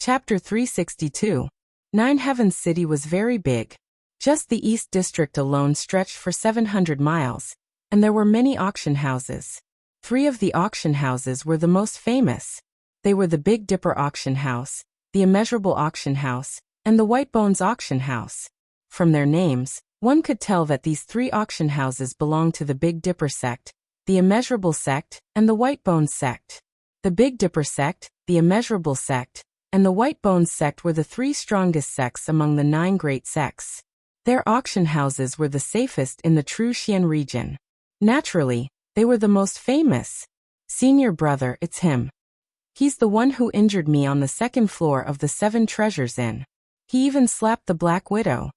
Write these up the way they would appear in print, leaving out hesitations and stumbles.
Chapter 362. Nine Heavens City was very big. Just the East District alone stretched for 700 miles, and there were many auction houses. 3 of the auction houses were the most famous. They were the Big Dipper Auction House, the Immeasurable Auction House, and the White Bones Auction House. From their names, one could tell that these 3 auction houses belonged to the Big Dipper sect, the Immeasurable sect, and the White Bones sect. The Big Dipper sect, the Immeasurable sect, and the White Bones sect were the 3 strongest sects among the 9 great sects. Their auction houses were the safest in the true Xian region. Naturally, they were the most famous. Senior brother, it's him. He's the one who injured me on the 2nd floor of the 7 Treasures Inn. He even slapped the Black Widow.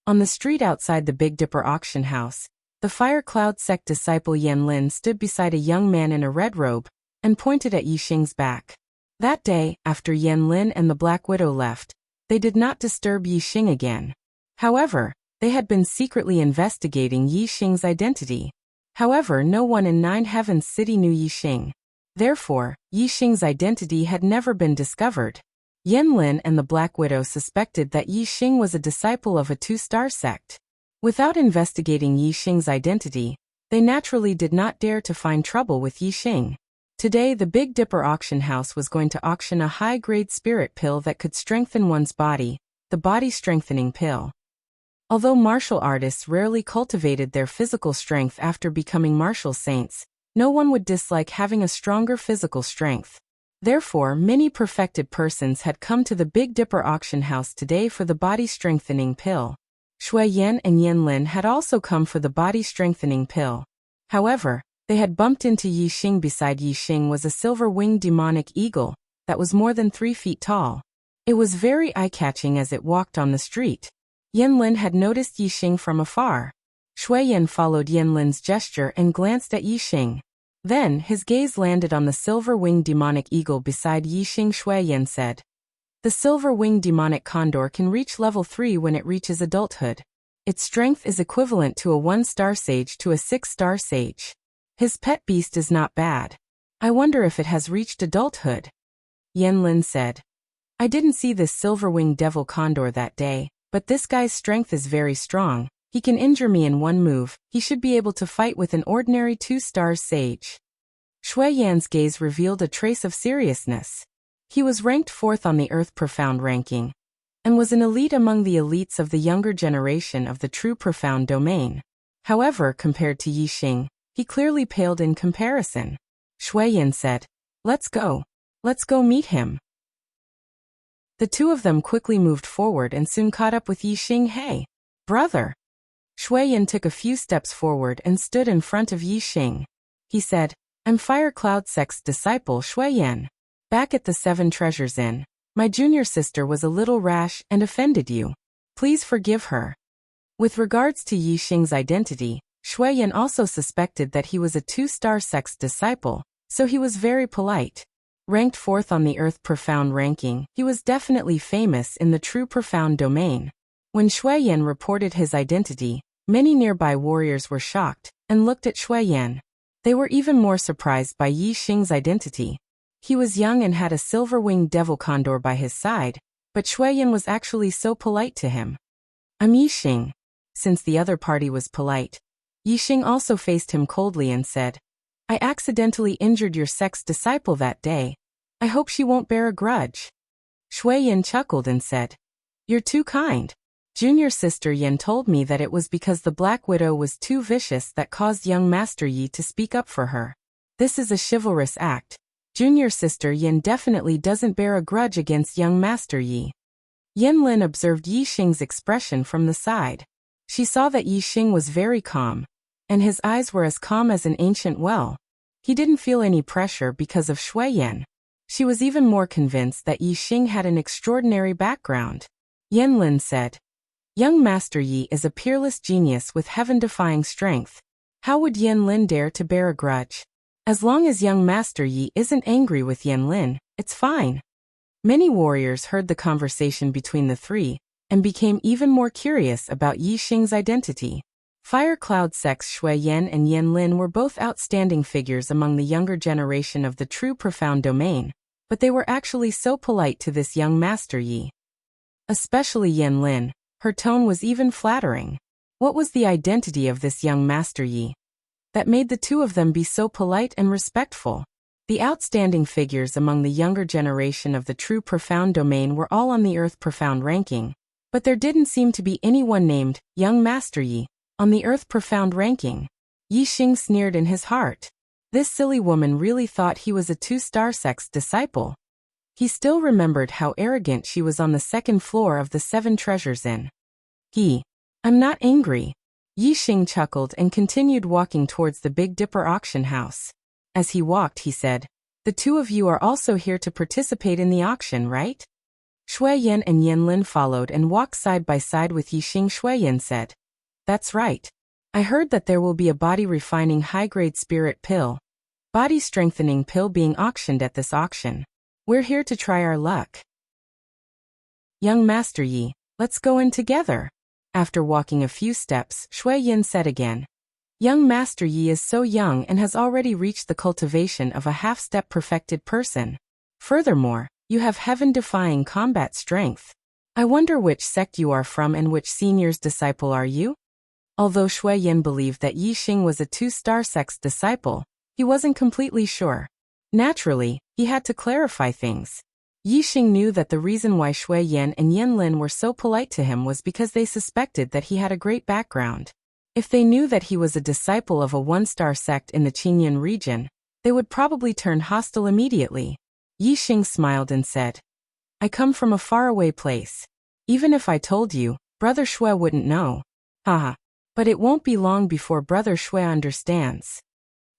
On the street outside the Big Dipper auction house, the Fire Cloud sect disciple Yan Lin stood beside a young man in a red robe and pointed at Yixing's back. That day, after Yan Lin and the Black Widow left, they did not disturb Yixing again. However, they had been secretly investigating Yixing's identity. However, no one in Nine Heavens City knew Yixing. Therefore, Yixing's identity had never been discovered. Yan Lin and the Black Widow suspected that Yixing was a disciple of a 2-star sect. Without investigating Yixing's identity, they naturally did not dare to find trouble with Yixing. Today, the Big Dipper auction house was going to auction a high-grade spirit pill that could strengthen one's body, the body-strengthening pill. Although martial artists rarely cultivated their physical strength after becoming martial saints, no one would dislike having a stronger physical strength. Therefore, many perfected persons had come to the Big Dipper auction house today for the body-strengthening pill. Shui Yan and Yan Lin had also come for the body-strengthening pill. However, they had bumped into Yixing. Beside Yixing was a silver-winged demonic eagle that was more than 3 feet tall. It was very eye-catching as it walked on the street. Yan Lin had noticed Yixing from afar. Shui Yan followed Yan Lin's gesture and glanced at Yixing. Then, his gaze landed on the silver-winged demonic eagle beside Yixing. Shui Yan said, "The silver-winged demonic condor can reach level 3 when it reaches adulthood. Its strength is equivalent to a 1-star sage to a 6-star sage. His pet beast is not bad. I wonder if it has reached adulthood." Yan Lin said, "I didn't see this silver-winged devil condor that day, but this guy's strength is very strong. He can injure me in 1 move. He should be able to fight with an ordinary 2-star sage." Shui Yan's gaze revealed a trace of seriousness. He was ranked 4th on the Earth Profound ranking, and was an elite among the elites of the younger generation of the true Profound domain. However, compared to Yixing, he clearly paled in comparison. Shui Yan said, Let's go meet him." The 2 of them quickly moved forward and soon caught up with Yixing. "Hey, brother." Shui Yan took a few steps forward and stood in front of Yixing. He said, "I'm Fire Cloud sect's disciple Shui Yan. Back at the 7 Treasures Inn, my junior sister was a little rash and offended you. Please forgive her." With regards to Yixing's identity, Shui Yan also suspected that he was a 2-star sect's disciple, so he was very polite. Ranked 4th on the Earth Profound ranking, he was definitely famous in the true Profound domain. When Shui Yan reported his identity, many nearby warriors were shocked and looked at Shui Yan. They were even more surprised by Yixing's identity. He was young and had a silver-winged devil condor by his side, but Shui Yan was actually so polite to him. "I'm Yixing." Since the other party was polite, Yixing also faced him coldly and said, "I accidentally injured your sect's disciple that day. I hope she won't bear a grudge." Shui Yan chuckled and said, "You're too kind. Junior sister Yan told me that it was because the Black Widow was too vicious that caused young Master Yi to speak up for her. This is a chivalrous act. Junior sister Yan definitely doesn't bear a grudge against young Master Yi." Yan Lin observed Yixing's expression from the side. She saw that Yixing was very calm, and his eyes were as calm as an ancient well. He didn't feel any pressure because of Shui Yan. She was even more convinced that Yixing had an extraordinary background. Yan Lin said, "Young Master Yi is a peerless genius with heaven-defying strength. How would Yan Lin dare to bear a grudge? As long as young Master Yi isn't angry with Yan Lin, it's fine." Many warriors heard the conversation between the 3, and became even more curious about Yixing's identity. Fire Cloud sects Shui Yan and Yan Lin were both outstanding figures among the younger generation of the true Profound domain, but they were actually so polite to this young Master Yi. Especially Yen Lin, her tone was even flattering. What was the identity of this young Master Yi that made the two of them be so polite and respectful? The outstanding figures among the younger generation of the true profound domain were all on the Earth profound ranking, but there didn't seem to be anyone named Young Master Yi on the Earth profound ranking. Yi Xing sneered in his heart. This silly woman really thought he was a two-star sex disciple. He still remembered how arrogant she was on the second floor of the Seven Treasures Inn. I'm not angry. Yi Xing chuckled and continued walking towards the Big Dipper auction house. As he walked, he said, "The two of you are also here to participate in the auction, right?" Shui Yan and Yen Lin followed and walked side by side with Yi Xing. Shui Yan said, "That's right. I heard that there will be a body-refining high-grade spirit pill, body-strengthening pill being auctioned at this auction. We're here to try our luck." "Young Master Yi, let's go in together." After walking a few steps, Shui Yan said again, "Young Master Yi is so young and has already reached the cultivation of a half-step perfected person. Furthermore, you have heaven-defying combat strength. I wonder which sect you are from and which senior's disciple are you?" Although Shui Yan believed that Yi Xing was a two-star sex disciple, he wasn't completely sure. Naturally, he had to clarify things. Yi Xing knew that the reason why Shui Yan and Yen Lin were so polite to him was because they suspected that he had a great background. If they knew that he was a disciple of a one-star sect in the Qingyun region, they would probably turn hostile immediately. Yi Xing smiled and said, "I come from a faraway place. Even if I told you, Brother Shui wouldn't know. Haha. But it won't be long before Brother Shui understands."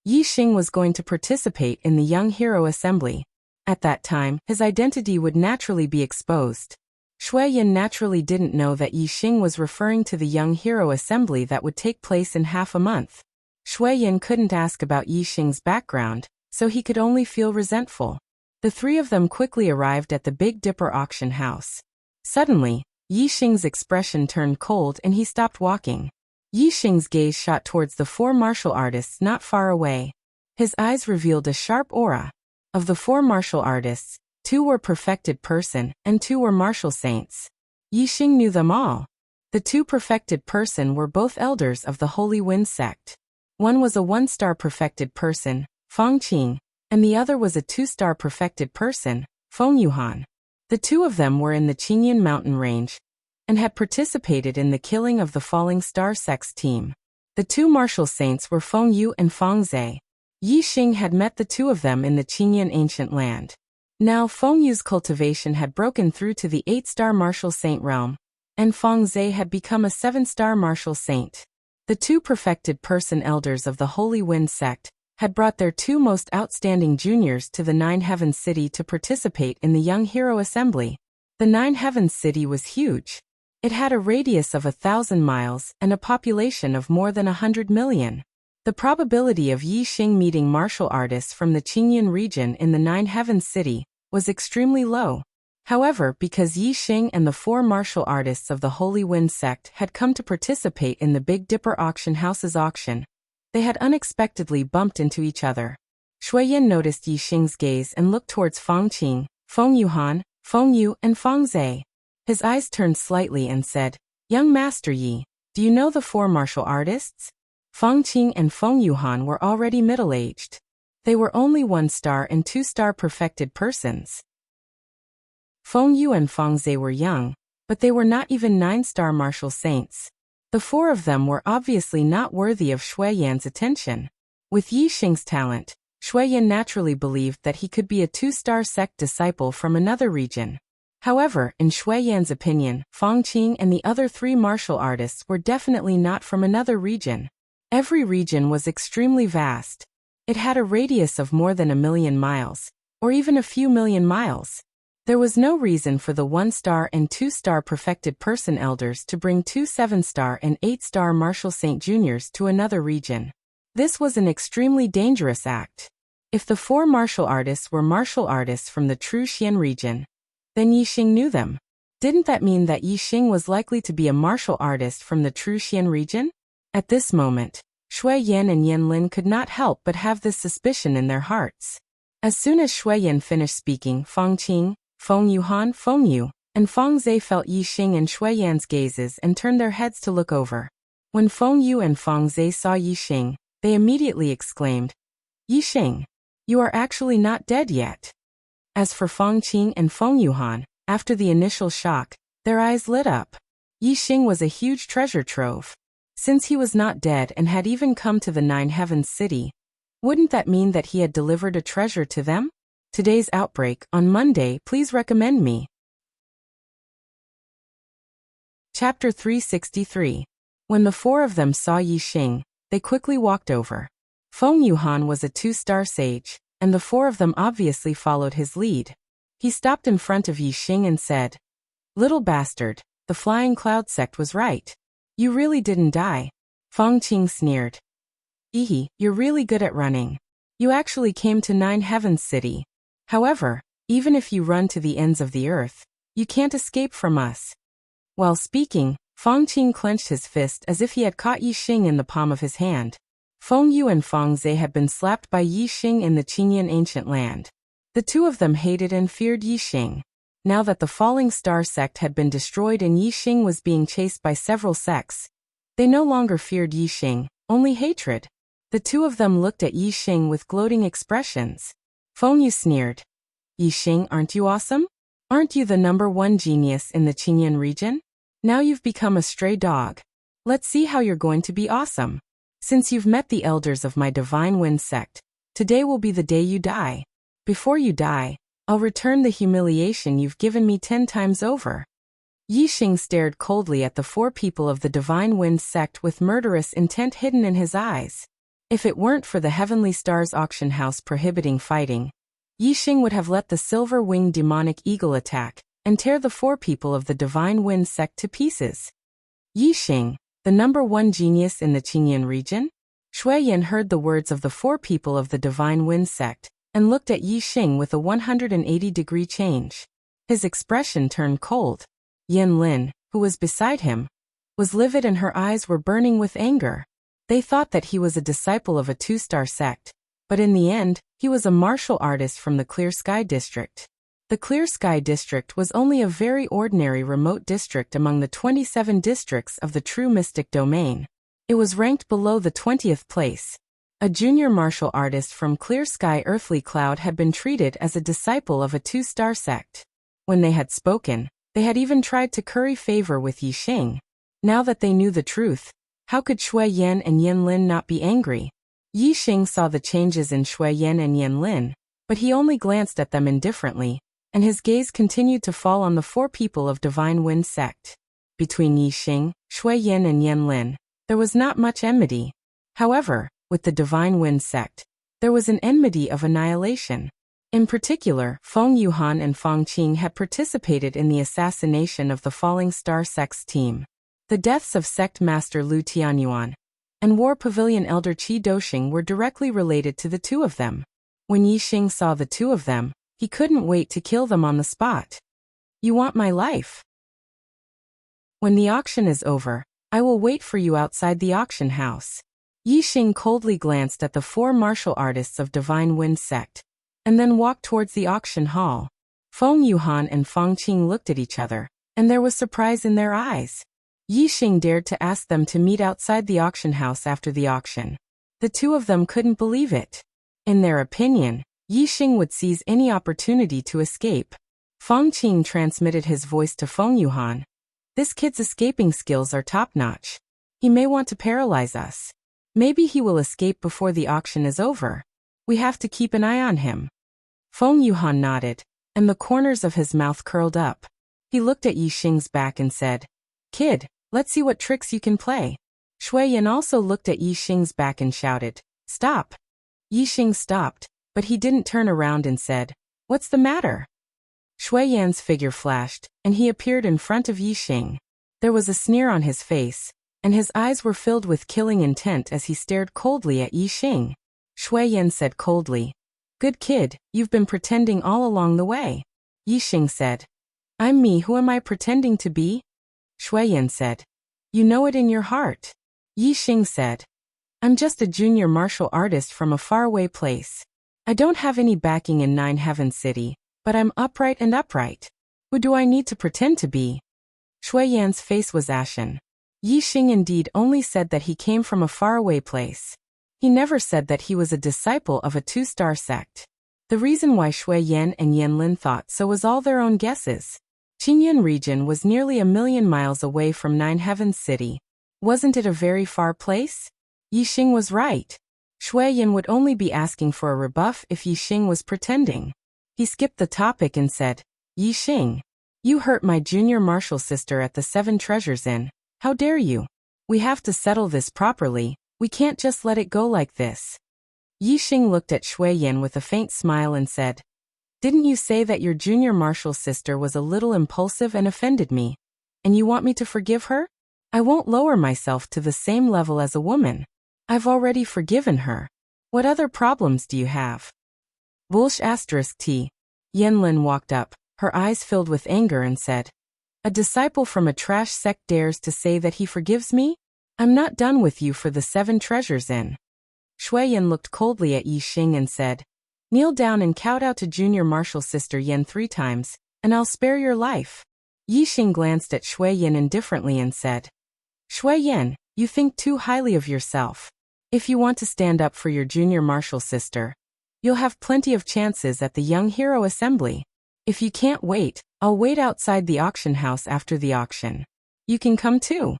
Yi Xing was going to participate in the Young Hero Assembly. At that time, his identity would naturally be exposed. Shui Yan naturally didn't know that Yi Xing was referring to the Young Hero Assembly that would take place in half a month. Shui Yan couldn't ask about Yi Xing's background, so he could only feel resentful. The three of them quickly arrived at the Big Dipper auction house. Suddenly, Yi Xing's expression turned cold and he stopped walking. Yi Xing's gaze shot towards the four martial artists not far away. His eyes revealed a sharp aura. Of the four martial artists, two were perfected person and two were martial saints. Yi Xing knew them all. The two perfected person were both elders of the Holy Wind sect. One was a one-star perfected person, Feng Qing, and the other was a two-star perfected person, Feng Yuhan. The two of them were in the Qingyun mountain range and had participated in the killing of the Falling Star Sect's team. The two martial saints were Feng Yu and Feng Zhe. Yi Xing had met the two of them in the Qingyun ancient land. Now Feng Yu's cultivation had broken through to the 8-star martial saint realm, and Feng Zhe had become a 7-star martial saint. The two perfected person elders of the Holy Wind sect had brought their two most outstanding juniors to the Nine Heavens City to participate in the Young Hero Assembly. The Nine Heavens City was huge. It had a radius of 1,000 miles and a population of more than 100 million. The probability of Yi Xing meeting martial artists from the Qingyun region in the Nine Heavens City was extremely low. However, because Yi Xing and the four martial artists of the Holy Wind sect had come to participate in the Big Dipper auction house's auction, they had unexpectedly bumped into each other. Shui Yan noticed Yi Xing's gaze and looked towards Feng Qing, Feng Yuhan, Feng Yu, and Feng Zhe. His eyes turned slightly and said, "Young Master Yi, do you know the four martial artists?" Feng Qing and Feng Yuhan were already middle-aged. They were only 1-star and 2-star perfected persons. Feng Yu and Feng Zhe were young, but they were not even 9-star martial saints. The four of them were obviously not worthy of Shui Yan's attention. With Yi Xing's talent, Shui Yan naturally believed that he could be a 2-star sect disciple from another region. However, in Shui Yan's opinion, Feng Qing and the other 3 martial artists were definitely not from another region. Every region was extremely vast. It had a radius of more than 1,000,000 miles, or even a few million miles. There was no reason for the 1-star and 2-star perfected person elders to bring 2 7-star and 8-star martial saint juniors to another region. This was an extremely dangerous act. If the 4 martial artists were martial artists from the true Xian region, then Yi Xing knew them. Didn't that mean that Yi Xing was likely to be a martial artist from the true Xian region? At this moment, Shui Yan and Yen Lin could not help but have this suspicion in their hearts. As soon as Shui Yan finished speaking, Feng Qing, Feng Yuhan, Feng Yu, and Feng Zhe felt Yixing and Shui Yan's gazes and turned their heads to look over. When Feng Yu and Feng Zhe saw Yixing, they immediately exclaimed, "Yixing, you are actually not dead yet." As for Feng Qing and Feng Yuhan, after the initial shock, their eyes lit up. Yixing was a huge treasure trove. Since he was not dead and had even come to the Nine Heavens city, wouldn't that mean that he had delivered a treasure to them? Today's outbreak, on Monday, please recommend me. Chapter 363. When the four of them saw Yixing, they quickly walked over. Feng Yuhan was a 2-star sage, and the four of them obviously followed his lead. He stopped in front of Yixing and said, "Little bastard, the Flying Cloud sect was right. You really didn't die." Feng Qing sneered. "Ehe, you're really good at running. You actually came to Nine Heavens City. However, even if you run to the ends of the earth, you can't escape from us." While speaking, Feng Qing clenched his fist as if he had caught Yixing in the palm of his hand. Feng Yu and Feng Zhe had been slapped by Yixing in the Qinyan ancient land. The two of them hated and feared Yixing. Now that the Falling Star sect had been destroyed and Yixing was being chased by several sects, they no longer feared Yixing, only hatred. The two of them looked at Yixing with gloating expressions. Feng Yu sneered. "Yixing, aren't you awesome? Aren't you the #1 genius in the Qinyan region? Now you've become a stray dog. Let's see how you're going to be awesome. Since you've met the elders of my Divine Wind sect, today will be the day you die. Before you die, I'll return the humiliation you've given me 10 times over." Yixing stared coldly at the four people of the Divine Wind sect with murderous intent hidden in his eyes. If it weren't for the Heavenly Stars auction house prohibiting fighting, Yixing would have let the silver-winged demonic eagle attack and tear the four people of the Divine Wind sect to pieces. Yixing, the #1 genius in the Qinyan region? Shui Yan heard the words of the four people of the Divine Wind sect and looked at Yixing with a 180-degree change. His expression turned cold. Yin Lin, who was beside him, was livid and her eyes were burning with anger. They thought that he was a disciple of a 2-star sect, but in the end, he was a martial artist from the Clear Sky District. The Clear Sky District was only a very ordinary remote district among the 27 districts of the True Mystic Domain. It was ranked below the 20th place. A junior martial artist from Clear Sky Earthly Cloud had been treated as a disciple of a 2-star sect. When they had spoken, they had even tried to curry favor with Yixing. Now that they knew the truth, how could Shui Yan and Yin Lin not be angry? Yixing saw the changes in Shui Yan and Yin Lin, but he only glanced at them indifferently, and his gaze continued to fall on the four people of Divine Wind sect. Between Yixing, Shui Yan and Yin Lin, there was not much enmity. However, with the Divine Wind sect, there was an enmity of annihilation. In particular, Feng Yuhan and Feng Qing had participated in the assassination of the Falling Star sect's team. The deaths of Sect Master Lu Tianyuan and War Pavilion Elder Qi Doshing were directly related to the two of them. When Yixing saw the two of them, he couldn't wait to kill them on the spot. "You want my life? When the auction is over, I will wait for you outside the auction house." Yixing coldly glanced at the four martial artists of Divine Wind sect, and then walked towards the auction hall. Feng Yuhan and Feng Qing looked at each other, and there was surprise in their eyes. Yixing dared to ask them to meet outside the auction house after the auction. The two of them couldn't believe it. In their opinion, Yixing would seize any opportunity to escape. Feng Qing transmitted his voice to Feng Yuhan. "This kid's escaping skills are top-notch. He may want to paralyze us. Maybe he will escape before the auction is over. We have to keep an eye on him." Feng Yuhan nodded, and the corners of his mouth curled up. He looked at Yixing's back and said, "Kid, let's see what tricks you can play." Shui Yan also looked at Yixing's back and shouted, "Stop." Yixing stopped, but he didn't turn around and said, "What's the matter?" Shui Yan's figure flashed, and he appeared in front of Yixing. There was a sneer on his face, and his eyes were filled with killing intent as he stared coldly at Yixing. Shui Yan said coldly, "Good kid, you've been pretending all along the way." Yixing said, "I'm me. Who am I pretending to be?" Shui Yan said, "You know it in your heart." Yixing said, "I'm just a junior martial artist from a faraway place. I don't have any backing in Nine Heaven City, but I'm upright and upright. Who do I need to pretend to be? Shui Yan's face was ashen. Yi Xing indeed only said that he came from a faraway place. He never said that he was a disciple of a two-star sect. The reason why Shui Yan and Yanlin thought so was all their own guesses. Qingyun region was nearly 1,000,000 miles away from Nine Heaven City. Wasn't it a very far place? Yi Xing was right. Shui Yan would only be asking for a rebuff if Yi Xing was pretending. He skipped the topic and said, Yi Xing, you hurt my junior martial sister at the Seven Treasures Inn. How dare you? We have to settle this properly. We can't just let it go like this. Yi Xing looked at Shui Yan with a faint smile and said, Didn't you say that your junior martial sister was a little impulsive and offended me? And you want me to forgive her? I won't lower myself to the same level as a woman. I've already forgiven her. What other problems do you have? *T. Yanlin walked up, her eyes filled with anger and said, A disciple from a trash sect dares to say that he forgives me? I'm not done with you for the Seven Treasures Inn. Shui Yan looked coldly at Yi Xing and said, Kneel down and kowtow to junior martial sister Yan 3 times, and I'll spare your life. Yi Xing glanced at Shui Yan indifferently and said, Shui Yan, you think too highly of yourself. If you want to stand up for your junior martial sister, you'll have plenty of chances at the Young Hero Assembly. If you can't wait, I'll wait outside the auction house after the auction. You can come too.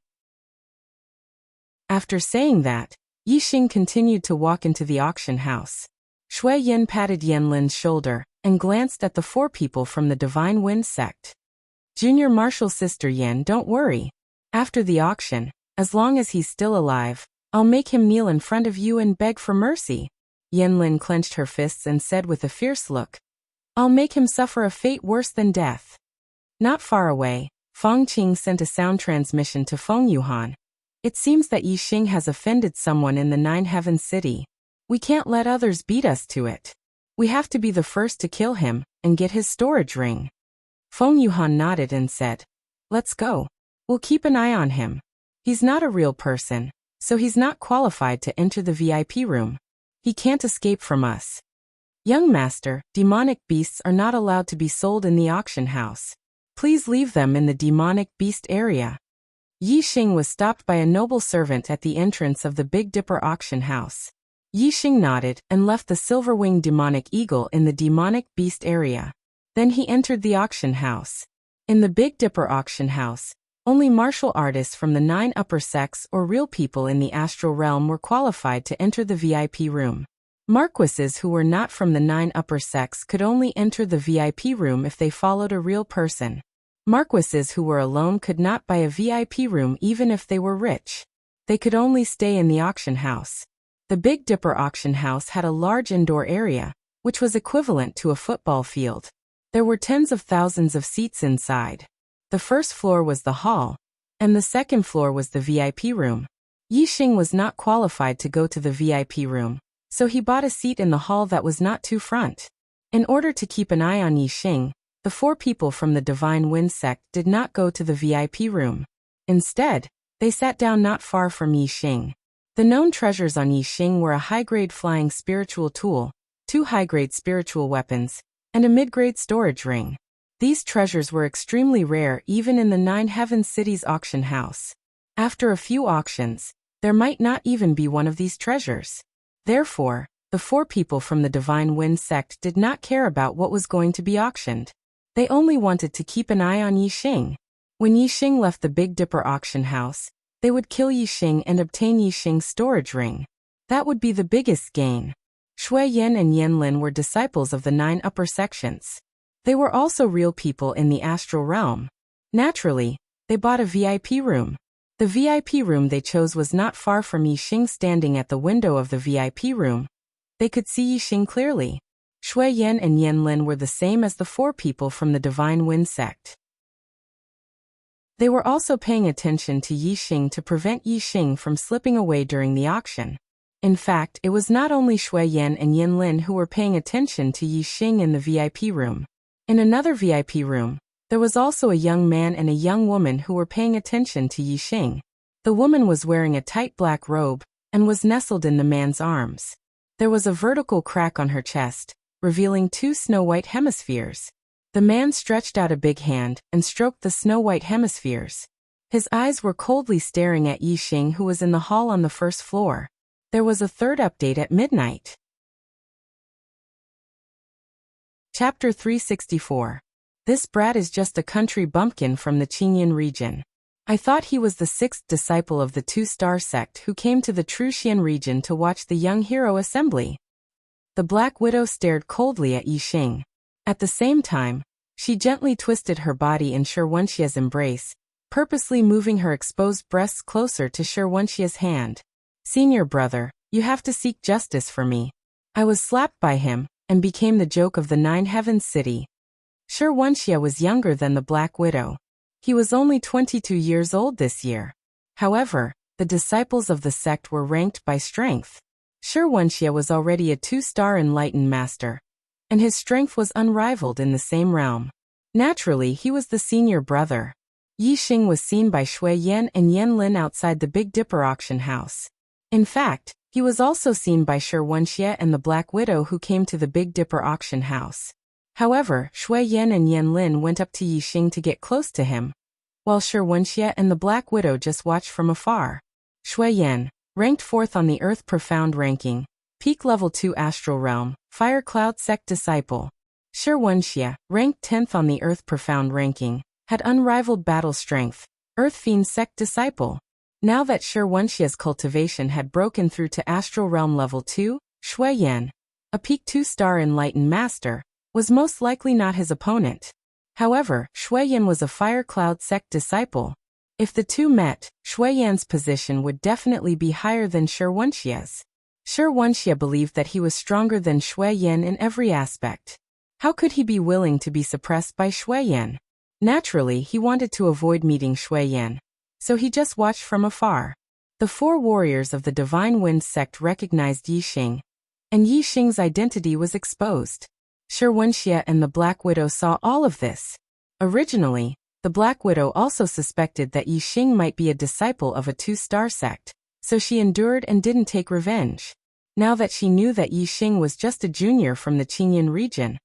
After saying that, Yi Xing continued to walk into the auction house. Shui Yan patted Yanlin's shoulder and glanced at the 4 people from the Divine Wind sect. Junior martial sister Yan, don't worry. After the auction, as long as he's still alive, I'll make him kneel in front of you and beg for mercy. Yanlin clenched her fists and said with a fierce look, I'll make him suffer a fate worse than death. Not far away, Feng Qing sent a sound transmission to Feng Yuhan. It seems that Yi Xing has offended someone in the Nine Heaven City. We can't let others beat us to it. We have to be the first to kill him and get his storage ring. Feng Yuhan nodded and said, Let's go. We'll keep an eye on him. He's not a real person, so he's not qualified to enter the VIP room. He can't escape from us. Young master, demonic beasts are not allowed to be sold in the auction house. Please leave them in the demonic beast area. Yi Xing was stopped by a noble servant at the entrance of the Big Dipper auction house. Yi Xing nodded and left the silver-winged demonic eagle in the demonic beast area. Then he entered the auction house. In the Big Dipper auction house, only martial artists from the 9 upper sects or real people in the astral realm were qualified to enter the VIP room. Marquises who were not from the 9 upper sects could only enter the VIP room if they followed a real person. Marquises who were alone could not buy a VIP room even if they were rich. They could only stay in the auction house. The Big Dipper auction house had a large indoor area, which was equivalent to a football field. There were tens of thousands of seats inside. The first floor was the hall, and the second floor was the VIP room. Yi Xing was not qualified to go to the VIP room, so he bought a seat in the hall that was not too front. In order to keep an eye on Yi Xing, the 4 people from the Divine Wind sect did not go to the VIP room. Instead, they sat down not far from Yi Xing. The known treasures on Yi Xing were a high-grade flying spiritual tool, 2 high-grade spiritual weapons, and a mid-grade storage ring. These treasures were extremely rare even in the 9 Heaven City's auction house. After a few auctions, there might not even be one of these treasures. Therefore, the 4 people from the Divine Wind sect did not care about what was going to be auctioned. They only wanted to keep an eye on Yi Xing. When Yi Xing left the Big Dipper auction house, they would kill Yi Xing and obtain Yi Xing's storage ring. That would be the biggest gain. Shui Yan and Yanlin were disciples of the 9 upper sections. They were also real people in the astral realm. Naturally, they bought a VIP room. The VIP room they chose was not far from Yi Xing. Standing at the window of the VIP room, they could see Yi Xing clearly. Shui Yan and Yanlin were the same as the 4 people from the Divine Wind sect. They were also paying attention to Yi Xing to prevent Yi Xing from slipping away during the auction. In fact, it was not only Shui Yan and Yanlin who were paying attention to Yi Xing in the VIP room. In another VIP room, there was also a young man and a young woman who were paying attention to Yi Xing. The woman was wearing a tight black robe and was nestled in the man's arms. There was a vertical crack on her chest, revealing 2 snow-white hemispheres. The man stretched out a big hand and stroked the snow-white hemispheres. His eyes were coldly staring at Yixing, who was in the hall on the first floor. There was a third update at midnight. Chapter 364. This brat is just a country bumpkin from the Qingyan region. I thought he was the 6th disciple of the 2-star sect who came to the Truxian region to watch the young hero assembly. The Black Widow stared coldly at Yixing. At the same time, she gently twisted her body in Sherwunshia's embrace, purposely moving her exposed breasts closer to Sherwunshia's hand. Senior brother, you have to seek justice for me. I was slapped by him and became the joke of the 9 Heavens City. Sherwunshia was younger than the Black Widow. He was only 22 years old this year. However, the disciples of the sect were ranked by strength. Sherwunshia was already a 2-star enlightened master, and his strength was unrivaled in the same realm. Naturally, he was the senior brother. Yixing was seen by Shui Yan and Yan Lin outside the Big Dipper auction house. In fact, he was also seen by Sherwunshia and the Black Widow, who came to the Big Dipper auction house. However, Shui Yan and Yan Lin went up to Yixing to get close to him, while Sherwunshia and the Black Widow just watched from afar. Shui Yan, ranked 4th on the Earth Profound ranking, peak level 2 Astral Realm, Fire Cloud Sect disciple. Sherwunshia, ranked 10th on the Earth Profound ranking, had unrivaled battle strength, Earth Fiend Sect disciple. Now that Sherwunshia's cultivation had broken through to Astral Realm level 2, Shui Yan, a peak 2-star enlightened master, was most likely not his opponent. However, Shui Yan was a Fire Cloud Sect disciple. If the two met, Shui Yan's position would definitely be higher than Sherwunshia's. Sherwunshia believed that he was stronger than Shui Yan in every aspect. How could he be willing to be suppressed by Shui Yan? Naturally, he wanted to avoid meeting Shui Yan, so he just watched from afar. The 4 warriors of the Divine Wind sect recognized Yixing, and Yixing's identity was exposed. Sherwunshia and the Black Widow saw all of this. Originally, the Black Widow also suspected that Yixing might be a disciple of a 2-star sect, so she endured and didn't take revenge. Now that she knew that Yixing was just a junior from the Qingyan region,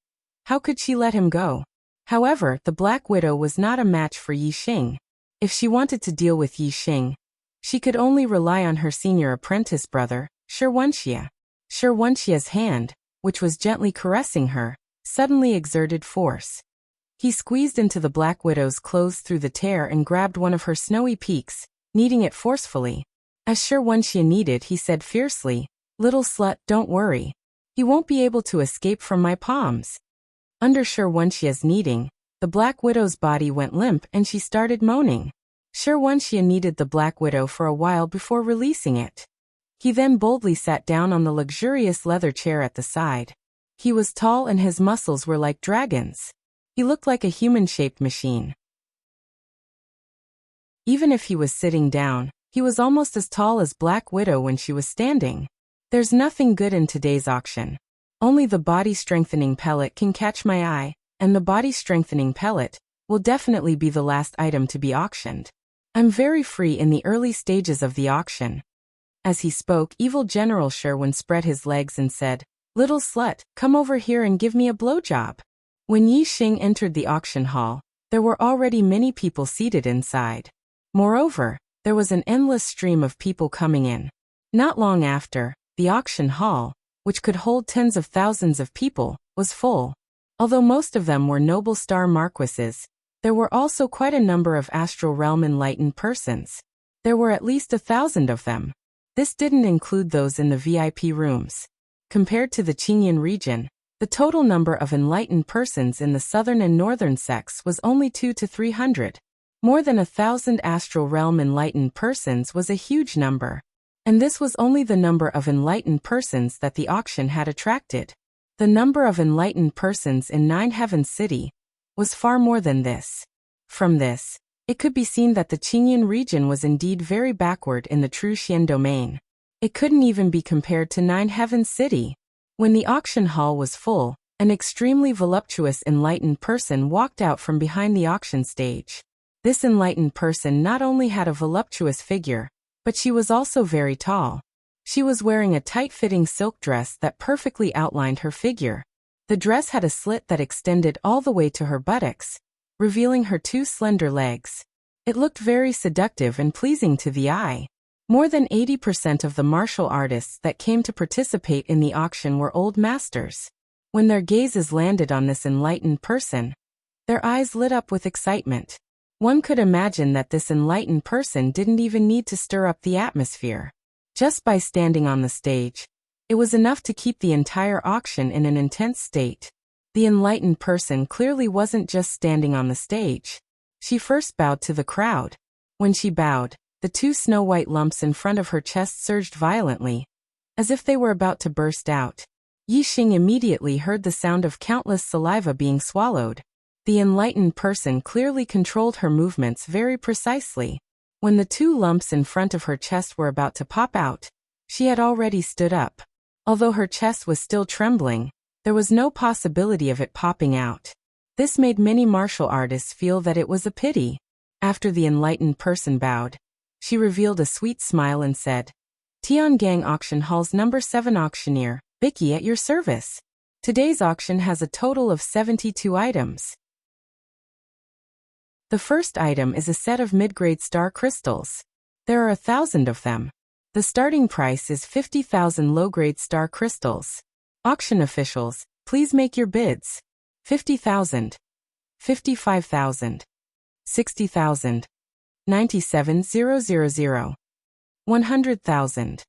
how could she let him go? However, the Black Widow was not a match for Yixing. If she wanted to deal with Yixing, she could only rely on her senior apprentice brother, Sherwunshia. Sherwunshia's hand, which was gently caressing her, suddenly exerted force. He squeezed into the Black Widow's clothes through the tear and grabbed one of her snowy peaks, kneading it forcefully. As Sherwunshia kneaded, he said fiercely, "Little slut, don't worry. He won't be able to escape from my palms." Under Sherwunshia's kneading, the Black Widow's body went limp and she started moaning. Sherwunshia kneaded the Black Widow for a while before releasing it. He then boldly sat down on the luxurious leather chair at the side. He was tall and his muscles were like dragons. He looked like a human-shaped machine. Even if he was sitting down, he was almost as tall as Black Widow when she was standing. There's nothing good in today's auction. Only the body-strengthening pellet can catch my eye, and the body-strengthening pellet will definitely be the last item to be auctioned. I'm very free in the early stages of the auction. As he spoke, Evil General Sherwin spread his legs and said, "Little slut, come over here and give me a blowjob." When Yixing entered the auction hall, there were already many people seated inside. Moreover, there was an endless stream of people coming in. Not long after, the auction hall, which could hold tens of thousands of people, was full. Although most of them were noble star marquises, there were also quite a number of astral realm enlightened persons. There were at least 1,000 of them. This didn't include those in the VIP rooms. Compared to the Qingyan region, the total number of enlightened persons in the southern and northern sects was only 200 to 300. More than 1,000 astral realm enlightened persons was a huge number. And this was only the number of enlightened persons that the auction had attracted. The number of enlightened persons in 9 Heavens City was far more than this. From this, it could be seen that the Qingyan region was indeed very backward in the Truxian domain. It couldn't even be compared to 9 Heavens City. When the auction hall was full, an extremely voluptuous enlightened person walked out from behind the auction stage. This enlightened person not only had a voluptuous figure, but she was also very tall. She was wearing a tight-fitting silk dress that perfectly outlined her figure. The dress had a slit that extended all the way to her buttocks, revealing her 2 slender legs. It looked very seductive and pleasing to the eye. More than 80% of the martial artists that came to participate in the auction were old masters. When their gazes landed on this enlightened person, their eyes lit up with excitement. One could imagine that this enlightened person didn't even need to stir up the atmosphere. Just by standing on the stage, it was enough to keep the entire auction in an intense state. The enlightened person clearly wasn't just standing on the stage. She first bowed to the crowd. When she bowed, the 2 snow-white lumps in front of her chest surged violently, as if they were about to burst out. Yi Xing immediately heard the sound of countless saliva being swallowed. The enlightened person clearly controlled her movements very precisely. When the 2 lumps in front of her chest were about to pop out, she had already stood up. Although her chest was still trembling, there was no possibility of it popping out. This made many martial artists feel that it was a pity. After the enlightened person bowed, she revealed a sweet smile and said, "Tiangang Auction Hall's number 7 auctioneer, Vicky at your service. Today's auction has a total of 72 items. The first item is a set of mid-grade star crystals. There are 1,000 of them. The starting price is 50,000 low-grade star crystals. Auction officials, please make your bids. 50,000, 55,000, 60,000, 97,000, 100,000.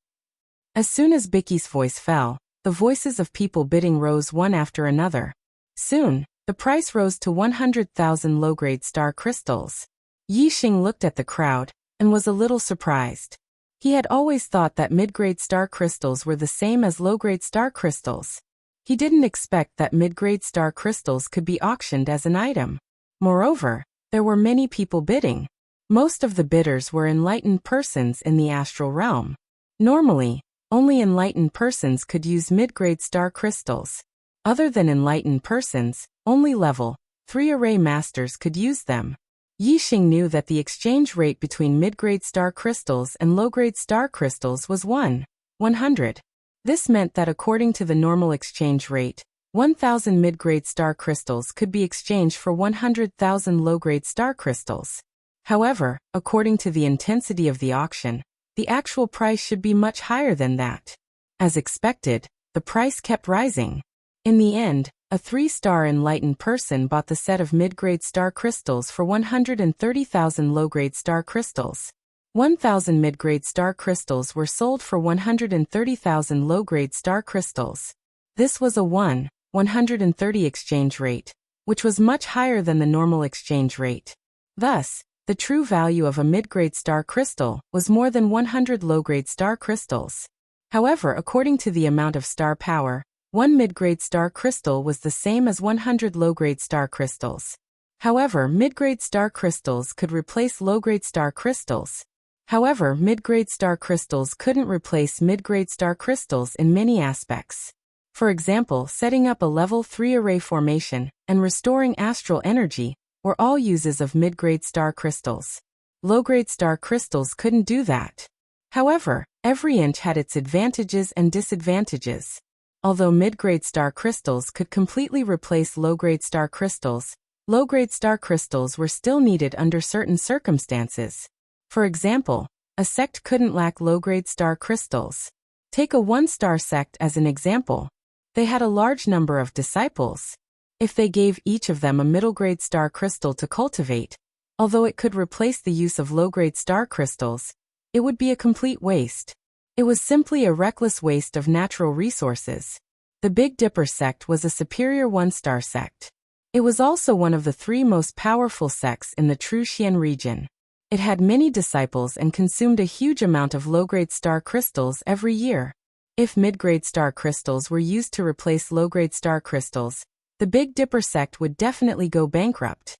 As soon as Vicky's voice fell, the voices of people bidding rose one after another. Soon, the price rose to 100,000 low-grade star crystals. Yi Xing looked at the crowd and was a little surprised. He had always thought that mid-grade star crystals were the same as low-grade star crystals. He didn't expect that mid-grade star crystals could be auctioned as an item. Moreover, there were many people bidding. Most of the bidders were enlightened persons in the astral realm. Normally, only enlightened persons could use mid-grade star crystals. Other than enlightened persons, only level 3 array masters could use them. Yi Xing knew that the exchange rate between mid-grade star crystals and low-grade star crystals was 100. This meant that according to the normal exchange rate, 1,000 mid-grade star crystals could be exchanged for 100,000 low-grade star crystals. However, according to the intensity of the auction, the actual price should be much higher than that. As expected, the price kept rising. In the end, a 3-star enlightened person bought the set of mid-grade star crystals for 130,000 low-grade star crystals. 1,000 mid-grade star crystals were sold for 130,000 low-grade star crystals. This was a 130 exchange rate, which was much higher than the normal exchange rate. Thus, the true value of a mid-grade star crystal was more than 100 low-grade star crystals. However, according to the amount of star power, 1 mid-grade star crystal was the same as 100 low-grade star crystals. However, mid-grade star crystals could replace low-grade star crystals. However, mid-grade star crystals couldn't replace mid-grade star crystals in many aspects. For example, setting up a level 3 array formation and restoring astral energy were all uses of mid-grade star crystals. Low-grade star crystals couldn't do that. However, every inch had its advantages and disadvantages. Although mid-grade star crystals could completely replace low-grade star crystals, low-grade star crystals were still needed under certain circumstances. For example, a sect couldn't lack low-grade star crystals. Take a 1-star sect as an example. They had a large number of disciples. If they gave each of them a middle-grade star crystal to cultivate, although it could replace the use of low-grade star crystals, it would be a complete waste. It was simply a reckless waste of natural resources. The Big Dipper sect was a superior 1-star sect. It was also one of the 3 most powerful sects in the True Xian region. It had many disciples and consumed a huge amount of low-grade star crystals every year. If mid-grade star crystals were used to replace low-grade star crystals, the Big Dipper sect would definitely go bankrupt.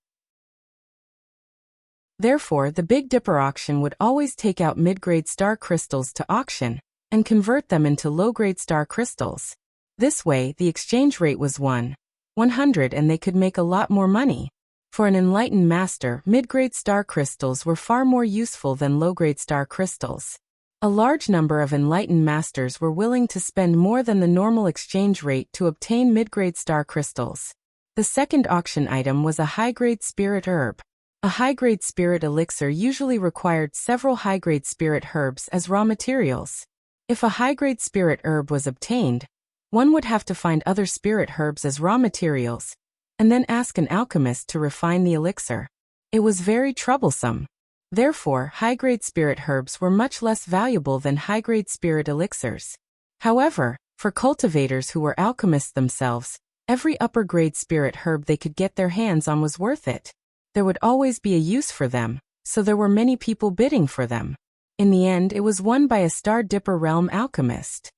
Therefore, the Big Dipper auction would always take out mid-grade star crystals to auction and convert them into low-grade star crystals. This way, the exchange rate was 100 and they could make a lot more money. For an enlightened master, mid-grade star crystals were far more useful than low-grade star crystals. A large number of enlightened masters were willing to spend more than the normal exchange rate to obtain mid-grade star crystals. The second auction item was a high-grade spirit herb. A high-grade spirit elixir usually required several high-grade spirit herbs as raw materials. If a high-grade spirit herb was obtained, one would have to find other spirit herbs as raw materials, and then ask an alchemist to refine the elixir. It was very troublesome. Therefore, high-grade spirit herbs were much less valuable than high-grade spirit elixirs. However, for cultivators who were alchemists themselves, every upper-grade spirit herb they could get their hands on was worth it. There would always be a use for them, so there were many people bidding for them. In the end, it was won by a Star Dipper Realm alchemist.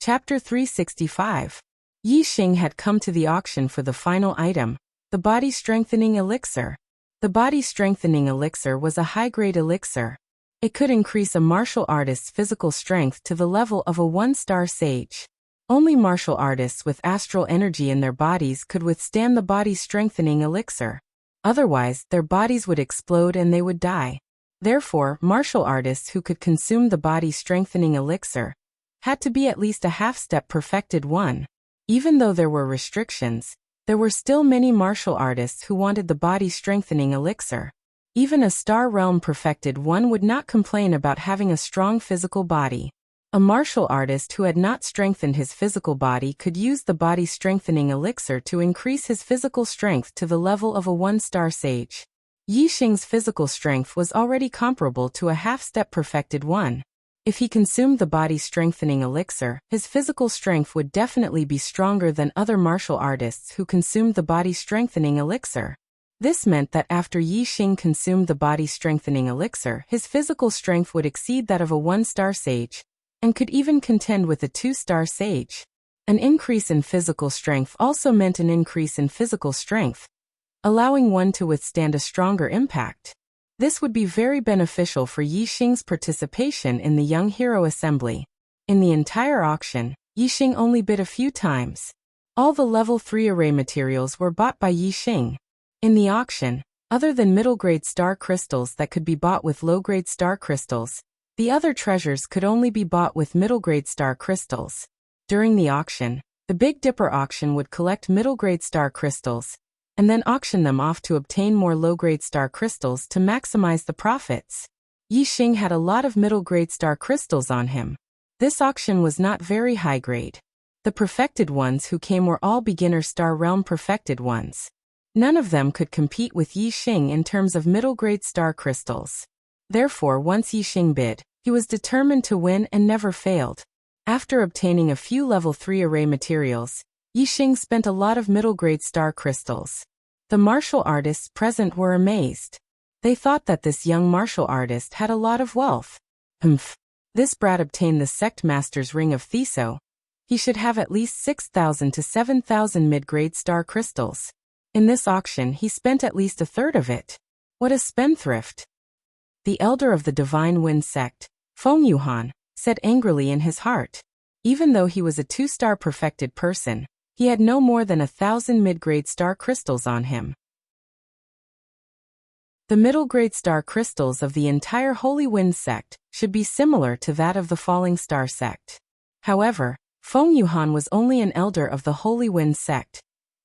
Chapter 365. Yi Xing had come to the auction for the final item, the Body Strengthening Elixir. The Body Strengthening Elixir was a high-grade elixir. It could increase a martial artist's physical strength to the level of a 1-star sage. Only martial artists with astral energy in their bodies could withstand the Body Strengthening Elixir. Otherwise, their bodies would explode and they would die. Therefore, martial artists who could consume the Body Strengthening Elixir had to be at least a half-step perfected one. Even though there were restrictions, there were still many martial artists who wanted the Body Strengthening Elixir. Even a Star Realm perfected one would not complain about having a strong physical body. A martial artist who had not strengthened his physical body could use the Body Strengthening Elixir to increase his physical strength to the level of a 1-star sage. Yi Xing's physical strength was already comparable to a half-step perfected one. If he consumed the Body Strengthening Elixir, his physical strength would definitely be stronger than other martial artists who consumed the Body Strengthening Elixir. This meant that after Yi Xing consumed the Body Strengthening Elixir, his physical strength would exceed that of a 1-star sage, and could even contend with a 2-star sage. An increase in physical strength also meant an increase in physical strength, allowing one to withstand a stronger impact. This would be very beneficial for Yi Xing's participation in the Young Hero Assembly. In the entire auction, Yi Xing only bid a few times. All the level 3 array materials were bought by Yi Xing. In the auction, other than middle-grade star crystals that could be bought with low-grade star crystals, the other treasures could only be bought with middle-grade star crystals. During the auction, the Big Dipper auction would collect middle-grade star crystals, and then auction them off to obtain more low-grade star crystals to maximize the profits. Yi Xing had a lot of middle-grade star crystals on him. This auction was not very high-grade. The perfected ones who came were all beginner Star Realm perfected ones. None of them could compete with Yi Xing in terms of middle-grade star crystals. Therefore, once Yi Xing bid, he was determined to win and never failed. After obtaining a few level 3 array materials, Yi Xing spent a lot of middle-grade star crystals. The martial artists present were amazed. They thought that this young martial artist had a lot of wealth. This brat obtained the sect master's ring of Theso. He should have at least 6,000 to 7,000 mid-grade star crystals. In this auction he spent at least a third of it. What a spendthrift! The elder of the Divine Wind sect, Feng Yuhan, said angrily in his heart. Even though he was a 2-star perfected person, he had no more than 1,000 mid-grade star crystals on him. The middle-grade star crystals of the entire Holy Wind sect should be similar to that of the Falling Star sect. However, Feng Yuhan was only an elder of the Holy Wind sect,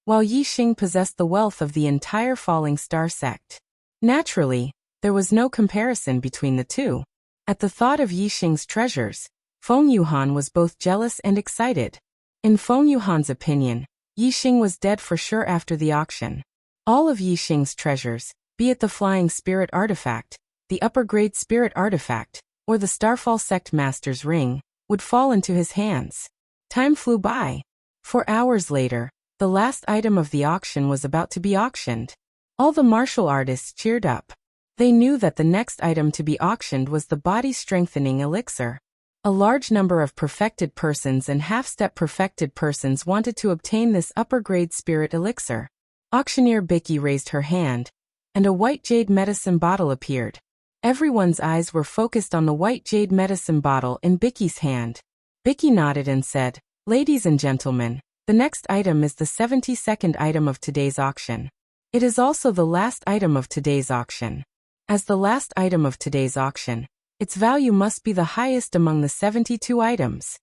while Yi Xing possessed the wealth of the entire Falling Star sect. Naturally, there was no comparison between the two. At the thought of Yi Xing's treasures, Feng Yuhan was both jealous and excited. In Feng Yuhan's opinion, Yi Xing was dead for sure after the auction. All of Yi Xing's treasures, be it the Flying Spirit Artifact, the Upper Grade Spirit Artifact, or the Starfall Sect Master's Ring, would fall into his hands. Time flew by. 4 hours later, the last item of the auction was about to be auctioned. All the martial artists cheered up. They knew that the next item to be auctioned was the Body Strengthening Elixir. A large number of perfected persons and half-step perfected persons wanted to obtain this upper-grade spirit elixir. Auctioneer Bicky raised her hand, and a white jade medicine bottle appeared. Everyone's eyes were focused on the white jade medicine bottle in Bicky's hand. Bicky nodded and said, "Ladies and gentlemen, the next item is the 72nd item of today's auction. It is also the last item of today's auction. As the last item of today's auction, its value must be the highest among the 72 items.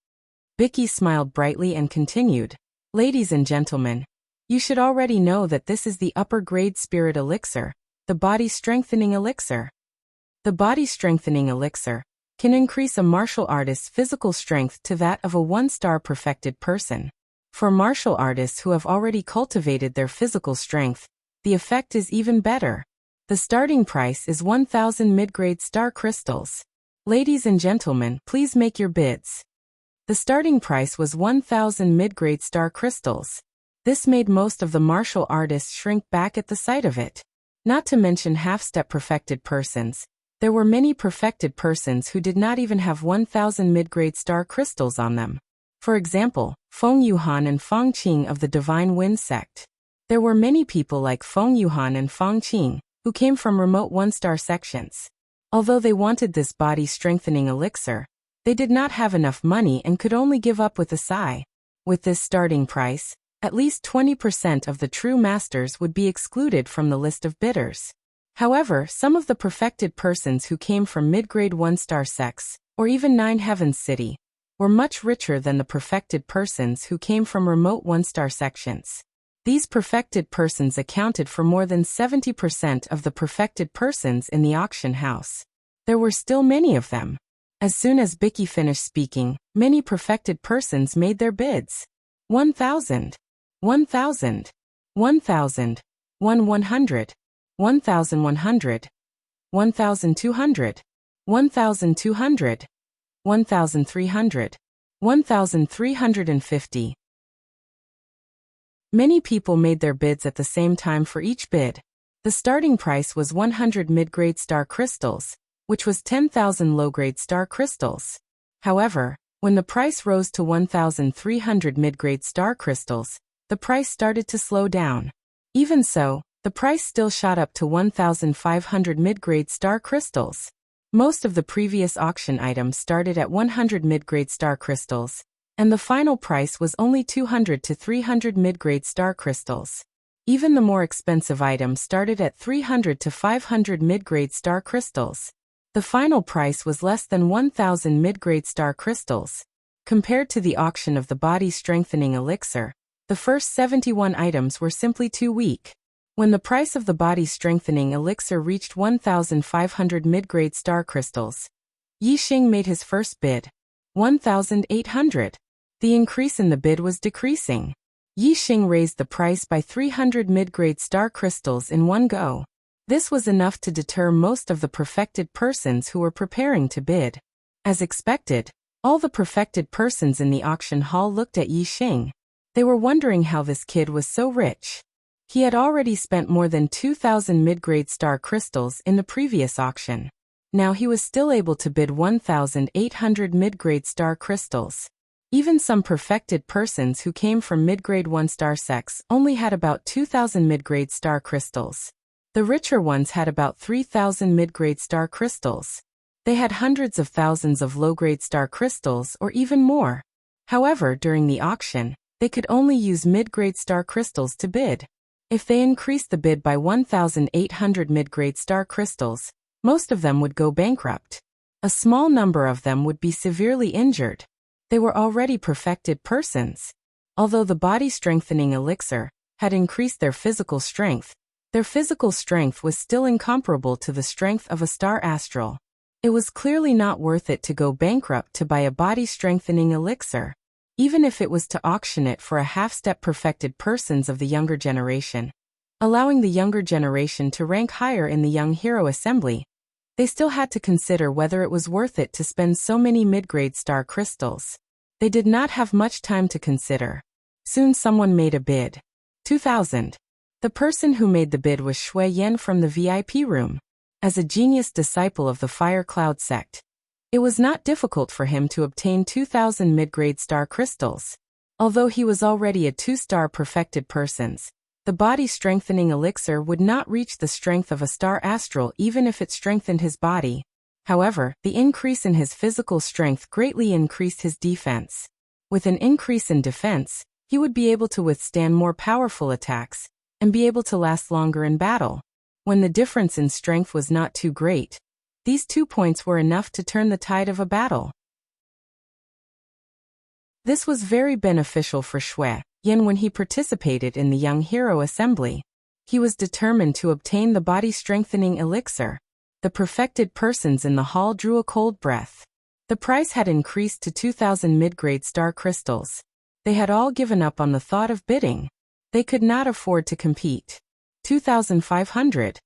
Bicky smiled brightly and continued, "Ladies and gentlemen, you should already know that this is the upper-grade spirit elixir, the body-strengthening elixir. The body-strengthening elixir can increase a martial artist's physical strength to that of a one-star perfected person. For martial artists who have already cultivated their physical strength, the effect is even better. The starting price is 1,000 mid-grade star crystals. Ladies and gentlemen, please make your bids." The starting price was 1,000 mid-grade star crystals. This made most of the martial artists shrink back at the sight of it. Not to mention half-step perfected persons. There were many perfected persons who did not even have 1,000 mid-grade star crystals on them. For example, Feng Yuhan and Feng Qing of the Divine Wind sect. There were many people like Feng Yuhan and Feng Qing, who came from remote one-star sections. Although they wanted this body-strengthening elixir, they did not have enough money and could only give up with a sigh. With this starting price, at least 20% of the true masters would be excluded from the list of bidders. However, some of the perfected persons who came from mid-grade one-star sects, or even Nine Heavens City, were much richer than the perfected persons who came from remote one-star sections. These perfected persons accounted for more than 70% of the perfected persons in the auction house. There were still many of them. As soon as Bicky finished speaking, many perfected persons made their bids. 1,000. 1,000. 1,000. 1,100. 1,100. 1,200. 1,200. 1,300. 1,350. Many people made their bids at the same time for each bid. The starting price was 100 mid-grade star crystals, which was 10,000 low-grade star crystals. However, when the price rose to 1,300 mid-grade star crystals, the price started to slow down. Even so, the price still shot up to 1,500 mid-grade star crystals. Most of the previous auction items started at 100 mid-grade star crystals, and the final price was only 200 to 300 mid-grade star crystals. Even the more expensive items started at 300 to 500 mid-grade star crystals. The final price was less than 1,000 mid-grade star crystals. Compared to the auction of the body-strengthening elixir, the first 71 items were simply too weak. When the price of the body-strengthening elixir reached 1,500 mid-grade star crystals, Yi Xing made his first bid. 1,800. The increase in the bid was decreasing. Yi Xing raised the price by 300 mid-grade star crystals in one go. This was enough to deter most of the perfected persons who were preparing to bid. As expected, all the perfected persons in the auction hall looked at Yi Xing. They were wondering how this kid was so rich. He had already spent more than 2,000 mid-grade star crystals in the previous auction. Now he was still able to bid 1,800 mid-grade star crystals. Even some perfected persons who came from mid-grade one-star sects only had about 2,000 mid-grade star crystals. The richer ones had about 3,000 mid-grade star crystals. They had hundreds of thousands of low-grade star crystals or even more. However, during the auction, they could only use mid-grade star crystals to bid. If they increased the bid by 1,800 mid-grade star crystals, most of them would go bankrupt. A small number of them would be severely injured. They were already perfected persons. Although the body-strengthening elixir had increased their physical strength was still incomparable to the strength of a star astral. It was clearly not worth it to go bankrupt to buy a body-strengthening elixir. Even if it was to auction it for a half-step perfected persons of the younger generation, allowing the younger generation to rank higher in the Young Hero Assembly, they still had to consider whether it was worth it to spend so many mid-grade star crystals. They did not have much time to consider. Soon someone made a bid. 2,000. The person who made the bid was Shui Yan from the VIP room. As a genius disciple of the Fire Cloud sect, it was not difficult for him to obtain 2,000 mid-grade star crystals. Although he was already a 2-star perfected persons, the body-strengthening elixir would not reach the strength of a star astral even if it strengthened his body. However, the increase in his physical strength greatly increased his defense. With an increase in defense, he would be able to withstand more powerful attacks and be able to last longer in battle. When the difference in strength was not too great, these 2 points were enough to turn the tide of a battle. This was very beneficial for Shui Yan when he participated in the Young Hero Assembly. He was determined to obtain the body-strengthening elixir. The perfected persons in the hall drew a cold breath. The price had increased to 2,000 mid-grade star crystals. They had all given up on the thought of bidding. They could not afford to compete. 2,500.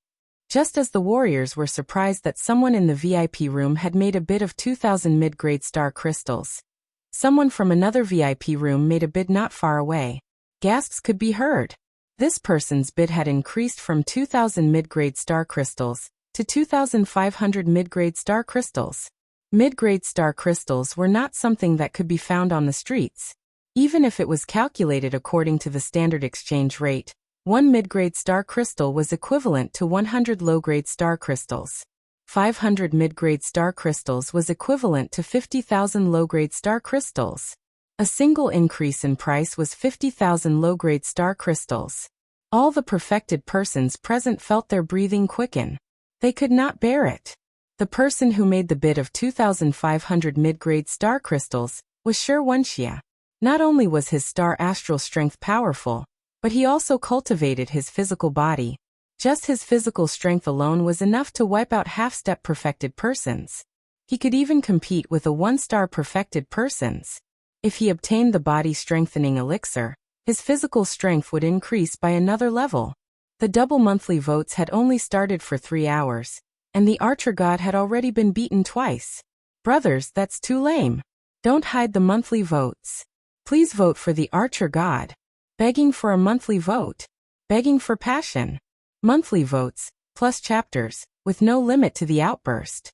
Just as the warriors were surprised that someone in the VIP room had made a bid of 2,000 mid-grade star crystals, someone from another VIP room made a bid not far away. Gasps could be heard. This person's bid had increased from 2,000 mid-grade star crystals to 2,500 mid-grade star crystals. Mid-grade star crystals were not something that could be found on the streets. Even if it was calculated according to the standard exchange rate, 1 mid-grade star crystal was equivalent to 100 low-grade star crystals. 500 mid-grade star crystals was equivalent to 50,000 low-grade star crystals. A single increase in price was 50,000 low-grade star crystals. All the perfected persons present felt their breathing quicken. They could not bear it. The person who made the bid of 2,500 mid-grade star crystals was Wuxia. Not only was his star astral strength powerful, but he also cultivated his physical body. Just his physical strength alone was enough to wipe out half-step perfected persons. He could even compete with a 1-star perfected persons. If he obtained the body-strengthening elixir, his physical strength would increase by another level. The double monthly votes had only started for 3 hours, and the archer god had already been beaten twice. Brothers, that's too lame. Don't hide the monthly votes. Please vote for the archer god. Begging for a monthly vote. Begging for passion. Monthly votes, plus chapters, with no limit to the outburst.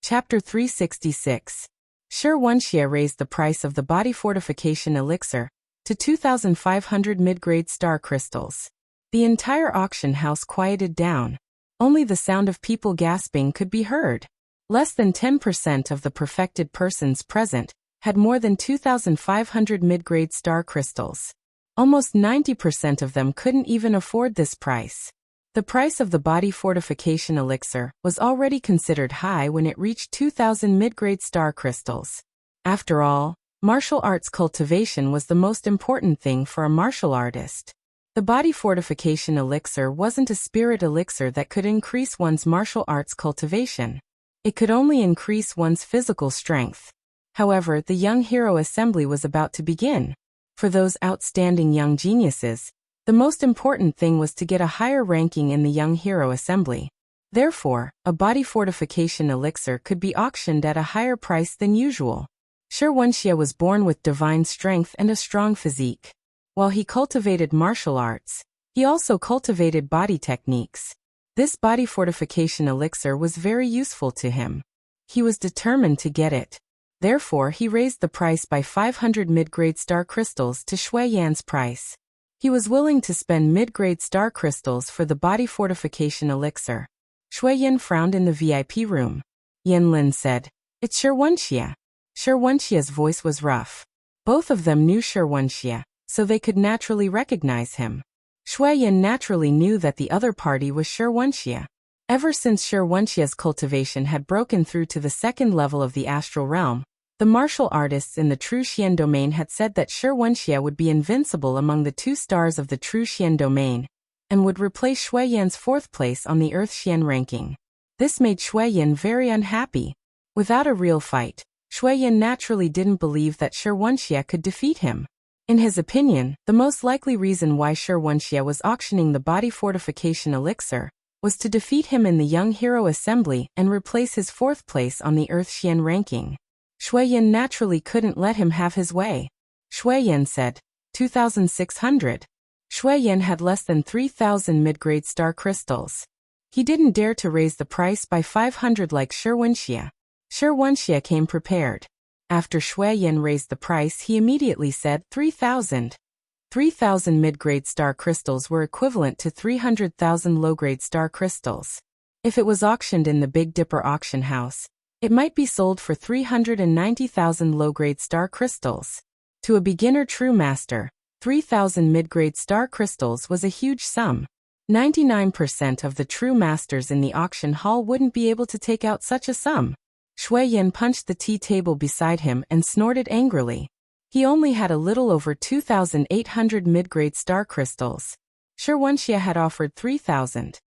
Chapter 366. Wuxia raised the price of the body fortification elixir to 2,500 mid-grade star crystals. The entire auction house quieted down. Only the sound of people gasping could be heard. Less than 10% of the perfected persons present had more than 2,500 mid-grade star crystals. Almost 90% of them couldn't even afford this price. The price of the body fortification elixir was already considered high when it reached 2,000 mid-grade star crystals. After all, martial arts cultivation was the most important thing for a martial artist. The body fortification elixir wasn't a spirit elixir that could increase one's martial arts cultivation. It could only increase one's physical strength. However, the Young Hero Assembly was about to begin. For those outstanding young geniuses, the most important thing was to get a higher ranking in the Young Hero Assembly. Therefore, a body fortification elixir could be auctioned at a higher price than usual. Wuxia was born with divine strength and a strong physique. While he cultivated martial arts, he also cultivated body techniques. This body fortification elixir was very useful to him. He was determined to get it. Therefore, he raised the price by 500 mid-grade star crystals to Shui Yan's price. He was willing to spend mid-grade star crystals for the body fortification elixir. Shui Yan frowned in the VIP room. Yan Lin said, "It's Wuxia." Wuxia's voice was rough. Both of them knew Wuxia, so they could naturally recognize him. Shui Yan naturally knew that the other party was Wuxia. Ever since Wuxia's cultivation had broken through to the second level of the astral realm, the martial artists in the True Xian domain had said that Wuxia would be invincible among the 2 stars of the True Xian domain, and would replace Shui Yan's 4th place on the Earth Xian ranking. This made Shui Yan very unhappy. Without a real fight, Shui Yan naturally didn't believe that Wuxia could defeat him. In his opinion, the most likely reason why Wuxia was auctioning the body fortification elixir was to defeat him in the Young Hero Assembly and replace his 4th place on the Earth Xian ranking. Shui Yan naturally couldn't let him have his way. Shui Yan said, 2,600. Shui Yan had less than 3,000 mid-grade star crystals. He didn't dare to raise the price by 500 like Wuxia. Wuxia came prepared. After Shui Yan raised the price, he immediately said 3,000. 3,000 mid-grade star crystals were equivalent to 300,000 low-grade star crystals. If it was auctioned in the Big Dipper auction house, it might be sold for 390,000 low-grade star crystals. To a beginner true master, 3,000 mid-grade star crystals was a huge sum. 99% of the true masters in the auction hall wouldn't be able to take out such a sum. Shui Yan punched the tea table beside him and snorted angrily. He only had a little over 2,800 mid-grade star crystals. Wuxia had offered 3,000.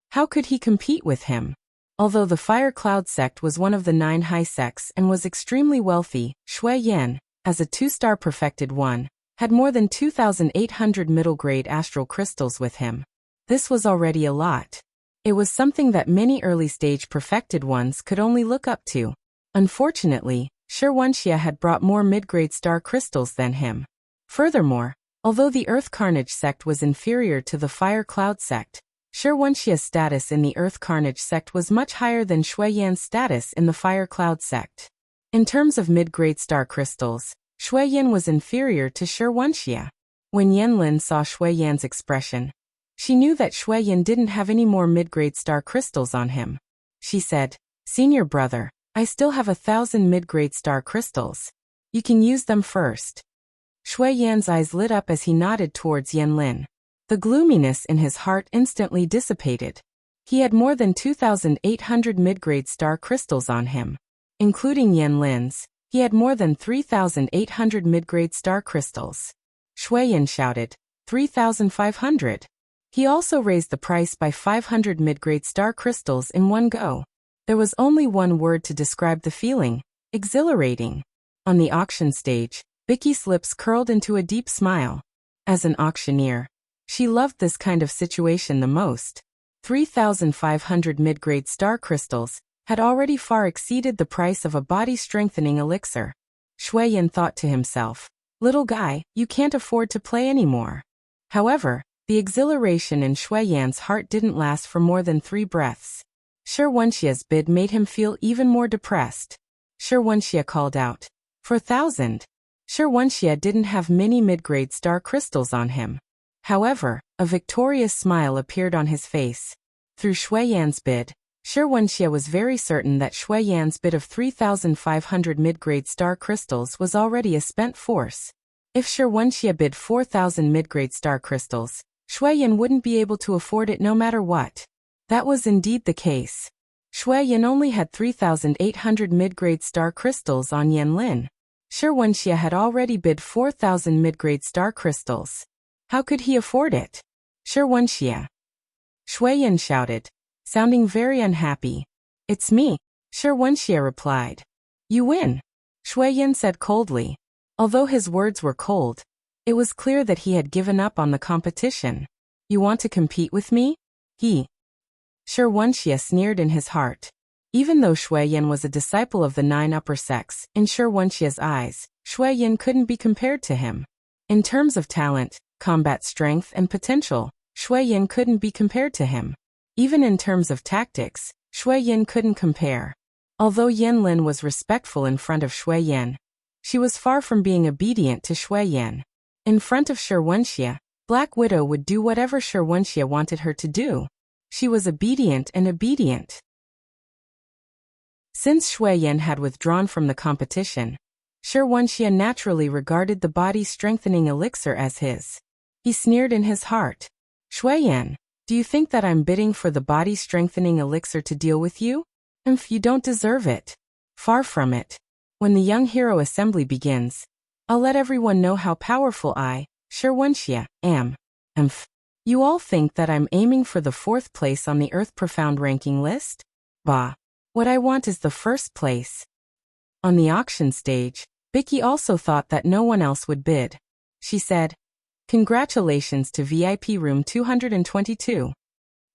How could he compete with him? Although the Fire Cloud sect was one of the 9 high sects and was extremely wealthy, Shui Yan, as a 2-star perfected one, had more than 2,800 middle-grade astral crystals with him. This was already a lot. It was something that many early-stage perfected ones could only look up to. Unfortunately, Wuxia had brought more mid-grade star crystals than him. Furthermore, although the Earth Carnage sect was inferior to the Fire Cloud sect, Wuxia's status in the Earth Carnage sect was much higher than Shui Yan's status in the Fire Cloud sect. In terms of mid-grade star crystals, Shui Yan was inferior to Wuxia. When Yanlin saw Shui Yan's expression, she knew that Shui Yan didn't have any more mid-grade star crystals on him. She said, "Senior brother, I still have 1,000 mid-grade star crystals. You can use them first." Shui Yan's eyes lit up as he nodded towards Yanlin. The gloominess in his heart instantly dissipated. He had more than 2,800 mid-grade star crystals on him. Including Yanlin's, he had more than 3,800 mid-grade star crystals. Shui Yan shouted, 3,500. He also raised the price by 500 mid-grade star crystals in one go. There was only one word to describe the feeling: exhilarating. On the auction stage, Vicky's lips curled into a deep smile. As an auctioneer, she loved this kind of situation the most. 3,500 mid-grade star crystals had already far exceeded the price of a body-strengthening elixir. Shui Yan thought to himself, "Little guy, you can't afford to play anymore." However, the exhilaration in Shui Yan's heart didn't last for more than 3 breaths. Wuxia's bid made him feel even more depressed. Wuxia called out, "For 1,000. Wuxia didn't have many mid-grade star crystals on him. However, a victorious smile appeared on his face. Through Shui Yan's bid, Wuxia was very certain that Shui Yan's bid of 3,500 mid-grade star crystals was already a spent force. If Wuxia bid 4,000 mid-grade star crystals, Shui Yan wouldn't be able to afford it no matter what. That was indeed the case. Shui Yan only had 3,800 mid-grade star crystals on Yanlin. Wuxia had already bid 4,000 mid-grade star crystals. How could he afford it? Wuxia. Shui Yan shouted, sounding very unhappy. "It's me," Wuxia replied. "You win," Shui Yan said coldly. Although his words were cold, it was clear that he had given up on the competition. "You want to compete with me?" Wuxia sneered in his heart. Even though Shui Yan was a disciple of the 9 upper sects, in Wuxia's eyes, Shui Yan couldn't be compared to him. In terms of talent, combat strength and potential, Shui Yan couldn't be compared to him. Even in terms of tactics, Shui Yan couldn't compare. Although Yanlin was respectful in front of Shui Yan, she was far from being obedient to Shui Yan. In front of Wuxia, Black Widow would do whatever Wuxia wanted her to do. She was obedient and obedient. Since Shui Yan had withdrawn from the competition, Wuxia naturally regarded the body-strengthening elixir as his. He sneered in his heart. "Shui Yan, do you think that I'm bidding for the body-strengthening elixir to deal with you? You don't deserve it. Far from it. When the Young Hero Assembly begins, I'll let everyone know how powerful I, Wuxia, am. You all think that I'm aiming for the 4th place on the Earth Profound ranking list? Bah. What I want is the 1st place." On the auction stage, Vicky also thought that no one else would bid. She said, "Congratulations to VIP room 222.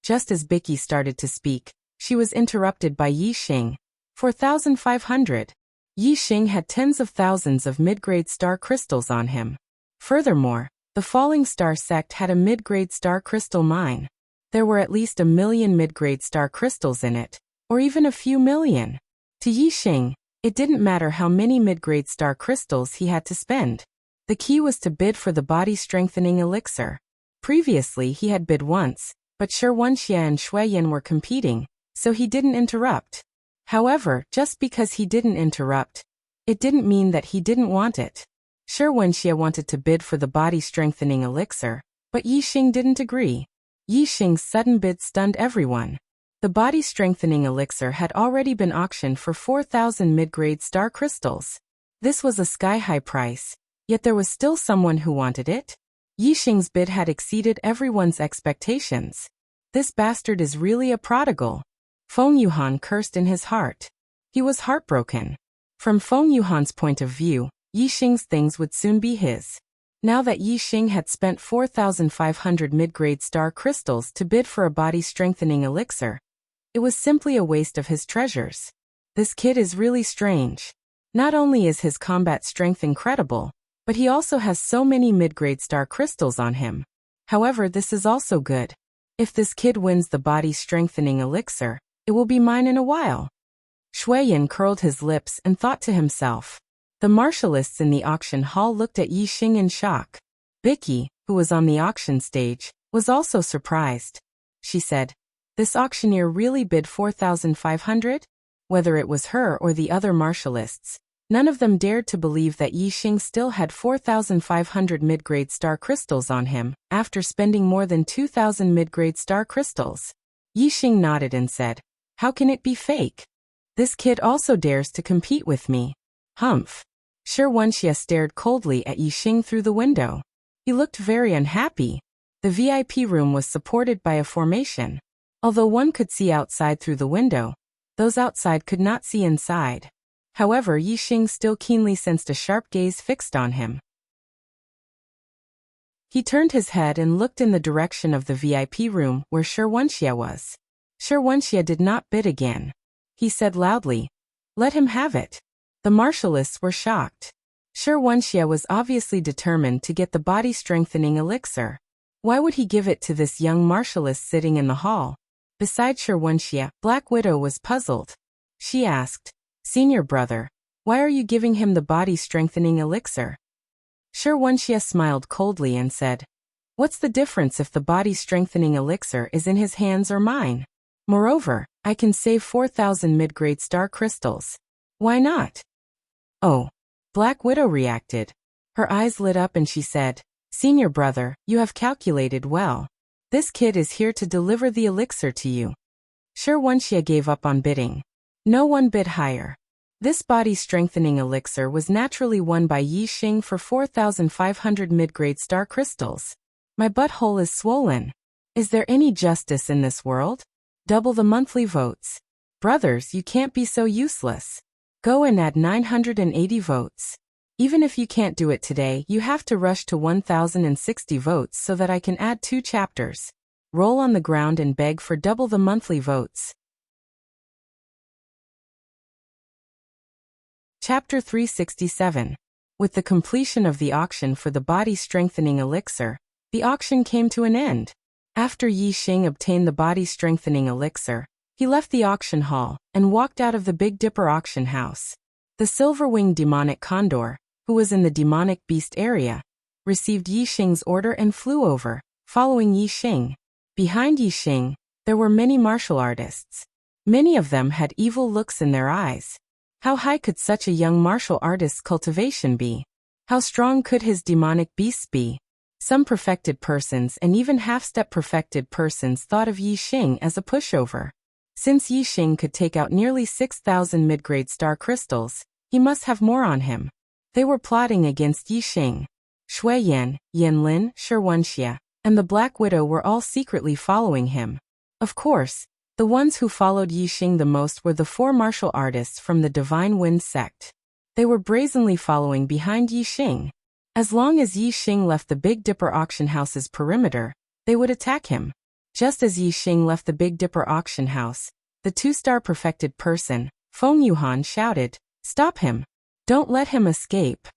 Just as Vicky started to speak, she was interrupted by Yi Xing. 4,500. Yi Xing had tens of thousands of mid-grade star crystals on him. Furthermore, the Falling Star sect had a mid-grade star crystal mine. There were at least 1 million mid-grade star crystals in it, or even a few million. To Yi Xing, it didn't matter how many mid-grade star crystals he had to spend. The key was to bid for the body-strengthening elixir. Previously he had bid once, but Wuxia and Shui Yan were competing, so he didn't interrupt. However, just because he didn't interrupt, it didn't mean that he didn't want it. Wuxia wanted to bid for the body-strengthening elixir, but Yixing didn't agree. Yixing's sudden bid stunned everyone. The body-strengthening elixir had already been auctioned for 4,000 mid-grade star crystals. This was a sky-high price, yet there was still someone who wanted it. Yixing's bid had exceeded everyone's expectations. This bastard is really a prodigal. Feng Yuhan cursed in his heart. He was heartbroken. From Feng Yuhan's point of view, Yixing's things would soon be his. Now that Yixing had spent 4,500 mid-grade star crystals to bid for a body-strengthening elixir, it was simply a waste of his treasures. This kid is really strange. Not only is his combat strength incredible, but he also has so many mid-grade star crystals on him. However, this is also good. If this kid wins the body-strengthening elixir, it will be mine in a while. Shuiyan curled his lips and thought to himself. The martialists in the auction hall looked at Yixing in shock. Vicky, who was on the auction stage, was also surprised. She said, "This auctioneer really bid 4,500? Whether it was her or the other martialists, none of them dared to believe that Yixing still had 4,500 mid-grade star crystals on him, after spending more than 2,000 mid-grade star crystals. Yixing nodded and said, "How can it be fake? This kid also dares to compete with me." Humph. Wuxia stared coldly at Yixing through the window. He looked very unhappy. The VIP room was supported by a formation. Although one could see outside through the window, those outside could not see inside. However, Yixing still keenly sensed a sharp gaze fixed on him. He turned his head and looked in the direction of the VIP room where Wuxia was. Wuxia did not bid again. He said loudly, "Let him have it." The martialists were shocked. Wuxia was obviously determined to get the body-strengthening elixir. Why would he give it to this young martialist sitting in the hall? Beside Wuxia, Black Widow was puzzled. She asked, "Senior brother, why are you giving him the body-strengthening elixir?" Wuxia smiled coldly and said, "What's the difference if the body-strengthening elixir is in his hands or mine? Moreover, I can save 4,000 mid-grade star crystals. Why not?" "Oh." Black Widow reacted. Her eyes lit up and she said, "Senior brother, you have calculated well. This kid is here to deliver the elixir to you." Wuxia gave up on bidding. No one bid higher. This body-strengthening elixir was naturally won by Yixing for 4,500 mid-grade star crystals. My butthole is swollen. Is there any justice in this world? Double the monthly votes. Brothers, you can't be so useless. Go and add 980 votes. Even if you can't do it today, you have to rush to 1,060 votes so that I can add 2 chapters. Roll on the ground and beg for double the monthly votes. Chapter 367. With the completion of the auction for the body-strengthening elixir, the auction came to an end. After Yixing obtained the body-strengthening elixir, he left the auction hall and walked out of the Big Dipper auction house. The silver-winged demonic condor, who was in the demonic beast area, received Yixing's order and flew over, following Yixing. Behind Yixing, there were many martial artists. Many of them had evil looks in their eyes. How high could such a young martial artist's cultivation be? How strong could his demonic beasts be? Some perfected persons and even half-step perfected persons thought of Yixing as a pushover. Since Yixing could take out nearly 6,000 mid-grade star crystals, he must have more on him. They were plotting against Yixing. Shuiyan, Yanlin, Wuxia, and the Black Widow were all secretly following him. Of course, the ones who followed Yixing the most were the 4 martial artists from the Divine Wind sect. They were brazenly following behind Yixing. As long as Yixing left the Big Dipper auction house's perimeter, they would attack him. Just as Yixing left the Big Dipper auction house, the 2-star perfected person, Feng Yuhan, shouted, "Stop him! Don't let him escape!"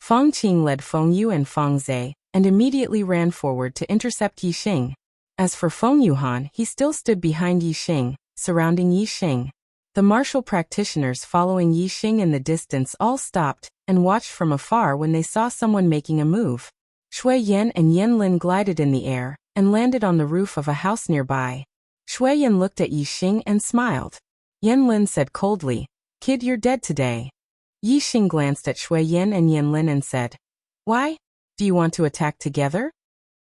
Feng Qing led Feng Yu and Feng Zhe, and immediately ran forward to intercept Yixing. As for Feng Yuhan, he still stood behind Yixing, surrounding Yixing. The martial practitioners following Yixing in the distance all stopped and watched from afar when they saw someone making a move. Shuiyan and Yanlin glided in the air and landed on the roof of a house nearby. Shuiyan looked at Yixing and smiled. Yanlin said coldly, "Kid, you're dead today." Yi Xing glanced at Shui Yan and Yan Lin and said, "Why? Do you want to attack together?"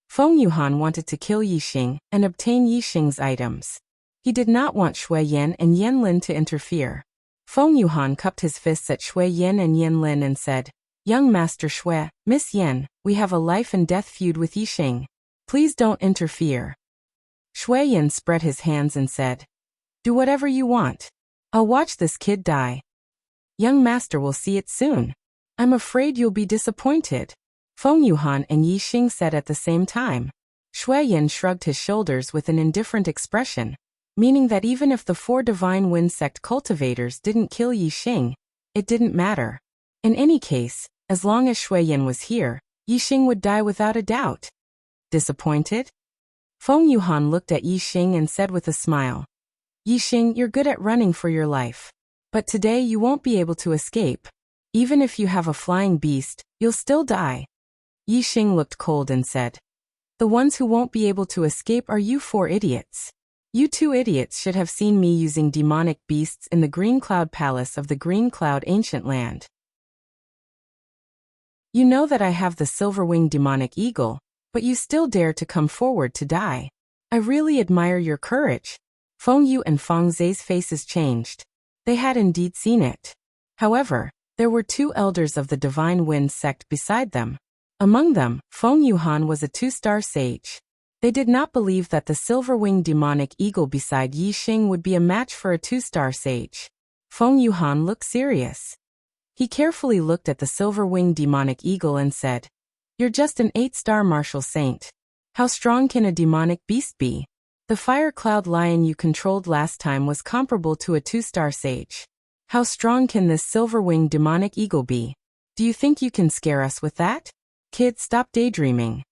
Feng Yuhan wanted to kill Yi Xing and obtain Yi Xing's items. He did not want Shui Yan and Yan Lin to interfere. Feng Yuhan cupped his fists at Shui Yan and Yan Lin and said, "Young Master Shui, Miss Yan, we have a life and death feud with Yi Xing. Please don't interfere." Shui Yan spread his hands and said, "Do whatever you want. I'll watch this kid die. Young Master will see it soon. I'm afraid you'll be disappointed," Feng Yuhan and Yi Xing said at the same time. Shui Yan shrugged his shoulders with an indifferent expression, meaning that even if the 4 Divine Wind Sect cultivators didn't kill Yi Xing, it didn't matter. In any case, as long as Shui Yan was here, Yi Xing would die without a doubt. Disappointed? Feng Yuhan looked at Yi Xing and said with a smile, "Yi Xing, you're good at running for your life. But today you won't be able to escape. Even if you have a flying beast, you'll still die." Yi Xing looked cold and said, "The ones who won't be able to escape are you 4 idiots. You 2 idiots should have seen me using demonic beasts in the Green Cloud Palace of the Green Cloud Ancient Land. You know that I have the silver-winged demonic eagle, but you still dare to come forward to die. I really admire your courage." Feng Yu and Feng Zhe's faces changed. They had indeed seen it. However, there were 2 elders of the Divine Wind Sect beside them. Among them, Feng Yuhan was a 2-star sage. They did not believe that the silver-winged demonic eagle beside Yi Xing would be a match for a 2-star sage. Feng Yuhan looked serious. He carefully looked at the silver-winged demonic eagle and said, "You're just an 8-star martial saint. How strong can a demonic beast be? The fire cloud lion you controlled last time was comparable to a 2-star sage. How strong can this silver-winged demonic eagle be? Do you think you can scare us with that? Kid, stop daydreaming."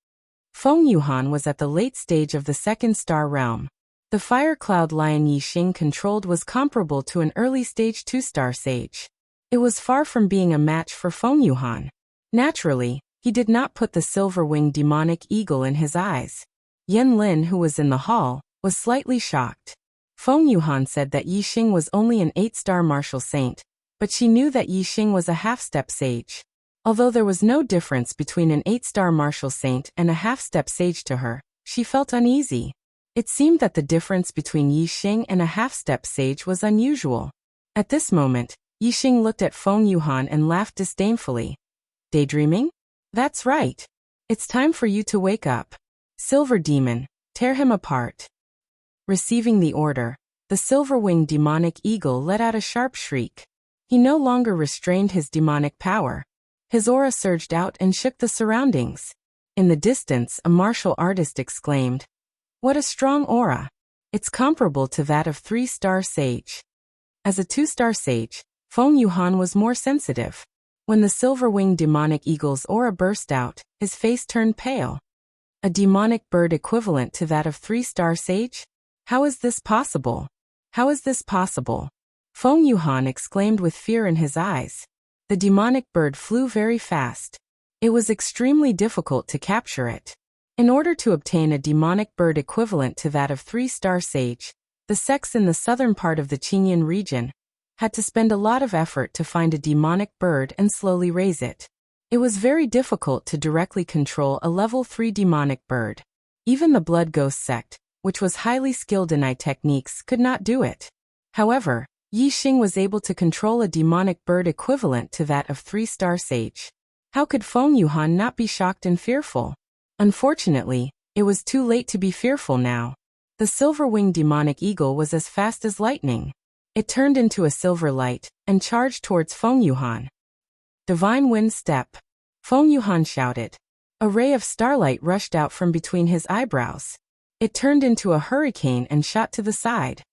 Feng Yuhan was at the late stage of the 2nd-star realm. The fire cloud lion Yi Xing controlled was comparable to an early-stage 2-star sage. It was far from being a match for Feng Yuhan. Naturally, he did not put the silver-winged demonic eagle in his eyes. Yan Lin, who was in the hall, was slightly shocked. Feng Yuhan said that Yi Xing was only an 8-star martial saint, but she knew that Yi Xing was a half-step sage. Although there was no difference between an 8-star martial saint and a half-step sage to her, she felt uneasy. It seemed that the difference between Yi Xing and a half-step sage was unusual. At this moment, Yi Xing looked at Feng Yuhan and laughed disdainfully. "Daydreaming? That's right. It's time for you to wake up. Silver Demon, tear him apart." Receiving the order, the silver-winged demonic eagle let out a sharp shriek. He no longer restrained his demonic power. His aura surged out and shook the surroundings. In the distance, a martial artist exclaimed, "What a strong aura! It's comparable to that of 3-star sage." As a 2-star sage, Feng Yuhan was more sensitive. When the silver-winged demonic eagle's aura burst out, his face turned pale. A demonic bird equivalent to that of 3-star sage? How is this possible? How is this possible? Feng Yuhan exclaimed with fear in his eyes. The demonic bird flew very fast. It was extremely difficult to capture it. In order to obtain a demonic bird equivalent to that of 3-star sage, the sects in the southern part of the Qingyan region had to spend a lot of effort to find a demonic bird and slowly raise it. It was very difficult to directly control a level 3 demonic bird. Even the Blood Ghost sect, which was highly skilled in eye techniques, could not do it. However, Yi Xing was able to control a demonic bird equivalent to that of 3-star sage. How could Feng Yuhan not be shocked and fearful? Unfortunately, it was too late to be fearful now. The silver-winged demonic eagle was as fast as lightning. It turned into a silver light and charged towards Feng Yuhan. "Divine Wind Step!" Feng Yuhan shouted. A ray of starlight rushed out from between his eyebrows. It turned into a hurricane and shot to the side.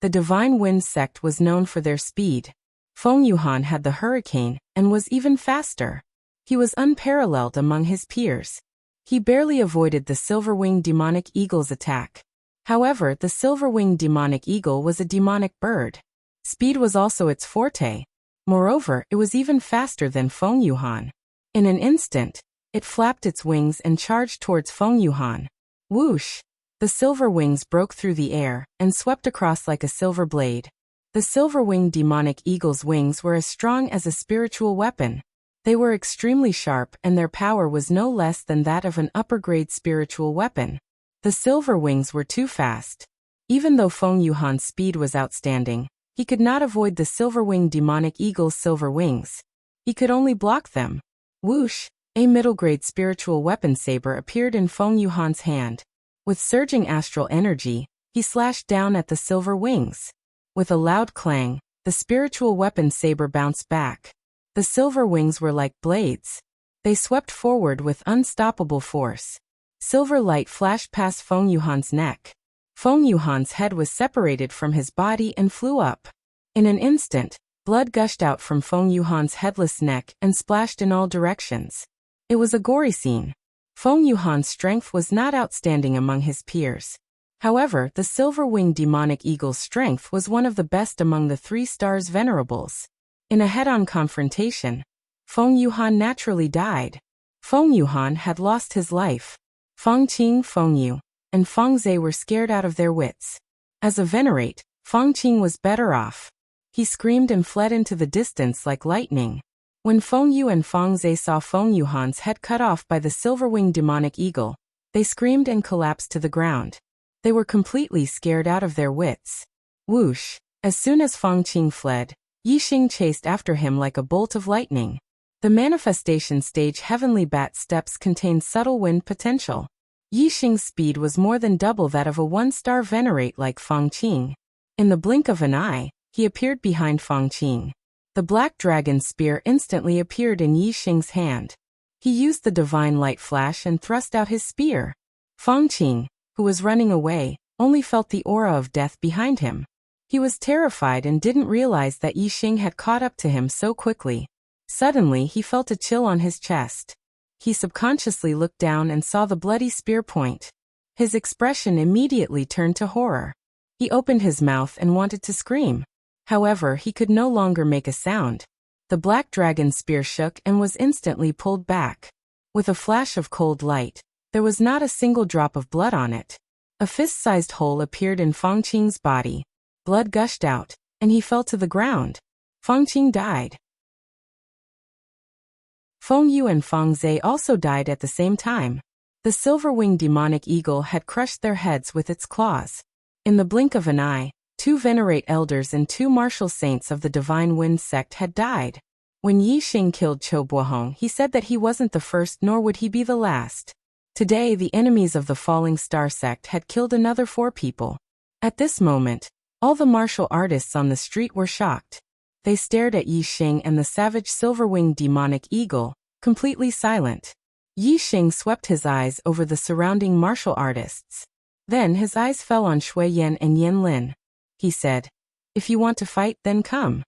The Divine Wind sect was known for their speed. Feng Yuhan had the hurricane and was even faster. He was unparalleled among his peers. He barely avoided the silver-winged demonic eagle's attack. However, the silver-winged demonic eagle was a demonic bird. Speed was also its forte. Moreover, it was even faster than Feng Yuhan. In an instant, it flapped its wings and charged towards Feng Yuhan. Whoosh! The silver wings broke through the air and swept across like a silver blade. The silver-winged demonic eagle's wings were as strong as a spiritual weapon. They were extremely sharp and their power was no less than that of an upper-grade spiritual weapon. The silver wings were too fast. Even though Feng Yuhan's speed was outstanding, he could not avoid the silver-winged demonic eagle's silver wings. He could only block them. Whoosh! A middle-grade spiritual weapon saber appeared in Feng Yuhan's hand. With surging astral energy, he slashed down at the silver wings. With a loud clang, the spiritual weapon saber bounced back. The silver wings were like blades. They swept forward with unstoppable force. Silver light flashed past Feng Yuhan's neck. Feng Yuhan's head was separated from his body and flew up. In an instant, blood gushed out from Feng Yuhan's headless neck and splashed in all directions. It was a gory scene. Feng Yuhan's strength was not outstanding among his peers. However, the silver-winged demonic eagle's strength was one of the best among the 3 stars venerables. In a head-on confrontation, Feng Yuhan naturally died. Feng Yuhan had lost his life. Feng Qing, Feng Yu, and Feng Zhe were scared out of their wits. As a venerate, Feng Qing was better off. He screamed and fled into the distance like lightning. When Feng Yu and Feng Zhe saw Feng Yuhan's head cut off by the silver-winged demonic eagle, they screamed and collapsed to the ground. They were completely scared out of their wits. Whoosh! As soon as Feng Qing fled, Yixing chased after him like a bolt of lightning. The manifestation stage heavenly bat steps contained subtle wind potential. Yixing's speed was more than double that of a 1-star venerate like Feng Qing. In the blink of an eye, he appeared behind Feng Qing. The black dragon spear instantly appeared in Yixing's hand. He used the divine light flash and thrust out his spear. Feng Qing, who was running away, only felt the aura of death behind him. He was terrified and didn't realize that Yixing had caught up to him so quickly. Suddenly he felt a chill on his chest. He subconsciously looked down and saw the bloody spear point. His expression immediately turned to horror. He opened his mouth and wanted to scream. However, he could no longer make a sound. The black dragon spear shook and was instantly pulled back. With a flash of cold light, there was not a single drop of blood on it. A fist-sized hole appeared in Feng Qing's body. Blood gushed out, and he fell to the ground. Feng Qing died. Feng Yu and Feng Zhe also died at the same time. The silver-winged demonic eagle had crushed their heads with its claws. In the blink of an eye, 2 venerate elders and 2 martial saints of the Divine Wind sect had died. When Yixing killed Qiu Bohong, he said that he wasn't the first nor would he be the last. Today, the enemies of the Falling Star sect had killed another 4 people. At this moment, all the martial artists on the street were shocked. They stared at Yixing and the savage silver-winged demonic eagle, completely silent. Yixing swept his eyes over the surrounding martial artists. Then his eyes fell on Shui Yan and Yan Lin. He said, "If you want to fight, then come."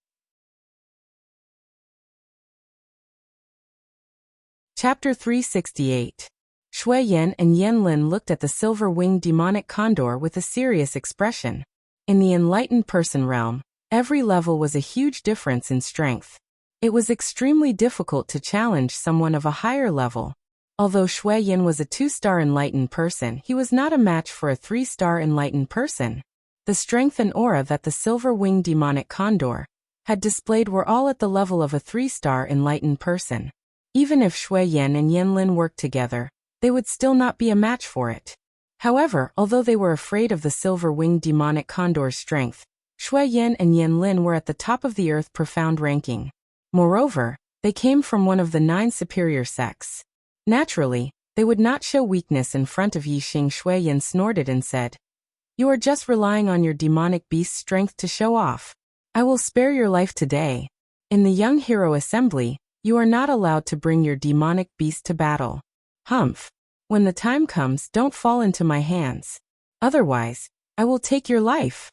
Chapter 368. Shui Yan and Yan Lin looked at the silver-winged demonic condor with a serious expression. In the enlightened person realm, every level was a huge difference in strength. It was extremely difficult to challenge someone of a higher level. Although Shui Yan was a 2-star enlightened person, he was not a match for a 3-star enlightened person. The strength and aura that the silver-winged demonic condor had displayed were all at the level of a 3-star enlightened person. Even if Shui Yan and Yan Lin worked together, they would still not be a match for it. However, although they were afraid of the silver-winged demonic condor's strength, Shui Yan and Yan Lin were at the top of the earth profound ranking. Moreover, they came from one of the 9 superior sects. Naturally, they would not show weakness in front of Yixing. Shui Yan snorted and said, "You are just relying on your demonic beast's strength to show off. I will spare your life today. In the Young Hero Assembly, you are not allowed to bring your demonic beast to battle. Humph. When the time comes, don't fall into my hands. Otherwise, I will take your life."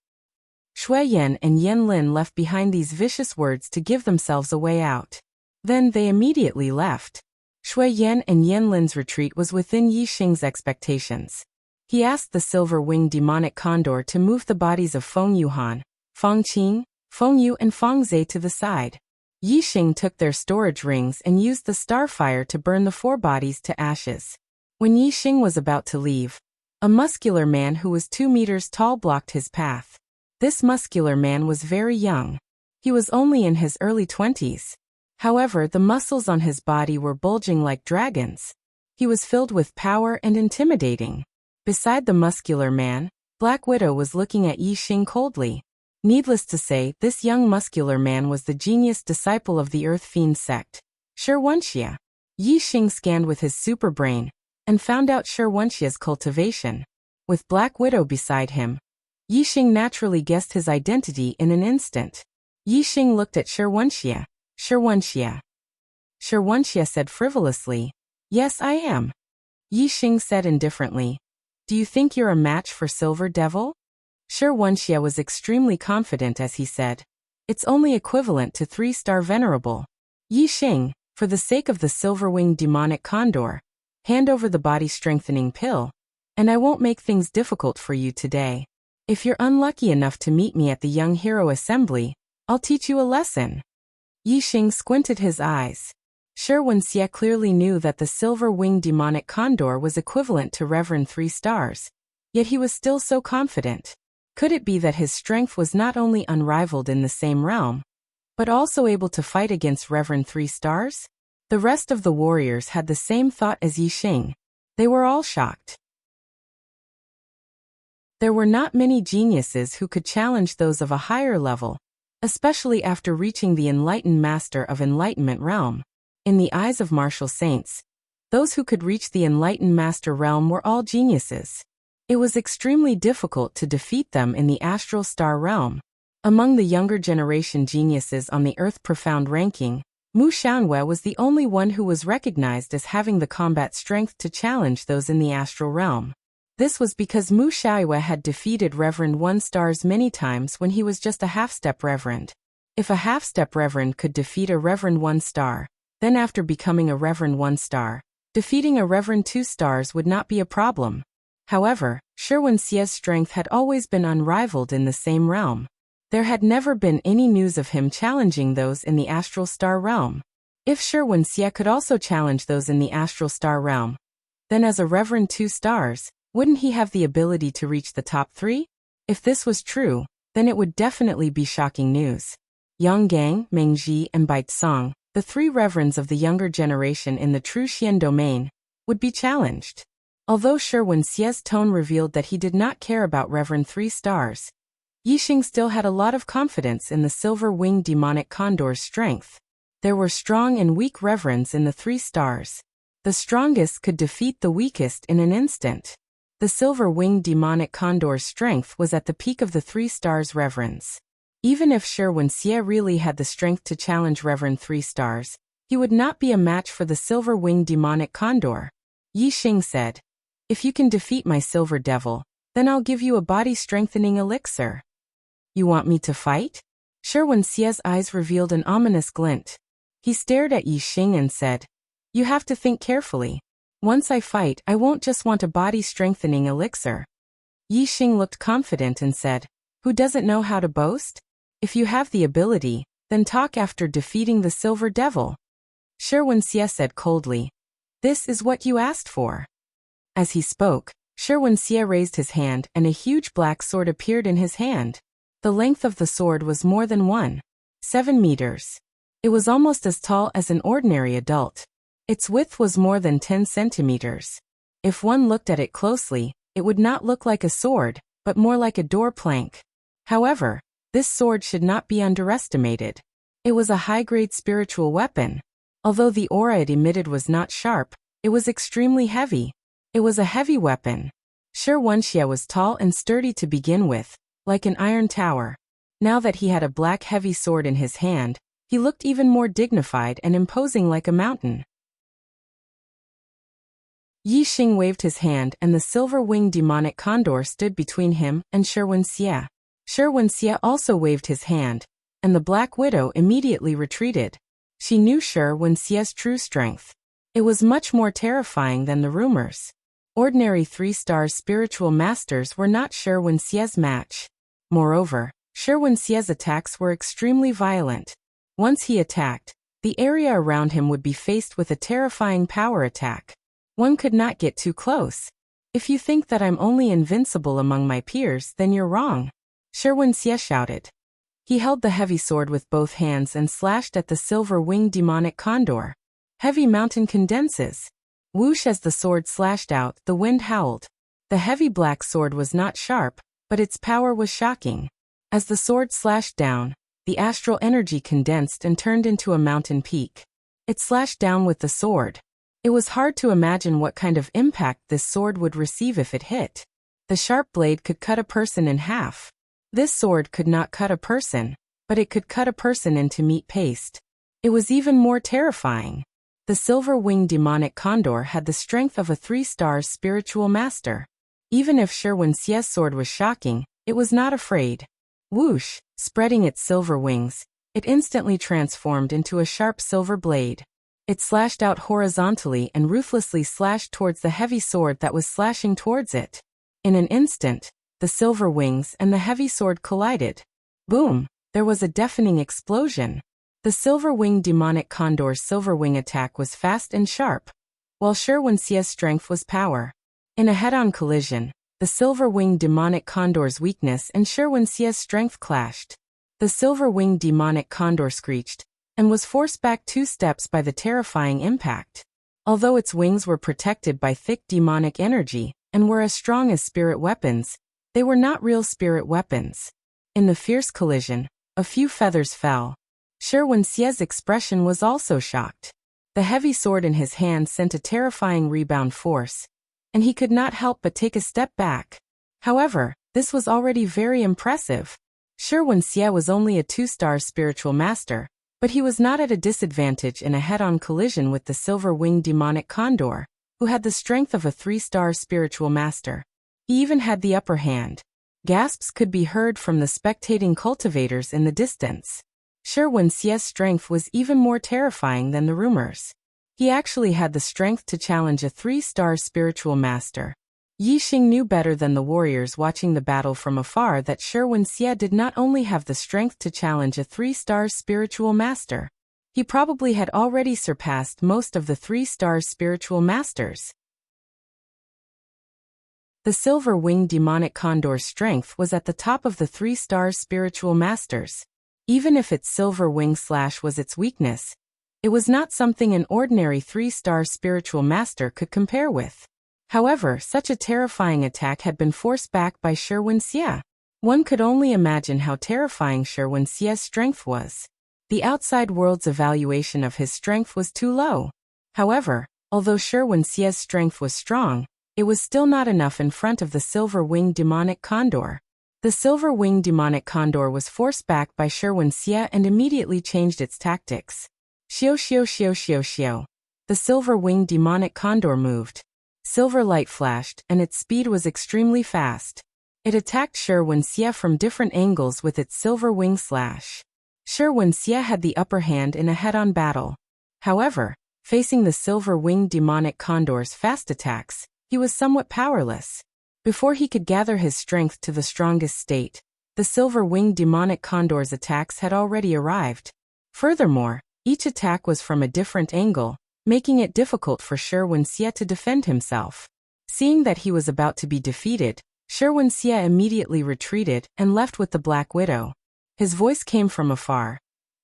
Shui Yan and Yan Lin left behind these vicious words to give themselves a way out. Then they immediately left. Shui Yan and Yan Lin's retreat was within Yixing's expectations. He asked the silver-winged demonic condor to move the bodies of Feng Yuhan, Feng Qing, Feng Yu and Feng Zhe to the side. Yixing took their storage rings and used the starfire to burn the 4 bodies to ashes. When Yixing was about to leave, a muscular man who was 2 meters tall blocked his path. This muscular man was very young. He was only in his early 20s. However, the muscles on his body were bulging like dragons. He was filled with power and intimidating. Beside the muscular man, Black Widow was looking at Yi Xing coldly. Needless to say, this young muscular man was the genius disciple of the Earth Fiend sect, Wuxia. Yi Xing scanned with his super brain and found out Wuxia's cultivation. With Black Widow beside him, Yi Xing naturally guessed his identity in an instant. Yi Xing looked at Wuxia. Wuxia said frivolously, "Yes, I am." Yi Xing said indifferently, "Do you think you're a match for Silver Devil?" Wuxia was extremely confident as he said, "It's only equivalent to 3-star Venerable. Yi Xing, for the sake of the silver-winged demonic condor, hand over the body-strengthening pill, and I won't make things difficult for you today. If you're unlucky enough to meet me at the Young Hero Assembly, I'll teach you a lesson." Yi Xing squinted his eyes. Wuxia clearly knew that the silver-winged demonic condor was equivalent to Reverend 3 stars, yet he was still so confident. Could it be that his strength was not only unrivaled in the same realm, but also able to fight against Reverend 3 stars? The rest of the warriors had the same thought as Yi Xing. They were all shocked. There were not many geniuses who could challenge those of a higher level, especially after reaching the enlightened master of enlightenment realm. In the eyes of martial saints, those who could reach the enlightened master realm were all geniuses. It was extremely difficult to defeat them in the astral star realm. Among the younger generation geniuses on the Earth Profound ranking, Mu Xianwei was the only one who was recognized as having the combat strength to challenge those in the astral realm. This was because Mu Xianwei had defeated Reverend 1 stars many times when he was just a half-step Reverend. If a half-step Reverend could defeat a Reverend 1 star, then after becoming a Reverend 1 star, defeating a Reverend 2 stars would not be a problem. However, Wuxia's strength had always been unrivaled in the same realm. There had never been any news of him challenging those in the astral star realm. If Wuxia could also challenge those in the astral star realm, then as a Reverend 2 stars, wouldn't he have the ability to reach the top 3? If this was true, then it would definitely be shocking news. Yang Gang, Meng Ji, and Bait Song, the 3 reverends of the younger generation in the true Xian domain, would be challenged. Although Wuxia's tone revealed that he did not care about Reverend 3 stars, Yi Xing still had a lot of confidence in the silver-winged demonic condor's strength. There were strong and weak reverends in the 3 stars. The strongest could defeat the weakest in an instant. The silver-winged demonic condor's strength was at the peak of the 3 stars reverends. Even if Wuxia really had the strength to challenge Reverend 3 stars, he would not be a match for the silver-winged demonic condor. Yi Xing said, "If you can defeat my silver devil, then I'll give you a body-strengthening elixir." "You want me to fight?" Wuxia's eyes revealed an ominous glint. He stared at Yi Xing and said, "You have to think carefully. Once I fight, I won't just want a body-strengthening elixir." Yi Xing looked confident and said, "Who doesn't know how to boast? If you have the ability, then talk after defeating the silver devil." Wuxia said coldly, "This is what you asked for." As he spoke, Wuxia raised his hand and a huge black sword appeared in his hand. The length of the sword was more than 1.7 meters. It was almost as tall as an ordinary adult. Its width was more than 10 centimeters. If one looked at it closely, it would not look like a sword, but more like a door plank. However, this sword should not be underestimated. It was a high-grade spiritual weapon. Although the aura it emitted was not sharp, it was extremely heavy. It was a heavy weapon. Wuxia was tall and sturdy to begin with, like an iron tower. Now that he had a black heavy sword in his hand, he looked even more dignified and imposing like a mountain. Yi Xing waved his hand and the silver-winged demonic condor stood between him and Wuxia. Wuxia also waved his hand, and the Black Widow immediately retreated. She knew Wuxia's true strength. It was much more terrifying than the rumors. Ordinary 3-star spiritual masters were not Wuxia's match. Moreover, Wuxia's attacks were extremely violent. Once he attacked, the area around him would be faced with a terrifying power attack. One could not get too close. If you think that I'm only invincible among my peers, then you're wrong. Wuxia shouted. He held the heavy sword with both hands and slashed at the silver-winged demonic condor. Heavy mountain condenses. Whoosh! As the sword slashed out, the wind howled. The heavy black sword was not sharp, but its power was shocking. As the sword slashed down, the astral energy condensed and turned into a mountain peak. It slashed down with the sword. It was hard to imagine what kind of impact this sword would receive if it hit. The sharp blade could cut a person in half. This sword could not cut a person, but it could cut a person into meat paste. It was even more terrifying. The silver-winged demonic condor had the strength of a 3-star spiritual master. Even if Wuxia's sword was shocking, it was not afraid. Whoosh! Spreading its silver wings, it instantly transformed into a sharp silver blade. It slashed out horizontally and ruthlessly slashed towards the heavy sword that was slashing towards it. In an instant, the silver wings and the heavy sword collided. Boom! There was a deafening explosion. The silver-winged demonic condor's silver wing attack was fast and sharp, while Wuxia's strength was power. In a head-on collision, the silver-winged demonic condor's weakness and Wuxia's strength clashed. The silver-winged demonic condor screeched, and was forced back 2 steps by the terrifying impact. Although its wings were protected by thick demonic energy, and were as strong as spirit weapons, they were not real spirit weapons. In the fierce collision, a few feathers fell. Wuxia's expression was also shocked. The heavy sword in his hand sent a terrifying rebound force, and he could not help but take a step back. However, this was already very impressive. Wuxia was only a 2-star spiritual master, but he was not at a disadvantage in a head-on collision with the silver-winged demonic condor, who had the strength of a 3-star spiritual master. He even had the upper hand. Gasps could be heard from the spectating cultivators in the distance. Wuxia's strength was even more terrifying than the rumors. He actually had the strength to challenge a 3-star spiritual master. Yixing knew better than the warriors watching the battle from afar that Wuxia did not only have the strength to challenge a 3-star spiritual master. He probably had already surpassed most of the 3-star spiritual masters. The silver-winged demonic condor's strength was at the top of the 3-star spiritual masters. Even if its silver wing slash was its weakness, it was not something an ordinary 3-star spiritual master could compare with. However, such a terrifying attack had been forced back by Wuxia. One could only imagine how terrifying Wuxia's strength was. The outside world's evaluation of his strength was too low. However, although Wuxia's strength was strong, it was still not enough in front of the silver-winged demonic condor. The silver-winged demonic condor was forced back by Wuxia and immediately changed its tactics. Xiao xiao xiao xiao xiao. The silver-winged demonic condor moved. Silver light flashed, and its speed was extremely fast. It attacked Wuxia from different angles with its silver wing slash. Wuxia had the upper hand in a head-on battle. However, facing the silver-winged demonic condor's fast attacks, he was somewhat powerless. Before he could gather his strength to the strongest state, the silver-winged demonic condor's attacks had already arrived. Furthermore, each attack was from a different angle, making it difficult for Wuxia to defend himself. Seeing that he was about to be defeated, Wuxia immediately retreated and left with the Black Widow. His voice came from afar.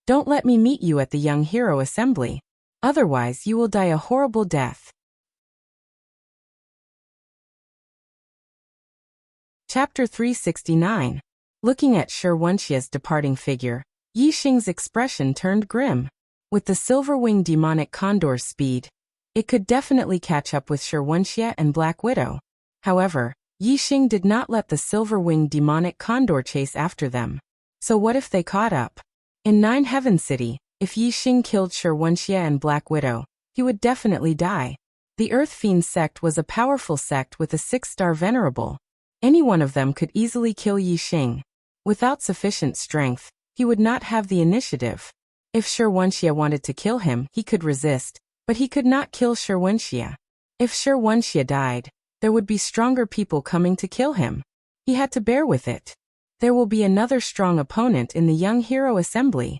"Don't let me meet you at the Young Hero Assembly. Otherwise you will die a horrible death." Chapter 369. Looking at Wuxia's departing figure, Yixing's expression turned grim. With the silver-winged demonic condor's speed, it could definitely catch up with Wuxia and Black Widow. However, Yixing did not let the silver-winged demonic condor chase after them. So what if they caught up? In Nine Heaven City, if Yixing killed Wuxia and Black Widow, he would definitely die. The Earth Fiend sect was a powerful sect with a 6-star venerable. Any one of them could easily kill Yixing. Without sufficient strength, he would not have the initiative. If Wuxia wanted to kill him, he could resist, but he could not kill Wuxia. If Wuxia died, there would be stronger people coming to kill him. He had to bear with it. There will be another strong opponent in the Young Hero Assembly.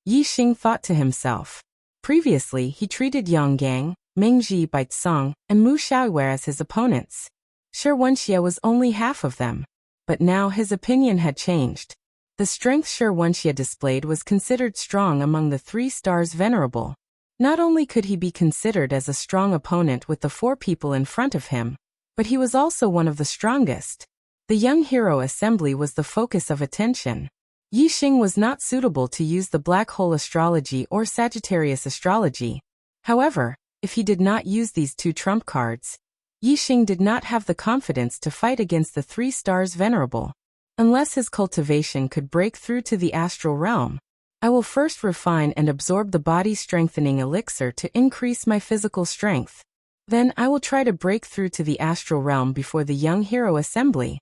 Yixing thought to himself. Previously, he treated Yang Gang, Mengji Baitsong, and Mu Xiaowei as his opponents. Wuxia was only half of them. but now his opinion had changed. The strength Wuxia displayed was considered strong among the 3 stars venerable. Not only could he be considered as a strong opponent with the 4 people in front of him, but he was also one of the strongest. The young hero assembly was the focus of attention. Yixing was not suitable to use the black hole astrology or Sagittarius astrology. However, if he did not use these 2 trump cards, Yixing did not have the confidence to fight against the 3 stars venerable. Unless his cultivation could break through to the astral realm, I will first refine and absorb the body-strengthening elixir to increase my physical strength. Then I will try to break through to the astral realm before the young hero assembly.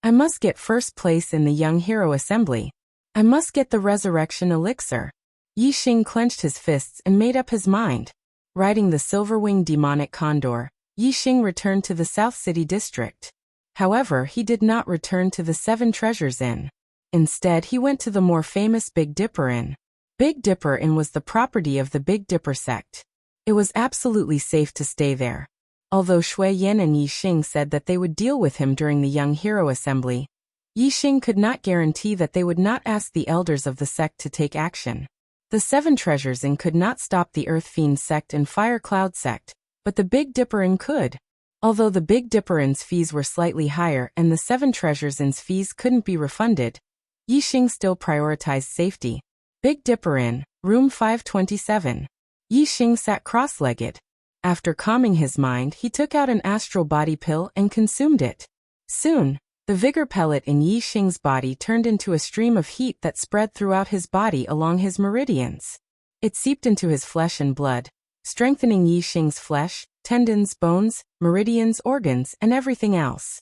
I must get first place in the young hero assembly. I must get the resurrection elixir. Yixing clenched his fists and made up his mind. Riding the silver-winged demonic condor, Yixing returned to the South City district. However, he did not return to the 7 Treasures Inn. Instead, he went to the more famous Big Dipper Inn. Big Dipper Inn was the property of the Big Dipper sect. It was absolutely safe to stay there. Although Shui Yin and Yixing said that they would deal with him during the Young Hero Assembly, Yixing could not guarantee that they would not ask the elders of the sect to take action. The 7 Treasures Inn could not stop the Earth Fiend sect and Fire Cloud sect, but the Big Dipper Inn could. Although the Big Dipper Inn's fees were slightly higher and the 7 Treasures Inn's fees couldn't be refunded, Yixing still prioritized safety. Big Dipper Inn, room 527. Yixing sat cross-legged. After calming his mind, he took out an astral body pill and consumed it. Soon, the vigor pellet in Yixing's body turned into a stream of heat that spread throughout his body along his meridians. It seeped into his flesh and blood, strengthening Yixing's flesh, tendons, bones, meridians, organs, and everything else.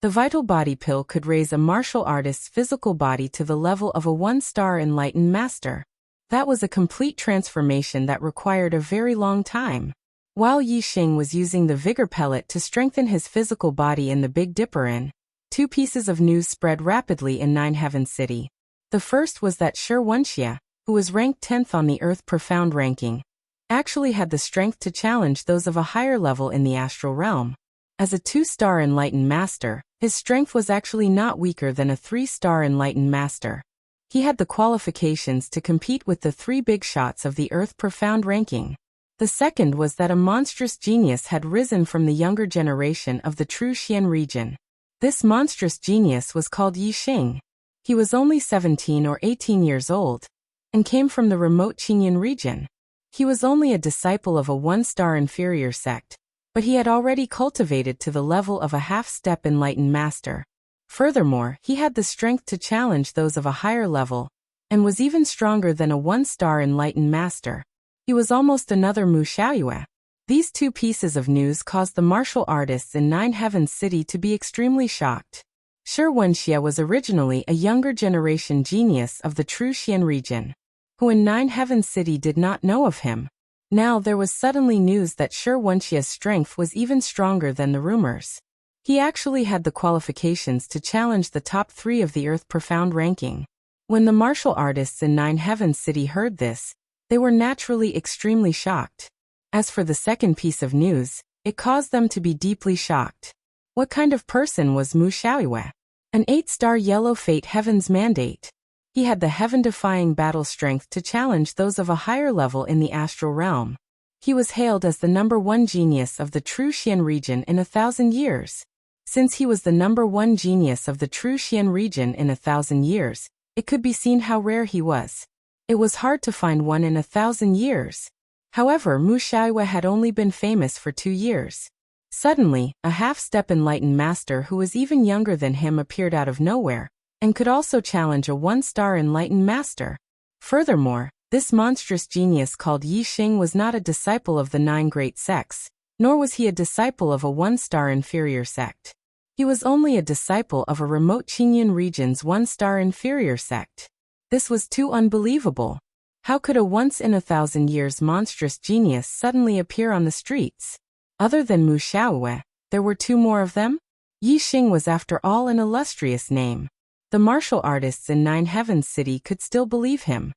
The vital body pill could raise a martial artist's physical body to the level of a 1-star enlightened master. That was a complete transformation that required a very long time. While Yixing was using the vigor pellet to strengthen his physical body in the Big Dipper Inn, 2 pieces of news spread rapidly in Nine Heaven City. The first was that Wuxia, who was ranked 10th on the Earth Profound ranking, actually had the strength to challenge those of a higher level in the astral realm. As a 2-star enlightened master, his strength was actually not weaker than a 3-star enlightened master. He had the qualifications to compete with the 3 big shots of the Earth Profound ranking. The second was that a monstrous genius had risen from the younger generation of the true Xian region. This monstrous genius was called Yixing. He was only 17 or 18 years old, and came from the remote Qingyan region. He was only a disciple of a 1-star inferior sect, but he had already cultivated to the level of a half-step enlightened master. Furthermore, he had the strength to challenge those of a higher level, and was even stronger than a 1-star enlightened master. He was almost another Mu Xiaoyue. These 2 pieces of news caused the martial artists in Nine Heaven City to be extremely shocked. Wuxia was originally a younger generation genius of the true Xian region, who in Nine Heaven City did not know of him. Now there was suddenly news that Wuxia's strength was even stronger than the rumors. He actually had the qualifications to challenge the top 3 of the Earth Profound ranking. When the martial artists in Nine Heaven City heard this, they were naturally extremely shocked. As for the second piece of news, it caused them to be deeply shocked. What kind of person was Mu Xiaoyue? An 8-star yellow fate heaven's mandate. He had the heaven-defying battle strength to challenge those of a higher level in the astral realm. He was hailed as the #1 genius of the true Xian region in 1,000 years. Since he was the #1 genius of the true Xian region in 1,000 years, it could be seen how rare he was. It was hard to find one in 1,000 years. However, Mu Xiaoyue had only been famous for 2 years. Suddenly, a half-step enlightened master who was even younger than him appeared out of nowhere, and could also challenge a 1-star enlightened master. Furthermore, this monstrous genius called Yixing was not a disciple of the 9 great sects, nor was he a disciple of a 1-star inferior sect. He was only a disciple of a remote Qingyan region's 1-star inferior sect. This was too unbelievable. How could a once-in-1,000 years monstrous genius suddenly appear on the streets? Other than Mu Xiaoyue, there were 2 more of them? Yixing was after all an illustrious name. The martial artists in Nine Heaven City could still believe him.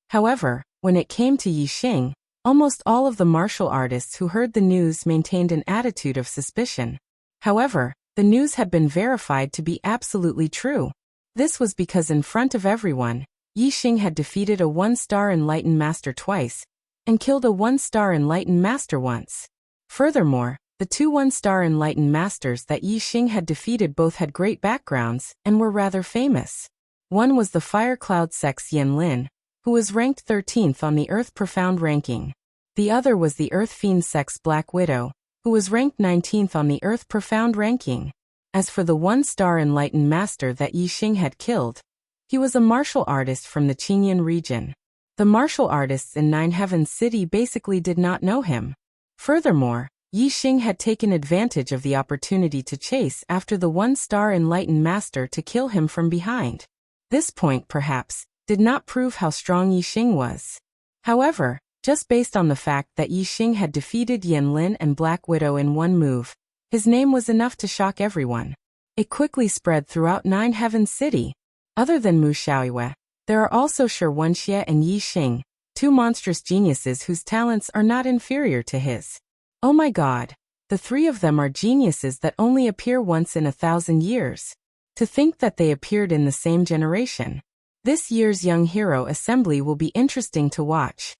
However, when it came to Yixing, Almost all of the martial artists who heard the news maintained an attitude of suspicion. However, the news had been verified to be absolutely true. This was because in front of everyone, Yi Xing had defeated a 1-star enlightened master twice, and killed a 1-star enlightened master once. Furthermore, the 2 1-star enlightened masters that Yi Xing had defeated both had great backgrounds and were rather famous. One was the Fire Cloud Sex Yan Lin, who was ranked 13th on the Earth Profound ranking. The other was the Earth Fiend Sex Black Widow, who was ranked 19th on the Earth Profound ranking. As for the 1-star enlightened master that Yi Xing had killed, he was a martial artist from the Qingyan region. The martial artists in Nine Heavens City basically did not know him. Furthermore, Yi Xing had taken advantage of the opportunity to chase after the 1-star enlightened master to kill him from behind. This point, perhaps, did not prove how strong Yi Xing was. However, just based on the fact that Yi Xing had defeated Yan Lin and Black Widow in one move, his name was enough to shock everyone. It quickly spread throughout Nine Heavens City. Other than Mu Xiaoyue, there are also Shi Wuxia and Yi Xing, 2 monstrous geniuses whose talents are not inferior to his. Oh my god, the 3 of them are geniuses that only appear once in 1,000 years. To think that they appeared in the same generation. This year's Young Hero Assembly will be interesting to watch.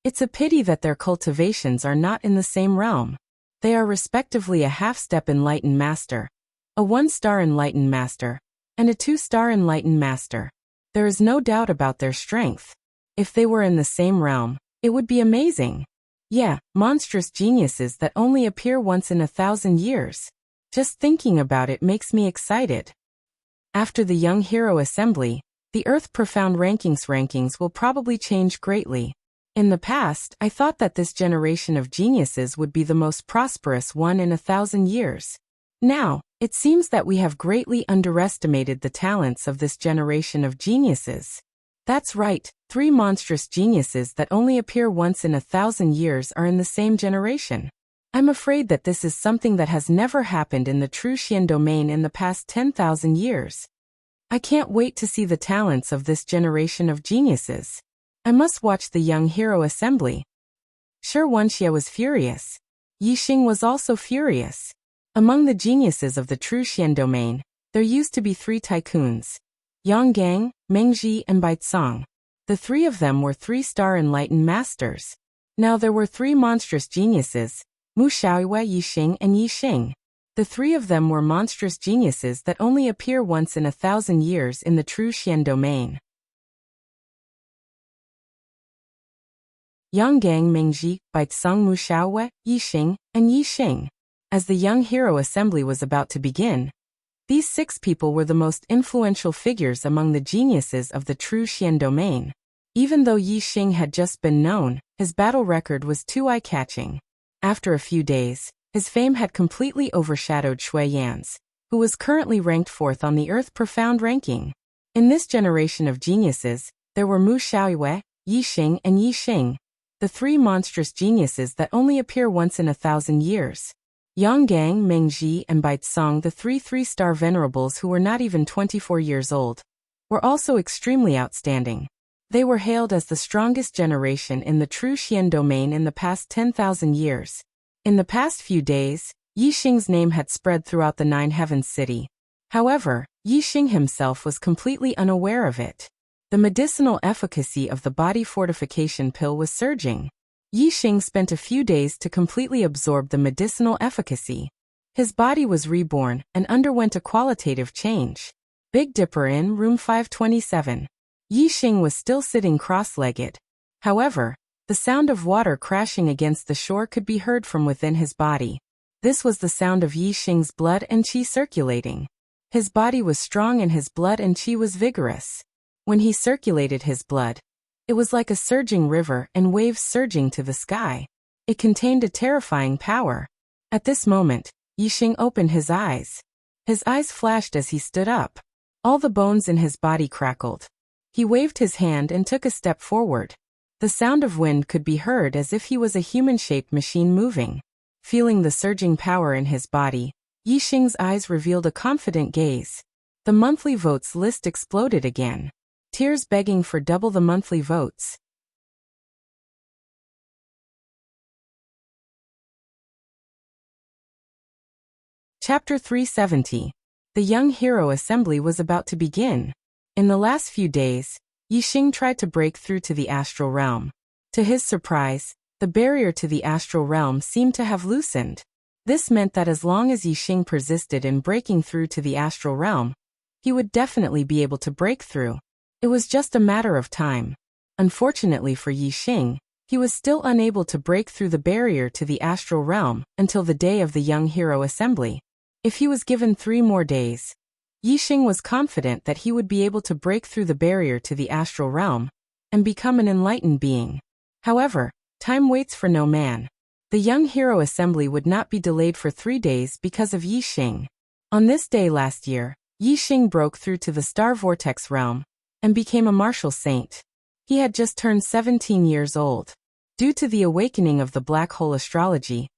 It's a pity that their cultivations are not in the same realm. They are respectively a half-step enlightened master, a 1-star enlightened master, and a 2-star enlightened master. There is no doubt about their strength. If they were in the same realm, it would be amazing. Yeah, monstrous geniuses that only appear once in 1,000 years. Just thinking about it makes me excited. After the Young Hero Assembly, the Earth Profound rankings will probably change greatly. In the past, I thought that this generation of geniuses would be the most prosperous one in 1,000 years. Now, it seems that we have greatly underestimated the talents of this generation of geniuses. That's right, 3 monstrous geniuses that only appear once in 1,000 years are in the same generation. I'm afraid that this is something that has never happened in the true Xian domain in the past 10,000 years. I can't wait to see the talents of this generation of geniuses. I must watch the Young Hero Assembly. Shi Wuxia was furious. Yi Xing was also furious. Among the geniuses of the true Xian domain, there used to be 3 tycoons. Yang Gang, Mengji and Baicong. The 3 of them were 3-star enlightened masters. Now there were 3 monstrous geniuses, Mu Xiaoyue, Yi Xing and Yi Xing. The 3 of them were monstrous geniuses that only appear once in 1,000 years in the true Xian domain. Yang Gang, Mengji, Baicong, Mu Xiaoyue, Yi Xing, and Yi Xing. As the Young Hero Assembly was about to begin, these 6 people were the most influential figures among the geniuses of the true Xian domain. Even though Yi Xing had just been known, his battle record was too eye-catching. After a few days, his fame had completely overshadowed Shui Yan's, who was currently ranked 4th on the Earth Profound ranking. In this generation of geniuses, there were Mu Xiaoyue, Yi Xing and Yi Xing, the 3 monstrous geniuses that only appear once in 1,000 years. Yang Gang, Mengji and Baicong, the 3 3-star venerables who were not even 24 years old, were also extremely outstanding. They were hailed as the strongest generation in the true Xian domain in the past 10,000 years. In the past few days, Yi Xing's name had spread throughout the Nine Heavens City. However, Yi Xing himself was completely unaware of it. The medicinal efficacy of the body fortification pill was surging. Yi Xing spent a few days to completely absorb the medicinal efficacy. His body was reborn and underwent a qualitative change. Big Dipper in room 527. Yi Xing was still sitting cross-legged. However, the sound of water crashing against the shore could be heard from within his body. This was the sound of Yi Xing's blood and qi circulating. His body was strong and his blood and qi was vigorous. When he circulated his blood, it was like a surging river and waves surging to the sky. It contained a terrifying power. At this moment, Yi Xing opened his eyes. His eyes flashed as he stood up. All the bones in his body crackled. He waved his hand and took a step forward. The sound of wind could be heard as if he was a human-shaped machine moving. Feeling the surging power in his body, Yi Xing's eyes revealed a confident gaze. The monthly votes list exploded again. Tears begging for double the monthly votes. Chapter 370. The Young Hero Assembly was about to begin. In the last few days, Yixing tried to break through to the astral realm. To his surprise, the barrier to the astral realm seemed to have loosened. This meant that as long as Yixing persisted in breaking through to the astral realm, he would definitely be able to break through. It was just a matter of time. Unfortunately for Yixing, he was still unable to break through the barrier to the astral realm until the day of the Young Hero Assembly. If he was given 3 more days, Yixing was confident that he would be able to break through the barrier to the astral realm and become an enlightened being. However, time waits for no man. The Young Hero Assembly would not be delayed for 3 days because of Yixing. On this day last year, Yixing broke through to the Star Vortex realm and became a martial saint. He had just turned 17 years old. Due to the awakening of the black hole astrology,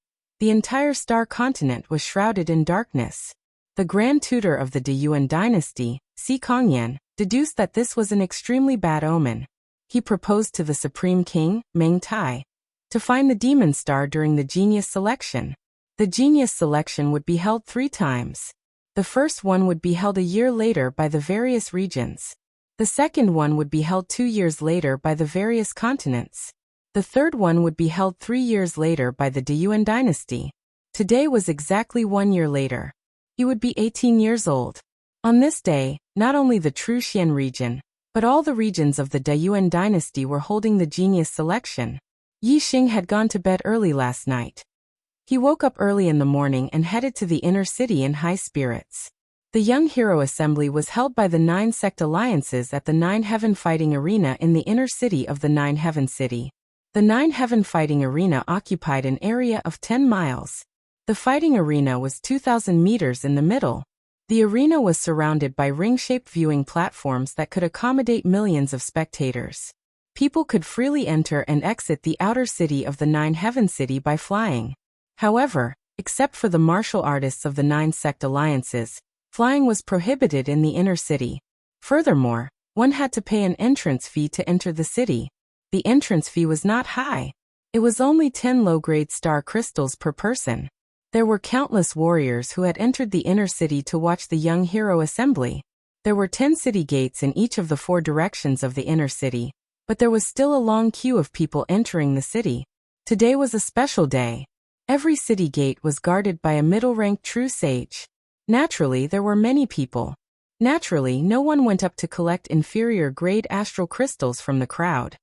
the entire star continent was shrouded in darkness. The Grand Tutor of the Deyuan dynasty, Si Kongyan, deduced that this was an extremely bad omen. He proposed to the Supreme King, Meng Tai, to find the demon star during the genius selection. The genius selection would be held 3 times. The first one would be held a year later by the various regions. The second one would be held 2 years later by the various continents. The third one would be held 3 years later by the Deyuan dynasty. Today was exactly 1 year later. He would be 18 years old. On this day, not only the true Xian region, but all the regions of the Deyuan dynasty were holding the genius selection. Yixing had gone to bed early last night. He woke up early in the morning and headed to the inner city in high spirits. The Young Hero Assembly was held by the 9 sect alliances at the 9 Heaven Fighting Arena in the inner city of the 9 Heaven City. The 9 Heaven Fighting Arena occupied an area of 10 miles. The fighting arena was 2,000 meters in the middle. The arena was surrounded by ring-shaped viewing platforms that could accommodate millions of spectators. People could freely enter and exit the outer city of the 9 Heaven City by flying. However, except for the martial artists of the 9 sect alliances, flying was prohibited in the inner city. Furthermore, one had to pay an entrance fee to enter the city. The entrance fee was not high. It was only 10 low-grade star crystals per person. There were countless warriors who had entered the inner city to watch the Young Hero Assembly. There were 10 city gates in each of the 4 directions of the inner city, but there was still a long queue of people entering the city. Today was a special day. Every city gate was guarded by a middle-ranked true sage. Naturally, there were many people. Naturally, no one went up to collect inferior-grade astral crystals from the crowd.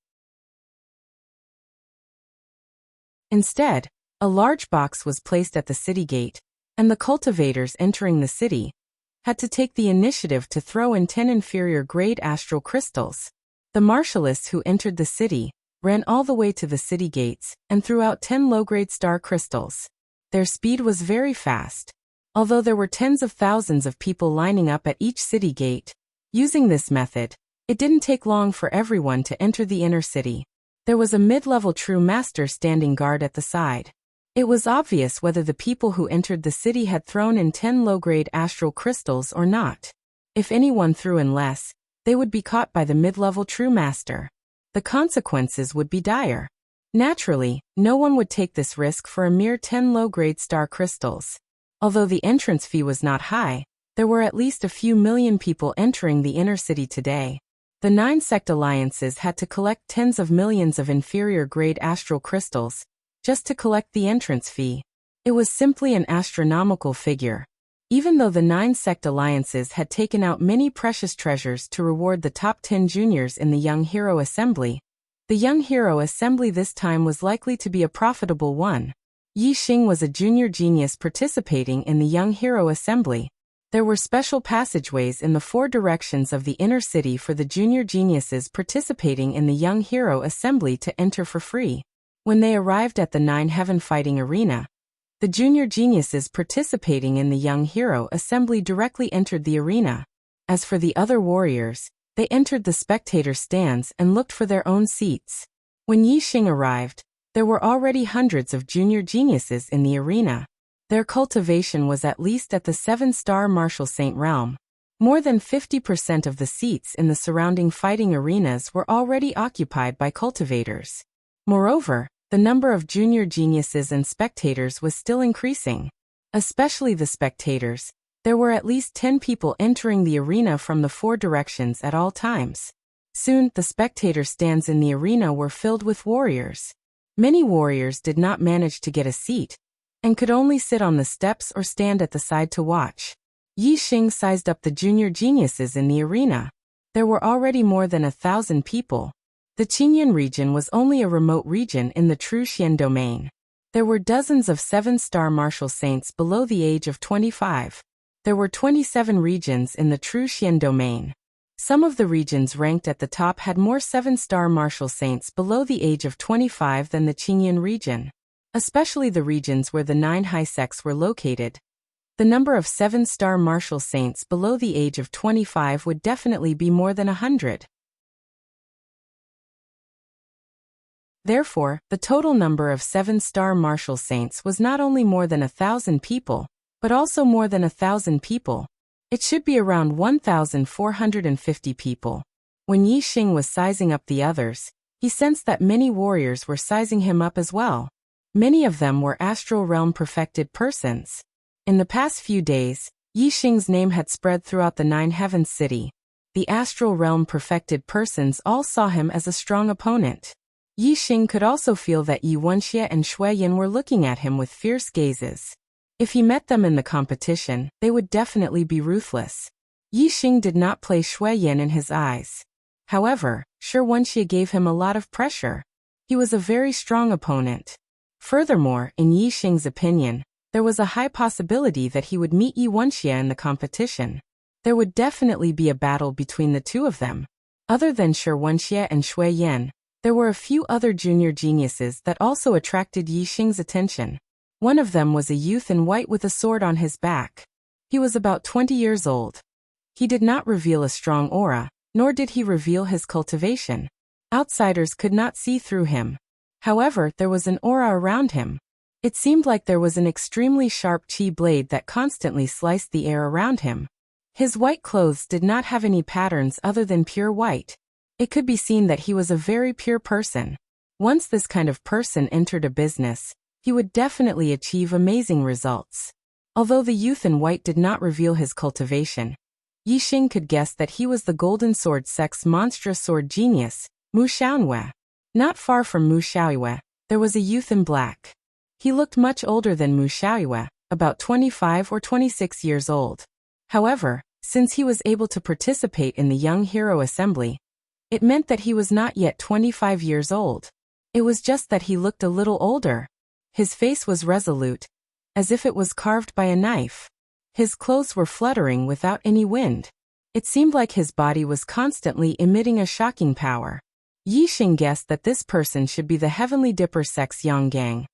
Instead, a large box was placed at the city gate, and the cultivators entering the city had to take the initiative to throw in 10 inferior-grade astral crystals. The martialists who entered the city ran all the way to the city gates and threw out 10 low-grade star crystals. Their speed was very fast. Although there were tens of thousands of people lining up at each city gate, using this method, it didn't take long for everyone to enter the inner city. There was a mid-level true master standing guard at the side. It was obvious whether the people who entered the city had thrown in 10 low-grade astral crystals or not. If anyone threw in less, they would be caught by the mid-level true master. The consequences would be dire. Naturally, no one would take this risk for a mere 10 low-grade star crystals. Although the entrance fee was not high, there were at least a few million people entering the inner city today. The 9 sect alliances had to collect tens of millions of inferior-grade astral crystals just to collect the entrance fee. It was simply an astronomical figure. Even though the 9 sect alliances had taken out many precious treasures to reward the top 10 juniors in the Young Hero Assembly, the Young Hero Assembly this time was likely to be a profitable one. Yixing was a junior genius participating in the Young Hero Assembly. There were special passageways in the 4 directions of the inner city for the junior geniuses participating in the Young Hero Assembly to enter for free. When they arrived at the 9 Heaven Fighting Arena, the junior geniuses participating in the Young Hero Assembly directly entered the arena. As for the other warriors, they entered the spectator stands and looked for their own seats. When Yixing arrived, there were already hundreds of junior geniuses in the arena. Their cultivation was at least at the 7-star martial saint realm. More than 50% of the seats in the surrounding fighting arenas were already occupied by cultivators. Moreover, the number of junior geniuses and spectators was still increasing. especially the spectators. There were at least 10 people entering the arena from the 4 directions at all times. Soon, the spectator stands in the arena were filled with warriors. Many warriors did not manage to get a seat, and could only sit on the steps or stand at the side to watch. Yi Xing sized up the junior geniuses in the arena. There were already more than 1,000 people. The Qingyan region was only a remote region in the True Xian domain. There were dozens of 7-star martial saints below the age of 25. There were 27 regions in the True Xian domain. Some of the regions ranked at the top had more 7-star martial saints below the age of 25 than the Qingyan region, especially the regions where the 9 high sects were located. The number of 7-star martial saints below the age of 25 would definitely be more than 100. Therefore, the total number of 7-star martial saints was not only more than 1,000 people, but also more than 1,000 people. It should be around 1,450 people. When Yi Xing was sizing up the others, he sensed that many warriors were sizing him up as well. Many of them were astral realm perfected persons. In the past few days, Yi Xing's name had spread throughout the 9 heavens city. The astral realm perfected persons all saw him as a strong opponent. Yi Xing could also feel that Wuxia and Shui Yin were looking at him with fierce gazes. If he met them in the competition, they would definitely be ruthless. Yi Xing did not play Shui Yin in his eyes. However, Wuxia gave him a lot of pressure. He was a very strong opponent. Furthermore, in Yi Xing's opinion, there was a high possibility that he would meet Wuxia in the competition. There would definitely be a battle between the two of them. Other than Wuxia and Shui Yin, there were a few other junior geniuses that also attracted Yi Xing's attention. One of them was a youth in white with a sword on his back. He was about 20 years old. He did not reveal a strong aura, nor did he reveal his cultivation. Outsiders could not see through him. However, there was an aura around him. It seemed like there was an extremely sharp qi blade that constantly sliced the air around him. His white clothes did not have any patterns other than pure white. It could be seen that he was a very pure person. Once this kind of person entered a business, he would definitely achieve amazing results. Although the youth in white did not reveal his cultivation, Yi Xing could guess that he was the Golden Sword Sect's monstrous sword genius, Mu Xiaoyue. Not far from Mu Xiaoyue, there was a youth in black. He looked much older than Mu Xiaoyue, about 25 or 26 years old. However, since he was able to participate in the Young Hero Assembly, it meant that he was not yet 25 years old. It was just that he looked a little older. His face was resolute, as if it was carved by a knife. His clothes were fluttering without any wind. It seemed like his body was constantly emitting a shocking power. Yi Xing guessed that this person should be the Heavenly Dipper Sect's Yanggang,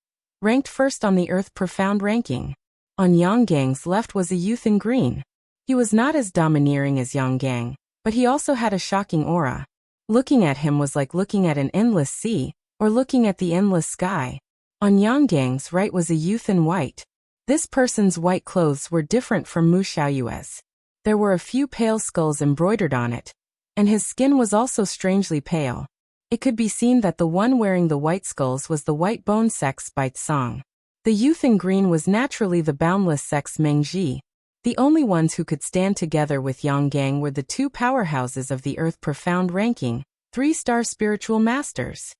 ranked first on the Earth Profound ranking. On Yanggang's left was a youth in green. He was not as domineering as Yanggang, but he also had a shocking aura. Looking at him was like looking at an endless sea, or looking at the endless sky. On Yanggang's right was a youth in white. This person's white clothes were different from Mu Xiaoyue's. There were a few pale skulls embroidered on it, and his skin was also strangely pale. It could be seen that the one wearing the white skulls was the White Bone Sect's Bai Tsang. The youth in green was naturally the Boundless Sect's Meng Ji. The only ones who could stand together with Yanggang were the 2 powerhouses of the Earth Profound ranking, 3-star spiritual masters.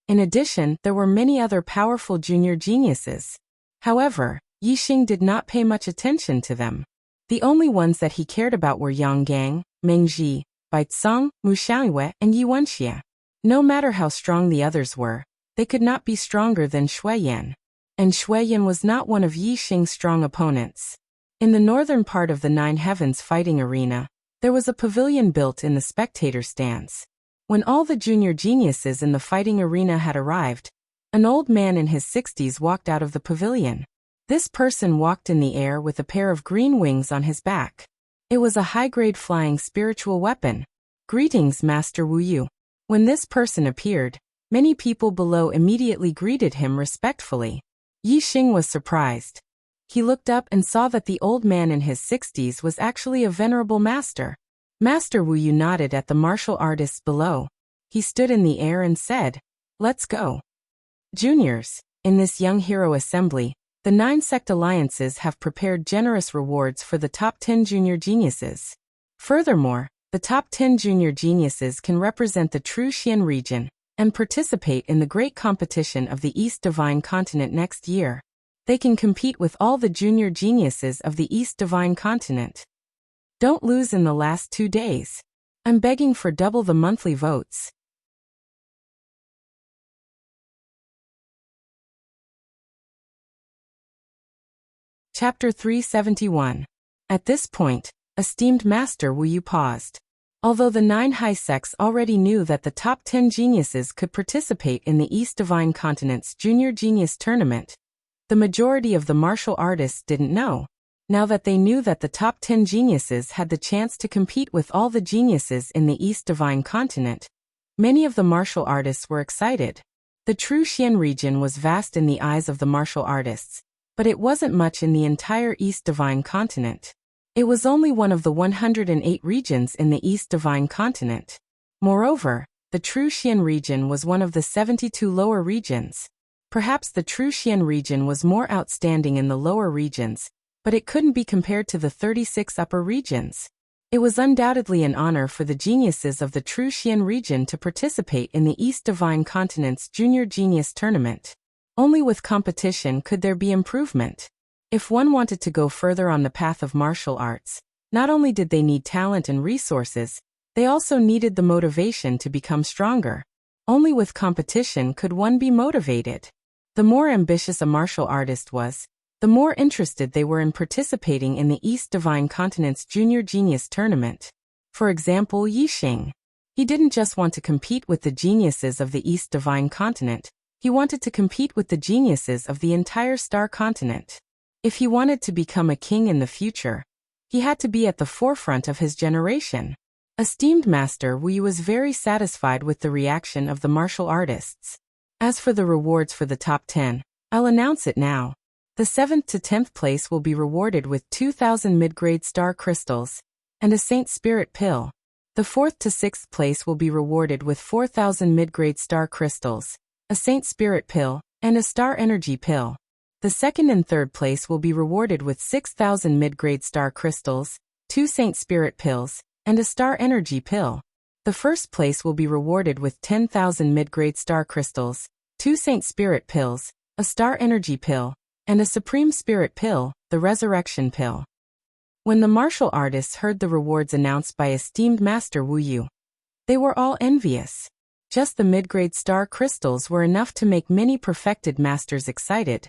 In addition, there were many other powerful junior geniuses. However, Yi Xing did not pay much attention to them. The only ones that he cared about were Yanggang, Meng Ji, Bai Tsang, Mu Xiaoyue, and Wuxia. No matter how strong the others were, they could not be stronger than Shui Yin. And Shui Yin was not one of Yi Xing's strong opponents. In the northern part of the 9 heavens fighting arena, there was a pavilion built in the spectator stands. When all the junior geniuses in the fighting arena had arrived, an old man in his 60s walked out of the pavilion. This person walked in the air with a pair of green wings on his back. It was a high-grade flying spiritual weapon. Greetings, Master Wu Yu. When this person appeared, many people below immediately greeted him respectfully. Yi Xing was surprised. He looked up and saw that the old man in his 60s was actually a venerable master. Master Wu Yu nodded at the martial artists below. He stood in the air and said, "Let's go." Juniors, In this Young Hero Assembly, the 9 sect alliances have prepared generous rewards for the top 10 junior geniuses. Furthermore, the top 10 junior geniuses can represent the true Xian region and participate in the great competition of the East Divine Continent next year. They can compete with all the junior geniuses of the East Divine Continent. Don't lose in the last 2 days. I'm begging for double the monthly votes. Chapter 371. At this point, esteemed Master Wuyu paused. Although the 9 high sects already knew that the top 10 geniuses could participate in the East Divine Continent's Junior Genius Tournament, the majority of the martial artists didn't know. Now that they knew that the top 10 geniuses had the chance to compete with all the geniuses in the East Divine Continent, many of the martial artists were excited. The true Xian region was vast in the eyes of the martial artists, but it wasn't much in the entire East Divine Continent. It was only one of the 108 regions in the East Divine Continent. Moreover, the true Xian region was one of the 72 lower regions. Perhaps the true Xian region was more outstanding in the lower regions, but it couldn't be compared to the 36 upper regions. It was undoubtedly an honor for the geniuses of the true Xian region to participate in the East Divine Continent's Junior Genius Tournament. Only with competition could there be improvement. If one wanted to go further on the path of martial arts, not only did they need talent and resources, they also needed the motivation to become stronger. Only with competition could one be motivated. The more ambitious a martial artist was, the more interested they were in participating in the East Divine Continent's Junior Genius Tournament. For example, Yixing. He didn't just want to compete with the geniuses of the East Divine Continent, he wanted to compete with the geniuses of the entire Star Continent. If he wanted to become a king in the future, he had to be at the forefront of his generation. Esteemed Master Wuyu was very satisfied with the reaction of the martial artists. As for the rewards for the top 10, I'll announce it now. The 7th to 10th place will be rewarded with 2,000 mid-grade star crystals and a Saint Spirit pill. The 4th to 6th place will be rewarded with 4,000 mid-grade star crystals, a Saint Spirit pill, and a Star Energy pill. The 2nd and 3rd place will be rewarded with 6,000 mid-grade star crystals, 2 Saint Spirit pills, and a Star Energy pill. The 1st place will be rewarded with 10,000 mid-grade star crystals, 2 Saint Spirit pills, a Star Energy pill, and a Supreme Spirit pill, the Resurrection pill. When the martial artists heard the rewards announced by esteemed Master Wuyu, they were all envious. Just the mid-grade star crystals were enough to make many perfected masters excited,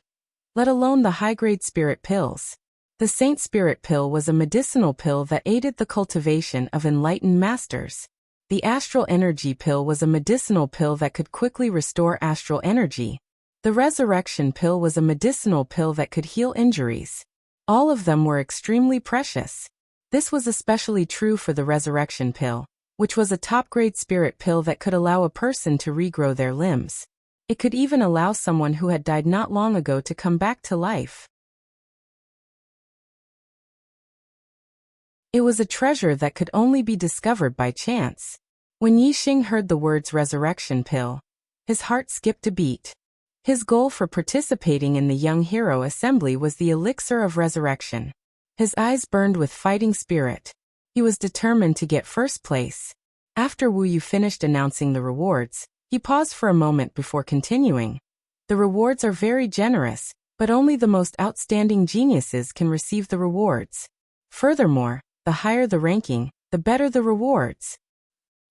let alone the high-grade spirit pills. The Saint Spirit pill was a medicinal pill that aided the cultivation of enlightened masters. The Astral Energy pill was a medicinal pill that could quickly restore astral energy. The Resurrection pill was a medicinal pill that could heal injuries. All of them were extremely precious. This was especially true for the Resurrection pill, which was a top-grade spirit pill that could allow a person to regrow their limbs. It could even allow someone who had died not long ago to come back to life. It was a treasure that could only be discovered by chance. When Yixing heard the words Resurrection pill, his heart skipped a beat. His goal for participating in the Young Hero Assembly was the elixir of resurrection. His eyes burned with fighting spirit. He was determined to get first place. After Wuyu finished announcing the rewards, he paused for a moment before continuing. The rewards are very generous, but only the most outstanding geniuses can receive the rewards. Furthermore, the higher the ranking, the better the rewards.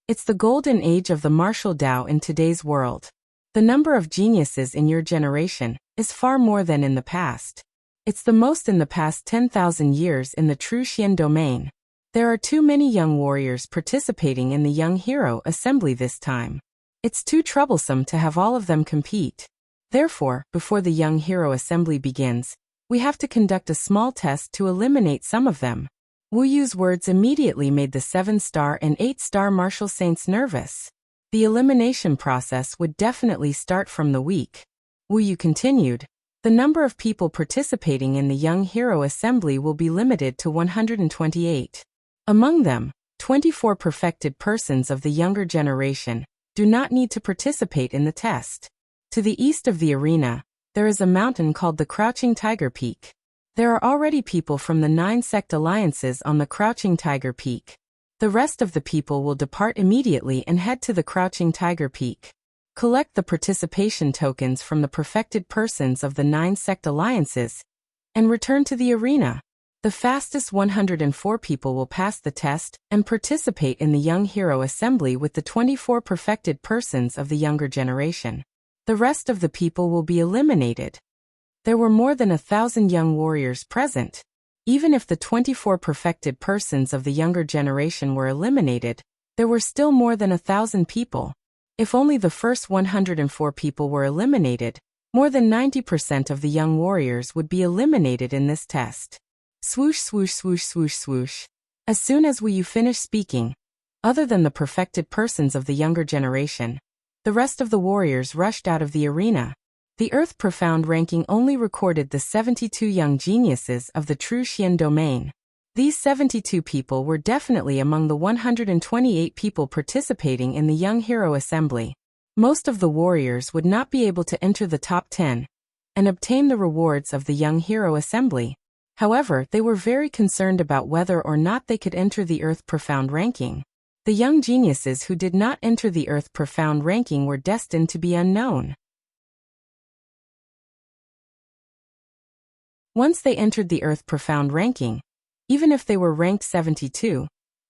It's the golden age of the martial Dao in today's world. The number of geniuses in your generation is far more than in the past. It's the most in the past 10,000 years in the true Xian domain. There are too many young warriors participating in the Young Hero Assembly this time. It's too troublesome to have all of them compete. Therefore, before the Young Hero Assembly begins, we have to conduct a small test to eliminate some of them. Wuyu's words immediately made the 7-star and 8-star martial saints nervous. The elimination process would definitely start from the weak. Wuyu continued, the number of people participating in the Young Hero Assembly will be limited to 128. Among them, 24 perfected persons of the younger generation do not need to participate in the test. To the east of the arena, there is a mountain called the Crouching Tiger Peak. There are already people from the 9 sect alliances on the Crouching Tiger Peak. The rest of the people will depart immediately and head to the Crouching Tiger Peak. Collect the participation tokens from the perfected persons of the 9 sect alliances and return to the arena. The fastest 104 people will pass the test and participate in the Young Hero Assembly with the 24 perfected persons of the younger generation. The rest of the people will be eliminated. There were more than 1,000 young warriors present. Even if the 24 perfected persons of the younger generation were eliminated, there were still more than 1,000 people. If only the first 104 people were eliminated, more than 90% of the young warriors would be eliminated in this test. Swoosh, swoosh, swoosh, swoosh, swoosh. As soon as Wu Yu finished speaking, other than the perfected persons of the younger generation, the rest of the warriors rushed out of the arena. The Earth Profound ranking only recorded the 72 young geniuses of the true Xian domain. These 72 people were definitely among the 128 people participating in the Young Hero Assembly. Most of the warriors would not be able to enter the top 10 and obtain the rewards of the Young Hero Assembly. However, they were very concerned about whether or not they could enter the Earth Profound ranking. The young geniuses who did not enter the Earth Profound ranking were destined to be unknown. Once they entered the Earth Profound ranking, even if they were ranked 72,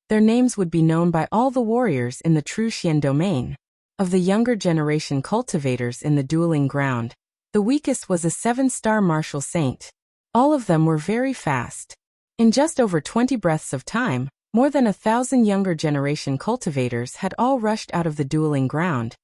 their names would be known by all the warriors in the true Xian domain. Of the younger generation cultivators in the dueling ground, the weakest was a 7-star martial saint. All of them were very fast. In just over 20 breaths of time, more than 1,000 younger generation cultivators had all rushed out of the dueling ground,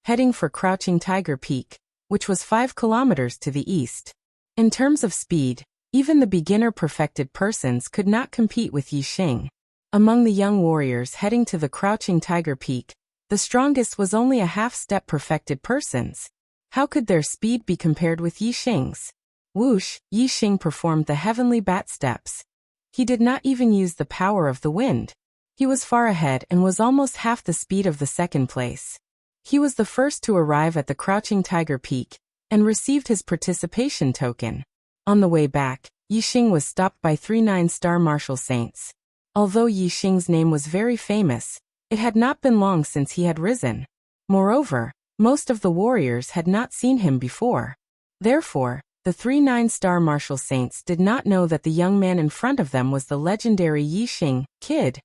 heading for Crouching Tiger Peak, which was 5 kilometers to the east. In terms of speed, even the beginner perfected persons could not compete with Yixing. Among the young warriors heading to the Crouching Tiger Peak, the strongest was only a half-step perfected persons. How could their speed be compared with Yixing's? Whoosh, Yixing performed the heavenly bat steps. He did not even use the power of the wind. He was far ahead and was almost half the speed of the second place. He was the first to arrive at the Crouching Tiger Peak and received his participation token. On the way back, Yixing was stopped by 3 9-star martial saints. Although Yixing's name was very famous, it had not been long since he had risen. Moreover, most of the warriors had not seen him before. Therefore, the 3 9-star martial saints did not know that the young man in front of them was the legendary Yixing. Kid,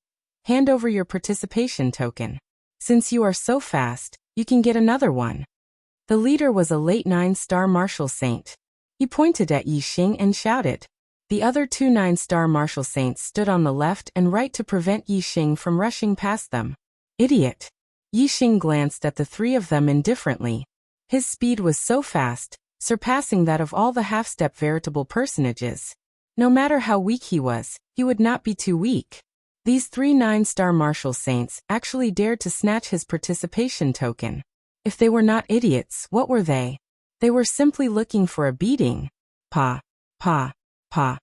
hand over your participation token. Since you are so fast, you can get another one. The leader was a late 9-star martial saint. He pointed at Yixing and shouted. The other 2 9-star martial saints stood on the left and right to prevent Yixing from rushing past them. Idiot! Yixing glanced at the 3 of them indifferently. His speed was so fast, surpassing that of all the half-step veritable personages. No matter how weak he was, he would not be too weak. These 3 9-star martial saints actually dared to snatch his participation token. If they were not idiots, what were they? They were simply looking for a beating. Pa, pa, pa.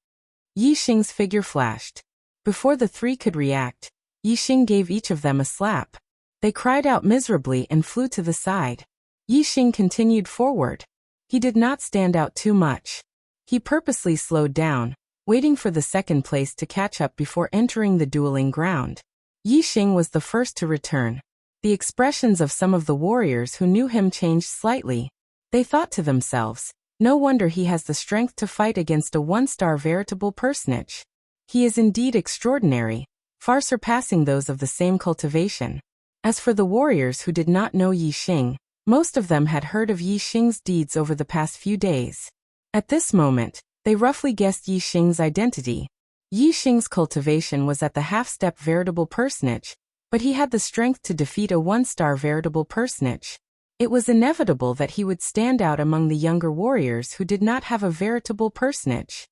Yixing's figure flashed. Before the 3 could react, Yixing gave each of them a slap. They cried out miserably and flew to the side. Yixing continued forward. He did not stand out too much. He purposely slowed down, waiting for the second place to catch up before entering the dueling ground. Yixing was the first to return. The expressions of some of the warriors who knew him changed slightly. They thought to themselves, no wonder he has the strength to fight against a 1-star veritable personage. He is indeed extraordinary, far surpassing those of the same cultivation. As for the warriors who did not know Yixing, most of them had heard of Yixing's deeds over the past few days. At this moment, they roughly guessed Yixing's identity. Yixing's cultivation was at the half-step veritable personage, but he had the strength to defeat a 1-star veritable personage. It was inevitable that he would stand out among the younger warriors who did not have a veritable personage.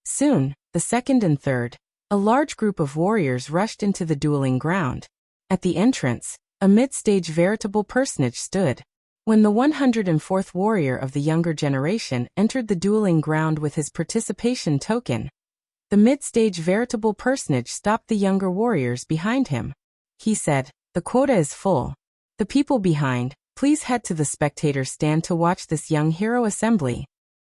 Soon, the second and third, a large group of warriors rushed into the dueling ground. At the entrance, a mid-stage veritable personage stood. When the 104th warrior of the younger generation entered the dueling ground with his participation token, the mid-stage veritable personage stopped the younger warriors behind him. He said, "The quota is full. The people behind, please head to the spectator stand to watch this young hero assembly.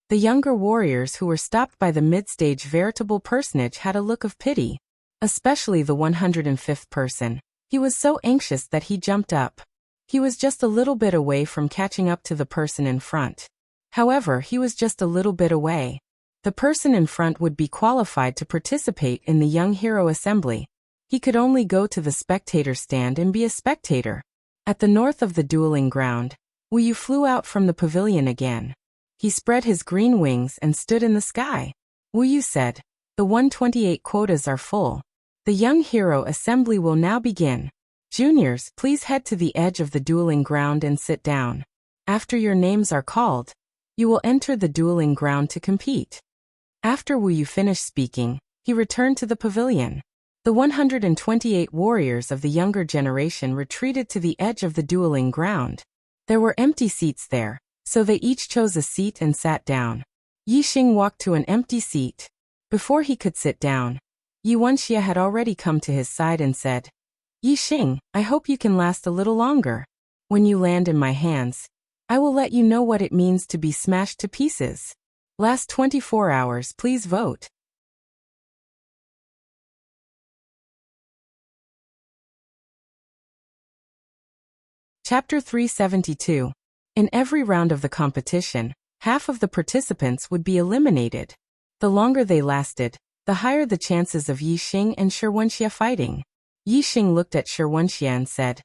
The younger warriors who were stopped by the mid-stage veritable personage had a look of pity, especially the 105th person. He was so anxious that he jumped up. He was just a little bit away from catching up to the person in front. However, he was just a little bit away. The person in front would be qualified to participate in the young hero assembly. He could only go to the spectator stand and be a spectator. At the north of the dueling ground, Wuxia flew out from the pavilion again. He spread his green wings and stood in the sky. Wuxia said, "The 128 quotas are full. The young hero assembly will now begin. Juniors, please head to the edge of the dueling ground and sit down. After your names are called, you will enter the dueling ground to compete." After Wuxia finished speaking, he returned to the pavilion. The 128 warriors of the younger generation retreated to the edge of the dueling ground. There were empty seats there, so they each chose a seat and sat down. Yixing walked to an empty seat. Before he could sit down, Wuxia had already come to his side and said, "Yixing, I hope you can last a little longer. When you land in my hands, I will let you know what it means to be smashed to pieces. Last 24 hours, please vote." Chapter 372. In every round of the competition, half of the participants would be eliminated. The longer they lasted, the higher the chances of Yixing and Wuxia fighting. Yixing looked at Wuxia and said,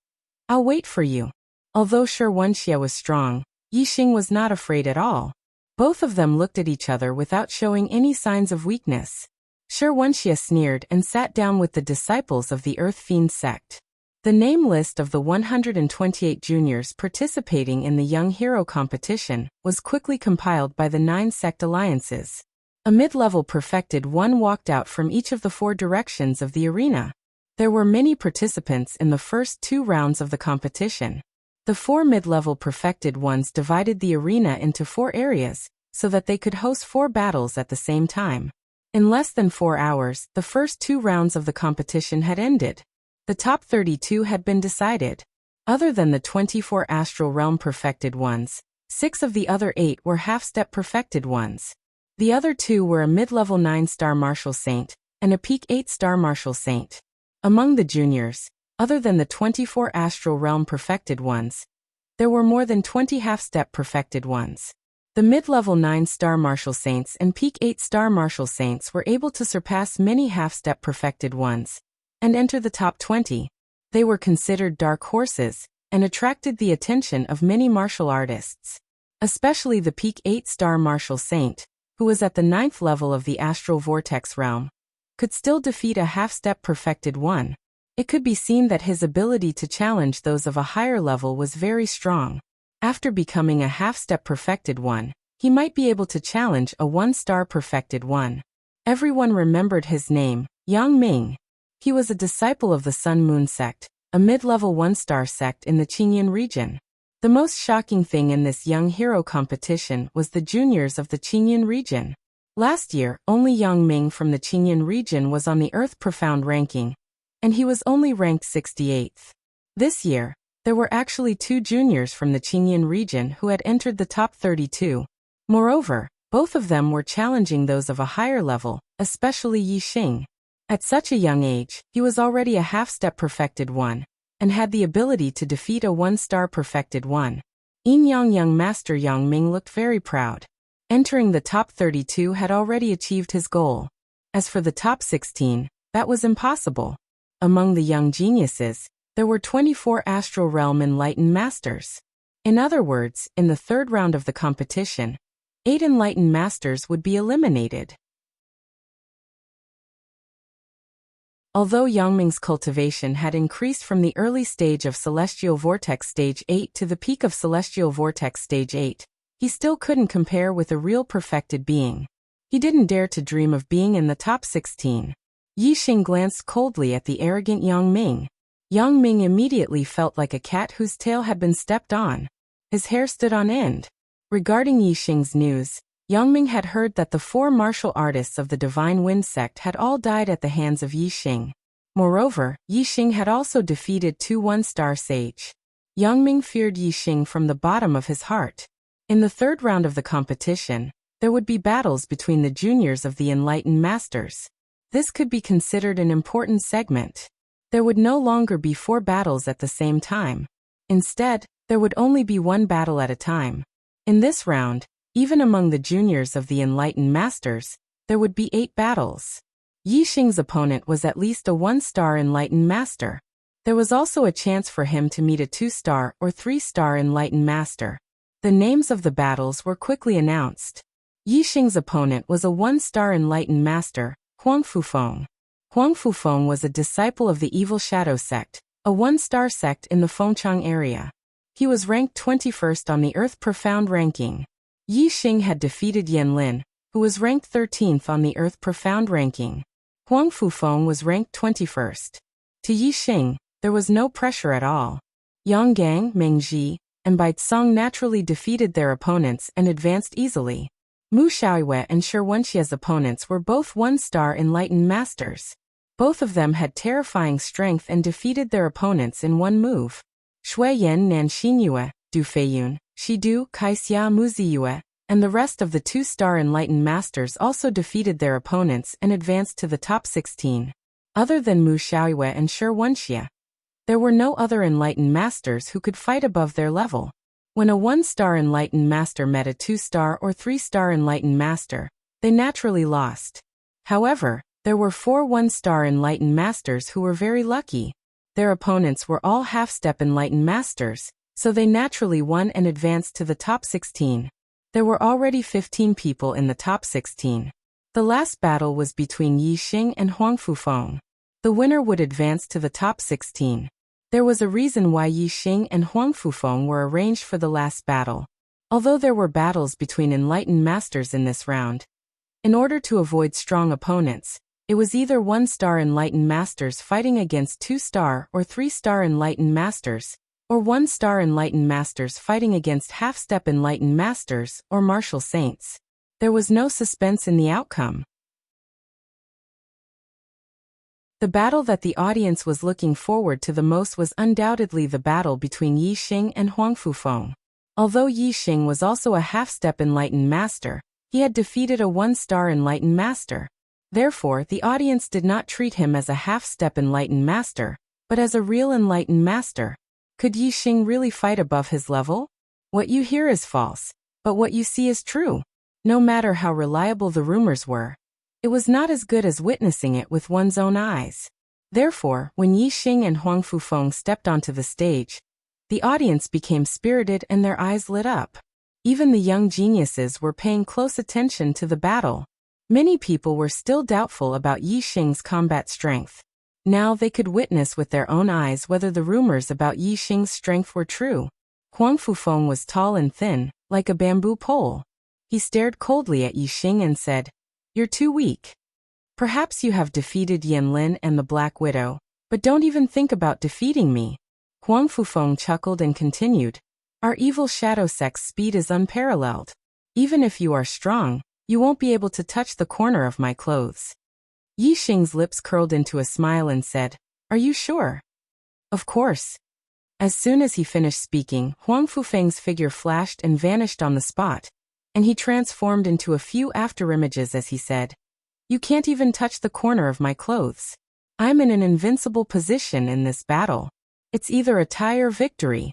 "I'll wait for you." Although Wuxia was strong, Yixing was not afraid at all. Both of them looked at each other without showing any signs of weakness. Wuxia sneered and sat down with the disciples of the Earth Fiend sect. The name list of the 128 juniors participating in the Young Hero competition was quickly compiled by the 9 sect alliances. A mid-level perfected one walked out from each of the 4 directions of the arena. There were many participants in the first 2 rounds of the competition. The 4 mid-level perfected ones divided the arena into 4 areas, so that they could host 4 battles at the same time. In less than 4 hours, the first 2 rounds of the competition had ended. The top 32 had been decided. Other than the 24 astral realm perfected ones, 6 of the other 8 were half-step perfected ones. The other 2 were a mid-level 9-star martial saint and a peak 8-star martial saint. Among the juniors, other than the 24 astral realm perfected ones, there were more than 20 half-step perfected ones. The mid-level 9-star martial saints and peak 8-star martial saints were able to surpass many half-step perfected ones and enter the top 20. They were considered dark horses and attracted the attention of many martial artists. Especially the peak 8-star martial saint, who was at the 9th level of the astral vortex realm, could still defeat a half-step perfected one. It could be seen that his ability to challenge those of a higher level was very strong. After becoming a half-step perfected one, he might be able to challenge a 1-star perfected one. Everyone remembered his name, Yang Ming. He was a disciple of the Sun Moon sect, a mid-level 1-star sect in the Qingyan region. The most shocking thing in this young hero competition was the juniors of the Qingyan region. Last year, only Yang Ming from the Qingyan region was on the Earth Profound ranking, and he was only ranked 68th. This year, there were actually 2 juniors from the Qingyan region who had entered the top 32. Moreover, both of them were challenging those of a higher level, especially Yixing. At such a young age, he was already a half-step perfected one, and had the ability to defeat a 1-star perfected one. Young Master Yang Ming looked very proud. Entering the top 32 had already achieved his goal. As for the top 16, that was impossible. Among the young geniuses, there were 24 astral realm enlightened masters. In other words, in the 3rd round of the competition, 8 enlightened masters would be eliminated. Although Yangming's cultivation had increased from the early stage of Celestial Vortex Stage 8 to the peak of Celestial Vortex Stage 8, he still couldn't compare with a real perfected being. He didn't dare to dream of being in the top 16. Yixing glanced coldly at the arrogant Yang Ming. Yang Ming immediately felt like a cat whose tail had been stepped on. His hair stood on end. Regarding Yixing's news, Yang Ming had heard that the 4 martial artists of the Divine Wind sect had all died at the hands of Yixing. Moreover, Yixing had also defeated 2 1-star sage. Yang Ming feared Yi Xing from the bottom of his heart. In the third round of the competition, there would be battles between the juniors of the enlightened masters. This could be considered an important segment. There would no longer be 4 battles at the same time. Instead, there would only be 1 battle at a time. In this round, even among the juniors of the enlightened masters, there would be 8 battles. Yi Xing's opponent was at least a 1-star enlightened master. There was also a chance for him to meet a 2-star or 3-star enlightened master. The names of the battles were quickly announced. Yi Xing's opponent was a 1-star enlightened master, Huang Fufeng. Huang Fufeng was a disciple of the Evil Shadow sect, a 1-star sect in the Fengchang area. He was ranked 21st on the Earth Profound ranking. Yi Xing had defeated Yan Lin, who was ranked 13th on the Earth Profound ranking. Huang Fufeng was ranked 21st. To Yi Xing, there was no pressure at all. Yang Gang, Meng Ji, and Bai Tsong naturally defeated their opponents and advanced easily. Mu Xiaoyue and Shi Wenxia's opponents were both 1-star enlightened masters. Both of them had terrifying strength and defeated their opponents in 1 move. Shui Yan Nan Xinyue, Du Feiyun, Shidu, Kaixia Muziyue, and the rest of the 2-star enlightened masters also defeated their opponents and advanced to the top 16. Other than Mu Xiaoyue and Shi Wenxia, there were no other enlightened masters who could fight above their level. When a 1-star enlightened master met a 2-star or 3-star enlightened master, they naturally lost. However, there were 4 1-star enlightened masters who were very lucky. Their opponents were all half-step enlightened masters, so they naturally won and advanced to the top 16. There were already 15 people in the top 16. The last battle was between Yi Xing and Huang Fufeng. The winner would advance to the top 16. There was a reason why Yi Xing and Huang Fufeng were arranged for the last battle. Although there were battles between enlightened masters in this round, in order to avoid strong opponents, it was either 1-star enlightened masters fighting against 2-star or 3-star enlightened masters, or 1-star enlightened masters fighting against half-step enlightened masters or martial saints. There was no suspense in the outcome. The battle that the audience was looking forward to the most was undoubtedly the battle between Yi Xing and Huang Fufeng. Although Yi Xing was also a half-step enlightened master, he had defeated a 1-star enlightened master. Therefore, the audience did not treat him as a half-step enlightened master, but as a real enlightened master. Could Yi Xing really fight above his level? What you hear is false, but what you see is true. No matter how reliable the rumors were, it was not as good as witnessing it with one's own eyes. Therefore, when Yi Xing and Huang Fufeng stepped onto the stage, the audience became spirited and their eyes lit up. Even the young geniuses were paying close attention to the battle. Many people were still doubtful about Yi Xing's combat strength. Now they could witness with their own eyes whether the rumors about Yi Xing's strength were true. Huang Fufeng was tall and thin, like a bamboo pole. He stared coldly at Yi Xing and said, "You're too weak. Perhaps you have defeated Yan Lin and the Black Widow, but don't even think about defeating me." Huang Fufeng chuckled and continued, "Our evil shadow sect's speed is unparalleled. Even if you are strong, you won't be able to touch the corner of my clothes." Yi Xing's lips curled into a smile and said, "Are you sure?" "Of course." As soon as he finished speaking, Huang Fufeng's figure flashed and vanished on the spot, and he transformed into a few afterimages as he said, "You can't even touch the corner of my clothes. I'm in an invincible position in this battle. It's either a tie or victory."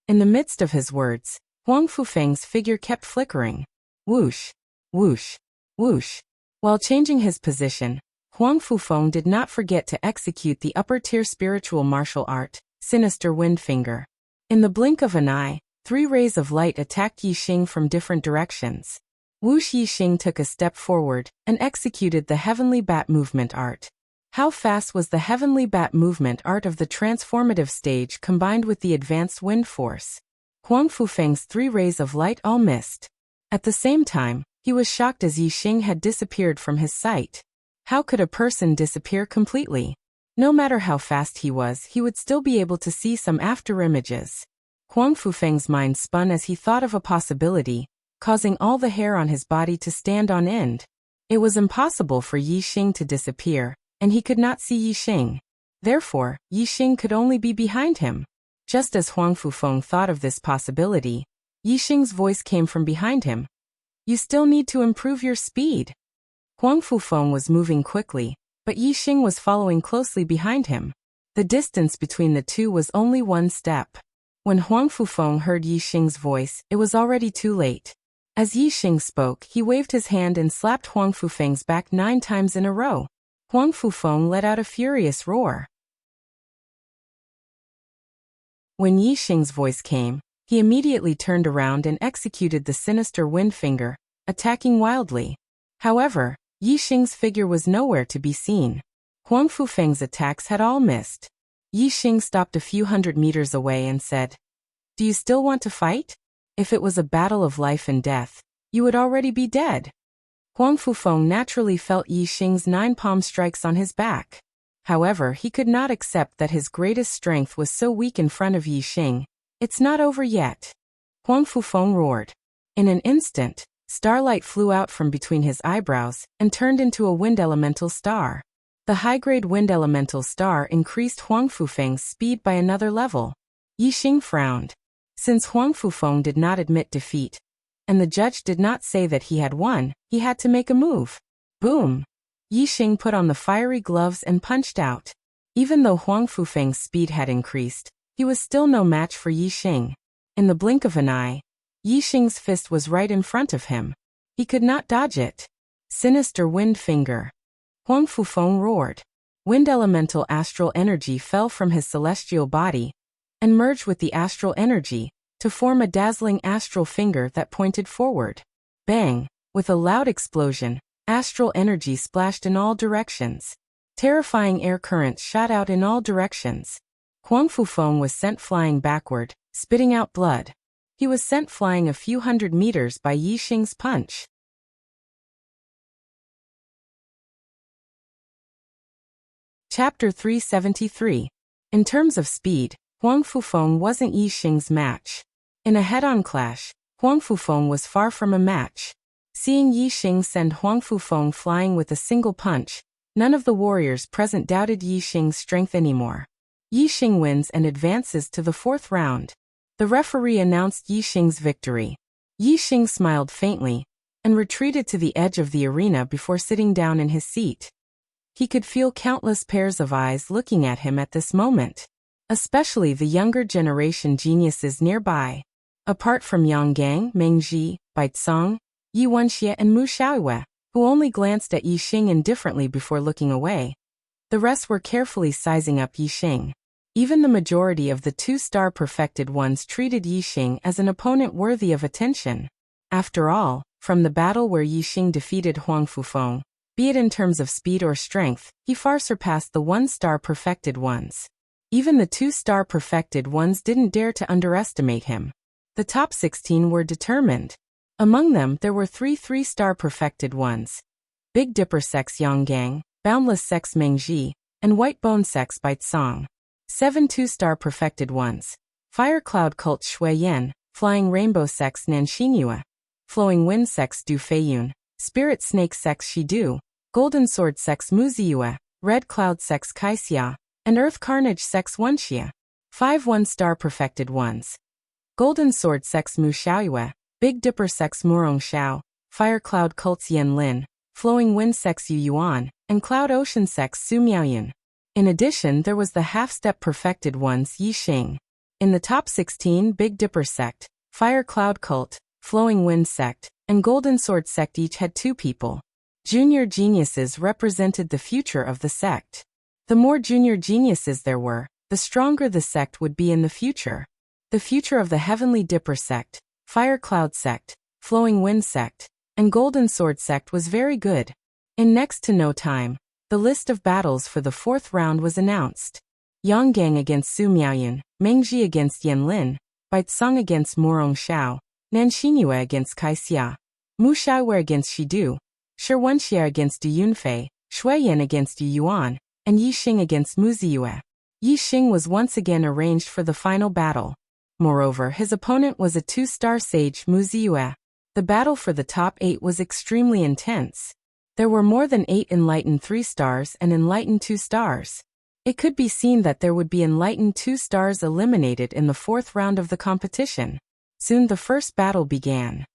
In the midst of his words, Huang Fufeng's figure kept flickering. Whoosh, whoosh, whoosh. While changing his position, Huang Fufeng did not forget to execute the upper-tier spiritual martial art, Sinister Wind Finger. In the blink of an eye, 3 rays of light attacked Yi Xing from different directions. Whoosh! Yi Xing took a step forward and executed the Heavenly Bat movement art. How fast was the Heavenly Bat movement art of the transformative stage combined with the advanced wind force? Huang Fufeng's 3 rays of light all missed. At the same time, he was shocked as Yi Xing had disappeared from his sight. How could a person disappear completely? No matter how fast he was, he would still be able to see some afterimages. Huang Fufeng's mind spun as he thought of a possibility, causing all the hair on his body to stand on end. It was impossible for Yi Xing to disappear, and he could not see Yi Xing. Therefore, Yi Xing could only be behind him. Just as Huang Fufeng thought of this possibility, Yixing's voice came from behind him. You still need to improve your speed. Huang Fufeng was moving quickly, but Yixing was following closely behind him. The distance between the two was only 1 step. When Huang Fufeng heard Yixing's voice, it was already too late. As Yixing spoke, he waved his hand and slapped Huang Fufeng's back 9 times in a row. Huang Fufeng let out a furious roar. When Yixing's voice came, he immediately turned around and executed the sinister wind finger, attacking wildly. However, Yixing's figure was nowhere to be seen. Huang Fufeng's attacks had all missed. Yixing stopped a few hundred meters away and said, "Do you still want to fight? If it was a battle of life and death, you would already be dead." Huang Fufeng naturally felt Yixing's 9 palm strikes on his back. However, he could not accept that his greatest strength was so weak in front of Yixing. It's not over yet. Huang Fufeng roared. In an instant, starlight flew out from between his eyebrows and turned into a wind elemental star. The high-grade wind elemental star increased Huang Fufeng's speed by another level. Yixing frowned. Since Huang Fufeng did not admit defeat, and the judge did not say that he had won, he had to make a move. Boom! Yixing put on the fiery gloves and punched out. Even though Huang Fufeng's speed had increased, he was still no match for Yixing. In the blink of an eye, Yixing's fist was right in front of him. He could not dodge it. Sinister wind finger. Huang Fufeng roared. Wind elemental astral energy fell from his celestial body and merged with the astral energy to form a dazzling astral finger that pointed forward. Bang! With a loud explosion, astral energy splashed in all directions. Terrifying air currents shot out in all directions. Huang Fufeng was sent flying backward, spitting out blood. He was sent flying a few hundred meters by Yixing's punch. Chapter 373. In terms of speed, Huang Fufeng wasn't Yixing's match. In a head-on clash, Huang Fufeng was far from a match. Seeing Yixing send Huang Fufeng flying with a single punch, none of the warriors present doubted Yixing's strength anymore. Yixing wins and advances to the 4th round. The referee announced Yixing's victory. Yixing smiled faintly and retreated to the edge of the arena before sitting down in his seat. He could feel countless pairs of eyes looking at him at this moment, especially the younger generation geniuses nearby. Apart from Yang Gang, Meng Ji, Baizong, Yi Wenxie and Mu Xiaoyue, who only glanced at Yixing indifferently before looking away, the rest were carefully sizing up Yixing. Even the majority of the 2-star perfected ones treated Yixing as an opponent worthy of attention. After all, from the battle where Yixing defeated Huang Fufeng, be it in terms of speed or strength, he far surpassed the 1-star perfected ones. Even the 2-star perfected ones didn't dare to underestimate him. The top 16 were determined. Among them there were 3 3-star perfected ones. Big Dipper Sex Yang Gang, Boundless Sex Meng Ji, and White Bone Sex Baizong. 7 2-star perfected ones. Fire Cloud Cult Shui Yan, Flying Rainbow Sex Nanxingyue, Flowing Wind Sex Du Feiyun, Spirit Snake Sex Shidu, Golden Sword Sex Muziyue, Red Cloud Sex Kaixia, and Earth Carnage Sex Wuxia. 5 1-star perfected ones. Golden Sword Sex Mu Xiaoyue, Big Dipper Sex Murong Xiao, Fire Cloud Cult Yen Lin, Flowing Wind Sex Yu Yuan, and Cloud Ocean Sex Su Miaoyun. In addition, there was the half-step perfected ones Yixing. In the top 16, Big Dipper Sect, Fire Cloud Cult, Flowing Wind Sect, and Golden Sword Sect each had 2 people. Junior geniuses represented the future of the sect. The more junior geniuses there were, the stronger the sect would be in the future. The future of the Heavenly Dipper Sect, Fire Cloud Sect, Flowing Wind Sect, and Golden Sword Sect was very good. In next to no time, the list of battles for the 4th round was announced. Yang Gang against Su Miaoyun, Meng Ji against Yen Lin, Baizong against Murong Xiao, Nanxingyue against Kaixia, Mu Xiaoyue against Shidu, Shi Wenxie against Du Yunfei, Shui Yan against Yu Yuan, and Yixing against Muziyue. Yixing was once again arranged for the final battle. Moreover, his opponent was a 2-star sage Muziyue. The battle for the top 8 was extremely intense. There were more than 8 enlightened 3 stars and enlightened 2 stars. It could be seen that there would be enlightened 2 stars eliminated in the 4th round of the competition. Soon the first battle began.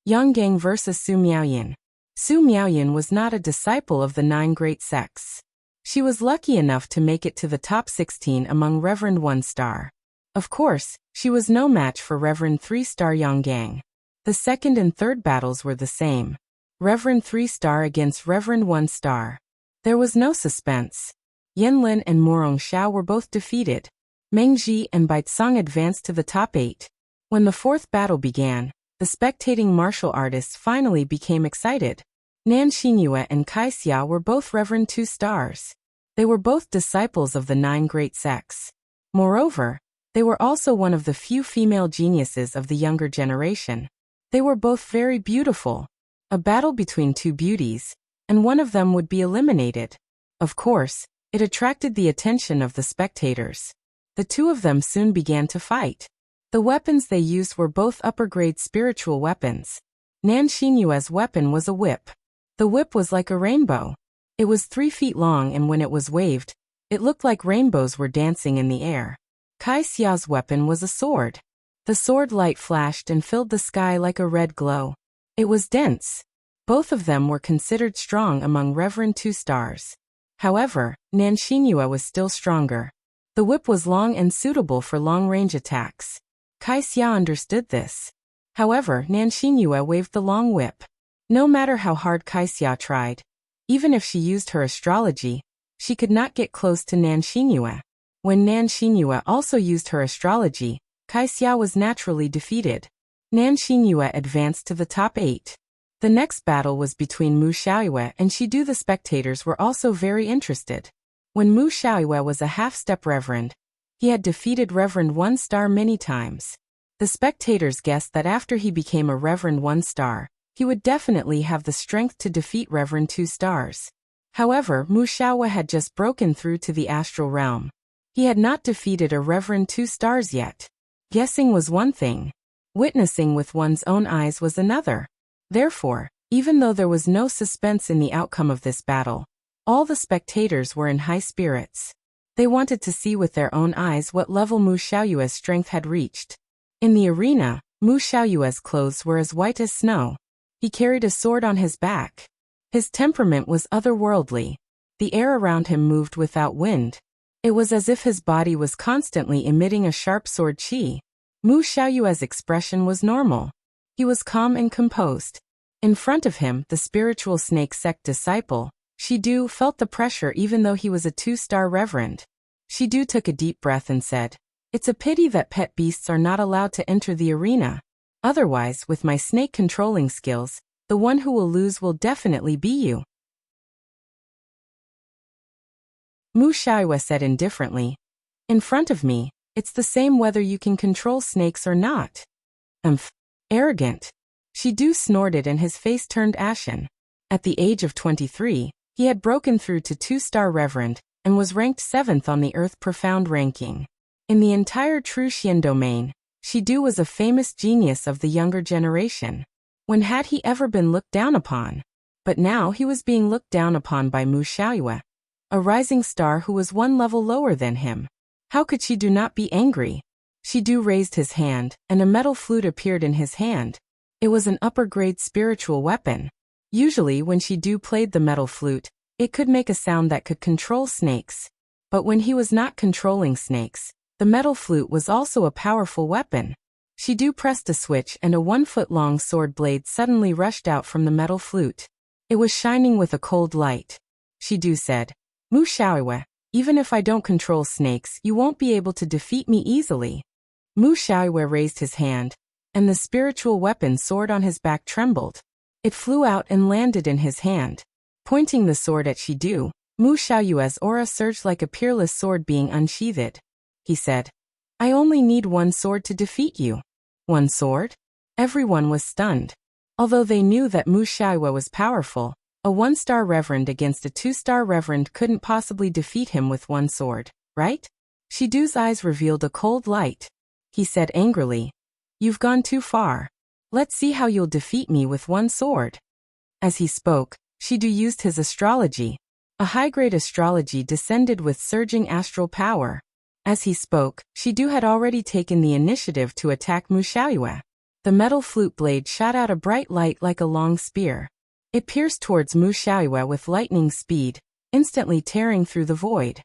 Yang Gang vs. Su Miaoyan. Su Miaoyan was not a disciple of the 9 great sects. She was lucky enough to make it to the top 16 among Reverend 1 star. Of course, she was no match for Reverend 3 star Yang Gang. The second and third battles were the same. Reverend 3 star against Reverend 1 star. There was no suspense. Yanlin and Morong Xiao were both defeated. Meng Ji and Baitsong advanced to the top 8. When the 4th battle began, the spectating martial artists finally became excited. Nan Xinyue and Kai Xia were both Reverend 2 stars. They were both disciples of the 9 great sects. Moreover, they were also one of the few female geniuses of the younger generation. They were both very beautiful. A battle between 2 beauties, and one of them would be eliminated. Of course, it attracted the attention of the spectators. The 2 of them soon began to fight. The weapons they used were both upper-grade spiritual weapons. Nan Xinyue's weapon was a whip. The whip was like a rainbow. It was 3 feet long, and when it was waved, it looked like rainbows were dancing in the air. Kai Xia's weapon was a sword. The sword light flashed and filled the sky like a red glow. It was dense. Both of them were considered strong among Reverend 2 stars. However, Nan Xinyue was still stronger. The whip was long and suitable for long-range attacks. Kai Xia understood this. However, Nan Xinyue waved the long whip. No matter how hard Kai Xia tried, even if she used her astrology, she could not get close to Nan Xinyue. When Nan Xinyue also used her astrology, Kai Xia was naturally defeated. Nan Xinyue advanced to the top 8. The next battle was between Mu Xiaoyue and Shidu. The spectators were also very interested. When Mu Xiaoyue was a half-step reverend, he had defeated Reverend 1 star many times. The spectators guessed that after he became a Reverend 1 star, he would definitely have the strength to defeat Reverend 2 stars. However, Mu Xiaoyue had just broken through to the astral realm. He had not defeated a Reverend 2 stars yet. Guessing was one thing. Witnessing with one's own eyes was another. Therefore, even though there was no suspense in the outcome of this battle, all the spectators were in high spirits. They wanted to see with their own eyes what level Mu Xiaoyue's strength had reached. In the arena, Mu Xiaoyue's clothes were as white as snow. He carried a sword on his back. His temperament was otherworldly. The air around him moved without wind. It was as if his body was constantly emitting a sharp sword qi. Mu Xiaoyue's expression was normal. He was calm and composed. In front of him, the spiritual snake sect disciple, Shidu, felt the pressure even though he was a 2-star reverend. Shidu took a deep breath and said, "It's a pity that pet beasts are not allowed to enter the arena. Otherwise, with my snake controlling skills, the one who will lose will definitely be you." Mu Xiaoyue said indifferently, "In front of me, it's the same whether you can control snakes or not." Arrogant. Shidu snorted and his face turned ashen. At the age of 23, he had broken through to 2-star reverend and was ranked 7th on the Earth Profound ranking. In the entire True Xian domain, Shidu was a famous genius of the younger generation. When had he ever been looked down upon? But now he was being looked down upon by Mu Xiaoyue, a rising star who was 1 level lower than him. How could Shidu not be angry? Shidu raised his hand, and a metal flute appeared in his hand. It was an upper-grade spiritual weapon. Usually when Shidu played the metal flute, it could make a sound that could control snakes. But when he was not controlling snakes, the metal flute was also a powerful weapon. Shidu pressed a switch and a 1-foot-long sword blade suddenly rushed out from the metal flute. It was shining with a cold light. Shidu said, "Mu Xiaoyue, even if I don't control snakes, you won't be able to defeat me easily." Mu Xiaoyue raised his hand, and the spiritual weapon sword on his back trembled. It flew out and landed in his hand. Pointing the sword at Shidu, Mu Xiaoyue's aura surged like a peerless sword being unsheathed. He said, "I only need 1 sword to defeat you." 1 sword? Everyone was stunned. Although they knew that Mu Xiaoyue was powerful, a 1-star reverend against a 2-star reverend couldn't possibly defeat him with 1 sword, right? Shidu's eyes revealed a cold light. He said angrily, "You've gone too far. Let's see how you'll defeat me with 1 sword." As he spoke, Shidu used his astrology. A high-grade astrology descended with surging astral power. As he spoke, Shidu had already taken the initiative to attack Mu Xiaoyue. The metal flute blade shot out a bright light like a long spear. It pierced towards Mu Xiaoyue with lightning speed, instantly tearing through the void.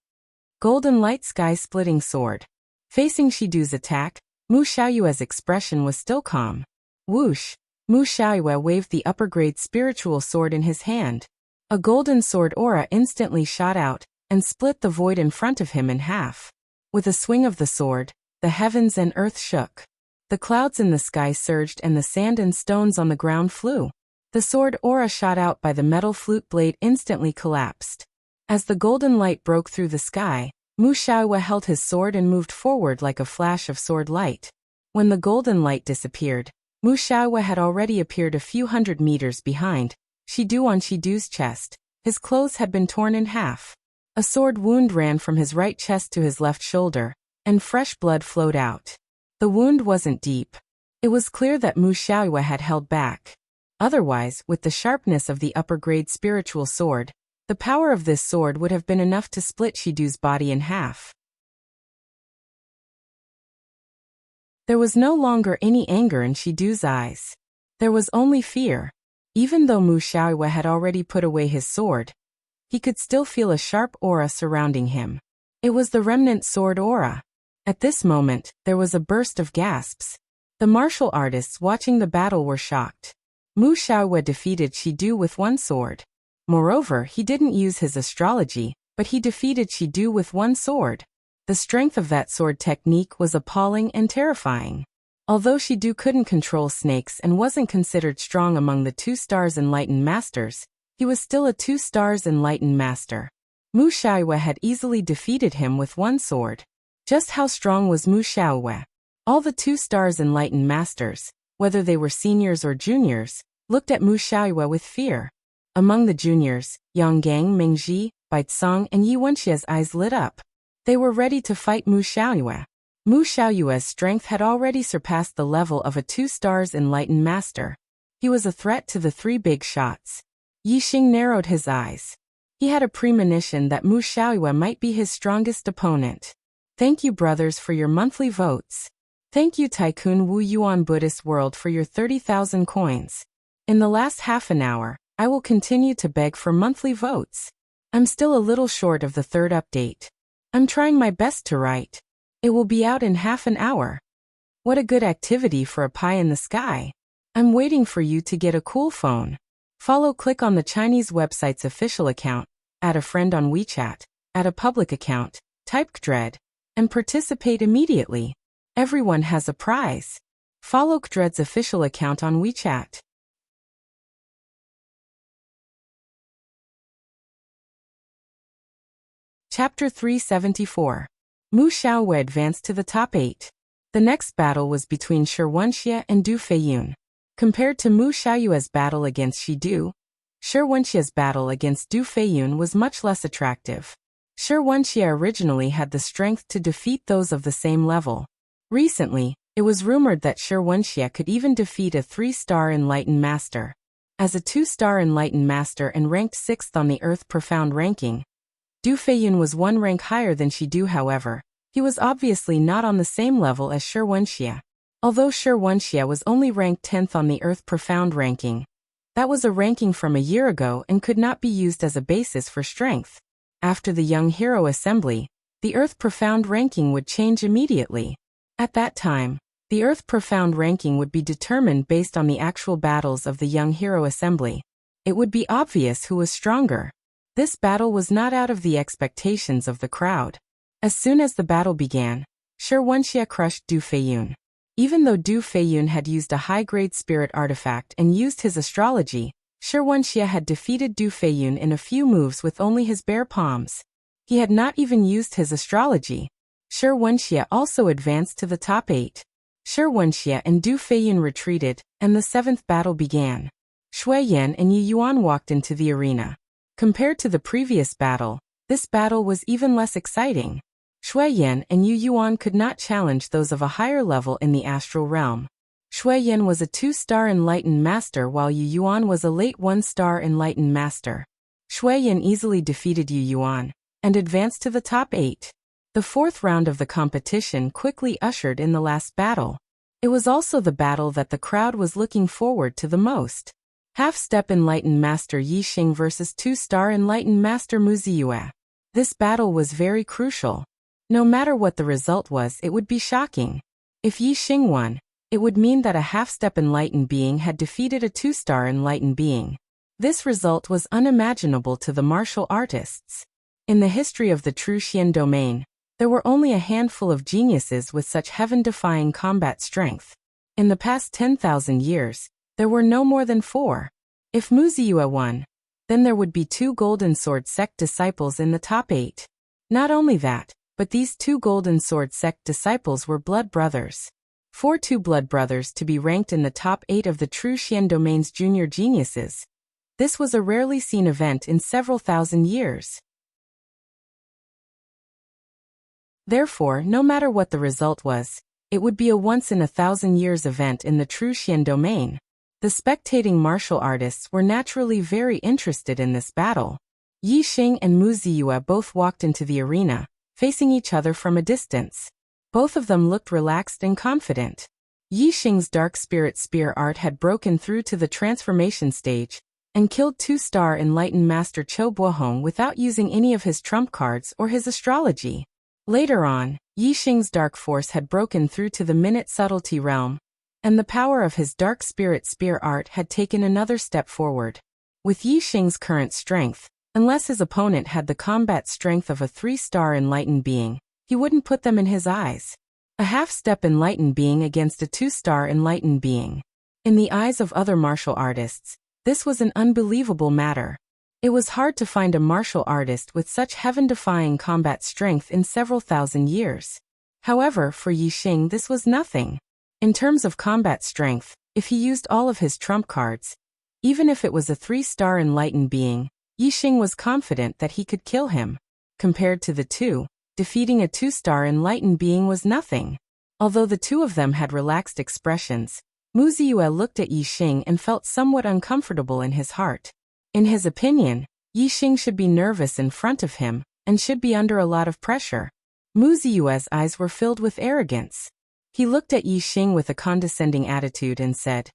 Golden light sky-splitting sword. Facing Shidu's attack, Mu Xiaoyue's expression was still calm. Whoosh! Mu Xiaoyue waved the upper-grade spiritual sword in his hand. A golden sword aura instantly shot out, and split the void in front of him in half. With a swing of the sword, the heavens and earth shook. The clouds in the sky surged and the sand and stones on the ground flew. The sword aura shot out by the metal flute blade instantly collapsed. As the golden light broke through the sky, Mu Xiaoyue held his sword and moved forward like a flash of sword light. When the golden light disappeared, Mu Xiaoyue had already appeared a few hundred meters behind, Shidu on Shidu's chest. His clothes had been torn in half. A sword wound ran from his right chest to his left shoulder, and fresh blood flowed out. The wound wasn't deep. It was clear that Mu Xiaoyue had held back. Otherwise, with the sharpness of the upper-grade spiritual sword, the power of this sword would have been enough to split Shidu's body in half. There was no longer any anger in Shidu's eyes. There was only fear. Even though Mu Xiaoyue had already put away his sword, he could still feel a sharp aura surrounding him. It was the remnant sword aura. At this moment, there was a burst of gasps. The martial artists watching the battle were shocked. Mu Xiaoyue defeated Shidu with one sword. Moreover, he didn't use his astrology, but he defeated Shidu with one sword. The strength of that sword technique was appalling and terrifying. Although Shidu couldn't control snakes and wasn't considered strong among the 2 stars enlightened masters, he was still a 2 stars enlightened master. Mu Xiaoyue had easily defeated him with one sword. Just how strong was Mu Xiaoyue? All the 2 stars enlightened masters, whether they were seniors or juniors, looked at Mu Xiaoyue with fear. Among the juniors, Yang Gang, Mengji, Baizong, and Yi Wenxia's eyes lit up. They were ready to fight Mu Xiaoyue. Mu Xiaoyue's strength had already surpassed the level of a 2 stars enlightened master. He was a threat to the 3 big shots. Yixing narrowed his eyes. He had a premonition that Mu Xiaoyue might be his strongest opponent. Thank you, brothers, for your monthly votes. Thank you, Tycoon Wu Yuan Buddhist World, for your 30,000 coins. In the last half an hour, I will continue to beg for monthly votes. I'm still a little short of the 3rd update. I'm trying my best to write. It will be out in half an hour. What a good activity for a pie in the sky. I'm waiting for you to get a cool phone. Click on the Chinese website's official account, add a friend on WeChat, add a public account, type Kdred, and participate immediately. Everyone has a prize. Follow Kdred's official account on WeChat. Chapter 374. Mu Xiaoyue advanced to the top 8. The next battle was between Shi Wenxia and Du Feiyun. Compared to Mu Xiaoyue's battle against Shidu, Shi Wenxia's battle against Du Feiyun was much less attractive. Shi Wenxia originally had the strength to defeat those of the same level. Recently, it was rumored that Shi Wenxia could even defeat a 3-star enlightened master. As a 2-star enlightened master and ranked 6th on the Earth Profound ranking, Du Feiyun was 1 rank higher than Shidu. However, he was obviously not on the same level as Shi Wenxia. Although Shi Wenxia was only ranked 10th on the Earth Profound ranking, that was a ranking from a year ago and could not be used as a basis for strength. After the Young Hero Assembly, the Earth Profound ranking would change immediately. At that time, the Earth Profound ranking would be determined based on the actual battles of the Young Hero Assembly. It would be obvious who was stronger. This battle was not out of the expectations of the crowd. As soon as the battle began, Shi Wenxia crushed Du Feiyun. Even though Du Feiyun had used a high-grade spirit artifact and used his astrology, Shi Wenxia had defeated Du Feiyun in a few moves with only his bare palms. He had not even used his astrology. Shi Wenxia also advanced to the top 8. Shi Wenxia and Du Feiyun retreated, and the 7th battle began. Shui Yan and Yi Yuan walked into the arena. Compared to the previous battle, this battle was even less exciting. Shui Yan and Yu Yuan could not challenge those of a higher level in the astral realm. Shui Yan was a 2-star enlightened master while Yu Yuan was a late 1-star enlightened master. Shui Yan easily defeated Yu Yuan and advanced to the top 8. The fourth round of the competition quickly ushered in the last battle. It was also the battle that the crowd was looking forward to the most. Half-Step Enlightened Master Yi Xing versus 2-star Enlightened Master Mu Ziyue. This battle was very crucial. No matter what the result was, it would be shocking. If Yi Xing won, it would mean that a half-step enlightened being had defeated a 2-star enlightened being. This result was unimaginable to the martial artists. In the history of the true Xian domain, there were only a handful of geniuses with such heaven-defying combat strength. In the past 10,000 years, there were no more than 4. If Mu Ziyue won, then there would be 2 Golden Sword sect disciples in the top 8. Not only that, but these 2 Golden Sword sect disciples were blood brothers. For 2 blood brothers to be ranked in the top 8 of the true Xian domain's junior geniuses. This was a rarely seen event in several thousand years. Therefore, no matter what the result was, it would be a once-in-a-thousand-years event in the true Xian domain. The spectating martial artists were naturally very interested in this battle. Yi Xing and Mu Ziyue both walked into the arena, facing each other from a distance. Both of them looked relaxed and confident. Yi Xing's Dark Spirit Spear art had broken through to the transformation stage and killed 2-star Enlightened Master Qiu Bohong without using any of his trump cards or his astrology. Later on, Yi Xing's Dark Force had broken through to the Minute Subtlety realm, and the power of his Dark Spirit Spear art had taken another step forward. With Yi Xing's current strength, unless his opponent had the combat strength of a 3-star enlightened being, he wouldn't put them in his eyes. A half-step enlightened being against a 2-star enlightened being. In the eyes of other martial artists, this was an unbelievable matter. It was hard to find a martial artist with such heaven-defying combat strength in several thousand years. However, for Yi Xing this was nothing. In terms of combat strength, if he used all of his trump cards, even if it was a 3-star enlightened being, Yi Xing was confident that he could kill him. Compared to the 2, defeating a 2-star enlightened being was nothing. Although the 2 of them had relaxed expressions, Mu Ziyue looked at Yi Xing and felt somewhat uncomfortable in his heart. In his opinion, Yi Xing should be nervous in front of him and should be under a lot of pressure. Mu Ziyue's eyes were filled with arrogance. He looked at Yi Xing with a condescending attitude and said,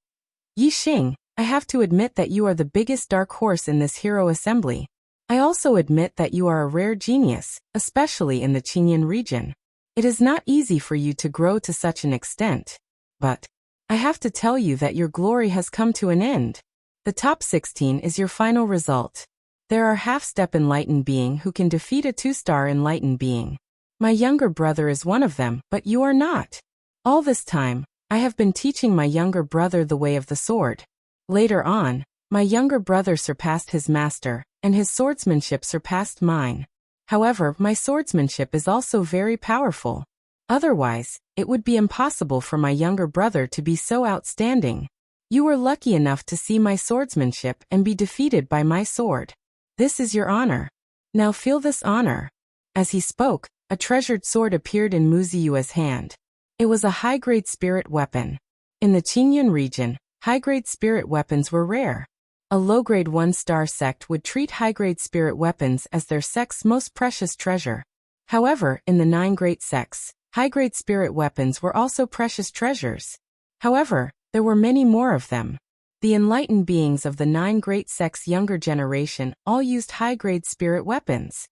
"Yi Xing, I have to admit that you are the biggest dark horse in this hero assembly. I also admit that you are a rare genius, especially in the Qingyan region. It is not easy for you to grow to such an extent. But I have to tell you that your glory has come to an end. The top 16 is your final result. There are half-step enlightened being who can defeat a 2-star enlightened being. My younger brother is one of them, but you are not. All this time, I have been teaching my younger brother the way of the sword. Later on, my younger brother surpassed his master, and his swordsmanship surpassed mine. However, my swordsmanship is also very powerful. Otherwise, it would be impossible for my younger brother to be so outstanding. You were lucky enough to see my swordsmanship and be defeated by my sword. This is your honor. Now feel this honor." As he spoke, a treasured sword appeared in Mu Ziyue's hand. It was a high-grade spirit weapon. In the Qingyan region, high-grade spirit weapons were rare. A low-grade 1-star sect would treat high-grade spirit weapons as their sect's most precious treasure. However, in the 9 great sects, high-grade spirit weapons were also precious treasures. However, there were many more of them. The enlightened beings of the 9 great sects' younger generation all used high-grade spirit weapons.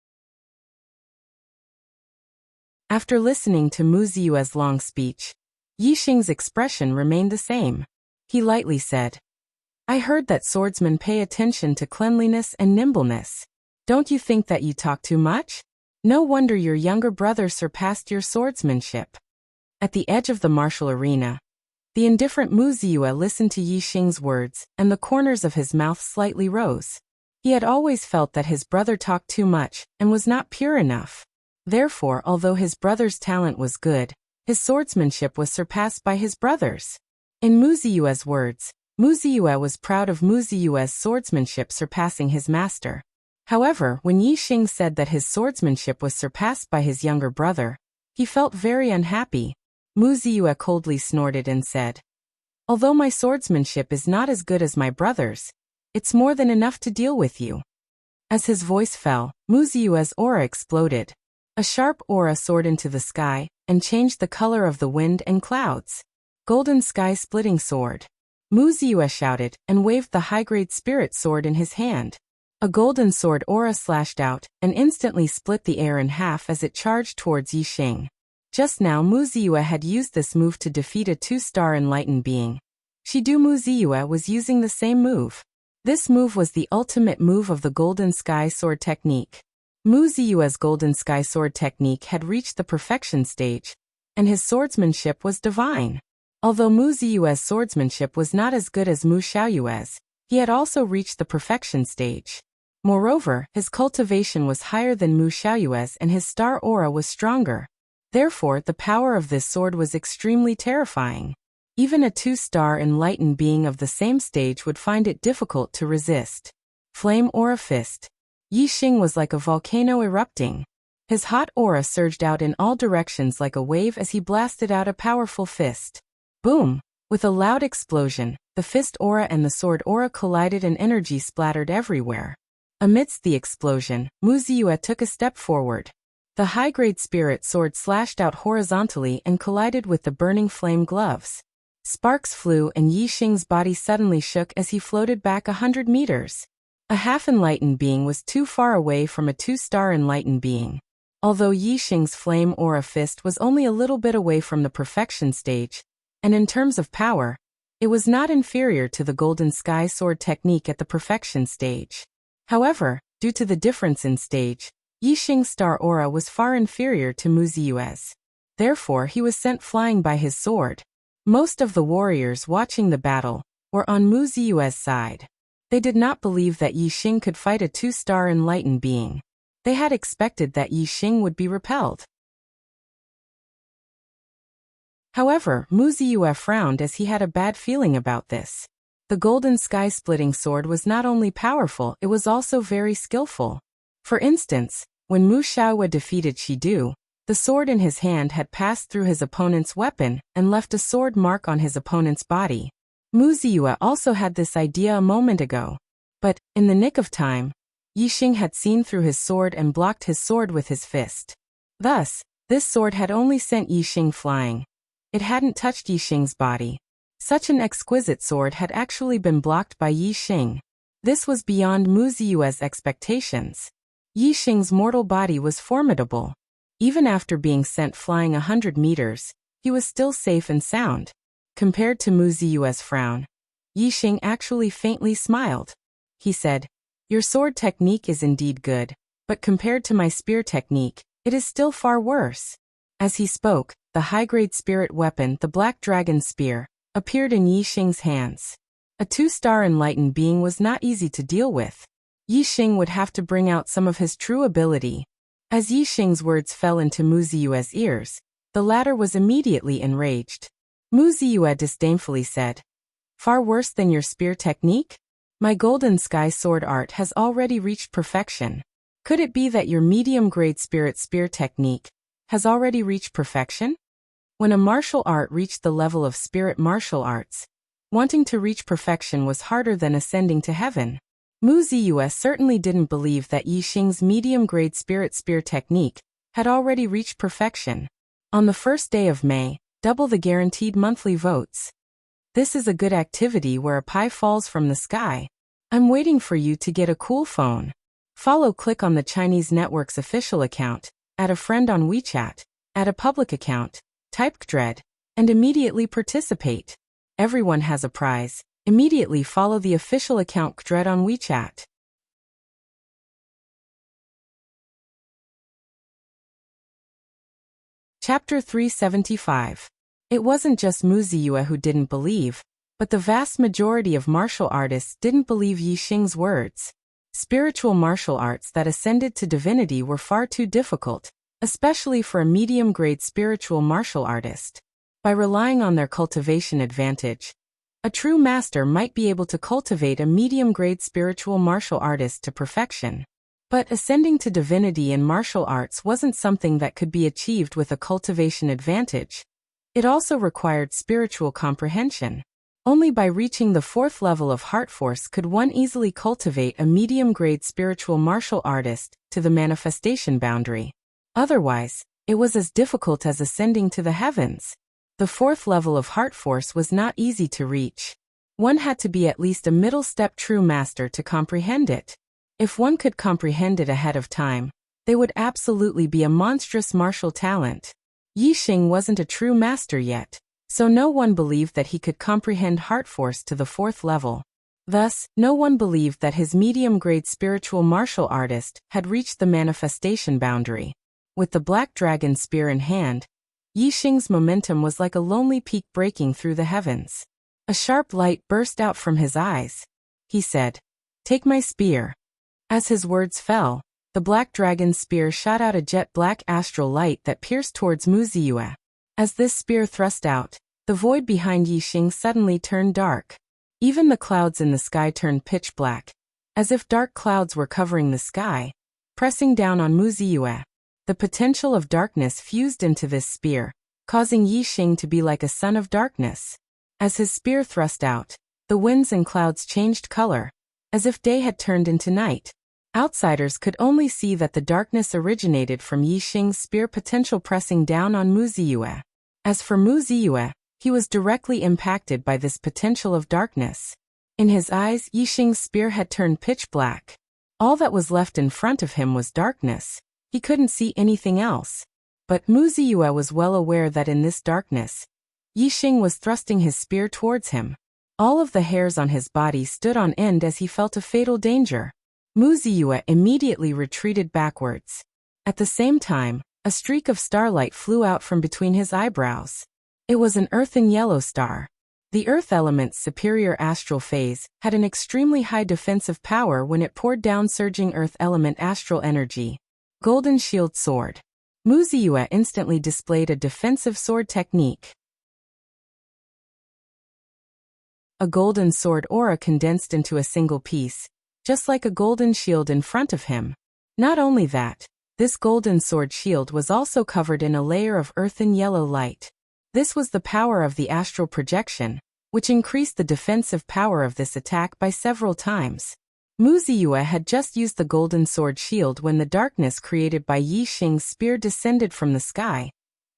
After listening to Mu Ziyue's long speech, Yi Xing's expression remained the same. He lightly said, "I heard that swordsmen pay attention to cleanliness and nimbleness. Don't you think that you talk too much? No wonder your younger brother surpassed your swordsmanship." At the edge of the martial arena, the indifferent Mu Ziyue listened to Yi Xing's words, and the corners of his mouth slightly rose. He had always felt that his brother talked too much and was not pure enough. Therefore, although his brother's talent was good, his swordsmanship was surpassed by his brother's. In Mu Ziyue's words, Mu Ziyue was proud of Mu Ziyue's swordsmanship surpassing his master. However, when Yi Xing said that his swordsmanship was surpassed by his younger brother, he felt very unhappy. Mu Ziyue coldly snorted and said, "Although my swordsmanship is not as good as my brother's, it's more than enough to deal with you." As his voice fell, Muziu's aura exploded. A sharp aura soared into the sky and changed the color of the wind and clouds. Golden sky-splitting sword. Muziu shouted and waved the high-grade spirit sword in his hand. A golden sword aura slashed out and instantly split the air in half as it charged towards Yixing. Just now Muziu had used this move to defeat a 2-star enlightened being. Shidu Muziu was using the same move. This move was the ultimate move of the Golden Sky Sword technique. Muziu's Golden Sky Sword technique had reached the perfection stage, and his swordsmanship was divine. Although Muziu's swordsmanship was not as good as Mu Xiaoyue's, he had also reached the perfection stage. Moreover, his cultivation was higher than Mu Xiaoyue's and his star aura was stronger. Therefore, the power of this sword was extremely terrifying. Even a 2-star enlightened being of the same stage would find it difficult to resist. Flame Aura Fist. Yixing was like a volcano erupting. His hot aura surged out in all directions like a wave as he blasted out a powerful fist. Boom! With a loud explosion, the fist aura and the sword aura collided and energy splattered everywhere. Amidst the explosion, Muziu took a step forward. The high-grade spirit sword slashed out horizontally and collided with the burning flame gloves. Sparks flew and Yixing's body suddenly shook as he floated back 100 meters. A half-enlightened being was too far away from a 2-star enlightened being. Although Yixing's flame aura fist was only a little bit away from the perfection stage, and in terms of power, it was not inferior to the Golden Sky Sword technique at the perfection stage. However, due to the difference in stage, Yixing's star aura was far inferior to Muziu's. Therefore, he was sent flying by his sword. Most of the warriors watching the battle were on Muziu's side. They did not believe that Yixing could fight a 2-star enlightened being. They had expected that Yixing would be repelled. However, Muziu frowned as he had a bad feeling about this. The golden sky-splitting sword was not only powerful, it was also very skillful. For instance, when Mu Xiaoyu defeated Shidu, the sword in his hand had passed through his opponent's weapon and left a sword mark on his opponent's body. Muziu also had this idea a moment ago. But, in the nick of time, Yixing had seen through his sword and blocked his sword with his fist. Thus, this sword had only sent Yixing flying. It hadn't touched Yixing's body. Such an exquisite sword had actually been blocked by Yixing. This was beyond Muziu's expectations. Yixing's mortal body was formidable. Even after being sent flying 100 meters, he was still safe and sound. Compared to Muziu's frown, Yixing actually faintly smiled. He said, "Your sword technique is indeed good, but compared to my spear technique, it is still far worse." As he spoke, the high-grade spirit weapon, the Black Dragon Spear, appeared in Yixing's hands. A 2-star enlightened being was not easy to deal with. Yixing would have to bring out some of his true ability. As Yixing's words fell into Muziu's ears, the latter was immediately enraged. Muziu disdainfully said, "Far worse than your spear technique? My golden sky sword art has already reached perfection. Could it be that your medium-grade spirit spear technique has already reached perfection?" When a martial art reached the level of spirit martial arts, wanting to reach perfection was harder than ascending to heaven. Muziu certainly didn't believe that Yixing's medium-grade spirit spear technique had already reached perfection. On the first day of May, double the guaranteed monthly votes. This is a good activity where a pie falls from the sky. I'm waiting for you to get a cool phone. Click on the Chinese network's official account, add a friend on WeChat, add a public account, type Gdred, and immediately participate. Everyone has a prize. Immediately follow the official account Gdred on WeChat. Chapter 375. It wasn't just Muziu who didn't believe, but the vast majority of martial artists didn't believe Yixing's words. Spiritual martial arts that ascended to divinity were far too difficult, especially for a medium-grade spiritual martial artist. By relying on their cultivation advantage, a true master might be able to cultivate a medium-grade spiritual martial artist to perfection. But ascending to divinity in martial arts wasn't something that could be achieved with a cultivation advantage. It also required spiritual comprehension. Only by reaching the 4th level of heart force could one easily cultivate a medium-grade spiritual martial artist to the manifestation boundary. Otherwise, it was as difficult as ascending to the heavens. The 4th level of heart force was not easy to reach. One had to be at least a middle-step true master to comprehend it. If one could comprehend it ahead of time, they would absolutely be a monstrous martial talent. Yixing wasn't a true master yet, so no one believed that he could comprehend heart force to the 4th level. Thus, no one believed that his medium-grade spiritual martial artist had reached the manifestation boundary. With the black dragon spear in hand, Yixing's momentum was like a lonely peak breaking through the heavens. A sharp light burst out from his eyes. He said, "Take my spear." As his words fell, the black dragon's spear shot out a jet-black astral light that pierced towards Wuxia. As this spear thrust out, the void behind Yixing suddenly turned dark. Even the clouds in the sky turned pitch black, as if dark clouds were covering the sky, pressing down on Wuxia. The potential of darkness fused into this spear, causing Yixing to be like a son of darkness. As his spear thrust out, the winds and clouds changed color, as if day had turned into night. Outsiders could only see that the darkness originated from Yixing's spear potential pressing down on Wuxia. As for Wuxia, he was directly impacted by this potential of darkness. In his eyes, Yixing's spear had turned pitch black. All that was left in front of him was darkness. He couldn't see anything else. But Wuxia was well aware that in this darkness, Yixing was thrusting his spear towards him. All of the hairs on his body stood on end as he felt a fatal danger. Wuxia immediately retreated backwards. At the same time, a streak of starlight flew out from between his eyebrows. It was an earthen yellow star. The earth element's superior astral phase had an extremely high defensive power when it poured down surging earth element astral energy. Golden shield sword. Wuxia instantly displayed a defensive sword technique. A golden sword aura condensed into a single piece, just like a golden shield in front of him. Not only that, this golden sword shield was also covered in a layer of earthen yellow light. This was the power of the astral projection, which increased the defensive power of this attack by several times. Wuxia had just used the golden sword shield when the darkness created by Yixing's spear descended from the sky,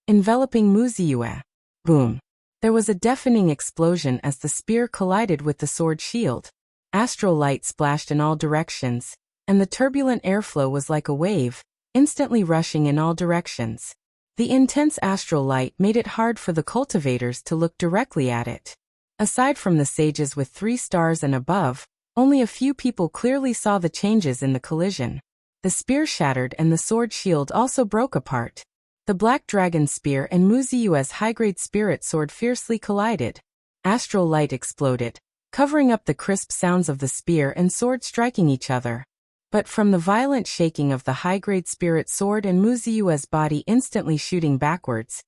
enveloping Wuxia. Boom! There was a deafening explosion as the spear collided with the sword shield. Astral light splashed in all directions, and the turbulent airflow was like a wave, instantly rushing in all directions. The intense astral light made it hard for the cultivators to look directly at it. Aside from the sages with 3 stars and above, only a few people clearly saw the changes in the collision. The spear shattered and the sword shield also broke apart. The black dragon spear and Wuxia's high-grade spirit sword fiercely collided. Astral light exploded, covering up the crisp sounds of the spear and sword striking each other. But from the violent shaking of the high-grade spirit sword and Wuxia's body instantly shooting backwards,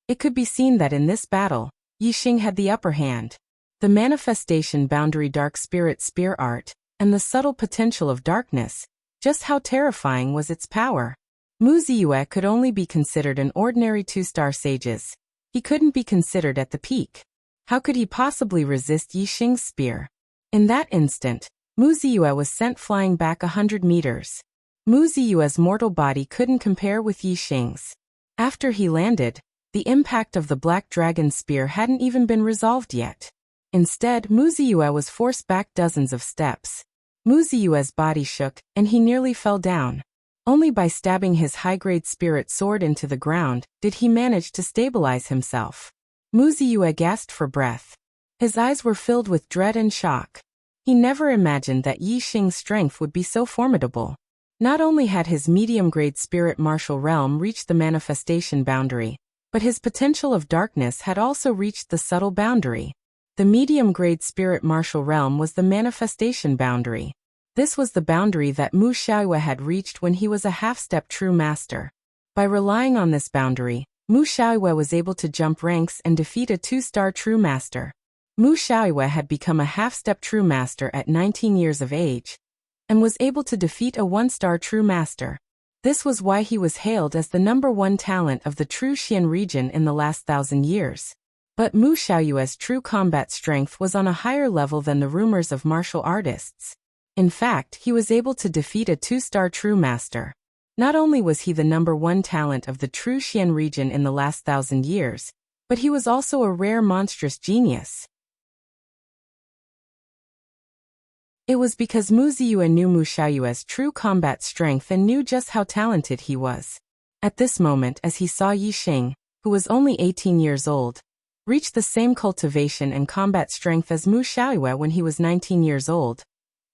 it could be seen that in this battle, Yixing had the upper hand. The manifestation boundary dark spirit spear art, and the subtle potential of darkness, just how terrifying was its power. Wuxia could only be considered an ordinary 2-star sages. He couldn't be considered at the peak. How could he possibly resist Yixing's spear? In that instant, Wuxia was sent flying back 100 meters. Wuxia's mortal body couldn't compare with Yixing's. After he landed, the impact of the black dragon spear hadn't even been resolved yet. Instead, Wuxia was forced back dozens of steps. Wuxia's body shook, and he nearly fell down. Only by stabbing his high-grade spirit sword into the ground did he manage to stabilize himself. Wuxia gasped for breath. His eyes were filled with dread and shock. He never imagined that Yixing's strength would be so formidable. Not only had his medium-grade spirit martial realm reached the manifestation boundary, but his potential of darkness had also reached the subtle boundary. The medium-grade spirit martial realm was the manifestation boundary. This was the boundary that Wuxia had reached when he was a half-step true master. By relying on this boundary, Wuxia was able to jump ranks and defeat a 2-star true master. Wuxia had become a half-step true master at 19 years of age, and was able to defeat a 1-star true master. This was why he was hailed as the #1 talent of the True Xian region in the last 1,000 years. But Mu Xiaoyue's true combat strength was on a higher level than the rumors of martial artists. In fact, he was able to defeat a 2-star true master. Not only was he the #1 talent of the true Xian region in the last 1,000 years, but he was also a rare monstrous genius. It was because Mu Ziyue knew Mu Xiaoyue's true combat strength and knew just how talented he was. At this moment, as he saw Yi Xing, who was only 18 years old, reach the same cultivation and combat strength as Mu Xiaoyue when he was 19 years old.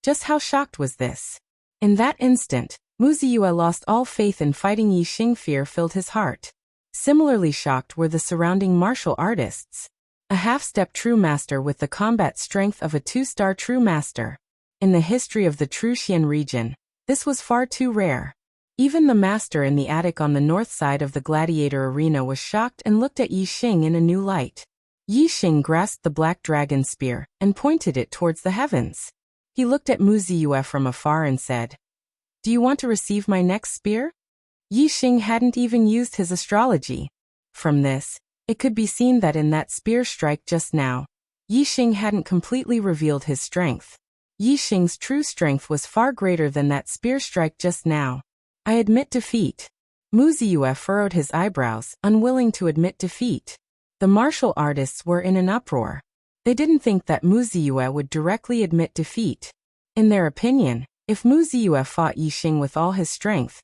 Just how shocked was this? In that instant, Mu Ziyue lost all faith in fighting Yi Xing. Fear filled his heart. Similarly shocked were the surrounding martial artists. A half-step true master with the combat strength of a 2-star true master. In the history of the true Xian region, this was far too rare. Even the master in the attic on the north side of the gladiator arena was shocked and looked at Yi Xing in a new light. Yi Xing grasped the black dragon spear and pointed it towards the heavens. He looked at Mu Ziyue from afar and said, "Do you want to receive my next spear?" Yi Xing hadn't even used his astrology. From this, it could be seen that in that spear strike just now, Yi Xing hadn't completely revealed his strength. Yi Xing's true strength was far greater than that spear strike just now. "I admit defeat." Mu Ziyue furrowed his eyebrows, unwilling to admit defeat. The martial artists were in an uproar. They didn't think that Mu Ziyue would directly admit defeat. In their opinion, if Mu Ziyue fought Yi Xing with all his strength,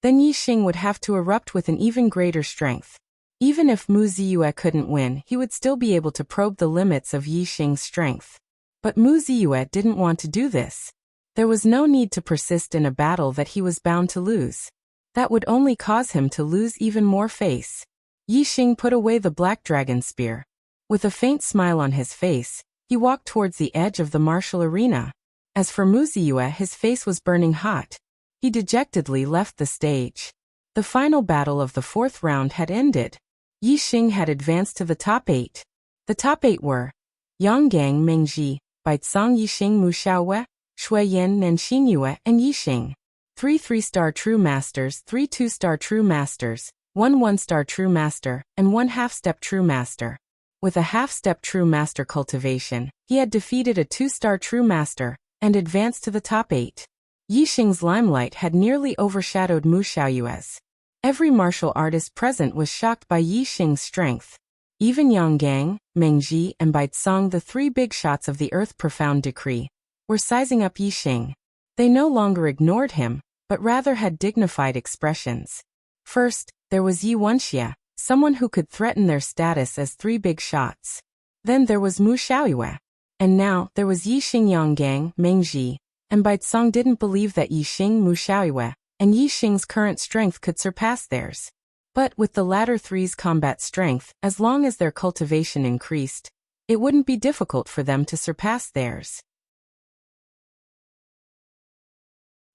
then Yi Xing would have to erupt with an even greater strength. Even if Mu Ziyue couldn't win, he would still be able to probe the limits of Yi Xing's strength. But Mu Ziyue didn't want to do this. There was no need to persist in a battle that he was bound to lose. That would only cause him to lose even more face. Yi Xing put away the black dragon spear. With a faint smile on his face, he walked towards the edge of the martial arena. As for Mu Ziyue, his face was burning hot. He dejectedly left the stage. The final battle of the 4th round had ended. Yi Xing had advanced to the top 8. The top 8 were Yang Gang Mengji, Baicang Yi Xing Mu Xiaoyue, Shui Yan Nen Xingyue, and Yi Xing. 3 3-star true masters, 3 2-star true masters, 1 1-star true master, and 1 half-step true master. With a half-step true master cultivation, he had defeated a 2-star true master and advanced to the top 8. Yi Xing's limelight had nearly overshadowed Mu Xiaoyue's. Every martial artist present was shocked by Yi Xing's strength. Even Yang Gang, Mengji, and Baicang, the 3 big shots of the Earth Profound Decree, were sizing up Yi Xing. They no longer ignored him, but rather had dignified expressions. First, there was Wuxia, someone who could threaten their status as 3 big shots. Then there was Mu Xiaoyue. And now, there was Yi Xing. Yang Gang, Mengji, and Baicang didn't believe that Yi Xing, Mu Xiaoyue, and Yi Xing's current strength could surpass theirs. But with the latter three's combat strength, as long as their cultivation increased, it wouldn't be difficult for them to surpass theirs.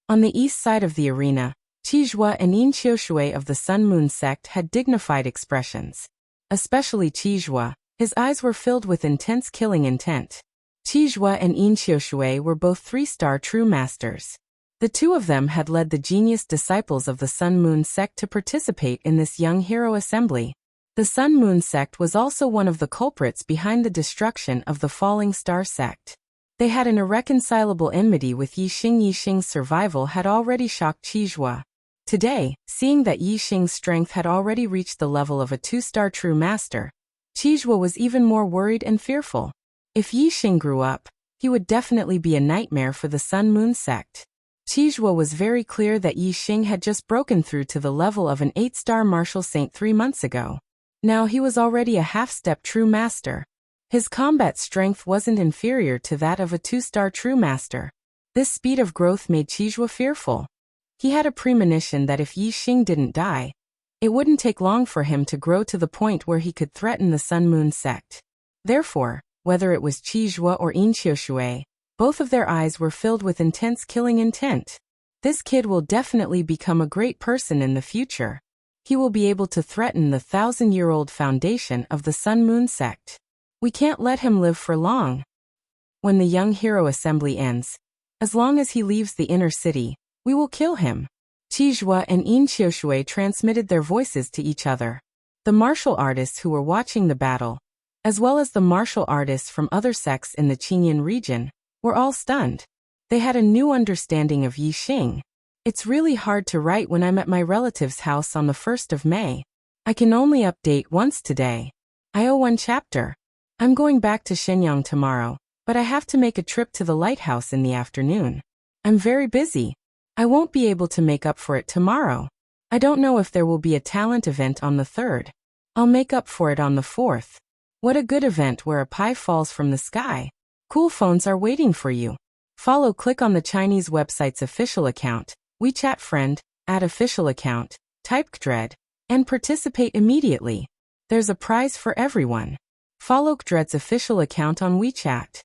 On the east side of the arena, Qizhua and Yin Qiushui of the Sun Moon sect had dignified expressions. Especially Qizhua, his eyes were filled with intense killing intent. Qizhua and Yin Qiushui were both 3-star true masters. The two of them had led the genius disciples of the Sun Moon sect to participate in this young hero assembly. The Sun Moon sect was also one of the culprits behind the destruction of the Falling Star sect. They had an irreconcilable enmity with Yi Xing. Yi Xing's survival had already shocked Qizhua. Today, seeing that Yi Xing's strength had already reached the level of a 2-star true master, Qizhua was even more worried and fearful. If Yi Xing grew up, he would definitely be a nightmare for the Sun Moon sect. Qizhua was very clear that Yi Xing had just broken through to the level of an 8-star martial saint 3 months ago. Now he was already a half-step true master. His combat strength wasn't inferior to that of a 2-star true master. This speed of growth made Qizhua fearful. He had a premonition that if Yi Xing didn't die, it wouldn't take long for him to grow to the point where he could threaten the Sun Moon sect. Therefore, whether it was Qizhua or Yin Qiushui, both of their eyes were filled with intense killing intent. This kid will definitely become a great person in the future. He will be able to threaten the 1,000-year-old foundation of the Sun Moon sect. We can't let him live for long. When the young hero assembly ends, as long as he leaves the inner city, we will kill him. Qizhua and Yin Qiushui transmitted their voices to each other. The martial artists who were watching the battle, as well as the martial artists from other sects in the Qingyun region, were all stunned. They had a new understanding of Yixing. It's really hard to write when I'm at my relative's house on the 1st of May. I can only update once today. I owe one chapter. I'm going back to Shenyang tomorrow, but I have to make a trip to the lighthouse in the afternoon. I'm very busy. I won't be able to make up for it tomorrow. I don't know if there will be a talent event on the 3rd. I'll make up for it on the 4th. What a good event where a pie falls from the sky. Cool phones are waiting for you. Click on the Chinese website's official account, WeChat friend, add official account, type Kdred, and participate immediately. There's a prize for everyone. Follow Kdred's official account on WeChat.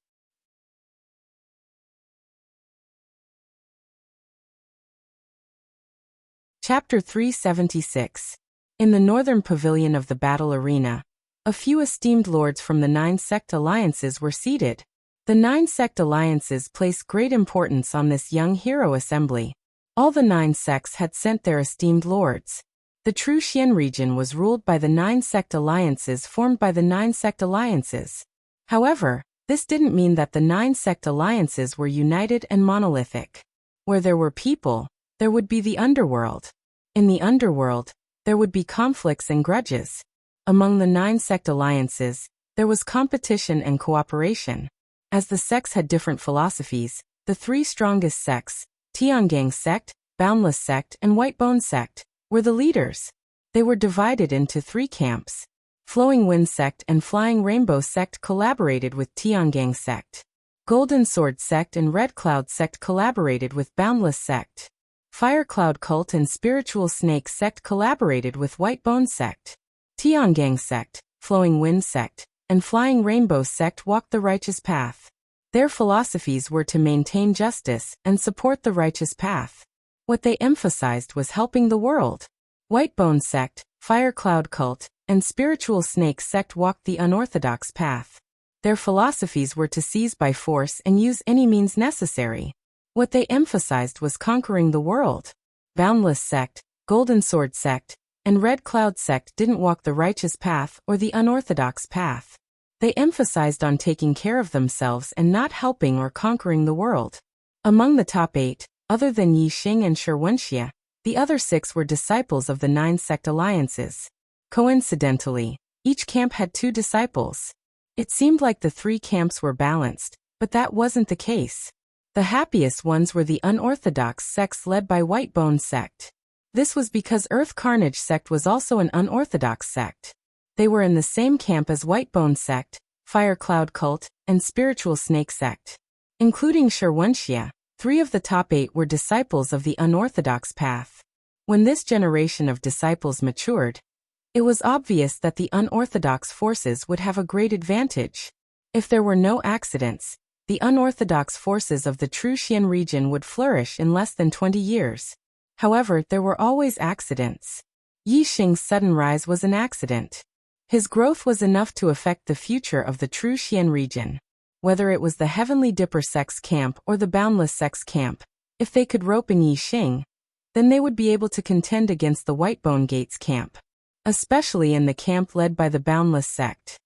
Chapter 376. In the northern pavilion of the battle arena, a few esteemed lords from the 9 sect alliances were seated. The 9 sect alliances placed great importance on this young hero assembly. All the 9 sects had sent their esteemed lords. The true Xian region was ruled by the 9 sect alliances formed by the 9 sect alliances. However, this didn't mean that the 9 sect alliances were united and monolithic. Where there were people, there would be the underworld. In the underworld, there would be conflicts and grudges. Among the 9 sect alliances, there was competition and cooperation. As the sects had different philosophies, the 3 strongest sects, Tiangang sect, Boundless sect, and Whitebone sect, were the leaders. They were divided into 3 camps. Flowing Wind sect and Flying Rainbow sect collaborated with Tiangang sect. Golden Sword sect and Red Cloud sect collaborated with Boundless sect. Fire Cloud cult and Spiritual Snake sect collaborated with Whitebone sect. Tiangang sect, Flowing Wind sect, and Flying Rainbow sect walked the righteous path. Their philosophies were to maintain justice and support the righteous path. What they emphasized was helping the world. Whitebone sect, Fire Cloud cult, and Spiritual Snake sect walked the unorthodox path. Their philosophies were to seize by force and use any means necessary. What they emphasized was conquering the world. Boundless sect, Golden Sword sect, and Red Cloud sect didn't walk the righteous path or the unorthodox path. They emphasized on taking care of themselves and not helping or conquering the world. Among the top 8, other than Yixing and Wuxia, the other 6 were disciples of the 9 sect alliances. Coincidentally, each camp had 2 disciples. It seemed like the 3 camps were balanced, but that wasn't the case. The happiest ones were the unorthodox sects led by Whitebone sect. This was because Earth Carnage sect was also an unorthodox sect. They were in the same camp as Whitebone sect, Fire Cloud cult, and Spiritual Snake sect. Including Wuxia, 3 of the top 8 were disciples of the unorthodox path. When this generation of disciples matured, it was obvious that the unorthodox forces would have a great advantage. If there were no accidents, the unorthodox forces of the true Xian region would flourish in less than 20 years. However, there were always accidents. Yixing's sudden rise was an accident. His growth was enough to affect the future of the true Xian region. Whether it was the Heavenly Dipper sect's camp or the Boundless sect's camp, if they could rope in Yixing, then they would be able to contend against the Whitebone Gates camp, especially in the camp led by the Boundless sect.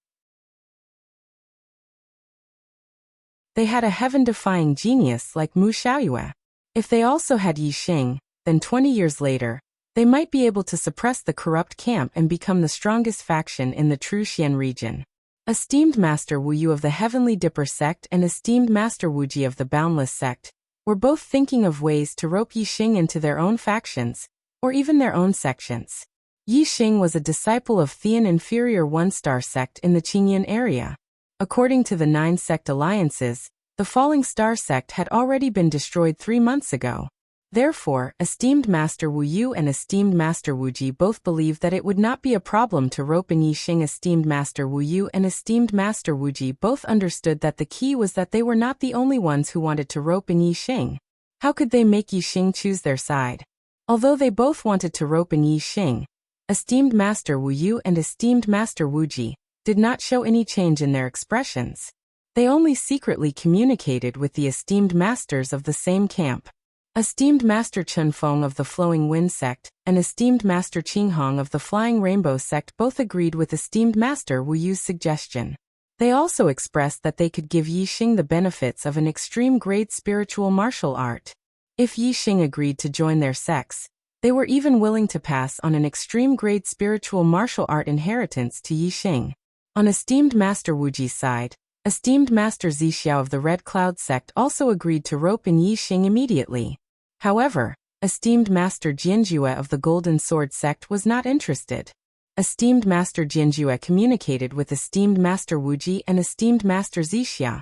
They had a heaven-defying genius like Mu Xiaoyue. If they also had Yixing, then 20 years later, they might be able to suppress the corrupt camp and become the strongest faction in the true Xian region. Esteemed Master Wuyu of the Heavenly Dipper sect and esteemed Master Wuji of the Boundless sect were both thinking of ways to rope Yixing into their own factions, or even their own sections. Yixing was a disciple of Thean Inferior 1-star sect in the Qingyun area. According to the 9 sect alliances, the Falling Star sect had already been destroyed 3 months ago. Therefore, esteemed Master Wuyu and esteemed Master Wuji both believed that it would not be a problem to rope in Yixing. Esteemed Master Wuyu and esteemed Master Wuji both understood that the key was that they were not the only ones who wanted to rope in Yixing. How could they make Yixing choose their side? Although they both wanted to rope in Yixing, esteemed Master Wuyu and esteemed Master Wuji did not show any change in their expressions. They only secretly communicated with the esteemed masters of the same camp. Esteemed Master Chunfeng of the Flowing Wind sect and esteemed Master Qinghong of the Flying Rainbow sect both agreed with esteemed Master Wuyu's suggestion. They also expressed that they could give Yixing the benefits of an extreme-grade spiritual martial art. If Yixing agreed to join their sects, they were even willing to pass on an extreme-grade spiritual martial art inheritance to Yixing. On esteemed Master Wuji's side, esteemed Master Zixiao of the Red Cloud sect also agreed to rope in Yixing immediately. However, esteemed Master Jianjue of the Golden Sword sect was not interested. Esteemed Master Jianjue communicated with esteemed Master Wuji and esteemed Master Zixia.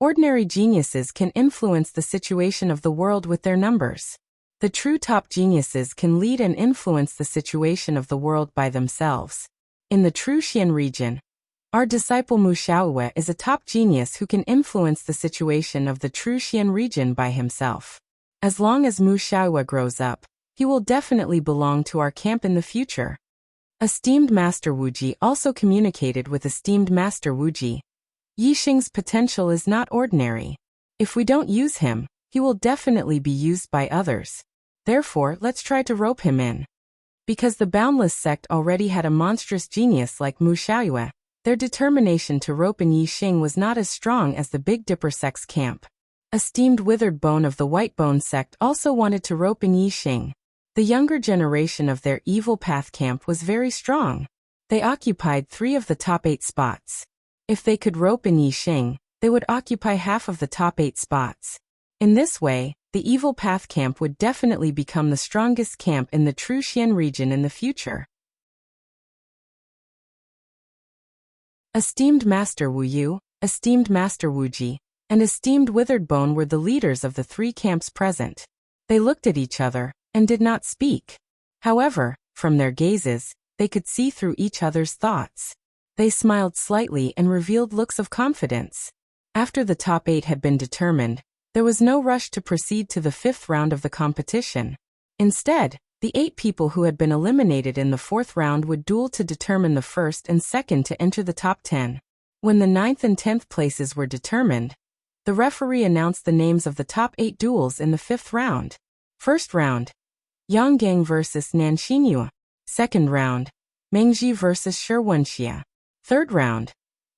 Ordinary geniuses can influence the situation of the world with their numbers. The true top geniuses can lead and influence the situation of the world by themselves. In the true Xian region, our disciple Mu Xiaoyue is a top genius who can influence the situation of the true Xian region by himself. As long as Mu Xiaoyue grows up, he will definitely belong to our camp in the future. Esteemed Master Wuji also communicated with esteemed Master Wuji. Yixing's potential is not ordinary. If we don't use him, he will definitely be used by others. Therefore, let's try to rope him in. Because the Boundless sect already had a monstrous genius like Mu Xiaoyue, their determination to rope in Yixing was not as strong as the Big Dipper sect's camp. Esteemed Withered Bone of the White Bone sect also wanted to rope in Yixing. The younger generation of their Evil Path camp was very strong. They occupied 3 of the top 8 spots. If they could rope in Yixing, they would occupy half of the top 8 spots. In this way, the Evil Path camp would definitely become the strongest camp in the true Xian region in the future. Esteemed Master Wu Yu, esteemed Master Wuji, and esteemed Withered Bone were the leaders of the 3 camps present. They looked at each other and did not speak. However, from their gazes, they could see through each other's thoughts. They smiled slightly and revealed looks of confidence. After the top 8 had been determined, there was no rush to proceed to the 5th round of the competition. Instead, the 8 people who had been eliminated in the 4th round would duel to determine the 1st and 2nd to enter the top 10. When the 9th and 10th places were determined, the referee announced the names of the top 8 duels in the 5th round. First round, Yang Gang vs. Nan Xinyue. Second round, Mengji vs. Wuxia. Third round,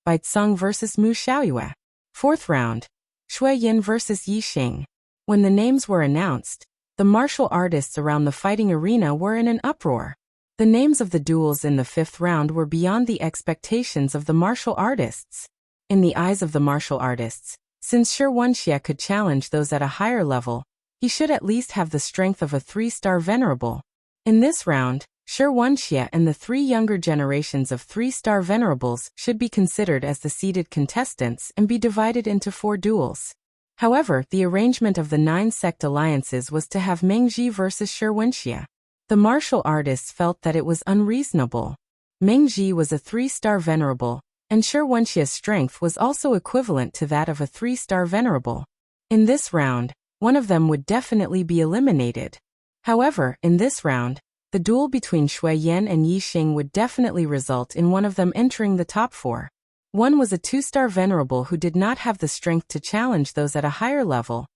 Baicong vs. Mu Xiaoyue. Fourth round, Shui Yin vs. Yixing. When the names were announced, the martial artists around the fighting arena were in an uproar. The names of the duels in the 5th round were beyond the expectations of the martial artists. In the eyes of the martial artists, since Wuxia could challenge those at a higher level, he should at least have the strength of a 3-star venerable. In this round, Wuxia and the 3 younger generations of 3-star venerables should be considered as the seeded contestants and be divided into 4 duels. However, the arrangement of the 9 sect alliances was to have Mengji versus Wuxia. The martial artists felt that it was unreasonable. Mengji was a 3-star venerable, and Wuxia's strength was also equivalent to that of a 3-star venerable. In this round, one of them would definitely be eliminated. However, in this round, the duel between Shui Yan and Yixing would definitely result in one of them entering the top 4. One was a 2-star venerable who did not have the strength to challenge those at a higher level,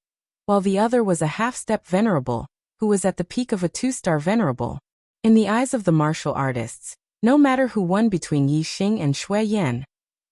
while the other was a half-step venerable, who was at the peak of a 2-star venerable. In the eyes of the martial artists, no matter who won between Yixing and Shui Yan,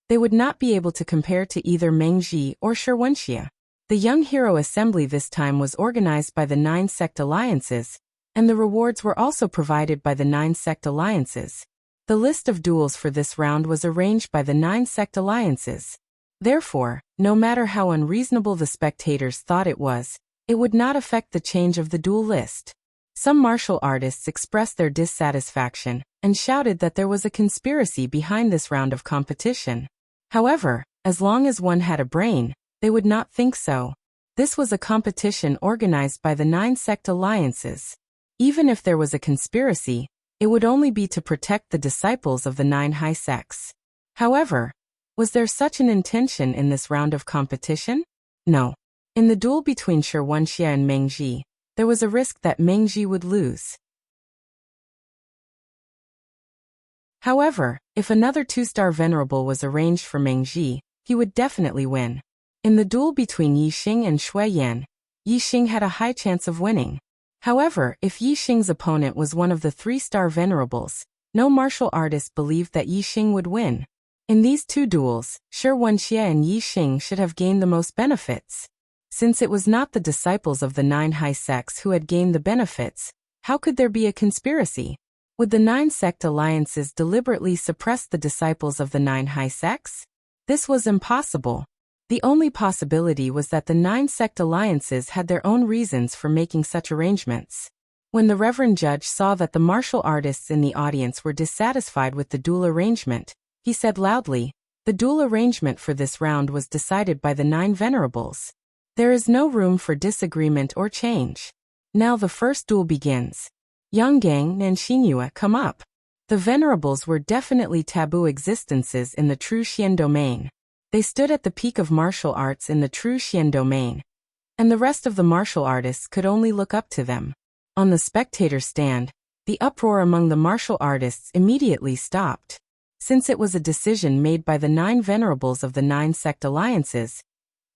they would not be able to compare to either Mengji or Wuxia. The Young Hero Assembly this time was organized by the 9 sect alliances, and the rewards were also provided by the 9 sect alliances. The list of duels for this round was arranged by the 9 sect alliances. Therefore, no matter how unreasonable the spectators thought it would not affect the change of the duel list. Some martial artists expressed their dissatisfaction and shouted that there was a conspiracy behind this round of competition. However, as long as one had a brain, they would not think so. This was a competition organized by the 9 sect alliances. Even if there was a conspiracy, it would only be to protect the disciples of the 9 high sects. However, was there such an intention in this round of competition? No. In the duel between Wuxia and Mengji, there was a risk that Mengji would lose. However, if another 2-star venerable was arranged for Mengji, he would definitely win. In the duel between Yixing and Shui Yan, Yixing had a high chance of winning. However, if Yixing's opponent was one of the 3-star venerables, no martial artist believed that Yixing would win. In these two duels, Wuxia and Yi Xing should have gained the most benefits. Since it was not the disciples of the 9 high sects who had gained the benefits, how could there be a conspiracy? Would the 9 sect alliances deliberately suppress the disciples of the 9 high sects? This was impossible. The only possibility was that the 9 sect alliances had their own reasons for making such arrangements. When the Reverend Judge saw that the martial artists in the audience were dissatisfied with the duel arrangement, he said loudly, "The duel arrangement for this round was decided by the 9 venerables. There is no room for disagreement or change. Now the first duel begins. Yanggang and Xinyue, come up." The venerables were definitely taboo existences in the true Xian domain. They stood at the peak of martial arts in the true Xian domain, and the rest of the martial artists could only look up to them. On the spectator stand, the uproar among the martial artists immediately stopped. Since it was a decision made by the 9 venerables of the 9 sect alliances,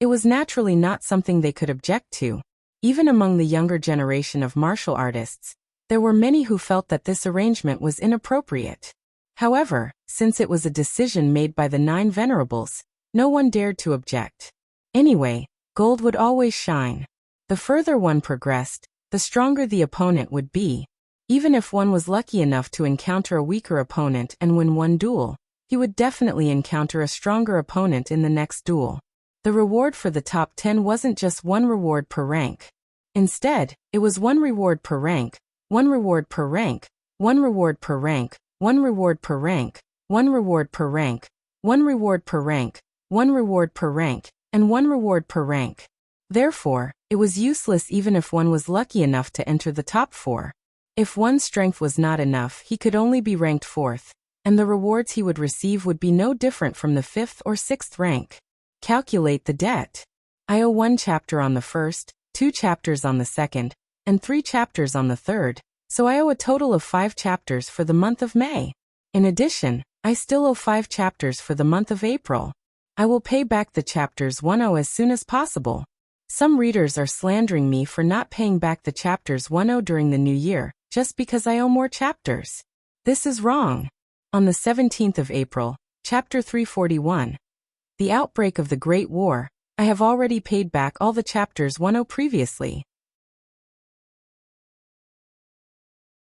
it was naturally not something they could object to. Even among the younger generation of martial artists, there were many who felt that this arrangement was inappropriate. However, since it was a decision made by the 9 venerables, no one dared to object. Anyway, gold would always shine. The further one progressed, the stronger the opponent would be. Even if one was lucky enough to encounter a weaker opponent and win one duel, he would definitely encounter a stronger opponent in the next duel. The reward for the top 10 wasn't just one reward per rank. Instead, it was one reward per rank, one reward per rank, one reward per rank, one reward per rank, one reward per rank, one reward per rank, one reward per rank, and one reward per rank. Therefore, it was useless even if one was lucky enough to enter the top 4. If one's strength was not enough, he could only be ranked 4th, and the rewards he would receive would be no different from the 5th or 6th rank. Calculate the debt. I owe 1 chapter on the 1st, 2 chapters on the 2nd, and 3 chapters on the 3rd, so I owe a total of 5 chapters for the month of May. In addition, I still owe 5 chapters for the month of April. I will pay back the chapters 10 as soon as possible. Some readers are slandering me for not paying back the chapters 10 during the new year, just because I owe more chapters. This is wrong. On the 17th of April, chapter 341, The Outbreak of the Great War, I have already paid back all the chapters 10 previously.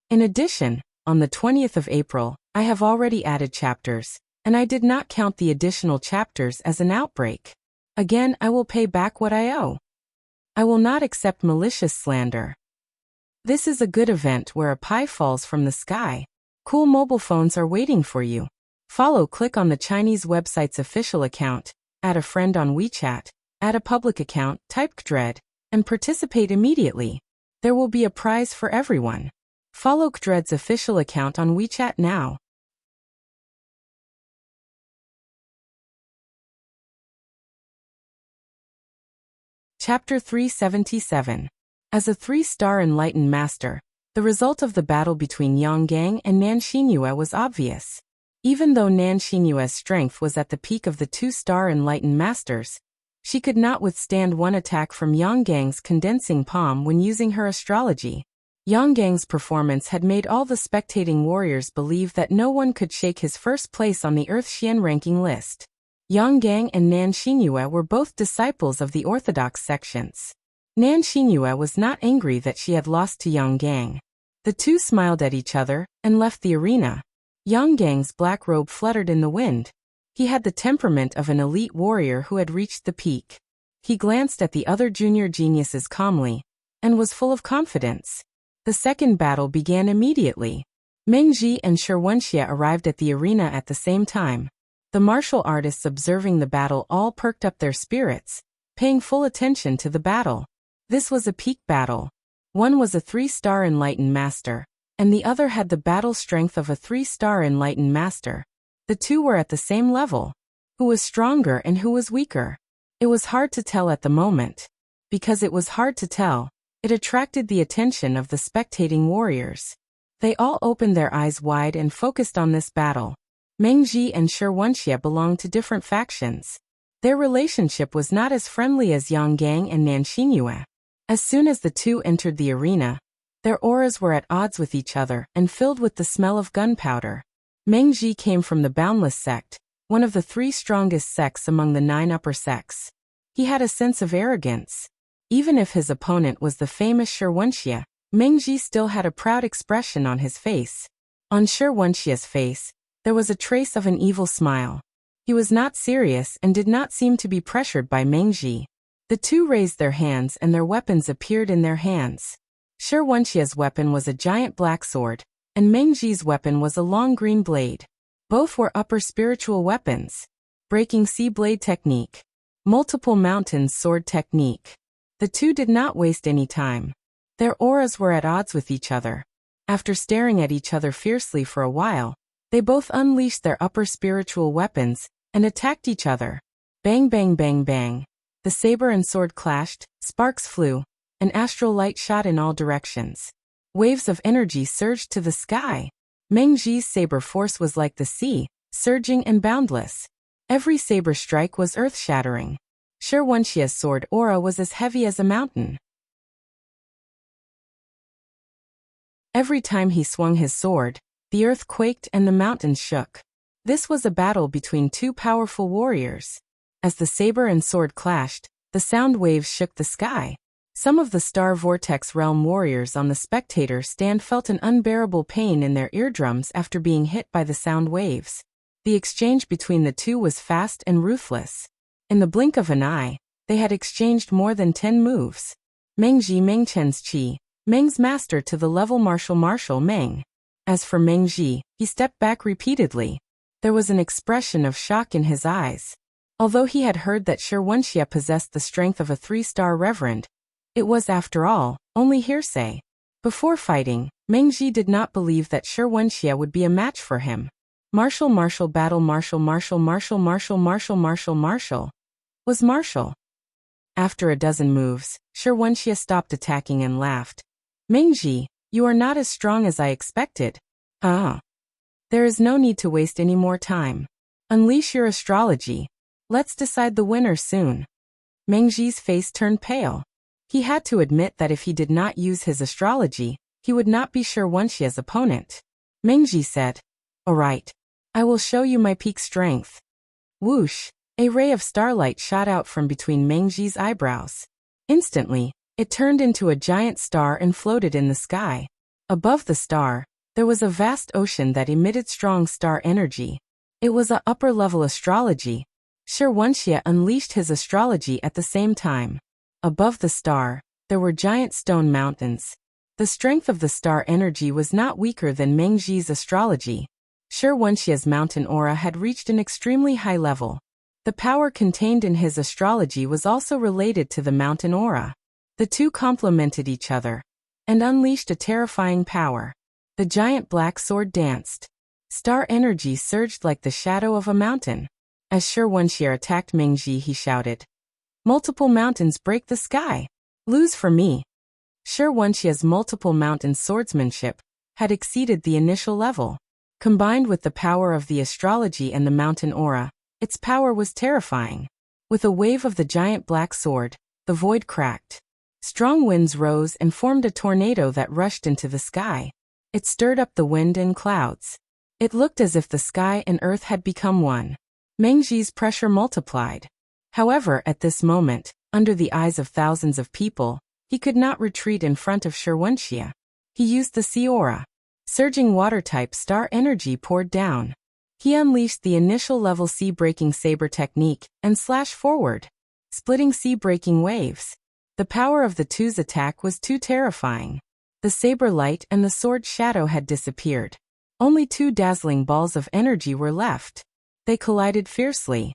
In addition, on the 20th of April, I have already added chapters, and I did not count the additional chapters as an outbreak. Again, I will pay back what I owe. I will not accept malicious slander. This is a good event where a pie falls from the sky. Cool mobile phones are waiting for you. Click on the Chinese website's official account, add a friend on WeChat, add a public account, type Kdred, and participate immediately. There will be a prize for everyone. Follow Kdred's official account on WeChat now. Chapter 377. As a 3-star enlightened master, the result of the battle between Yanggang and Nan Xinyue was obvious. Even though Nan Xinyue's strength was at the peak of the 2-star enlightened masters, she could not withstand one attack from Yanggang's condensing palm when using her astrology. Yanggang's performance had made all the spectating warriors believe that no one could shake his first place on the Earth Xian ranking list. Yanggang and Nan Xinyue were both disciples of the orthodox sections. Nan Xinyue was not angry that she had lost to Yanggang. The two smiled at each other and left the arena. Yanggang's black robe fluttered in the wind. He had the temperament of an elite warrior who had reached the peak. He glanced at the other junior geniuses calmly, and was full of confidence. The second battle began immediately. Mengji and Wuxia arrived at the arena at the same time. The martial artists observing the battle all perked up their spirits, paying full attention to the battle. This was a peak battle. One was a 3-star enlightened master, and the other had the battle strength of a 3-star enlightened master. The two were at the same level. Who was stronger and who was weaker? It was hard to tell at the moment. Because it was hard to tell, it attracted the attention of the spectating warriors. They all opened their eyes wide and focused on this battle. Mengji and Wuxia belonged to different factions. Their relationship was not as friendly as Yanggang and Nan Xinyue. As soon as the two entered the arena, their auras were at odds with each other and filled with the smell of gunpowder. Mengji came from the Boundless sect, one of the 3 strongest sects among the 9 upper sects. He had a sense of arrogance. Even if his opponent was the famous Wuxia, Mengji still had a proud expression on his face. On Wuxia's face, there was a trace of an evil smile. He was not serious and did not seem to be pressured by Mengji. The two raised their hands and their weapons appeared in their hands. Wuxia's weapon was a giant black sword, and Mengji's weapon was a long green blade. Both were upper spiritual weapons. Breaking sea blade technique. Multiple mountains sword technique. The two did not waste any time. Their auras were at odds with each other. After staring at each other fiercely for a while, they both unleashed their upper spiritual weapons and attacked each other. Bang bang bang bang. The saber and sword clashed, sparks flew, and astral light shot in all directions. Waves of energy surged to the sky. Mengji's saber force was like the sea, surging and boundless. Every saber strike was earth-shattering. Wuxia's sword aura was as heavy as a mountain. Every time he swung his sword, the earth quaked and the mountains shook. This was a battle between 2 powerful warriors. As the saber and sword clashed, the sound waves shook the sky. Some of the Star Vortex Realm warriors on the spectator stand felt an unbearable pain in their eardrums after being hit by the sound waves. The exchange between the two was fast and ruthless. In the blink of an eye, they had exchanged more than 10 moves. Mengji Mengchen's Qi, Meng's master to the level martial Meng. As for Mengji, he stepped back repeatedly. There was an expression of shock in his eyes. Although he had heard that Wuxia possessed the strength of a 3-star reverend, it was, after all, only hearsay. Before fighting, Mengji did not believe that Wuxia would be a match for him. Martial battle was martial. After a dozen moves, Wuxia stopped attacking and laughed. Mengji, you are not as strong as I expected. There is no need to waste any more time. Unleash your astrology. Let's decide the winner soon. Mengji's face turned pale. He had to admit that if he did not use his astrology, he would not be Wuxia's opponent. Mengji said, "All right. I will show you my peak strength." Whoosh! A ray of starlight shot out from between Mengji's eyebrows. Instantly, it turned into a giant star and floated in the sky. Above the star, there was a vast ocean that emitted strong star energy. It was a upper-level astrology. Wuxia unleashed his astrology at the same time. Above the star, there were giant stone mountains. The strength of the star energy was not weaker than Mengji's astrology. Wuxia's mountain aura had reached an extremely high level. The power contained in his astrology was also related to the mountain aura. The two complemented each other and unleashed a terrifying power. The giant black sword danced. Star energy surged like the shadow of a mountain. As Wuxia attacked Mengji, he shouted, "Multiple mountains break the sky. Lose for me." Wuxia's multiple mountain swordsmanship had exceeded the initial level. Combined with the power of the astrology and the mountain aura, its power was terrifying. With a wave of the giant black sword, the void cracked. Strong winds rose and formed a tornado that rushed into the sky. It stirred up the wind and clouds. It looked as if the sky and earth had become one. Mengji's pressure multiplied. However, at this moment, under the eyes of thousands of people, he could not retreat in front of Wuxia. He used the sea aura. Surging water-type star energy poured down. He unleashed the initial level sea-breaking saber technique and slashed forward, splitting sea-breaking waves. The power of the two's attack was too terrifying. The saber light and the sword shadow had disappeared. Only 2 dazzling balls of energy were left. They collided fiercely.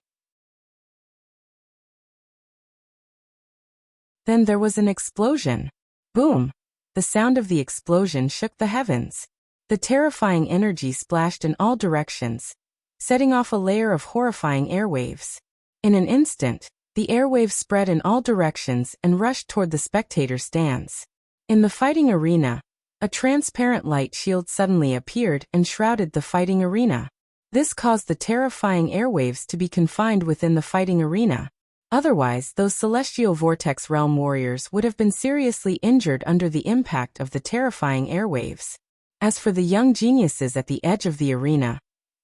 Then there was an explosion. Boom! The sound of the explosion shook the heavens. The terrifying energy splashed in all directions, setting off a layer of horrifying airwaves. In an instant, the airwaves spread in all directions and rushed toward the spectator stands. In the fighting arena, a transparent light shield suddenly appeared and shrouded the fighting arena. This caused the terrifying airwaves to be confined within the fighting arena. Otherwise, those celestial vortex realm warriors would have been seriously injured under the impact of the terrifying airwaves. As for the young geniuses at the edge of the arena,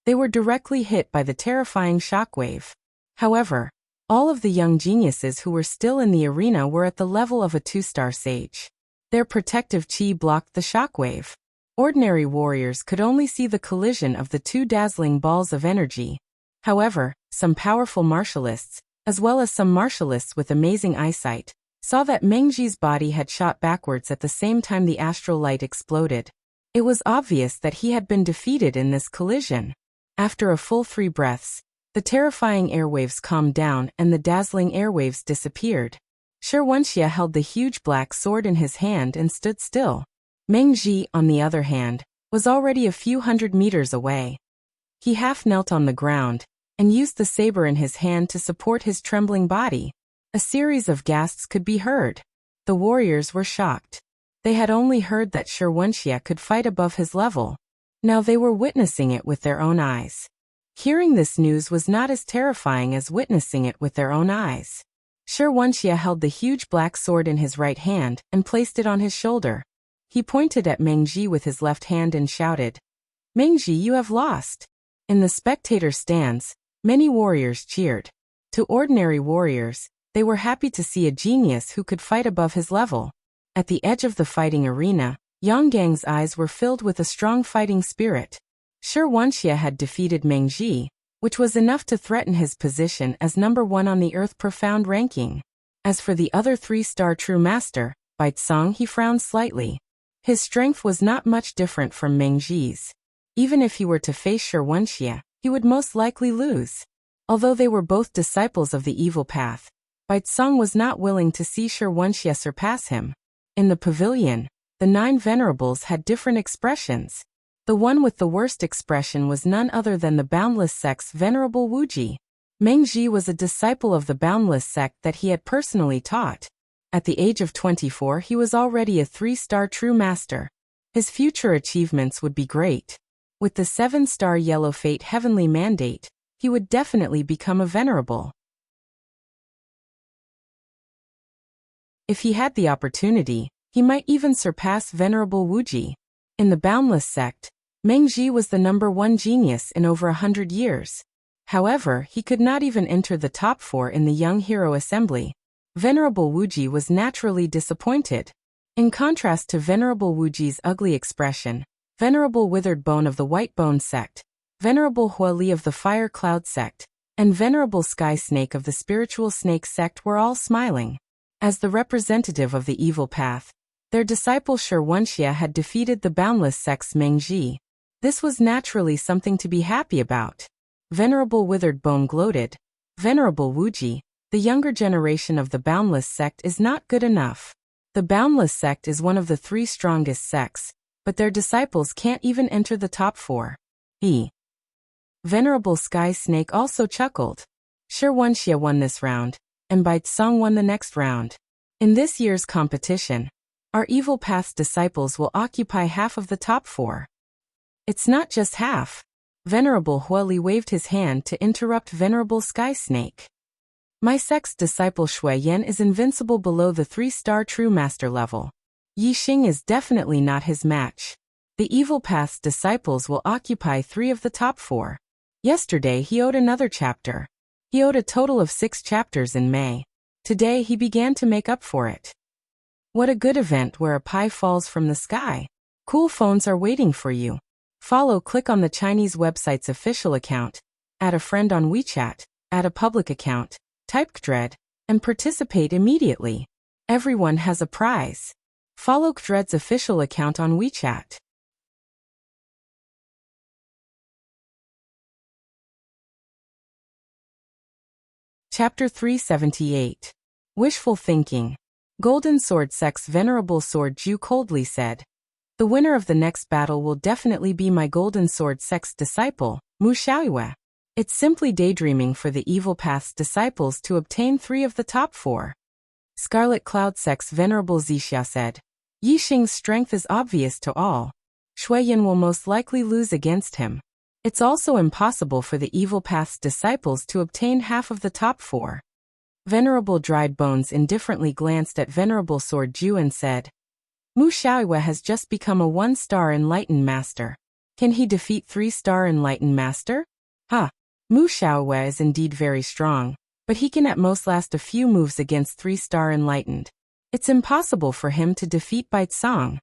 They were directly hit by the terrifying shockwave. However, all of the young geniuses who were still in the arena were at the level of a 2-star sage. Their protective chi blocked the shockwave. Ordinary warriors could only see the collision of the two dazzling balls of energy. However, some powerful martialists, as well as some martialists with amazing eyesight, saw that Mengji's body had shot backwards at the same time the astral light exploded. It was obvious that he had been defeated in this collision. After a full 3 breaths, the terrifying airwaves calmed down and the dazzling airwaves disappeared. Wuxia held the huge black sword in his hand and stood still. Mengji, on the other hand, was already a few hundred meters away. He half knelt on the ground and used the saber in his hand to support his trembling body. A series of gasps could be heard. The warriors were shocked. They had only heard that Wuxia could fight above his level. Now they were witnessing it with their own eyes. Hearing this news was not as terrifying as witnessing it with their own eyes. Wuxia held the huge black sword in his right hand and placed it on his shoulder. He pointed at Mengji with his left hand and shouted, "Mengji, you have lost." In the spectator stands, many warriors cheered. To ordinary warriors, they were happy to see a genius who could fight above his level. At the edge of the fighting arena, Yang Gang's eyes were filled with a strong fighting spirit. Wuxia had defeated Mengji, which was enough to threaten his position as number 1 on the Earth Profound ranking. As for the other 3-star True Master, Baitsong, he frowned slightly. His strength was not much different from Mengji's. Even if he were to face Wuxia, he would most likely lose. Although they were both disciples of the evil path, Baitsong was not willing to see Wuxia surpass him. In the pavilion, the 9 venerables had different expressions. The one with the worst expression was none other than the Boundless Sect's Venerable Wuji. Mengji was a disciple of the Boundless Sect that he had personally taught. At the age of 24, he was already a 3-star True Master. His future achievements would be great. With the 7-star Yellow Fate Heavenly Mandate, he would definitely become a Venerable. If he had the opportunity, he might even surpass Venerable Wuji. In the Boundless Sect, Mengji was the number 1 genius in over 100 years. However, he could not even enter the top 4 in the Young Hero Assembly. Venerable Wuji was naturally disappointed. In contrast to Venerable Wuji's ugly expression, Venerable Withered Bone of the White Bone Sect, Venerable Huali of the Fire Cloud Sect, and Venerable Sky Snake of the Spiritual Snake Sect were all smiling. As the representative of the evil path, their disciple Wuxia had defeated the Boundless Sect's Mengji. This was naturally something to be happy about. Venerable Withered Bone gloated, "Venerable Wuji, the younger generation of the Boundless Sect is not good enough. The Boundless Sect is one of the 3 strongest sects, but their disciples can't even enter the top 4. Venerable Sky Snake also chuckled. Wuxia won this round, and Baitsong won the next round. In this year's competition, our Evil Path's disciples will occupy half of the top 4. It's not just half. Venerable Huali waved his hand to interrupt Venerable Sky Snake. My sect's disciple Shui Yan is invincible below the 3-star True Master level. Yi Xing is definitely not his match. The Evil Path's disciples will occupy 3 of the top 4. Yesterday he owed another chapter. He owed a total of 6 chapters in May. Today he began to make up for it. What a good event where a pie falls from the sky. Cool phones are waiting for you. Click on the Chinese website's official account, add a friend on WeChat, add a public account, type Kdred, and participate immediately. Everyone has a prize. Follow Kdred's official account on WeChat. Chapter 378. Wishful Thinking. Golden Sword Sect's Venerable Sword Ju coldly said, "The winner of the next battle will definitely be my Golden Sword Sect's disciple, Mu Xiaoyue. It's simply daydreaming for the Evil Path's disciples to obtain 3 of the top 4. Scarlet Cloud Sect's Venerable Zixia said, "Yi Xing's strength is obvious to all. Shui Yan will most likely lose against him. It's also impossible for the Evil Path's disciples to obtain half of the top 4. Venerable Dried Bones indifferently glanced at Venerable Sword Ju and said, "Mu Xiaoyue has just become a 1-star enlightened master. Can he defeat 3-star enlightened master? Ha! Mu Xiaowei is indeed very strong, but he can at most last a few moves against 3-star enlightened. It's impossible for him to defeat Baizong.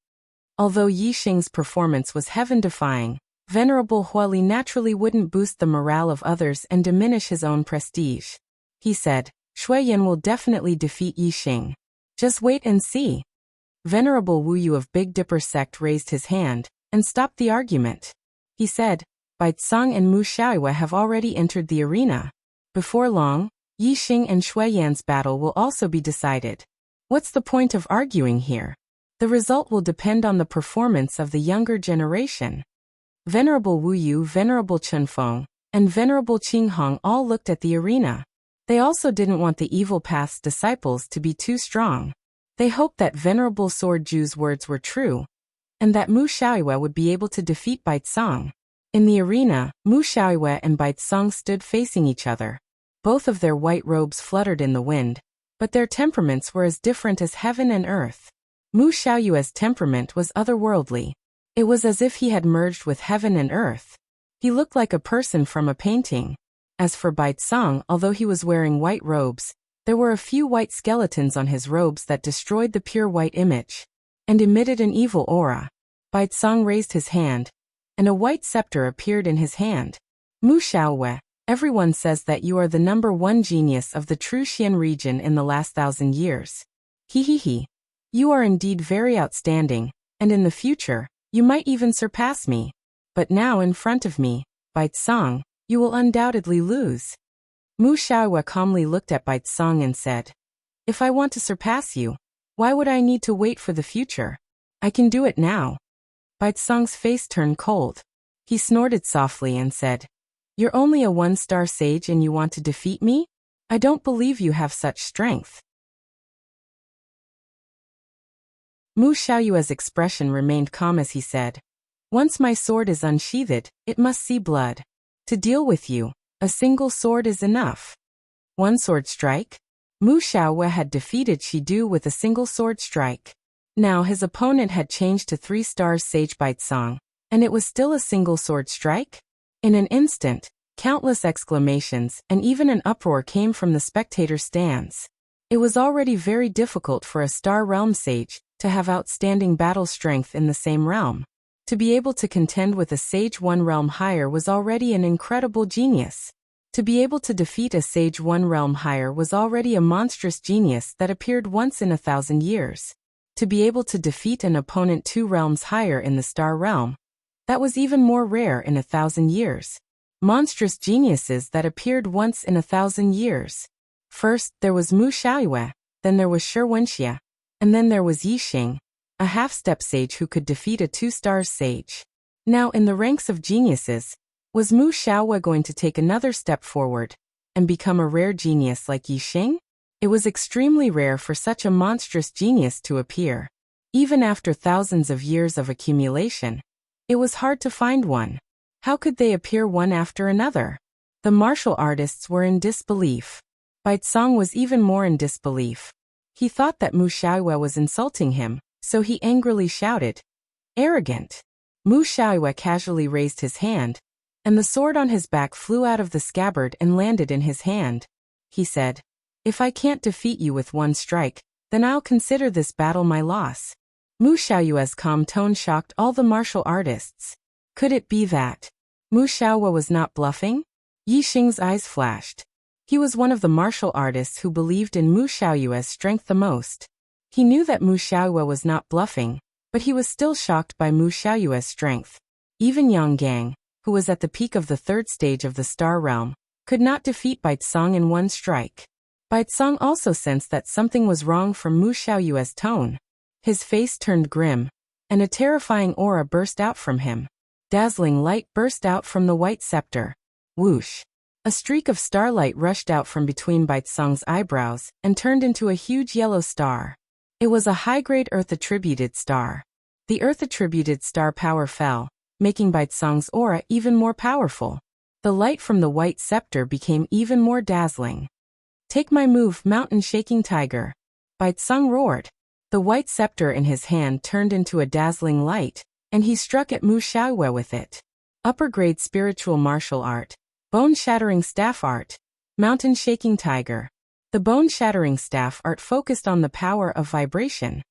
Although Yi Xing's performance was heaven-defying, Venerable Huali naturally wouldn't boost the morale of others and diminish his own prestige. He said, Shui Yan will definitely defeat Yi Xing. Just wait and see. Venerable Wu Yu of Big Dipper sect raised his hand and stopped the argument. He said, Baizong and Mu Xiaowei have already entered the arena. Before long, Yi Xing and Shui Yan's battle will also be decided. What's the point of arguing here? The result will depend on the performance of the younger generation. Venerable Wu Yu, Venerable Chunfeng, and Venerable Qinghong all looked at the arena. They also didn't want the evil path's disciples to be too strong. They hoped that Venerable Sword Ju's words were true, and that Mu Xiaowei would be able to defeat Baizong. In the arena, Mu Xiaowei and Baizong stood facing each other. Both of their white robes fluttered in the wind, but their temperaments were as different as heaven and earth. Mu Xiaowei's temperament was otherworldly. It was as if he had merged with heaven and earth. He looked like a person from a painting. As for Baizong, although he was wearing white robes, there were a few white skeletons on his robes that destroyed the pure white image and emitted an evil aura. Baizong raised his hand, and a white scepter appeared in his hand. Mu Xiaowei, everyone says that you are the #1 genius of the true Xian region in the last 1,000 years. He. You are indeed very outstanding, and in the future, you might even surpass me. But now in front of me, Baizong, you will undoubtedly lose. Mu Xiaowei calmly looked at Baizong and said, If I want to surpass you, why would I need to wait for the future? I can do it now. Baizong's face turned cold. He snorted softly and said, You're only a 1-star sage and you want to defeat me? I don't believe you have such strength. Mu Xiaowei's expression remained calm as he said, Once my sword is unsheathed, it must see blood. To deal with you, a single sword is enough. 1 sword strike? Mu Xiaowei had defeated Shidu with a single sword strike. Now his opponent had changed to 3-star sage Baizong, and it was still a single sword strike? In an instant, countless exclamations and even an uproar came from the spectator stands. It was already very difficult for a Star Realm sage to have outstanding battle strength in the same realm. To be able to contend with a sage 1 realm higher was already an incredible genius. To be able to defeat a sage 1 realm higher was already a monstrous genius that appeared once in 1,000 years. To be able to defeat an opponent 2 realms higher in the Star Realm, that was even more rare in 1,000 years. Monstrous geniuses that appeared once in 1,000 years. First, there was Mu Xiaowei, then there was Wuxia, and then there was Yi Xing, a half-step sage who could defeat a 2-star sage. Now in the ranks of geniuses, was Mu Xiaowei going to take another step forward and become a rare genius like Yi Xing? It was extremely rare for such a monstrous genius to appear. Even after thousands of years of accumulation, it was hard to find one. How could they appear one after another? The martial artists were in disbelief. Baizong was even more in disbelief. He thought that Mu Xiaowei was insulting him, so he angrily shouted, Arrogant! Mu Xiaowei casually raised his hand, and the sword on his back flew out of the scabbard and landed in his hand. He said, If I can't defeat you with 1 strike, then I'll consider this battle my loss. Mu Xiaowei's calm tone shocked all the martial artists. Could it be that Mu Xiaowei was not bluffing? Yi Xing's eyes flashed. He was one of the martial artists who believed in Mu Xiaowei's strength the most. He knew that Mu Xiaowei was not bluffing, but he was still shocked by Mu Xiaowei's strength. Even Yang Gang, who was at the peak of the 3rd stage of the Star Realm, could not defeat Baizong in 1 strike. Baizong also sensed that something was wrong from Mu Xiaowei's tone. His face turned grim, and a terrifying aura burst out from him. Dazzling light burst out from the white scepter. Whoosh! A streak of starlight rushed out from between Baizong's eyebrows and turned into a huge yellow star. It was a high-grade Earth-attributed star. The Earth-attributed star power fell, making Baizong's aura even more powerful. The light from the white scepter became even more dazzling. Take my move, Mountain Shaking Tiger! Baizong roared. The white scepter in his hand turned into a dazzling light, and he struck at Mu Xiaowei with it. Upper grade spiritual martial art. Bone-shattering staff art. Mountain-shaking tiger. The bone-shattering staff art focused on the power of vibration.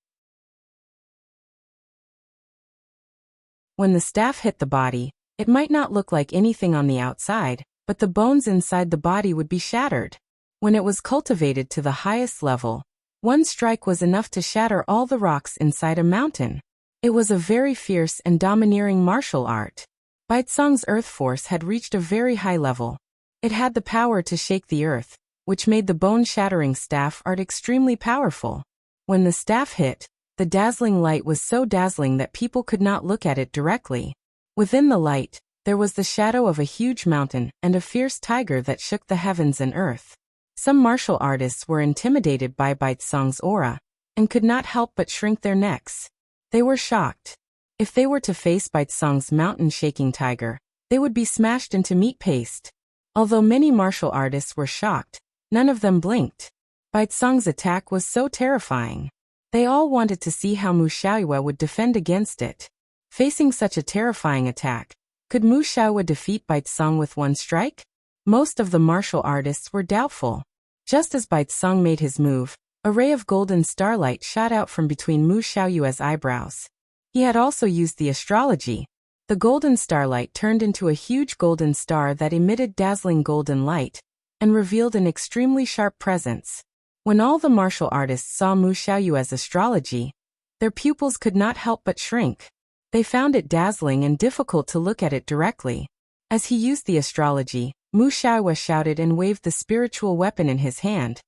When the staff hit the body, it might not look like anything on the outside, but the bones inside the body would be shattered. When it was cultivated to the highest level, one strike was enough to shatter all the rocks inside a mountain. It was a very fierce and domineering martial art. Baitsong's earth force had reached a very high level. It had the power to shake the earth, which made the bone-shattering staff art extremely powerful. When the staff hit, the dazzling light was so dazzling that people could not look at it directly. Within the light, there was the shadow of a huge mountain and a fierce tiger that shook the heavens and earth. Some martial artists were intimidated by Baitsong's aura, and could not help but shrink their necks. They were shocked. If they were to face Baitsong's mountain-shaking tiger, they would be smashed into meat paste. Although many martial artists were shocked, none of them blinked. Baitsong's attack was so terrifying. They all wanted to see how Mu Xiaoyue would defend against it. Facing such a terrifying attack, could Mu Xiaoyue defeat Baitsong with one strike? Most of the martial artists were doubtful. Just as Baitsong made his move, a ray of golden starlight shot out from between Mu Xiaoyue's eyebrows. He had also used the astrology. The golden starlight turned into a huge golden star that emitted dazzling golden light, and revealed an extremely sharp presence. When all the martial artists saw Mu Xiaoyue's astrology, their pupils could not help but shrink. They found it dazzling and difficult to look at it directly. As he used the astrology, Mu Xiaoyue shouted and waved the spiritual weapon in his hand.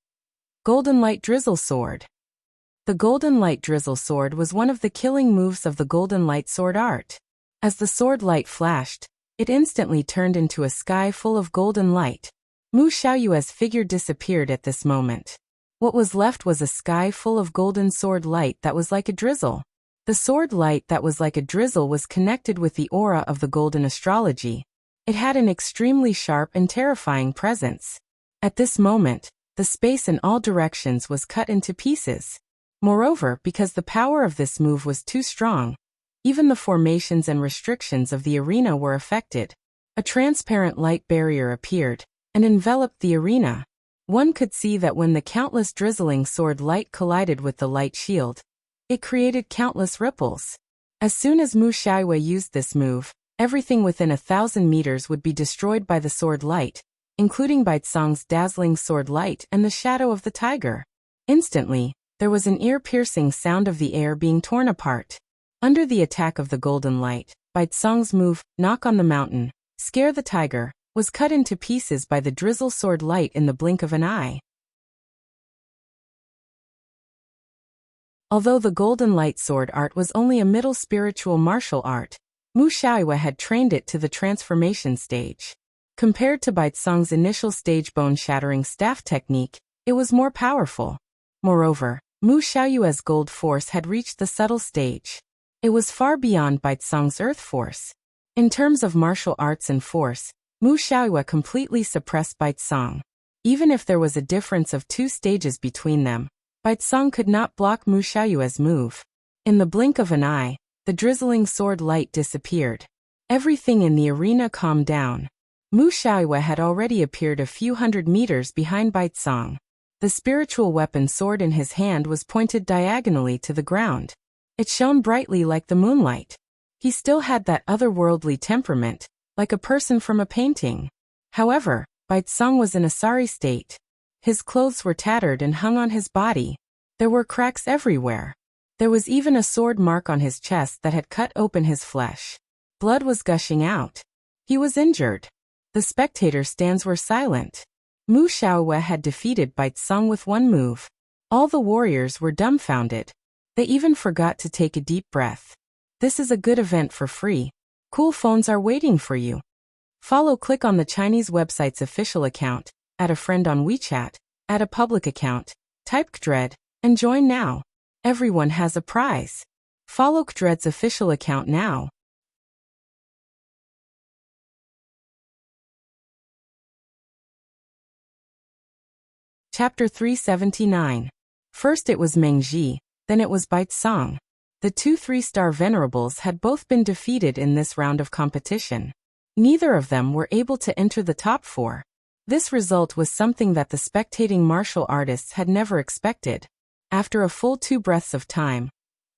Golden Light Drizzle Sword. The Golden Light Drizzle Sword was one of the killing moves of the Golden Light Sword art. As the sword light flashed, it instantly turned into a sky full of golden light. Mu Xiaoyue's figure disappeared at this moment. What was left was a sky full of golden sword light that was like a drizzle. The sword light that was like a drizzle was connected with the aura of the golden astrology. It had an extremely sharp and terrifying presence. At this moment, the space in all directions was cut into pieces. Moreover, because the power of this move was too strong, even the formations and restrictions of the arena were affected. A transparent light barrier appeared and enveloped the arena. One could see that when the countless drizzling sword light collided with the light shield, it created countless ripples. As soon as Mu Xiaoyue used this move, everything within 1,000 meters would be destroyed by the sword light, including Baitsong's dazzling sword light and the shadow of the tiger. Instantly, there was an ear-piercing sound of the air being torn apart. Under the attack of the golden light, Baitsong's move, Knock on the Mountain, Scare the Tiger, was cut into pieces by the drizzle sword light in the blink of an eye. Although the golden light sword art was only a middle spiritual martial art, Mu Xiaoyue had trained it to the transformation stage. Compared to Baitsong's initial stage bone-shattering staff technique, it was more powerful. Moreover, Mu Xiaoyue's gold force had reached the subtle stage. It was far beyond Baitsong's earth force. In terms of martial arts and force, Mu Xiaoyue completely suppressed Baitsong. Even if there was a difference of 2 stages between them, Baitsong could not block Mu Xiaoyue's move. In the blink of an eye, the drizzling sword light disappeared. Everything in the arena calmed down. Mu Xiaoyue had already appeared a few hundred meters behind Baitsong. The spiritual weapon sword in his hand was pointed diagonally to the ground. It shone brightly like the moonlight. He still had that otherworldly temperament, like a person from a painting. However, Baitsong was in a sorry state. His clothes were tattered and hung on his body. There were cracks everywhere. There was even a sword mark on his chest that had cut open his flesh. Blood was gushing out. He was injured. The spectator stands were silent. Mu Xiaoyue had defeated Baitsong with one move. All the warriors were dumbfounded. They even forgot to take a deep breath. This is a good event for free. Cool phones are waiting for you. Click on the Chinese website's official account, add a friend on WeChat, add a public account, type Kdred, and join now. Everyone has a prize. Follow Kdred's official account now. Chapter 379. First it was Mengji, then it was Baitsong. The 2 3-star venerables had both been defeated in this round of competition. Neither of them were able to enter the top 4. This result was something that the spectating martial artists had never expected. After a full 2 breaths of time,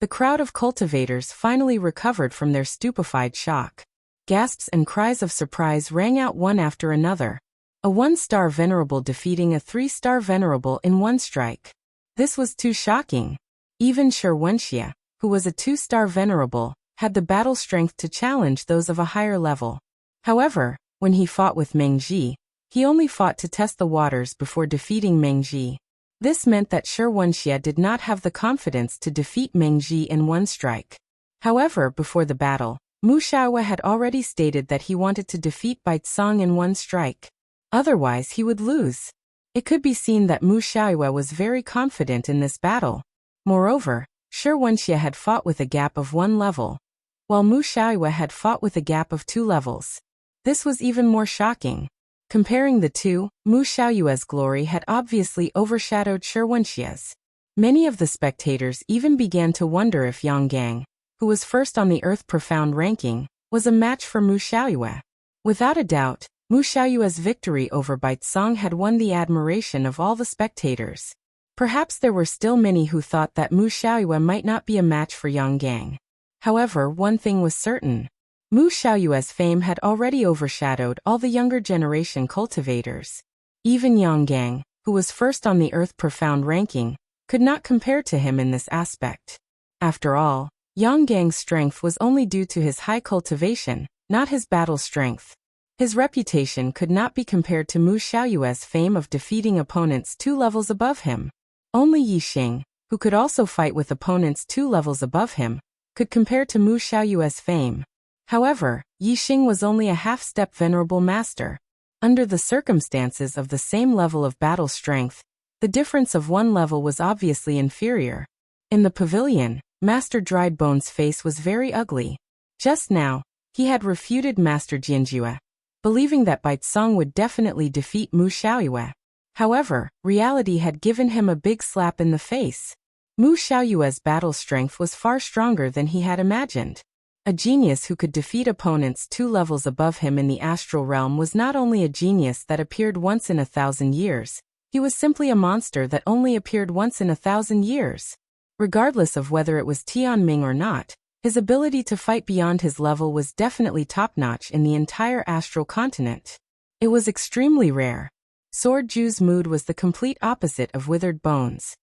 the crowd of cultivators finally recovered from their stupefied shock. Gasps and cries of surprise rang out one after another. A 1-star venerable defeating a 3-star venerable in 1 strike. This was too shocking. Even Wuxia, who was a 2-star venerable, had the battle strength to challenge those of a higher level. However, when he fought with Meng Ji, he only fought to test the waters before defeating Meng Ji. This meant that Wuxia did not have the confidence to defeat Meng Ji in 1 strike. However, before the battle, Mu Xiaohui had already stated that he wanted to defeat Bai Tsong in 1 strike. Otherwise he would lose. It could be seen that Mu Xiaohui was very confident in this battle. Moreover, Wuxia had fought with a gap of 1 level, while Mu Xiaohui had fought with a gap of 2 levels. This was even more shocking. Comparing the two, Mu Xiaoyue's glory had obviously overshadowed Wuxia's. Many of the spectators even began to wonder if Yang Gang, who was first on the Earth Profound ranking, was a match for Mu Xiaoyue. Without a doubt, Mu Xiaoyue's victory over Bai Tsong had won the admiration of all the spectators. Perhaps there were still many who thought that Mu Xiaoyue might not be a match for Yang Gang. However, one thing was certain. Mu Xiaoyue's fame had already overshadowed all the younger generation cultivators. Even Yang Gang, who was first on the Earth Profound ranking, could not compare to him in this aspect. After all, Yang Gang's strength was only due to his high cultivation, not his battle strength. His reputation could not be compared to Mu Xiaoyue's fame of defeating opponents 2 levels above him. Only Yixing, who could also fight with opponents 2 levels above him, could compare to Mu Xiaoyue's fame. However, Yixing was only a half-step venerable master. Under the circumstances of the same level of battle strength, the difference of 1 level was obviously inferior. In the pavilion, Master Dried Bone's face was very ugly. Just now, he had refuted Master Jianjue, believing that Bai Tsong would definitely defeat Mu Xiaoyue. However, reality had given him a big slap in the face. Mu Xiaoyue's battle strength was far stronger than he had imagined. A genius who could defeat opponents 2 levels above him in the astral realm was not only a genius that appeared once in 1,000 years, he was simply a monster that only appeared once in 1,000 years. Regardless of whether it was Tianming or not, his ability to fight beyond his level was definitely top-notch in the entire astral continent. It was extremely rare. Sword Ju's mood was the complete opposite of Withered Bones.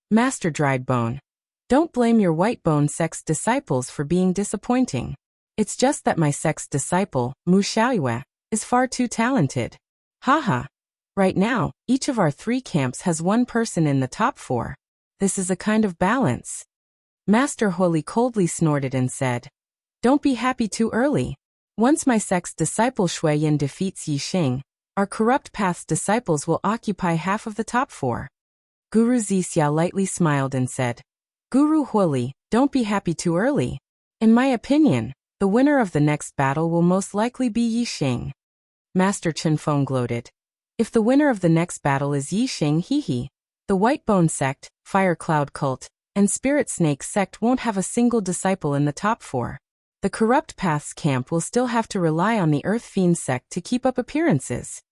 Master Dried Bone. Don't blame your White Bone sect's disciples for being disappointing. It's just that my sect's disciple, Mu Xiaoyue, is far too talented. Haha. Right now, each of our 3 camps has 1 person in the top 4. This is a kind of balance. Master Holy coldly snorted and said, "Don't be happy too early. Once my sect's disciple Shuiyan defeats Yixing, our Corrupt Path's disciples will occupy half of the top 4. Guru Zixia lightly smiled and said, "Guru Holy, don't be happy too early. In my opinion, the winner of the next battle will most likely be Yixing." Master Chenfeng gloated. "If the winner of the next battle is Yixing, hee. The White Bone sect, Fire Cloud cult, and Spirit Snake sect won't have a single disciple in the top 4. The Corrupt Path's camp will still have to rely on the Earth Fiend sect to keep up appearances."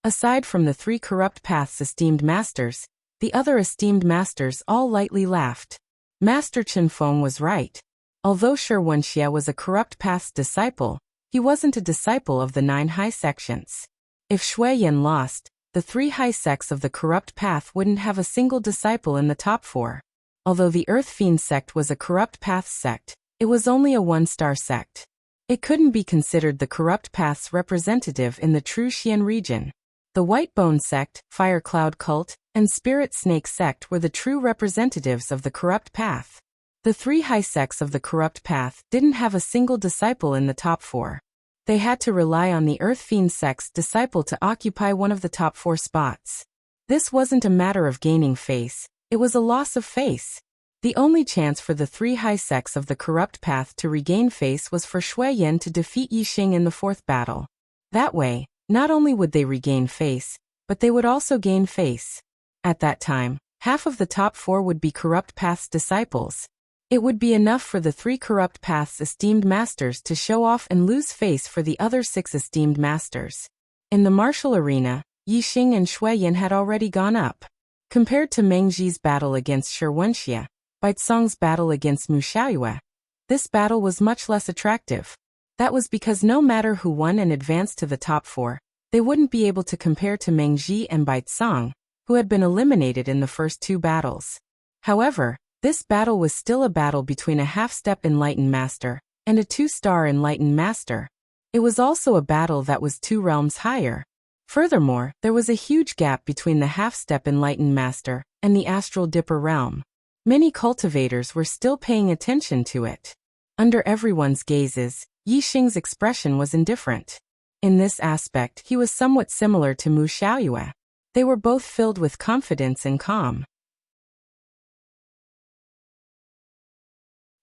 Aside from the 3 Corrupt Path's esteemed masters, the other esteemed masters all lightly laughed. Master Chenfeng was right. Although Wuxia was a Corrupt Path's disciple, he wasn't a disciple of the 9 high sections. If Shuiyan lost, the 3 high sects of the Corrupt Path wouldn't have a single disciple in the top 4. Although the Earth Fiend sect was a Corrupt Path sect, it was only a 1-star sect. It couldn't be considered the Corrupt Path's representative in the true Xian region. The White Bone sect, Fire Cloud cult, and Spirit Snake sect were the true representatives of the Corrupt Path. The 3 high sects of the Corrupt Path didn't have a single disciple in the top 4. They had to rely on the Earth Fiend sect's disciple to occupy one of the top 4 spots. This wasn't a matter of gaining face, it was a loss of face. The only chance for the 3 high sects of the Corrupt Path to regain face was for Shuiyan to defeat Yixing in the 4th battle. That way, not only would they regain face, but they would also gain face. At that time, half of the top 4 would be Corrupt Path's disciples. It would be enough for the 3 corrupt paths esteemed masters to show off and lose face for the other 6 esteemed masters. In the martial arena, Yixing and Shuiyan had already gone up. Compared to Meng Ji's battle against Shi Wuxia, Baizong's battle against Mu Xiaoyue, this battle was much less attractive. That was because no matter who won and advanced to the top 4, they wouldn't be able to compare to Meng Ji and Baizong, who had been eliminated in the first 2 battles. However, this battle was still a battle between a half-step enlightened master and a 2-star enlightened master. It was also a battle that was 2 realms higher. Furthermore, there was a huge gap between the half-step enlightened master and the astral dipper realm. Many cultivators were still paying attention to it. Under everyone's gazes, Yixing's expression was indifferent. In this aspect, he was somewhat similar to Mu Xiaoyue. They were both filled with confidence and calm.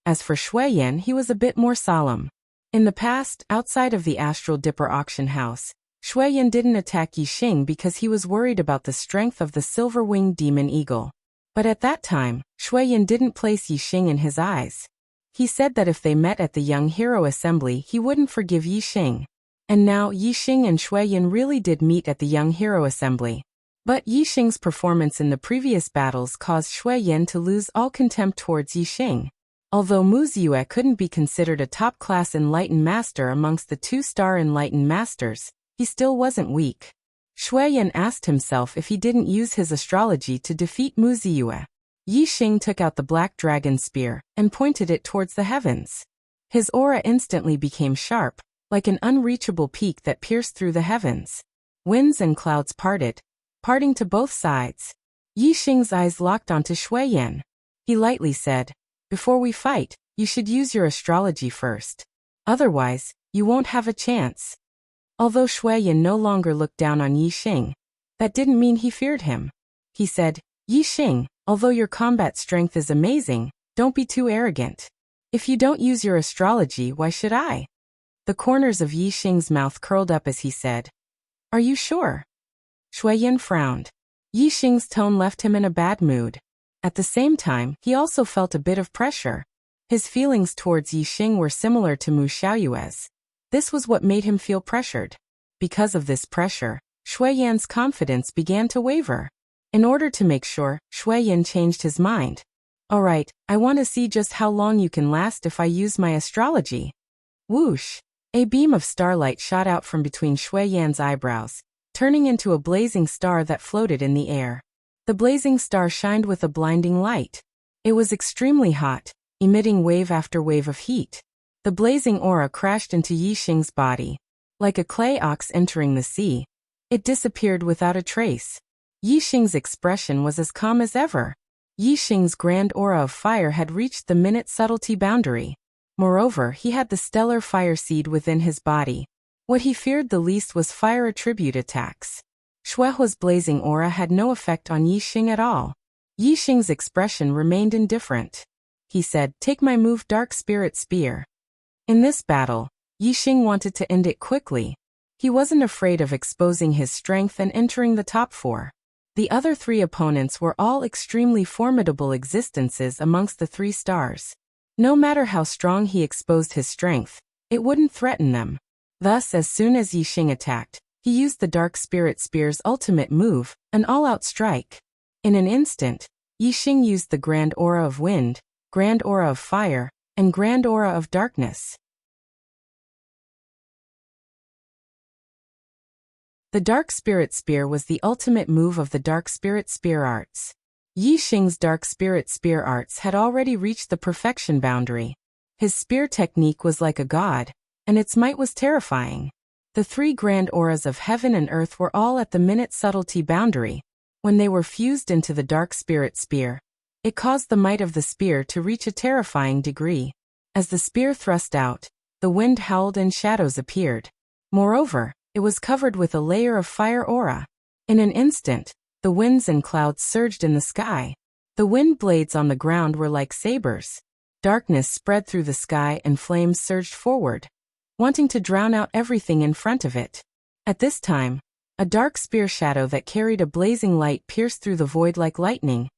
As for Shuiyan, he was a bit more solemn. In the past, outside of the Astral Dipper auction house, Shuiyan didn't attack Yixing because he was worried about the strength of the silver-winged demon eagle. But at that time, Shuiyan didn't place Yixing in his eyes. He said that if they met at the Young Hero Assembly, he wouldn't forgive Yixing. And now Yixing and Shuiyan really did meet at the Young Hero Assembly. But Yixing's performance in the previous battles caused Shuiyan to lose all contempt towards Yixing. Although Mu Ziyue couldn't be considered a top-class enlightened master amongst the 2-star enlightened masters, he still wasn't weak. Shuiyan asked himself if he didn't use his astrology to defeat Mu Ziyue. Yixing took out the black dragon spear and pointed it towards the heavens. His aura instantly became sharp, like an unreachable peak that pierced through the heavens. Winds and clouds parting to both sides. Yixing's eyes locked onto Shuiyan. He lightly said, "Before we fight, you should use your astrology first. Otherwise, you won't have a chance." Although Shuiyan no longer looked down on Yixing, that didn't mean he feared him. He said, "Yixing, although your combat strength is amazing, don't be too arrogant. If you don't use your astrology, why should I?" The corners of Yixing's mouth curled up as he said, "Are you sure?" Shuiyan frowned. Yixing's tone left him in a bad mood. At the same time, he also felt a bit of pressure. His feelings towards Yixing were similar to Mu Xiaoyue's. This was what made him feel pressured. Because of this pressure, Shuiyan's confidence began to waver. In order to make sure, Shuiyan changed his mind. "Alright, I want to see just how long you can last if I use my astrology." Whoosh! A beam of starlight shot out from between Shuiyan's eyebrows, turning into a blazing star that floated in the air. The blazing star shined with a blinding light. It was extremely hot, emitting wave after wave of heat. The blazing aura crashed into Yixing's body. Like a clay ox entering the sea, it disappeared without a trace. Yixing's expression was as calm as ever. Yixing's grand aura of fire had reached the minute subtlety boundary. Moreover, he had the stellar fire seed within his body. What he feared the least was fire attribute attacks. Shuihua's blazing aura had no effect on Yixing at all. Yixing's expression remained indifferent. He said, "Take my move Dark Spirit Spear." In this battle, Yixing wanted to end it quickly. He wasn't afraid of exposing his strength and entering the top 4. The other 3 opponents were all extremely formidable existences amongst the 3 stars. No matter how strong he exposed his strength, it wouldn't threaten them. Thus, as soon as Yixing attacked, he used the Dark Spirit Spear's ultimate move, an all-out strike. In an instant, Yixing used the Grand Aura of Wind, Grand Aura of Fire, and Grand Aura of Darkness. The Dark Spirit Spear was the ultimate move of the Dark Spirit Spear arts. Yixing's Dark Spirit Spear arts had already reached the perfection boundary. His spear technique was like a god, and its might was terrifying. The 3 grand auras of heaven and earth were all at the minute subtlety boundary. When they were fused into the Dark Spirit Spear, it caused the might of the spear to reach a terrifying degree. As the spear thrust out, the wind howled and shadows appeared. Moreover, it was covered with a layer of fire aura. In an instant, the winds and clouds surged in the sky. The wind blades on the ground were like sabers. Darkness spread through the sky and flames surged forward, wanting to drown out everything in front of it. At this time, a dark spear shadow that carried a blazing light pierced through the void like lightning,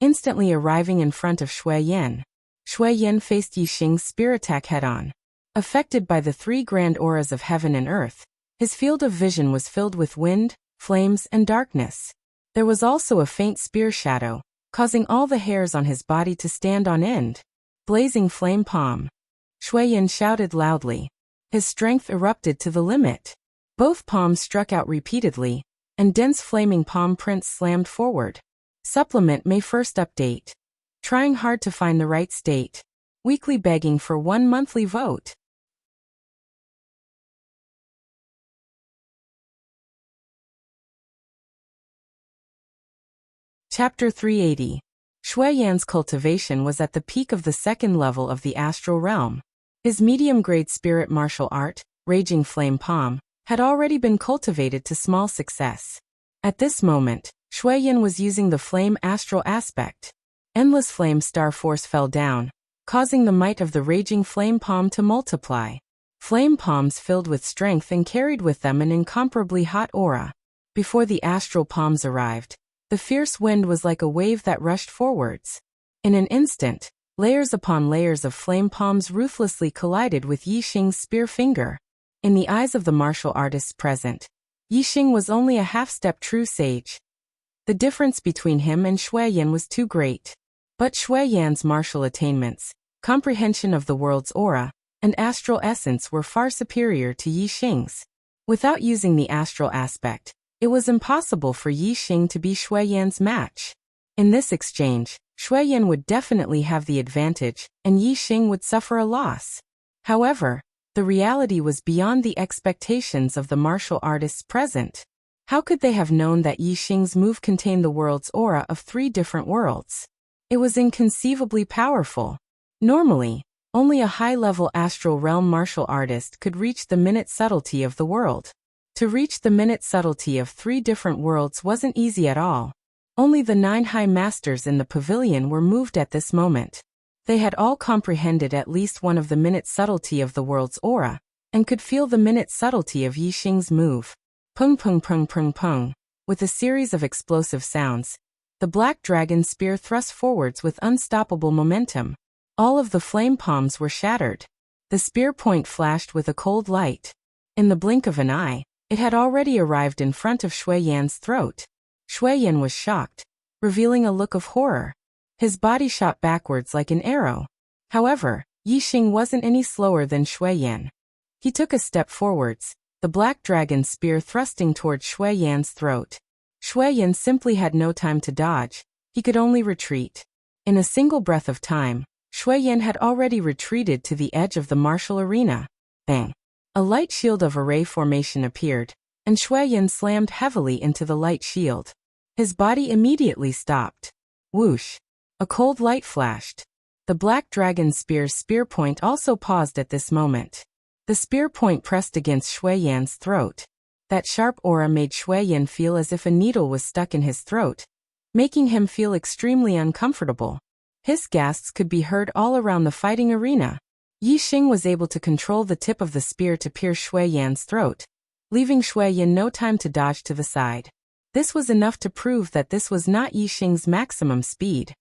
instantly arriving in front of Shuiyan. Shui Yan faced Yi Xing's spear attack head-on. Affected by the three grand auras of heaven and earth, his field of vision was filled with wind, flames, and darkness. There was also a faint spear shadow, causing all the hairs on his body to stand on end. Blazing flame palm. Shui Yan shouted loudly. His strength erupted to the limit. Both palms struck out repeatedly, and dense flaming palm prints slammed forward. Supplement May 1st update. Trying hard to find the right state. Weekly begging for 1 monthly vote. Chapter 380. Shui Yan's cultivation was at the peak of the second level of the astral realm. His medium-grade spirit martial art, Raging Flame Palm, had already been cultivated to small success. At this moment, Shui Yan was using the flame astral aspect. Endless flame star force fell down, causing the might of the Raging Flame Palm to multiply. Flame palms filled with strength and carried with them an incomparably hot aura. Before the astral palms arrived, the fierce wind was like a wave that rushed forwards. In an instant, layers upon layers of flame palms ruthlessly collided with Yi Xing's spear finger. In the eyes of the martial artists present, Yi Xing was only a half-step true sage. The difference between him and Shui Yan was too great. But Shui Yan's martial attainments, comprehension of the world's aura, and astral essence were far superior to Yi Xing's. Without using the astral aspect, it was impossible for Yi Xing to be Shui Yan's match. In this exchange, Shui Yan would definitely have the advantage, and Yi Xing would suffer a loss. However, the reality was beyond the expectations of the martial artists present. How could they have known that Yi Xing's move contained the world's aura of 3 different worlds? It was inconceivably powerful. Normally, only a high-level astral realm martial artist could reach the minute subtlety of the world. To reach the minute subtlety of 3 different worlds wasn't easy at all. Only the 9 high masters in the pavilion were moved at this moment. They had all comprehended at least one of the minute subtlety of the world's aura, and could feel the minute subtlety of Yi Xing's move. Pung pung pung pung pung. With a series of explosive sounds, the black dragon spear thrust forwards with unstoppable momentum. All of the flame palms were shattered. The spear point flashed with a cold light. In the blink of an eye, it had already arrived in front of Shui Yan's throat. Shui Yan was shocked, revealing a look of horror. His body shot backwards like an arrow. However, Yi Xing wasn't any slower than Shui Yan. He took a step forwards, the black dragon spear thrusting toward Shui Yan's throat. Shui Yan simply had no time to dodge. He could only retreat. In a single breath of time, Shui Yan had already retreated to the edge of the martial arena. Bang! A light shield of array formation appeared, and Shui Yan slammed heavily into the light shield. His body immediately stopped. Whoosh! A cold light flashed. The black dragon spear's spear point also paused at this moment. The spear point pressed against Shui Yan's throat. That sharp aura made Shui Yan feel as if a needle was stuck in his throat, making him feel extremely uncomfortable. Hiss gasps could be heard all around the fighting arena. Yi Xing was able to control the tip of the spear to pierce Shui Yan's throat, leaving Shui Yan no time to dodge to the side. This was enough to prove that this was not Yi Xing's maximum speed.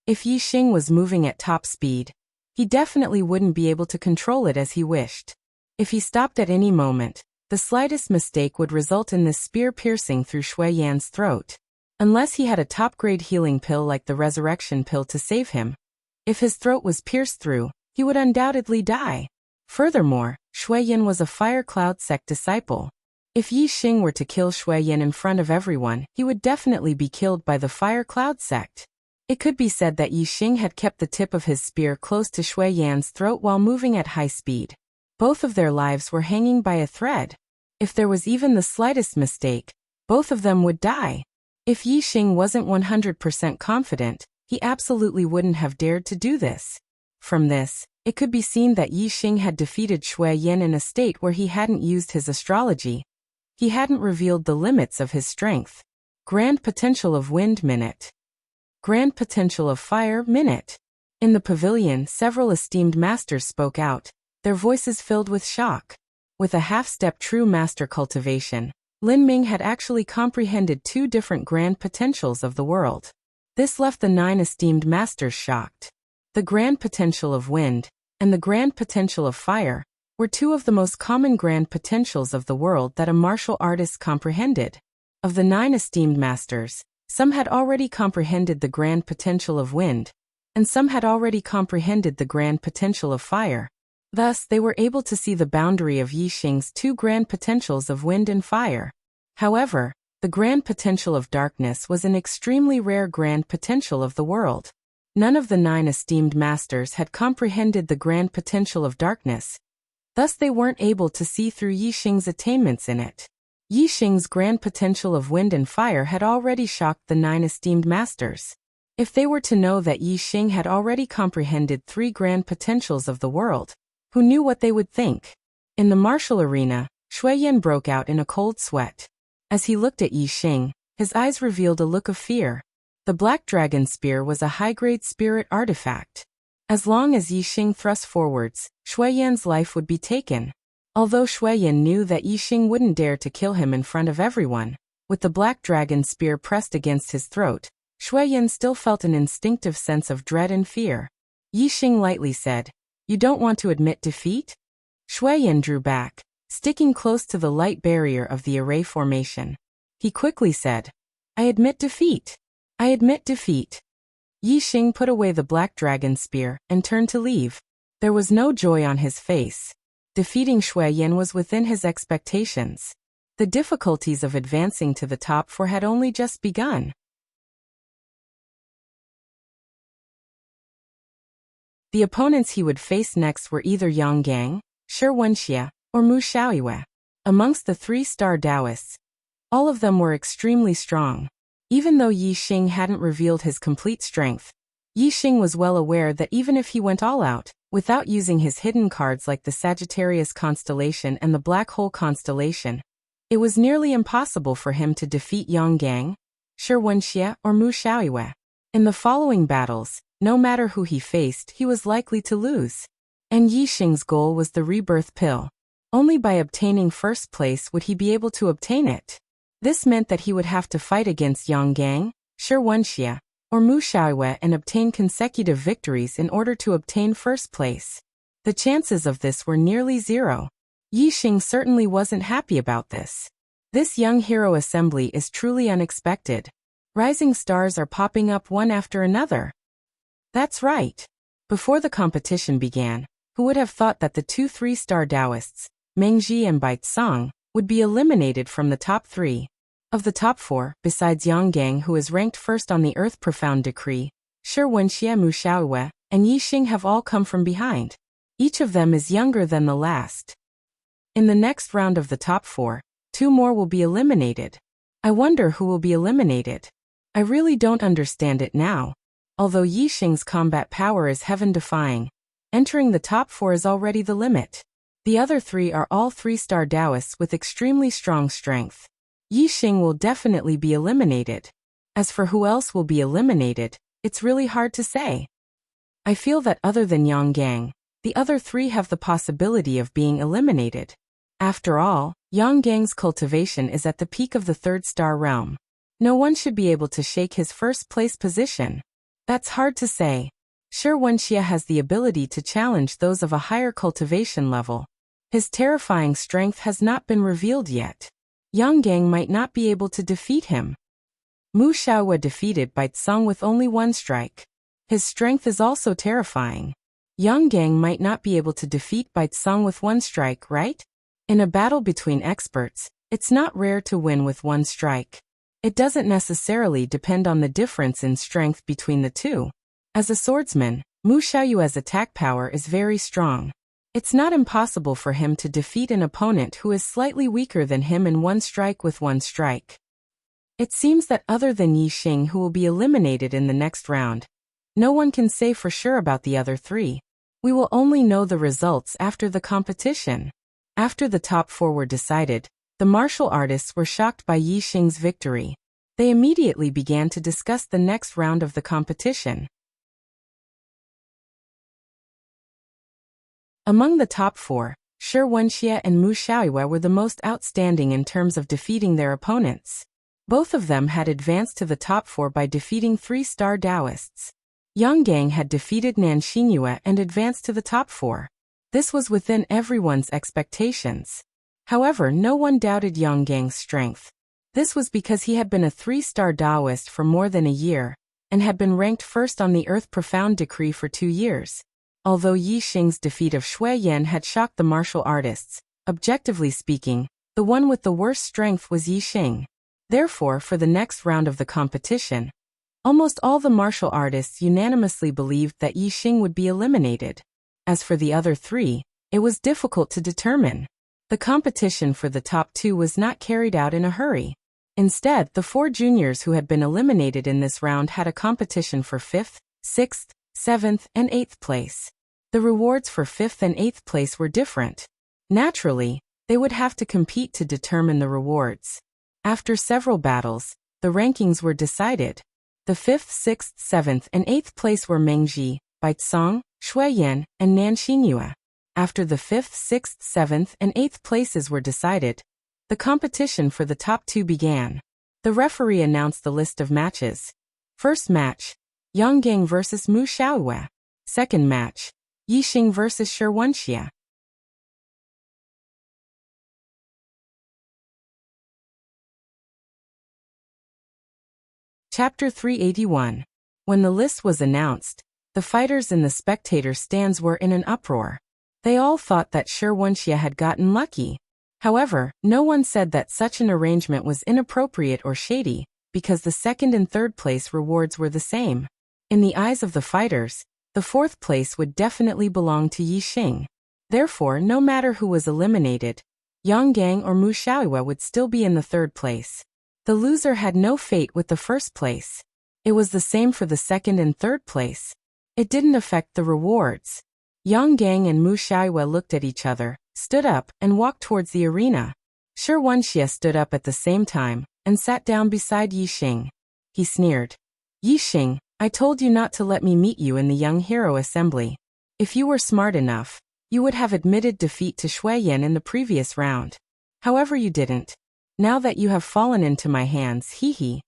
If Yi Xing was moving at top speed, he definitely wouldn't be able to control it as he wished. If he stopped at any moment, the slightest mistake would result in this spear piercing through Shui Yan's throat. Unless he had a top-grade healing pill like the resurrection pill to save him. If his throat was pierced through, he would undoubtedly die. Furthermore, Shui Yan was a Fire Cloud sect disciple. If Yi Xing were to kill Shui Yan in front of everyone, he would definitely be killed by the Fire Cloud sect. It could be said that Yi Xing had kept the tip of his spear close to Shui Yan's throat while moving at high speed. Both of their lives were hanging by a thread. If there was even the slightest mistake, both of them would die. If Yi Xing wasn't 100% confident, he absolutely wouldn't have dared to do this. From this, it could be seen that Yi Xing had defeated Shui Yan in a state where he hadn't used his astrology. He hadn't revealed the limits of his strength. Grand potential of wind minute. Grand potential of fire minute. In the pavilion, several esteemed masters spoke out, their voices filled with shock. With a half-step true master cultivation, Lin Ming had actually comprehended 2 different grand potentials of the world. This left the 9 esteemed masters shocked. The grand potential of wind and the grand potential of fire were two of the most common grand potentials of the world that a martial artist comprehended. Of the 9 esteemed masters, some had already comprehended the grand potential of wind, and some had already comprehended the grand potential of fire. Thus, they were able to see the boundary of Yi Xing's two grand potentials of wind and fire. However, the grand potential of darkness was an extremely rare grand potential of the world. None of the 9 esteemed masters had comprehended the grand potential of darkness. Thus they weren't able to see through Yi Xing's attainments in it. Yi Xing's grand potential of wind and fire had already shocked the 9 esteemed masters. If they were to know that Yi Xing had already comprehended 3 grand potentials of the world, who knew what they would think? In the martial arena, Shuiyan broke out in a cold sweat. As he looked at Yi Xing, his eyes revealed a look of fear. The Black Dragon Spear was a high-grade spirit artifact. As long as Yi Xing thrust forwards, Shuiyan's life would be taken. Although Shuiyan knew that Yi Xing wouldn't dare to kill him in front of everyone, with the Black Dragon Spear pressed against his throat, Shuiyan still felt an instinctive sense of dread and fear. Yi Xing lightly said, "You don't want to admit defeat?" Shuiyan drew back, sticking close to the light barrier of the array formation. He quickly said, "I admit defeat. I admit defeat." Yi Xing put away the Black Dragon Spear and turned to leave. There was no joy on his face. Defeating Shuiyan was within his expectations. The difficulties of advancing to the top 4 had only just begun. The opponents he would face next were either Yang Gang, Wuxia, or Mu Xiaoyue. Amongst the 3-star Taoists, all of them were extremely strong. Even though Yi Xing hadn't revealed his complete strength, Yi Xing was well aware that even if he went all out, without using his hidden cards like the Sagittarius constellation and the Black Hole constellation, it was nearly impossible for him to defeat Yang Gang, Wuxia, or Mu Xiaoyue. In the following battles, no matter who he faced, he was likely to lose. And Yi Xing's goal was the rebirth pill. Only by obtaining first place would he be able to obtain it. This meant that he would have to fight against Yang Gang, Wuxia, or Mu Xiaoyue and obtain consecutive victories in order to obtain first place. The chances of this were nearly 0. Yi Xing certainly wasn't happy about this. This young hero assembly is truly unexpected. Rising stars are popping up one after another. That's right. Before the competition began, who would have thought that the 2 3-star Taoists, Mengji and Baitsong, would be eliminated from the top 3? Of the top 4, besides Yang Gang, who is ranked first on the Earth Profound Decree, Wuxia, Mu Xiaoyue, and Yi Xing have all come from behind. Each of them is younger than the last. In the next round of the top 4, 2 more will be eliminated. I wonder who will be eliminated. I really don't understand it now. Although Yi Xing's combat power is heaven-defying, entering the top 4 is already the limit. The other 3 are all 3-star Taoists with extremely strong strength. Yi Xing will definitely be eliminated. As for who else will be eliminated, it's really hard to say. I feel that other than Yang Gang, the other 3 have the possibility of being eliminated. After all, Yang Gang's cultivation is at the peak of the 3rd-star realm. No one should be able to shake his first-place position. That's hard to say. Wuxia has the ability to challenge those of a higher cultivation level. His terrifying strength has not been revealed yet. Yang Gang might not be able to defeat him. Mu Xiaoyue defeated Baitsong with only 1 strike. His strength is also terrifying. Yang Gang might not be able to defeat Baitsong with 1 strike, right? In a battle between experts, it's not rare to win with 1 strike. It doesn't necessarily depend on the difference in strength between the 2. As a swordsman, Mu Xiaoyue's attack power is very strong. It's not impossible for him to defeat an opponent who is slightly weaker than him in 1 strike with 1 strike. It seems that other than Yi Xing, who will be eliminated in the next round, no one can say for sure about the other 3. We will only know the results after the competition. After the top 4 were decided, the martial artists were shocked by Yi Xing's victory. They immediately began to discuss the next round of the competition. Among the top 4, Wuxia and Mu Xiaoyue were the most outstanding in terms of defeating their opponents. Both of them had advanced to the top 4 by defeating 3-star Taoists. Yang Gang had defeated Nan Xingyue and advanced to the top 4. This was within everyone's expectations. However, no one doubted Yang Gang's strength. This was because he had been a 3-star Taoist for more than a year, and had been ranked first on the Earth Profound Decree for 2 years. Although Yi Xing's defeat of Shui Yan had shocked the martial artists, objectively speaking, the one with the worst strength was Yi Xing. Therefore, for the next round of the competition, almost all the martial artists unanimously believed that Yi Xing would be eliminated. As for the other 3, it was difficult to determine. The competition for the top 2 was not carried out in a hurry. Instead, the 4 juniors who had been eliminated in this round had a competition for 5th, 6th, 7th, and 8th place. The rewards for 5th and 8th place were different. Naturally, they would have to compete to determine the rewards. After several battles, the rankings were decided. The 5th, 6th, 7th, and 8th place were Meng Ji, Baicong, Shui Yan, and Nan Xingyue. After the 5th, 6th, 7th, and 8th places were decided, the competition for the top 2 began. The referee announced the list of matches. First match, Yang Gang vs. Mu Xiaoyue. Second match, Yi Xing vs. Wuxia. Chapter 381. When the list was announced, the fighters in the spectator stands were in an uproar. They all thought that Wuxia had gotten lucky. However, no one said that such an arrangement was inappropriate or shady, because the 2nd and 3rd place rewards were the same. In the eyes of the fighters, the 4th place would definitely belong to Yi Xing. Therefore, no matter who was eliminated, Yang Gang or Mu Xiaoyue would still be in the 3rd place. The loser had no fate with the 1st place. It was the same for the 2nd and 3rd place. It didn't affect the rewards. Yang Gang and Mu Xiaoyue looked at each other, stood up, and walked towards the arena. Wuxia stood up at the same time, and sat down beside Yi Xing. He sneered. Yi Xing, I told you not to let me meet you in the Young Hero Assembly. If you were smart enough, you would have admitted defeat to Shui Yan in the previous round. However, you didn't. Now that you have fallen into my hands, hee.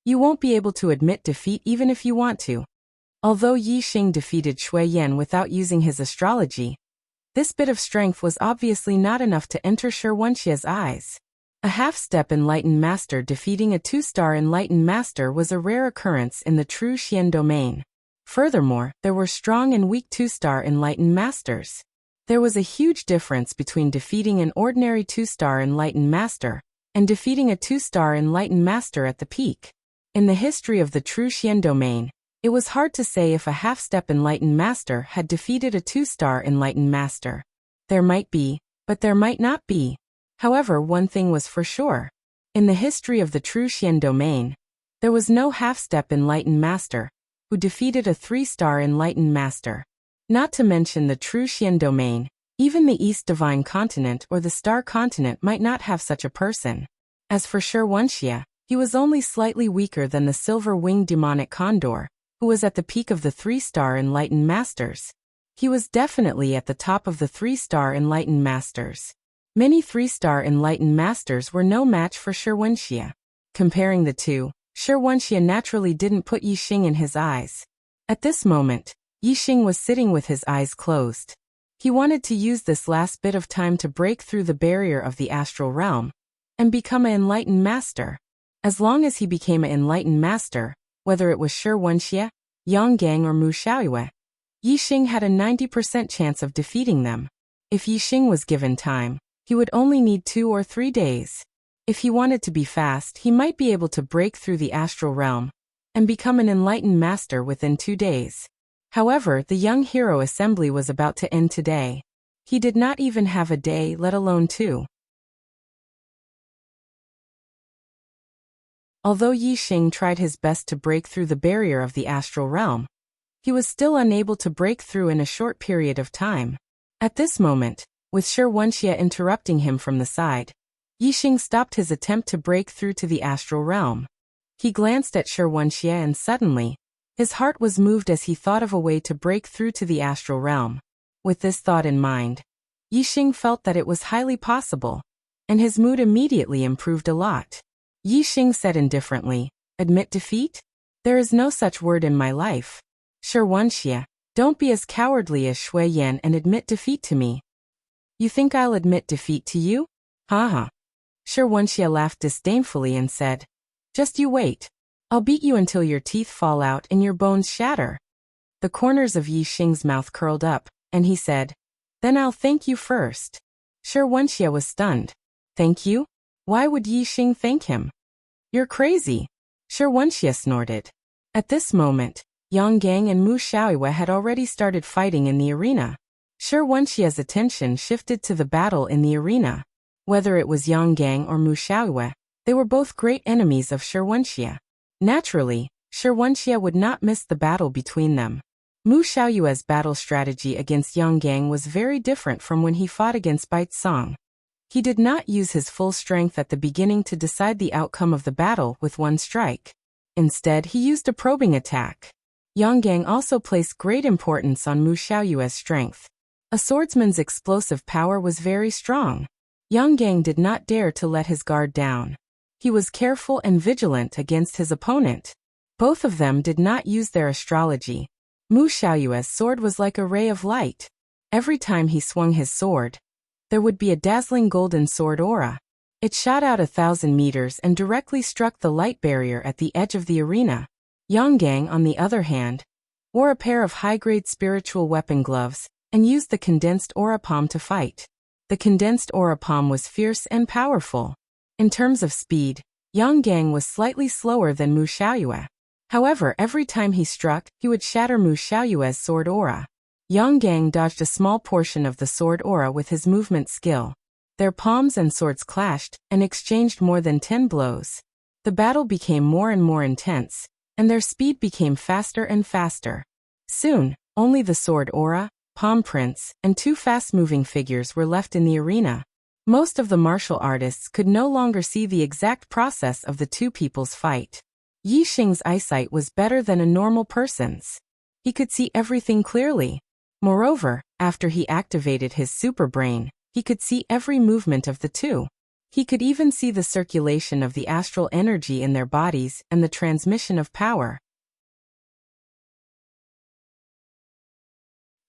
You won't be able to admit defeat even if you want to. Although Yi Xing defeated Shui Yan without using his astrology, this bit of strength was obviously not enough to enter Wuxia's eyes. A half-step enlightened master defeating a 2-star enlightened master was a rare occurrence in the true Xian domain. Furthermore, there were strong and weak 2-star enlightened masters. There was a huge difference between defeating an ordinary 2-star enlightened master and defeating a 2-star enlightened master at the peak. In the history of the true Xian domain, it was hard to say if a half-step enlightened master had defeated a 2-star enlightened master. There might be, but there might not be. However, one thing was for sure. In the history of the true Xian domain, there was no half-step enlightened master who defeated a 3-star enlightened master. Not to mention the true Xian domain, even the East Divine Continent or the Star Continent might not have such a person. As for Wuxia, he was only slightly weaker than the silver-winged demonic condor, who was at the peak of the 3-star enlightened masters. He was definitely at the top of the 3-star enlightened masters. Many 3-star enlightened masters were no match for Wuxia. Comparing the two, Wuxia naturally didn't put Yi Xing in his eyes. At this moment, Yi Xing was sitting with his eyes closed. He wanted to use this last bit of time to break through the barrier of the astral realm and become an enlightened master. As long as he became an enlightened master, whether it was Wuxia, Yang Gang or Mu Xiaoyue, Yi Xing had a 90% chance of defeating them. If Yi Xing was given time, he would only need 2 or 3 days. If he wanted to be fast, he might be able to break through the astral realm and become an enlightened master within 2 days. However, the Young Hero Assembly was about to end today. He did not even have a day, let alone 2. Although Yi Xing tried his best to break through the barrier of the astral realm, he was still unable to break through in a short period of time. At this moment, with Wuxia interrupting him from the side, Yi Xing stopped his attempt to break through to the astral realm. He glanced at Wuxia and suddenly, his heart was moved as he thought of a way to break through to the astral realm. With this thought in mind, Yi Xing felt that it was highly possible, and his mood immediately improved a lot. Yi Xing said indifferently. Admit defeat? There is no such word in my life. Wuxia, don't be as cowardly as Shui Yan and admit defeat to me. You think I'll admit defeat to you? Haha. Wuxia laughed disdainfully and said, just you wait. I'll beat you until your teeth fall out and your bones shatter. The corners of Yi Xing's mouth curled up, and he said, then I'll thank you first. Wuxia was stunned. Thank you? Why would Yi Xing thank him? You're crazy. Wuxia snorted. At this moment, Yang Gang and Mu Xiaoyue had already started fighting in the arena. Wuxia's attention shifted to the battle in the arena. Whether it was Yang Gang or Mu Xiaoyue, they were both great enemies of Wuxia. Naturally, Wuxia would not miss the battle between them. Mu Xiaoyue's battle strategy against Yang Gang was very different from when he fought against Bai Tsong. He did not use his full strength at the beginning to decide the outcome of the battle with one strike. Instead, he used a probing attack. Yang Gang also placed great importance on Mu Xiaoyue's strength. A swordsman's explosive power was very strong. Yang Gang did not dare to let his guard down. He was careful and vigilant against his opponent. Both of them did not use their astrology. Mu Xiaoyue's sword was like a ray of light. Every time he swung his sword, there would be a dazzling golden sword aura. It shot out 1,000 meters and directly struck the light barrier at the edge of the arena. Yang Gang, on the other hand, wore a pair of high-grade spiritual weapon gloves and used the condensed aura palm to fight. The condensed aura palm was fierce and powerful. In terms of speed, Yang Gang was slightly slower than Mu Xiaoyue. However, every time he struck, he would shatter Mu Xiaoyue's sword aura. Yang Gang dodged a small portion of the sword aura with his movement skill. Their palms and swords clashed and exchanged more than 10 blows. The battle became more and more intense, and their speed became faster and faster. Soon, only the sword aura, palm prints, and 2 fast-moving figures were left in the arena. Most of the martial artists could no longer see the exact process of the two people's fight. Yi Xing's eyesight was better than a normal person's. He could see everything clearly. Moreover, after he activated his super brain, he could see every movement of the two. He could even see the circulation of the astral energy in their bodies and the transmission of power.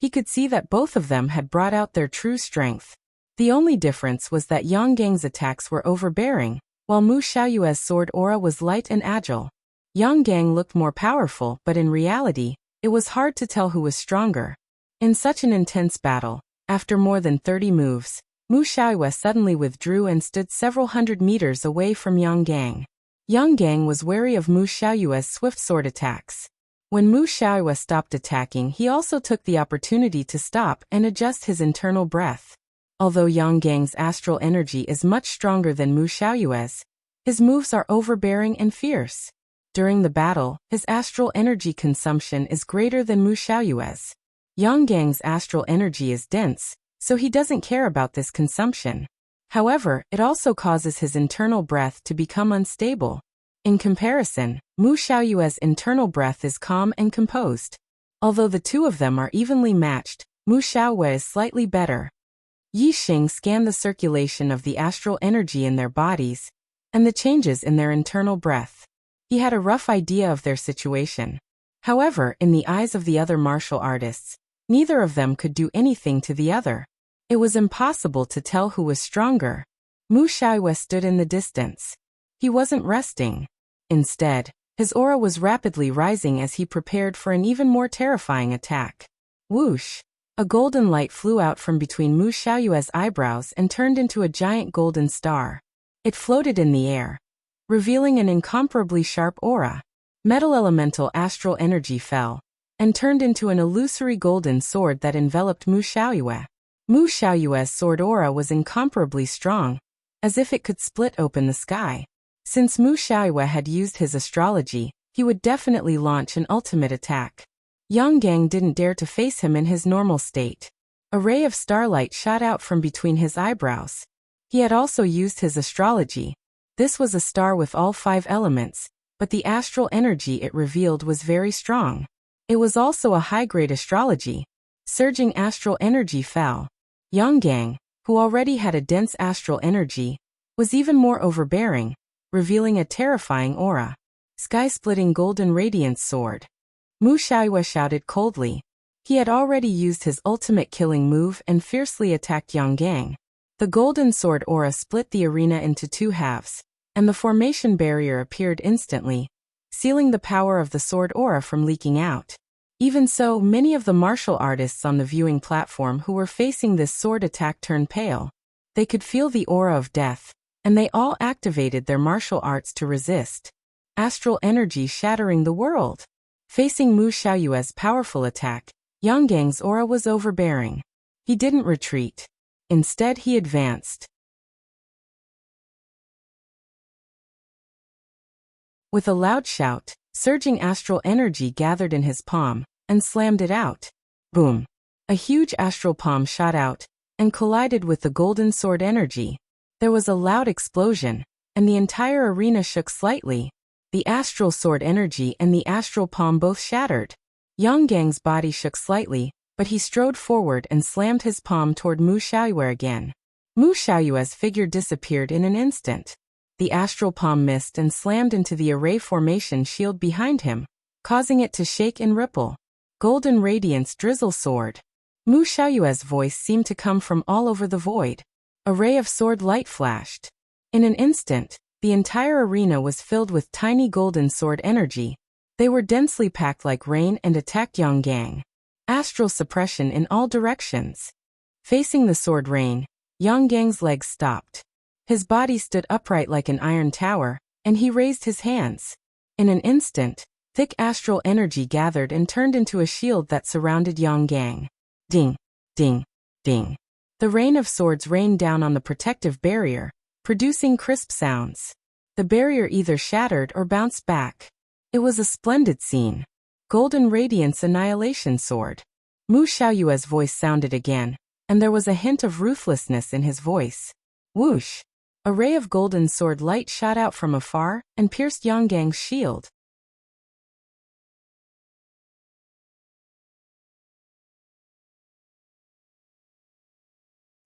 He could see that both of them had brought out their true strength. The only difference was that Yang Gang's attacks were overbearing, while Mu Xiaoyue's sword aura was light and agile. Yang Gang looked more powerful, but in reality, it was hard to tell who was stronger. In such an intense battle, after more than 30 moves, Mu Xiaoyue suddenly withdrew and stood several hundred meters away from Yang Gang. Yang Gang was wary of Mu Xiaoyue's swift sword attacks. When Mu Xiaoyue stopped attacking, he also took the opportunity to stop and adjust his internal breath. Although Yang Gang's astral energy is much stronger than Mu Xiaoyue's, his moves are overbearing and fierce. During the battle, his astral energy consumption is greater than Mu Xiaoyue's. Yang Gang's astral energy is dense, so he doesn't care about this consumption. However, it also causes his internal breath to become unstable. In comparison, Mu Xiaoyue's internal breath is calm and composed. Although the two of them are evenly matched, Mu Xiaoyue is slightly better. Yi Xing scanned the circulation of the astral energy in their bodies and the changes in their internal breath. He had a rough idea of their situation. However, in the eyes of the other martial artists, neither of them could do anything to the other. It was impossible to tell who was stronger. Mu Xiaoyue stood in the distance. He wasn't resting. Instead, his aura was rapidly rising as he prepared for an even more terrifying attack. Whoosh! A golden light flew out from between Mu Xiaoyue's eyebrows and turned into a giant golden star. It floated in the air, revealing an incomparably sharp aura. Metal elemental astral energy fell and turned into an illusory golden sword that enveloped Mu Xiaoyue. Mu Xiaoyue's sword aura was incomparably strong, as if it could split open the sky. Since Mu Xiaoyue had used his astrology, he would definitely launch an ultimate attack. Yang Gang didn't dare to face him in his normal state. A ray of starlight shot out from between his eyebrows. He had also used his astrology. This was a star with all 5 elements, but the astral energy it revealed was very strong. It was also a high-grade astrology. Surging astral energy fell. Yang Gang, who already had a dense astral energy, was even more overbearing. revealing a terrifying aura. Sky-splitting golden radiance sword. Mu Xiaoyue shouted coldly. He had already used his ultimate killing move and fiercely attacked Yang Gang. The golden sword aura split the arena into two halves, and the formation barrier appeared instantly, sealing the power of the sword aura from leaking out. Even so, many of the martial artists on the viewing platform who were facing this sword attack turned pale. They could feel the aura of death, and they all activated their martial arts to resist. Astral energy shattering the world. Facing Mu Xiaoyue's powerful attack, Yang Gang's aura was overbearing. He didn't retreat. Instead, he advanced. With a loud shout, surging astral energy gathered in his palm, and slammed it out. Boom! A huge astral palm shot out, and collided with the golden sword energy. There was a loud explosion, and the entire arena shook slightly. The astral sword energy and the astral palm both shattered. Yang Gang's body shook slightly, but he strode forward and slammed his palm toward Mu Xiaoyue again. Mu Xiaoyue's figure disappeared in an instant. The astral palm missed and slammed into the array formation shield behind him, causing it to shake and ripple. Golden Radiance Drizzle Sword. Mu Xiaoyue's voice seemed to come from all over the void. A ray of sword light flashed. In an instant, the entire arena was filled with tiny golden sword energy. They were densely packed like rain and attacked Yang Gang. Astral suppression in all directions. Facing the sword rain, Yang Gang's legs stopped. His body stood upright like an iron tower, and he raised his hands. In an instant, thick astral energy gathered and turned into a shield that surrounded Yang Gang. Ding, ding, ding. The rain of swords rained down on the protective barrier, producing crisp sounds. The barrier either shattered or bounced back. It was a splendid scene. Golden Radiance Annihilation Sword. Mu Xiaoyue's voice sounded again, and there was a hint of ruthlessness in his voice. Whoosh! A ray of golden sword light shot out from afar and pierced Yang Gang's shield.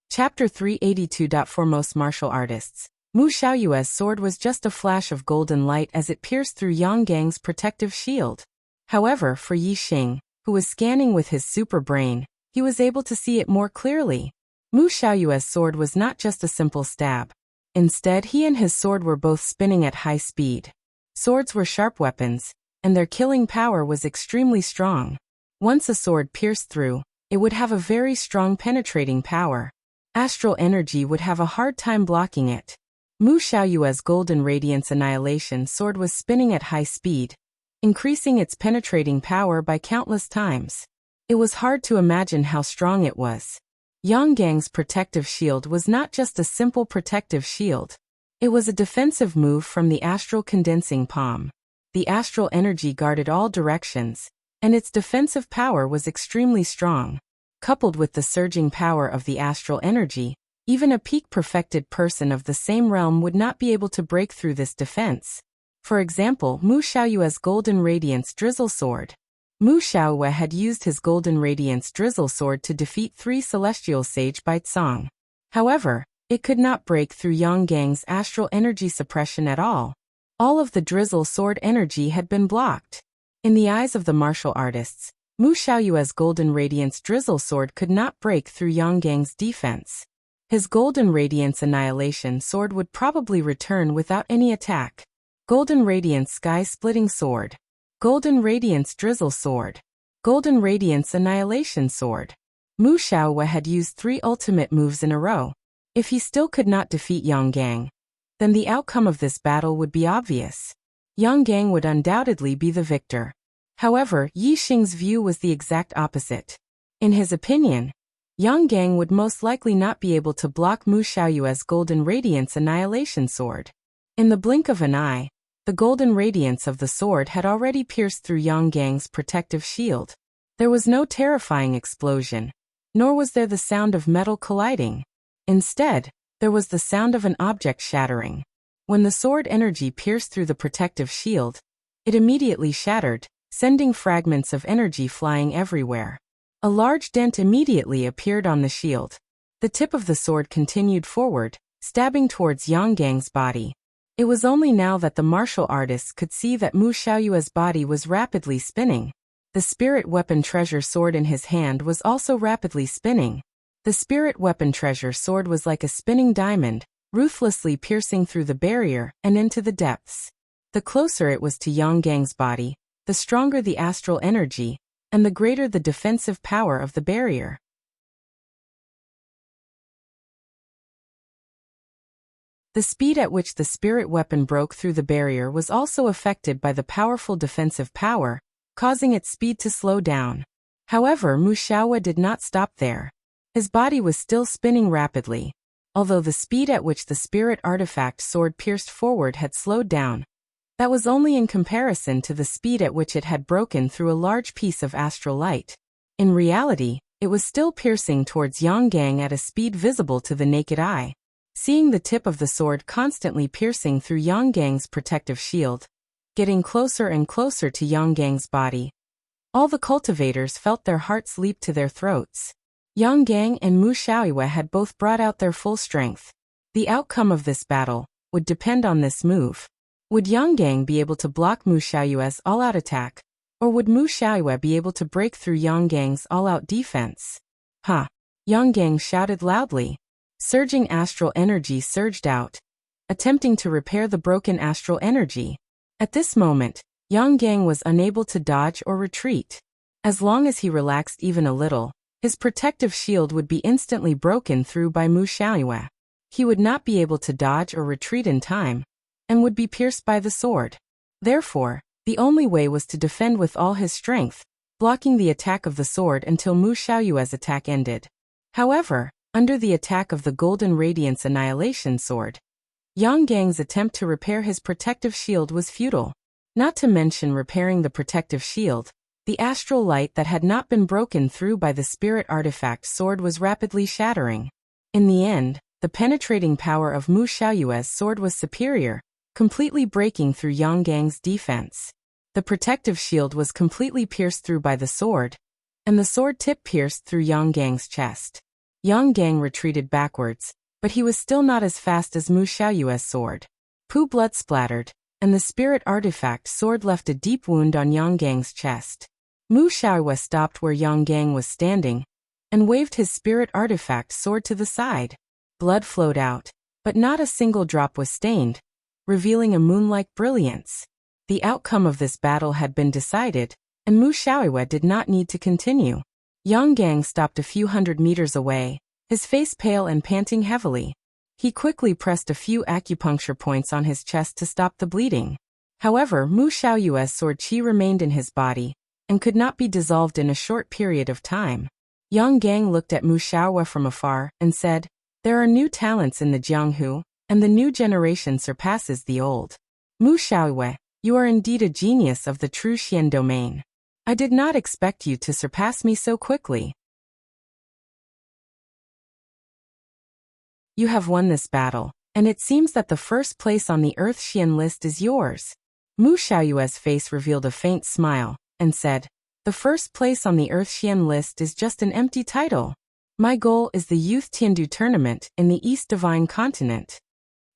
Chapter 382. Foremost martial artists. Mu Xiaoyue's sword was just a flash of golden light as it pierced through Yang Gang's protective shield. However, for Yi Xing, who was scanning with his super brain, he was able to see it more clearly. Mu Xiaoyue's sword was not just a simple stab. Instead, he and his sword were both spinning at high speed. Swords were sharp weapons, and their killing power was extremely strong. Once a sword pierced through, it would have a very strong penetrating power. Astral energy would have a hard time blocking it. Mu Xiaoyue's Golden Radiance Annihilation Sword was spinning at high speed, increasing its penetrating power by countless times. It was hard to imagine how strong it was. Yang Gang's protective shield was not just a simple protective shield. It was a defensive move from the astral condensing palm. The astral energy guarded all directions, and its defensive power was extremely strong. Coupled with the surging power of the astral energy, even a peak-perfected person of the same realm would not be able to break through this defense. For example, Mu Xiaoyue's Golden Radiance Drizzle Sword. Mu Xiaoyue had used his Golden Radiance Drizzle Sword to defeat 3 Celestial Sage by Tsang. However, it could not break through Yang Gang's astral energy suppression at all. All of the Drizzle Sword energy had been blocked. In the eyes of the martial artists, Mu Xiaoyue's Golden Radiance Drizzle Sword could not break through Yang Gang's defense. His Golden Radiance Annihilation Sword would probably return without any attack. Golden Radiance Sky-Splitting Sword. Golden Radiance Drizzle Sword. Golden Radiance Annihilation Sword. Mu Xiaoyue had used 3 ultimate moves in a row. If he still could not defeat Yang Gang, then the outcome of this battle would be obvious. Yang Gang would undoubtedly be the victor. However, Yi Xing's view was the exact opposite. In his opinion, Yang Gang would most likely not be able to block Mu Xiaoyue's Golden Radiance Annihilation Sword. In the blink of an eye, the golden radiance of the sword had already pierced through Yang Gang's protective shield. There was no terrifying explosion, nor was there the sound of metal colliding. Instead, there was the sound of an object shattering. When the sword energy pierced through the protective shield, it immediately shattered, sending fragments of energy flying everywhere. A large dent immediately appeared on the shield. The tip of the sword continued forward, stabbing towards Yang Gang's body. It was only now that the martial artists could see that Mu Xiaoyue's body was rapidly spinning. The spirit weapon treasure sword in his hand was also rapidly spinning. The spirit weapon treasure sword was like a spinning diamond, ruthlessly piercing through the barrier and into the depths. The closer it was to Yang Gang's body, the stronger the astral energy, and the greater the defensive power of the barrier. The speed at which the spirit weapon broke through the barrier was also affected by the powerful defensive power, causing its speed to slow down. However, Mu Xiaoyue did not stop there. His body was still spinning rapidly. Although the speed at which the spirit artifact sword pierced forward had slowed down, that was only in comparison to the speed at which it had broken through a large piece of astral light. In reality, it was still piercing towards Yang Gang at a speed visible to the naked eye. Seeing the tip of the sword constantly piercing through Yang Gang's protective shield, getting closer and closer to Yang Gang's body, all the cultivators felt their hearts leap to their throats. Yang Gang and Mu Xiaoyue had both brought out their full strength. The outcome of this battle would depend on this move. Would Yang Gang be able to block Mu Xiaoyue's all-out attack, or would Mu Xiaoyue be able to break through Yang Gang's all-out defense? Ha! Yang Gang shouted loudly. Surging astral energy surged out, attempting to repair the broken astral energy. At this moment, Yang Gang was unable to dodge or retreat. As long as he relaxed even a little, his protective shield would be instantly broken through by Mu Xiaoyue. He would not be able to dodge or retreat in time, and would be pierced by the sword. Therefore, the only way was to defend with all his strength, blocking the attack of the sword until Mu Xiaoyue's attack ended. However, under the attack of the Golden Radiance Annihilation Sword, Yang Gang's attempt to repair his protective shield was futile. Not to mention repairing the protective shield, the astral light that had not been broken through by the spirit artifact sword was rapidly shattering. In the end, the penetrating power of Mu Xiaoyue's sword was superior, completely breaking through Yang Gang's defense. The protective shield was completely pierced through by the sword, and the sword tip pierced through Yang Gang's chest. Yang Gang retreated backwards, but he was still not as fast as Mu Xiaoyue's sword. Pu blood splattered, and the spirit artifact sword left a deep wound on Yang Gang's chest. Mu Xiaoyue stopped where Yang Gang was standing, and waved his spirit artifact sword to the side. Blood flowed out, but not a single drop was stained, revealing a moon-like brilliance. The outcome of this battle had been decided, and Mu Xiaoyue did not need to continue. Yang Gang stopped a few hundred meters away, his face pale and panting heavily. He quickly pressed a few acupuncture points on his chest to stop the bleeding. However, Mu Xiaoyue's sword qi remained in his body, and could not be dissolved in a short period of time. Yang Gang looked at Mu Xiaoyue from afar, and said, "There are new talents in the Jianghu, and the new generation surpasses the old. Mu Xiaoyue, you are indeed a genius of the true Xian domain. I did not expect you to surpass me so quickly. You have won this battle, and it seems that the first place on the Earth Xian list is yours." Mu Xiaoyue's face revealed a faint smile, and said, "The first place on the Earth Xian list is just an empty title. My goal is the Youth Tiandu tournament in the East Divine Continent."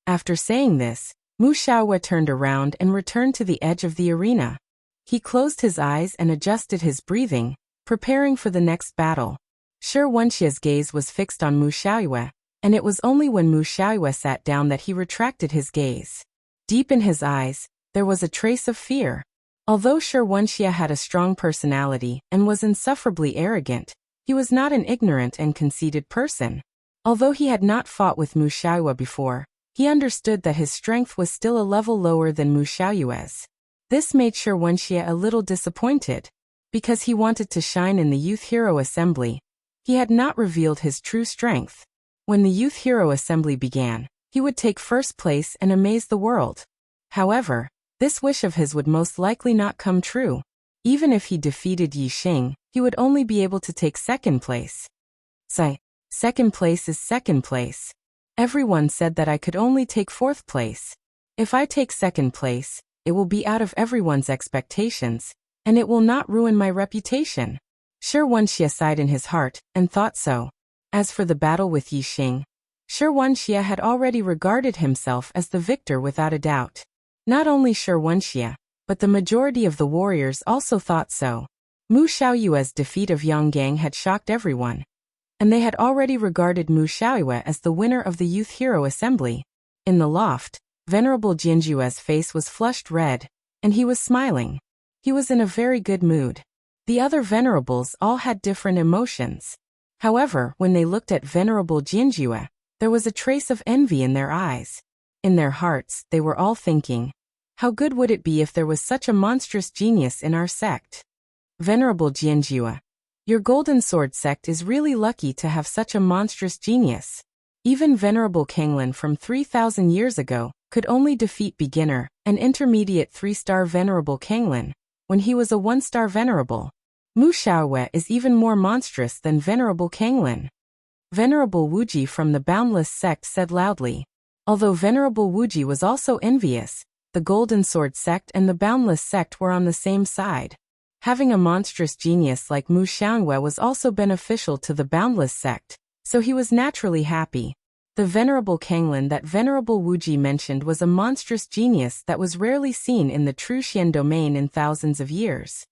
After saying this, Mu Xiaoyue turned around and returned to the edge of the arena. He closed his eyes and adjusted his breathing, preparing for the next battle. Wuxia's gaze was fixed on Mu Xiaoyue, and it was only when Mu Xiaoyue sat down that he retracted his gaze. Deep in his eyes, there was a trace of fear. Although Wuxia had a strong personality and was insufferably arrogant, he was not an ignorant and conceited person. Although he had not fought with Mu Xiaoyue before, he understood that his strength was still a level lower than Mu Xiaoyue's. This made Wuxia a little disappointed. Because he wanted to shine in the Youth Hero Assembly, he had not revealed his true strength. When the Youth Hero Assembly began, he would take first place and amaze the world. However, this wish of his would most likely not come true. Even if he defeated Yi Xing, he would only be able to take second place. Second place is second place. Everyone said that I could only take fourth place. If I take second place, it will be out of everyone's expectations, and it will not ruin my reputation. Wuxia sighed in his heart, and thought so. As for the battle with Yi Xing, Wuxia had already regarded himself as the victor without a doubt. Not only Wuxia, but the majority of the warriors also thought so. Mu Xiaoyue's defeat of Yang Gang had shocked everyone, and they had already regarded Mu Xiaoyue as the winner of the Youth Hero Assembly. In the loft, Venerable Jinjue's face was flushed red, and he was smiling. He was in a very good mood. The other venerables all had different emotions. However, when they looked at Venerable Jinjue, there was a trace of envy in their eyes. In their hearts, they were all thinking, how good would it be if there was such a monstrous genius in our sect? Venerable Jinjue, your Golden Sword sect is really lucky to have such a monstrous genius. Even Venerable Kanglin from 3,000 years ago could only defeat beginner and intermediate 3-star Venerable Kanglin when he was a 1-star Venerable. Mu Xiaoyue is even more monstrous than Venerable Kanglin. Venerable Wuji from the Boundless sect said loudly. Although Venerable Wuji was also envious, the Golden Sword sect and the Boundless sect were on the same side. Having a monstrous genius like Mu Xiaoyue was also beneficial to the Boundless sect, so he was naturally happy. The Venerable Kanglin that Venerable Wuji mentioned was a monstrous genius that was rarely seen in the true Xian domain in thousands of years.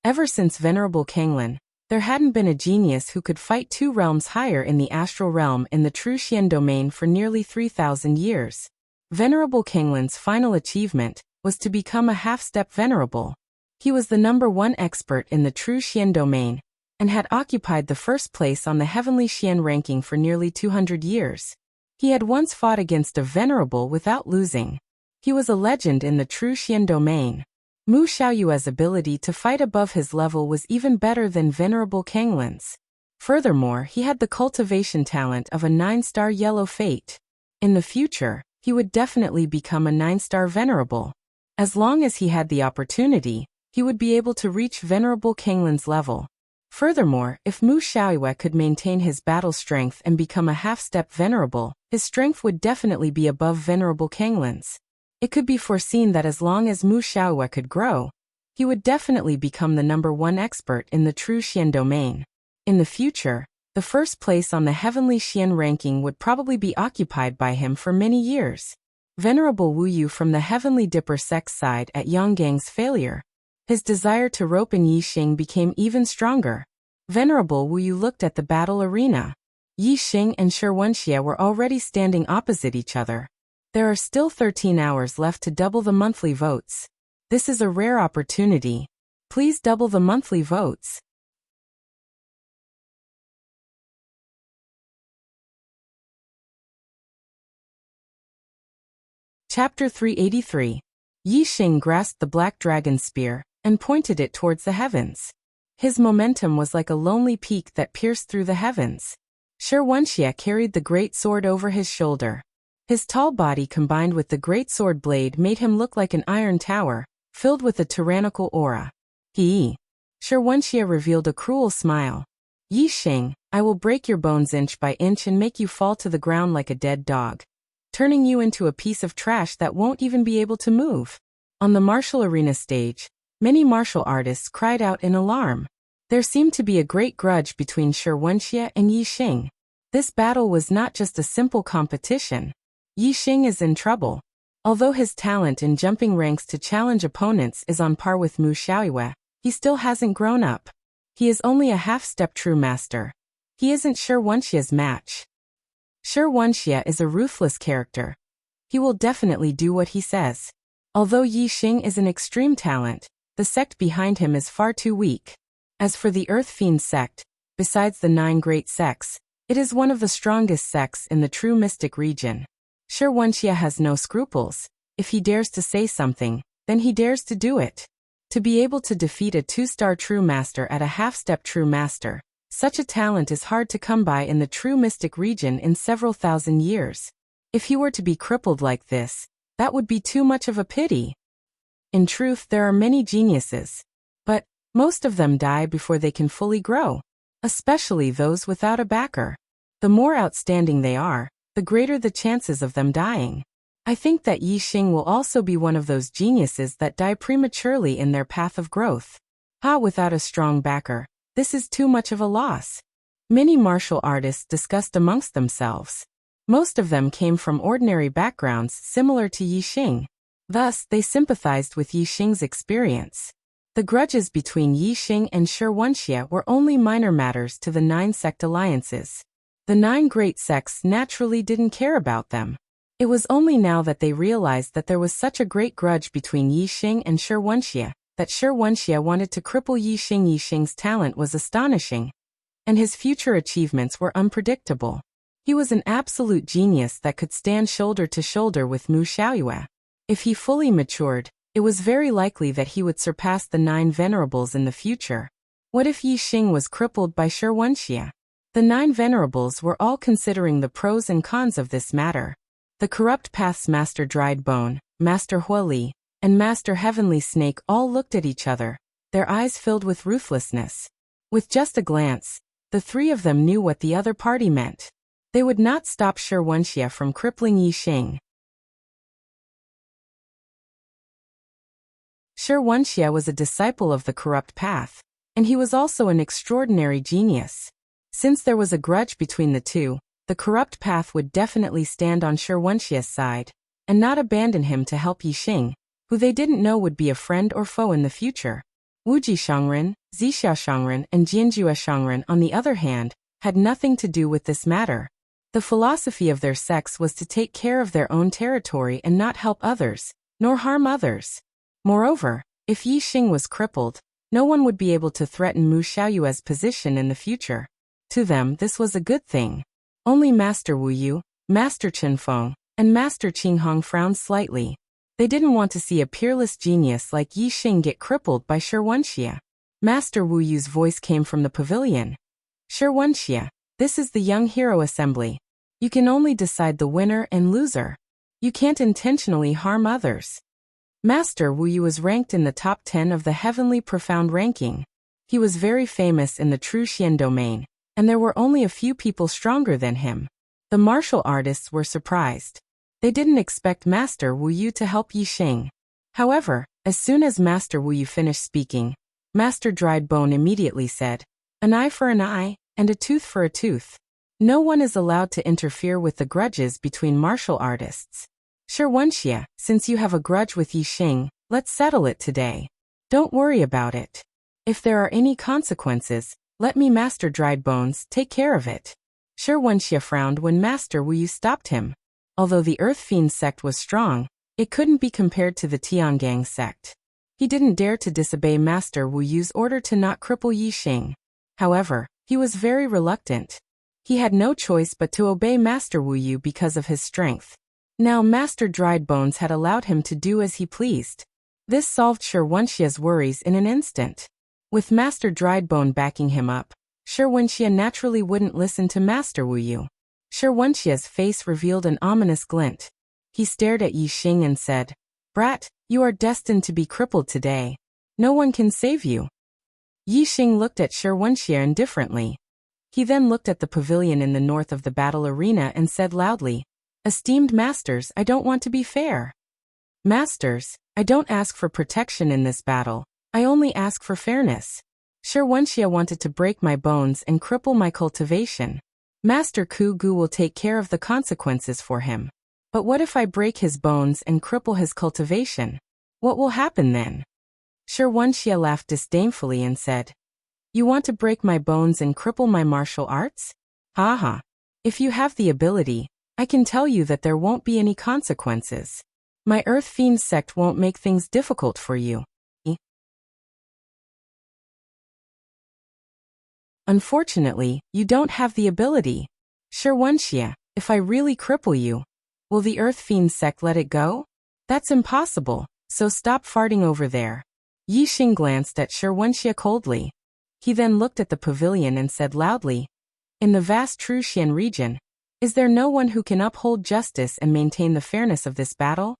Ever since Venerable Kanglin, there hadn't been a genius who could fight 2 realms higher in the astral realm in the true Xian domain for nearly 3,000 years. Venerable Kanglin's final achievement was to become a half-step venerable. He was the #1 expert in the true Xian domain, and had occupied the first place on the heavenly Xian ranking for nearly 200 years. He had once fought against a venerable without losing. He was a legend in the true Xian domain. Mu Xiaoyue's ability to fight above his level was even better than Venerable Kanglin's. Furthermore, he had the cultivation talent of a 9-star yellow fate. In the future, he would definitely become a 9-star venerable. As long as he had the opportunity, he would be able to reach Venerable Kanglin's level. Furthermore, if Mu Xiaoyue could maintain his battle strength and become a half-step venerable, his strength would definitely be above Venerable Kanglin's. It could be foreseen that as long as Mu Xiaoyue could grow, he would definitely become the #1 expert in the true Xian domain. In the future, the first place on the heavenly Xian ranking would probably be occupied by him for many years. Venerable Wu Yu from the Heavenly Dipper sect's side at Yang Gang's failure. His desire to rope in Yi Xing became even stronger. Venerable Wu Yu looked at the battle arena. Yi Xing and Wuxia were already standing opposite each other. There are still 13 hours left to double the monthly votes. This is a rare opportunity. Please double the monthly votes. Chapter 383. Yi Xing grasped the black dragon spear and pointed it towards the heavens. His momentum was like a lonely peak that pierced through the heavens. Wuxia carried the great sword over his shoulder. His tall body combined with the great sword blade made him look like an iron tower, filled with a tyrannical aura. Wuxia revealed a cruel smile. Yi Xing, I will break your bones inch by inch and make you fall to the ground like a dead dog, turning you into a piece of trash that won't even be able to move. On the martial arena stage, many martial artists cried out in alarm. There seemed to be a great grudge between Wuxia and Yi Xing. This battle was not just a simple competition. Yi Xing is in trouble. Although his talent in jumping ranks to challenge opponents is on par with Mu Xiaoyue, he still hasn't grown up. He is only a half-step true master. He isn't Wuxia's match. Wuxia is a ruthless character. He will definitely do what he says. Although Yi Xing is an extreme talent, the sect behind him is far too weak. As for the Earth Fiend sect, besides the 9 great sects, it is one of the strongest sects in the true mystic region. Wuxia has no scruples. If he dares to say something, then he dares to do it. To be able to defeat a 2-star true master at a half-step true master, such a talent is hard to come by in the true mystic region in several thousand years. If he were to be crippled like this, that would be too much of a pity. In truth, there are many geniuses, but most of them die before they can fully grow, especially those without a backer. The more outstanding they are, the greater the chances of them dying. I think that Yi Xing will also be one of those geniuses that die prematurely in their path of growth. Without a strong backer, This is too much of a loss. Many martial artists discussed amongst themselves. Most of them came from ordinary backgrounds similar to Yi Xing. Thus, they sympathized with Yi Xing's experience. The grudges between Yi Xing and Shi Wuxia were only minor matters to the 9 sect alliances. The 9 great sects naturally didn't care about them. It was only now that they realized that there was such a great grudge between Yi Xing and Shi Wuxia, that Shi Wuxia wanted to cripple Yi Xing. Yi Xing's talent was astonishing, and his future achievements were unpredictable. He was an absolute genius that could stand shoulder to shoulder with Mu Xiaoyue. If he fully matured, it was very likely that he would surpass the 9 venerables in the future. What if Yi Xing was crippled by Shi Wuxia? The 9 venerables were all considering the pros and cons of this matter. The Corrupt Path's Master Dried Bone, Master Huoli, and Master Heavenly Snake all looked at each other, their eyes filled with ruthlessness. With just a glance, the 3 of them knew what the other party meant. They would not stop Shi Wuxia from crippling Yi Xing. Shi Wuxia was a disciple of the Corrupt Path, and he was also an extraordinary genius. Since there was a grudge between the 2, the Corrupt Path would definitely stand on Shi Wuxia's side, and not abandon him to help Yi Xing, who they didn't know would be a friend or foe in the future. Wuji Shangren, Zixia Shangren, and Jianjue Shangren, on the other hand, had nothing to do with this matter. The philosophy of their sects was to take care of their own territory and not help others, nor harm others. Moreover, if Yi Xing was crippled, no one would be able to threaten Mu Xiaoyue's position in the future. To them, this was a good thing. Only Master Wu Yu, Master Chen Feng, and Master Qing Hong frowned slightly. They didn't want to see a peerless genius like Yi Xing get crippled by Shi Wuxia. Master Wu Yu's voice came from the pavilion. Shi Wuxia, this is the Young Hero Assembly. You can only decide the winner and loser. You can't intentionally harm others. Master Wu Yu was ranked in the top 10 of the Heavenly Profound ranking. He was very famous in the True Xian domain, and there were only a few people stronger than him. The martial artists were surprised. They didn't expect Master Wu Yu to help Yi Xing. However, as soon as Master Wu Yu finished speaking, Master Dried Bone immediately said, "An eye for an eye, and a tooth for a tooth." No one is allowed to interfere with the grudges between martial artists. Shi Wuxia, since you have a grudge with Yi Xing, let's settle it today. Don't worry about it. If there are any consequences, let me, Master Dried Bones, take care of it. Shi Wuxia frowned when Master Wu Yu stopped him. Although the Earth Fiend sect was strong, it couldn't be compared to the Tiangang sect. He didn't dare to disobey Master Wu Yu's order to not cripple Yi Xing. However, he was very reluctant. He had no choice but to obey Master Wu Yu because of his strength. Now Master Dried Bones had allowed him to do as he pleased. This solved Shi Wuxia's worries in an instant. With Master Dried Bone backing him up, Shi Wuxia naturally wouldn't listen to Master Wu Yu. Shi Wuxia's face revealed an ominous glint. He stared at Yi Xing and said, "Brat, you are destined to be crippled today. No one can save you." Yi Xing looked at Shi Wuxia indifferently. He then looked at the pavilion in the north of the battle arena and said loudly, "Esteemed masters, I don't want to be fair. Masters, I don't ask for protection in this battle. I only ask for fairness. Shi Wuxia wanted to break my bones and cripple my cultivation. Master Ku Gu will take care of the consequences for him. But what if I break his bones and cripple his cultivation? What will happen then?" Shi Wuxia laughed disdainfully and said, "You want to break my bones and cripple my martial arts? Ha ha. If you have the ability, I can tell you that there won't be any consequences. My Earth Fiend sect won't make things difficult for you." Unfortunately, you don't have the ability. Shi Wuxia, if I really cripple you, will the Earth Fiend sect let it go? That's impossible, so stop farting over there. Yi Xing glanced at Shi Wuxia coldly. He then looked at the pavilion and said loudly, "In the vast True Xian region, is there no one who can uphold justice and maintain the fairness of this battle?"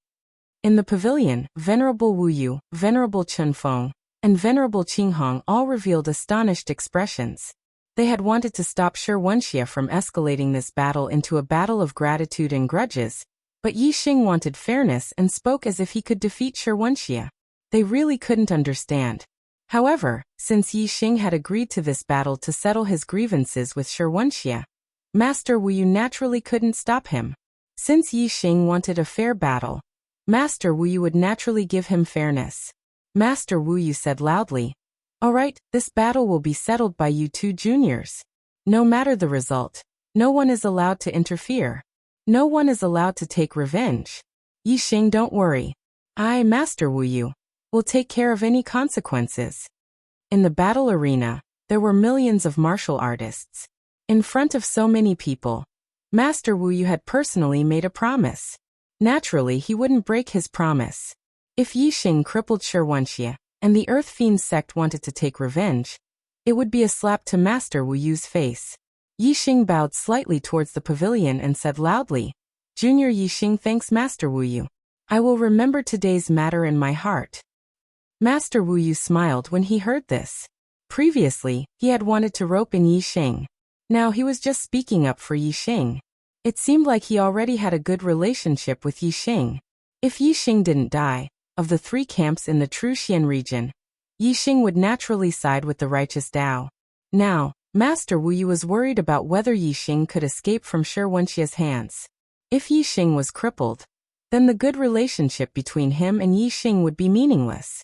In the pavilion, Venerable Wu Yu, Venerable Chen Feng, and Venerable Qing Hong all revealed astonished expressions. They had wanted to stop Shi Wuxia from escalating this battle into a battle of gratitude and grudges, but Yi Xing wanted fairness and spoke as if he could defeat Shi Wuxia. They really couldn't understand. However, since Yi Xing had agreed to this battle to settle his grievances with Wuxia, Master Wuyu naturally couldn't stop him. Since Yi Xing wanted a fair battle, Master Wuyu would naturally give him fairness. Master Wuyu said loudly, "All right, this battle will be settled by you two juniors. No matter the result, no one is allowed to interfere. No one is allowed to take revenge. Yi Xing, don't worry. I, Master Wuyu, will take care of any consequences." In the battle arena, there were millions of martial artists. In front of so many people, Master Wuyu had personally made a promise. Naturally, he wouldn't break his promise. If Yi Xing crippled Wuxia, and the Earth Fiend sect wanted to take revenge, it would be a slap to Master Wuyu's face. Yi Xing bowed slightly towards the pavilion and said loudly, "Junior Yi Xing thanks Master Wuyu. I will remember today's matter in my heart." Master Wuyu smiled when he heard this. Previously, he had wanted to rope in Yi Xing. Now he was just speaking up for Yi Xing. It seemed like he already had a good relationship with Yi Xing. If Yi Xing didn't die, of the three camps in the true Xian region, Yi Xing would naturally side with the righteous Dao. Now, Master Wuyu was worried about whether Yi Xing could escape from Wuxia's hands. If Yi Xing was crippled, then the good relationship between him and Yi Xing would be meaningless.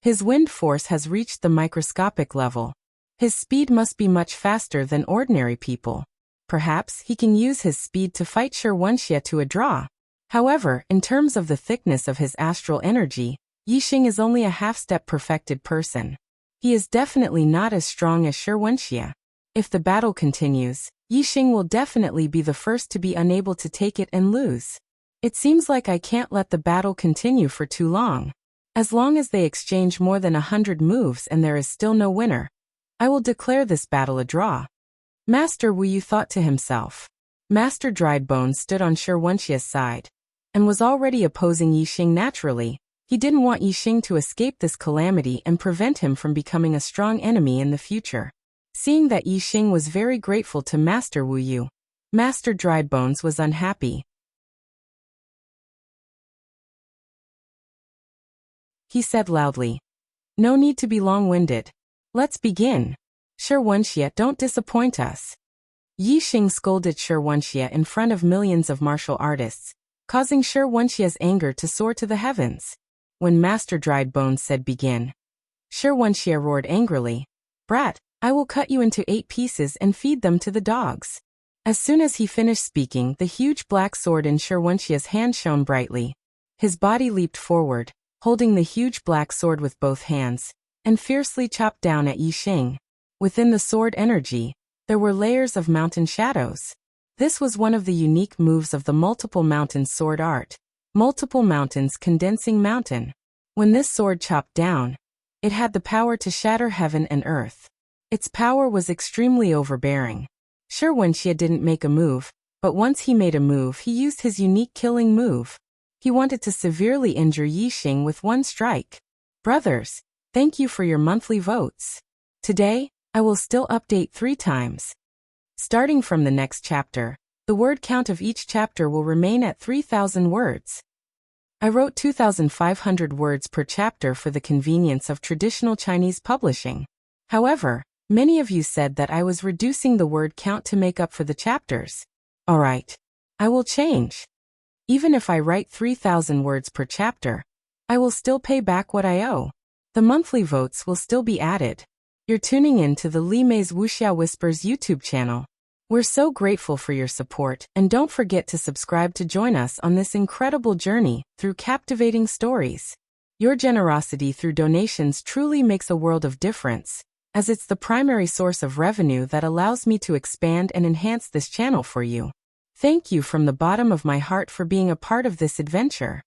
His wind force has reached the microscopic level. His speed must be much faster than ordinary people. Perhaps he can use his speed to fight Wuxia to a draw. However, in terms of the thickness of his astral energy, Yi Xing is only a half-step perfected person. He is definitely not as strong as Wuxia. If the battle continues, Yi Xing will definitely be the first to be unable to take it and lose. It seems like I can't let the battle continue for too long. As long as they exchange more than 100 moves and there is still no winner, I will declare this battle a draw. Master Wuyu thought to himself. Master Dried Bones stood on Wuxia's side and was already opposing Yi Xing naturally. He didn't want Yi Xing to escape this calamity and prevent him from becoming a strong enemy in the future. Seeing that Yi Xing was very grateful to Master Wuyu, Master Dried Bones was unhappy. He said loudly, "No need to be long-winded. Let's begin. Wuxia, don't disappoint us." Yi Xing scolded Wuxia in front of millions of martial artists, causing Wuxia's anger to soar to the heavens. When Master Dried Bones said begin, Wuxia roared angrily, "Brat, I will cut you into 8 pieces and feed them to the dogs." As soon as he finished speaking, the huge black sword in Wuxia's hand shone brightly. His body leaped forward, holding the huge black sword with both hands, and fiercely chopped down at Yi Xing. Within the sword energy, there were layers of mountain shadows. This was one of the unique moves of the multiple mountain sword art. Multiple mountains condensing mountain. When this sword chopped down, it had the power to shatter heaven and earth. Its power was extremely overbearing. Wuxia didn't make a move, but once he made a move, he used his unique killing move. He wanted to severely injure Yi Xing with one strike. Brothers, thank you for your monthly votes. Today, I will still update 3 times. Starting from the next chapter, the word count of each chapter will remain at 3,000 words. I wrote 2,500 words per chapter for the convenience of traditional Chinese publishing. However, many of you said that I was reducing the word count to make up for the chapters. Alright, I will change. Even if I write 3,000 words per chapter, I will still pay back what I owe. The monthly votes will still be added. You're tuning in to the Li Mei's Wuxia Whispers YouTube channel. We're so grateful for your support, and don't forget to subscribe to join us on this incredible journey through captivating stories. Your generosity through donations truly makes a world of difference, as it's the primary source of revenue that allows me to expand and enhance this channel for you. Thank you from the bottom of my heart for being a part of this adventure.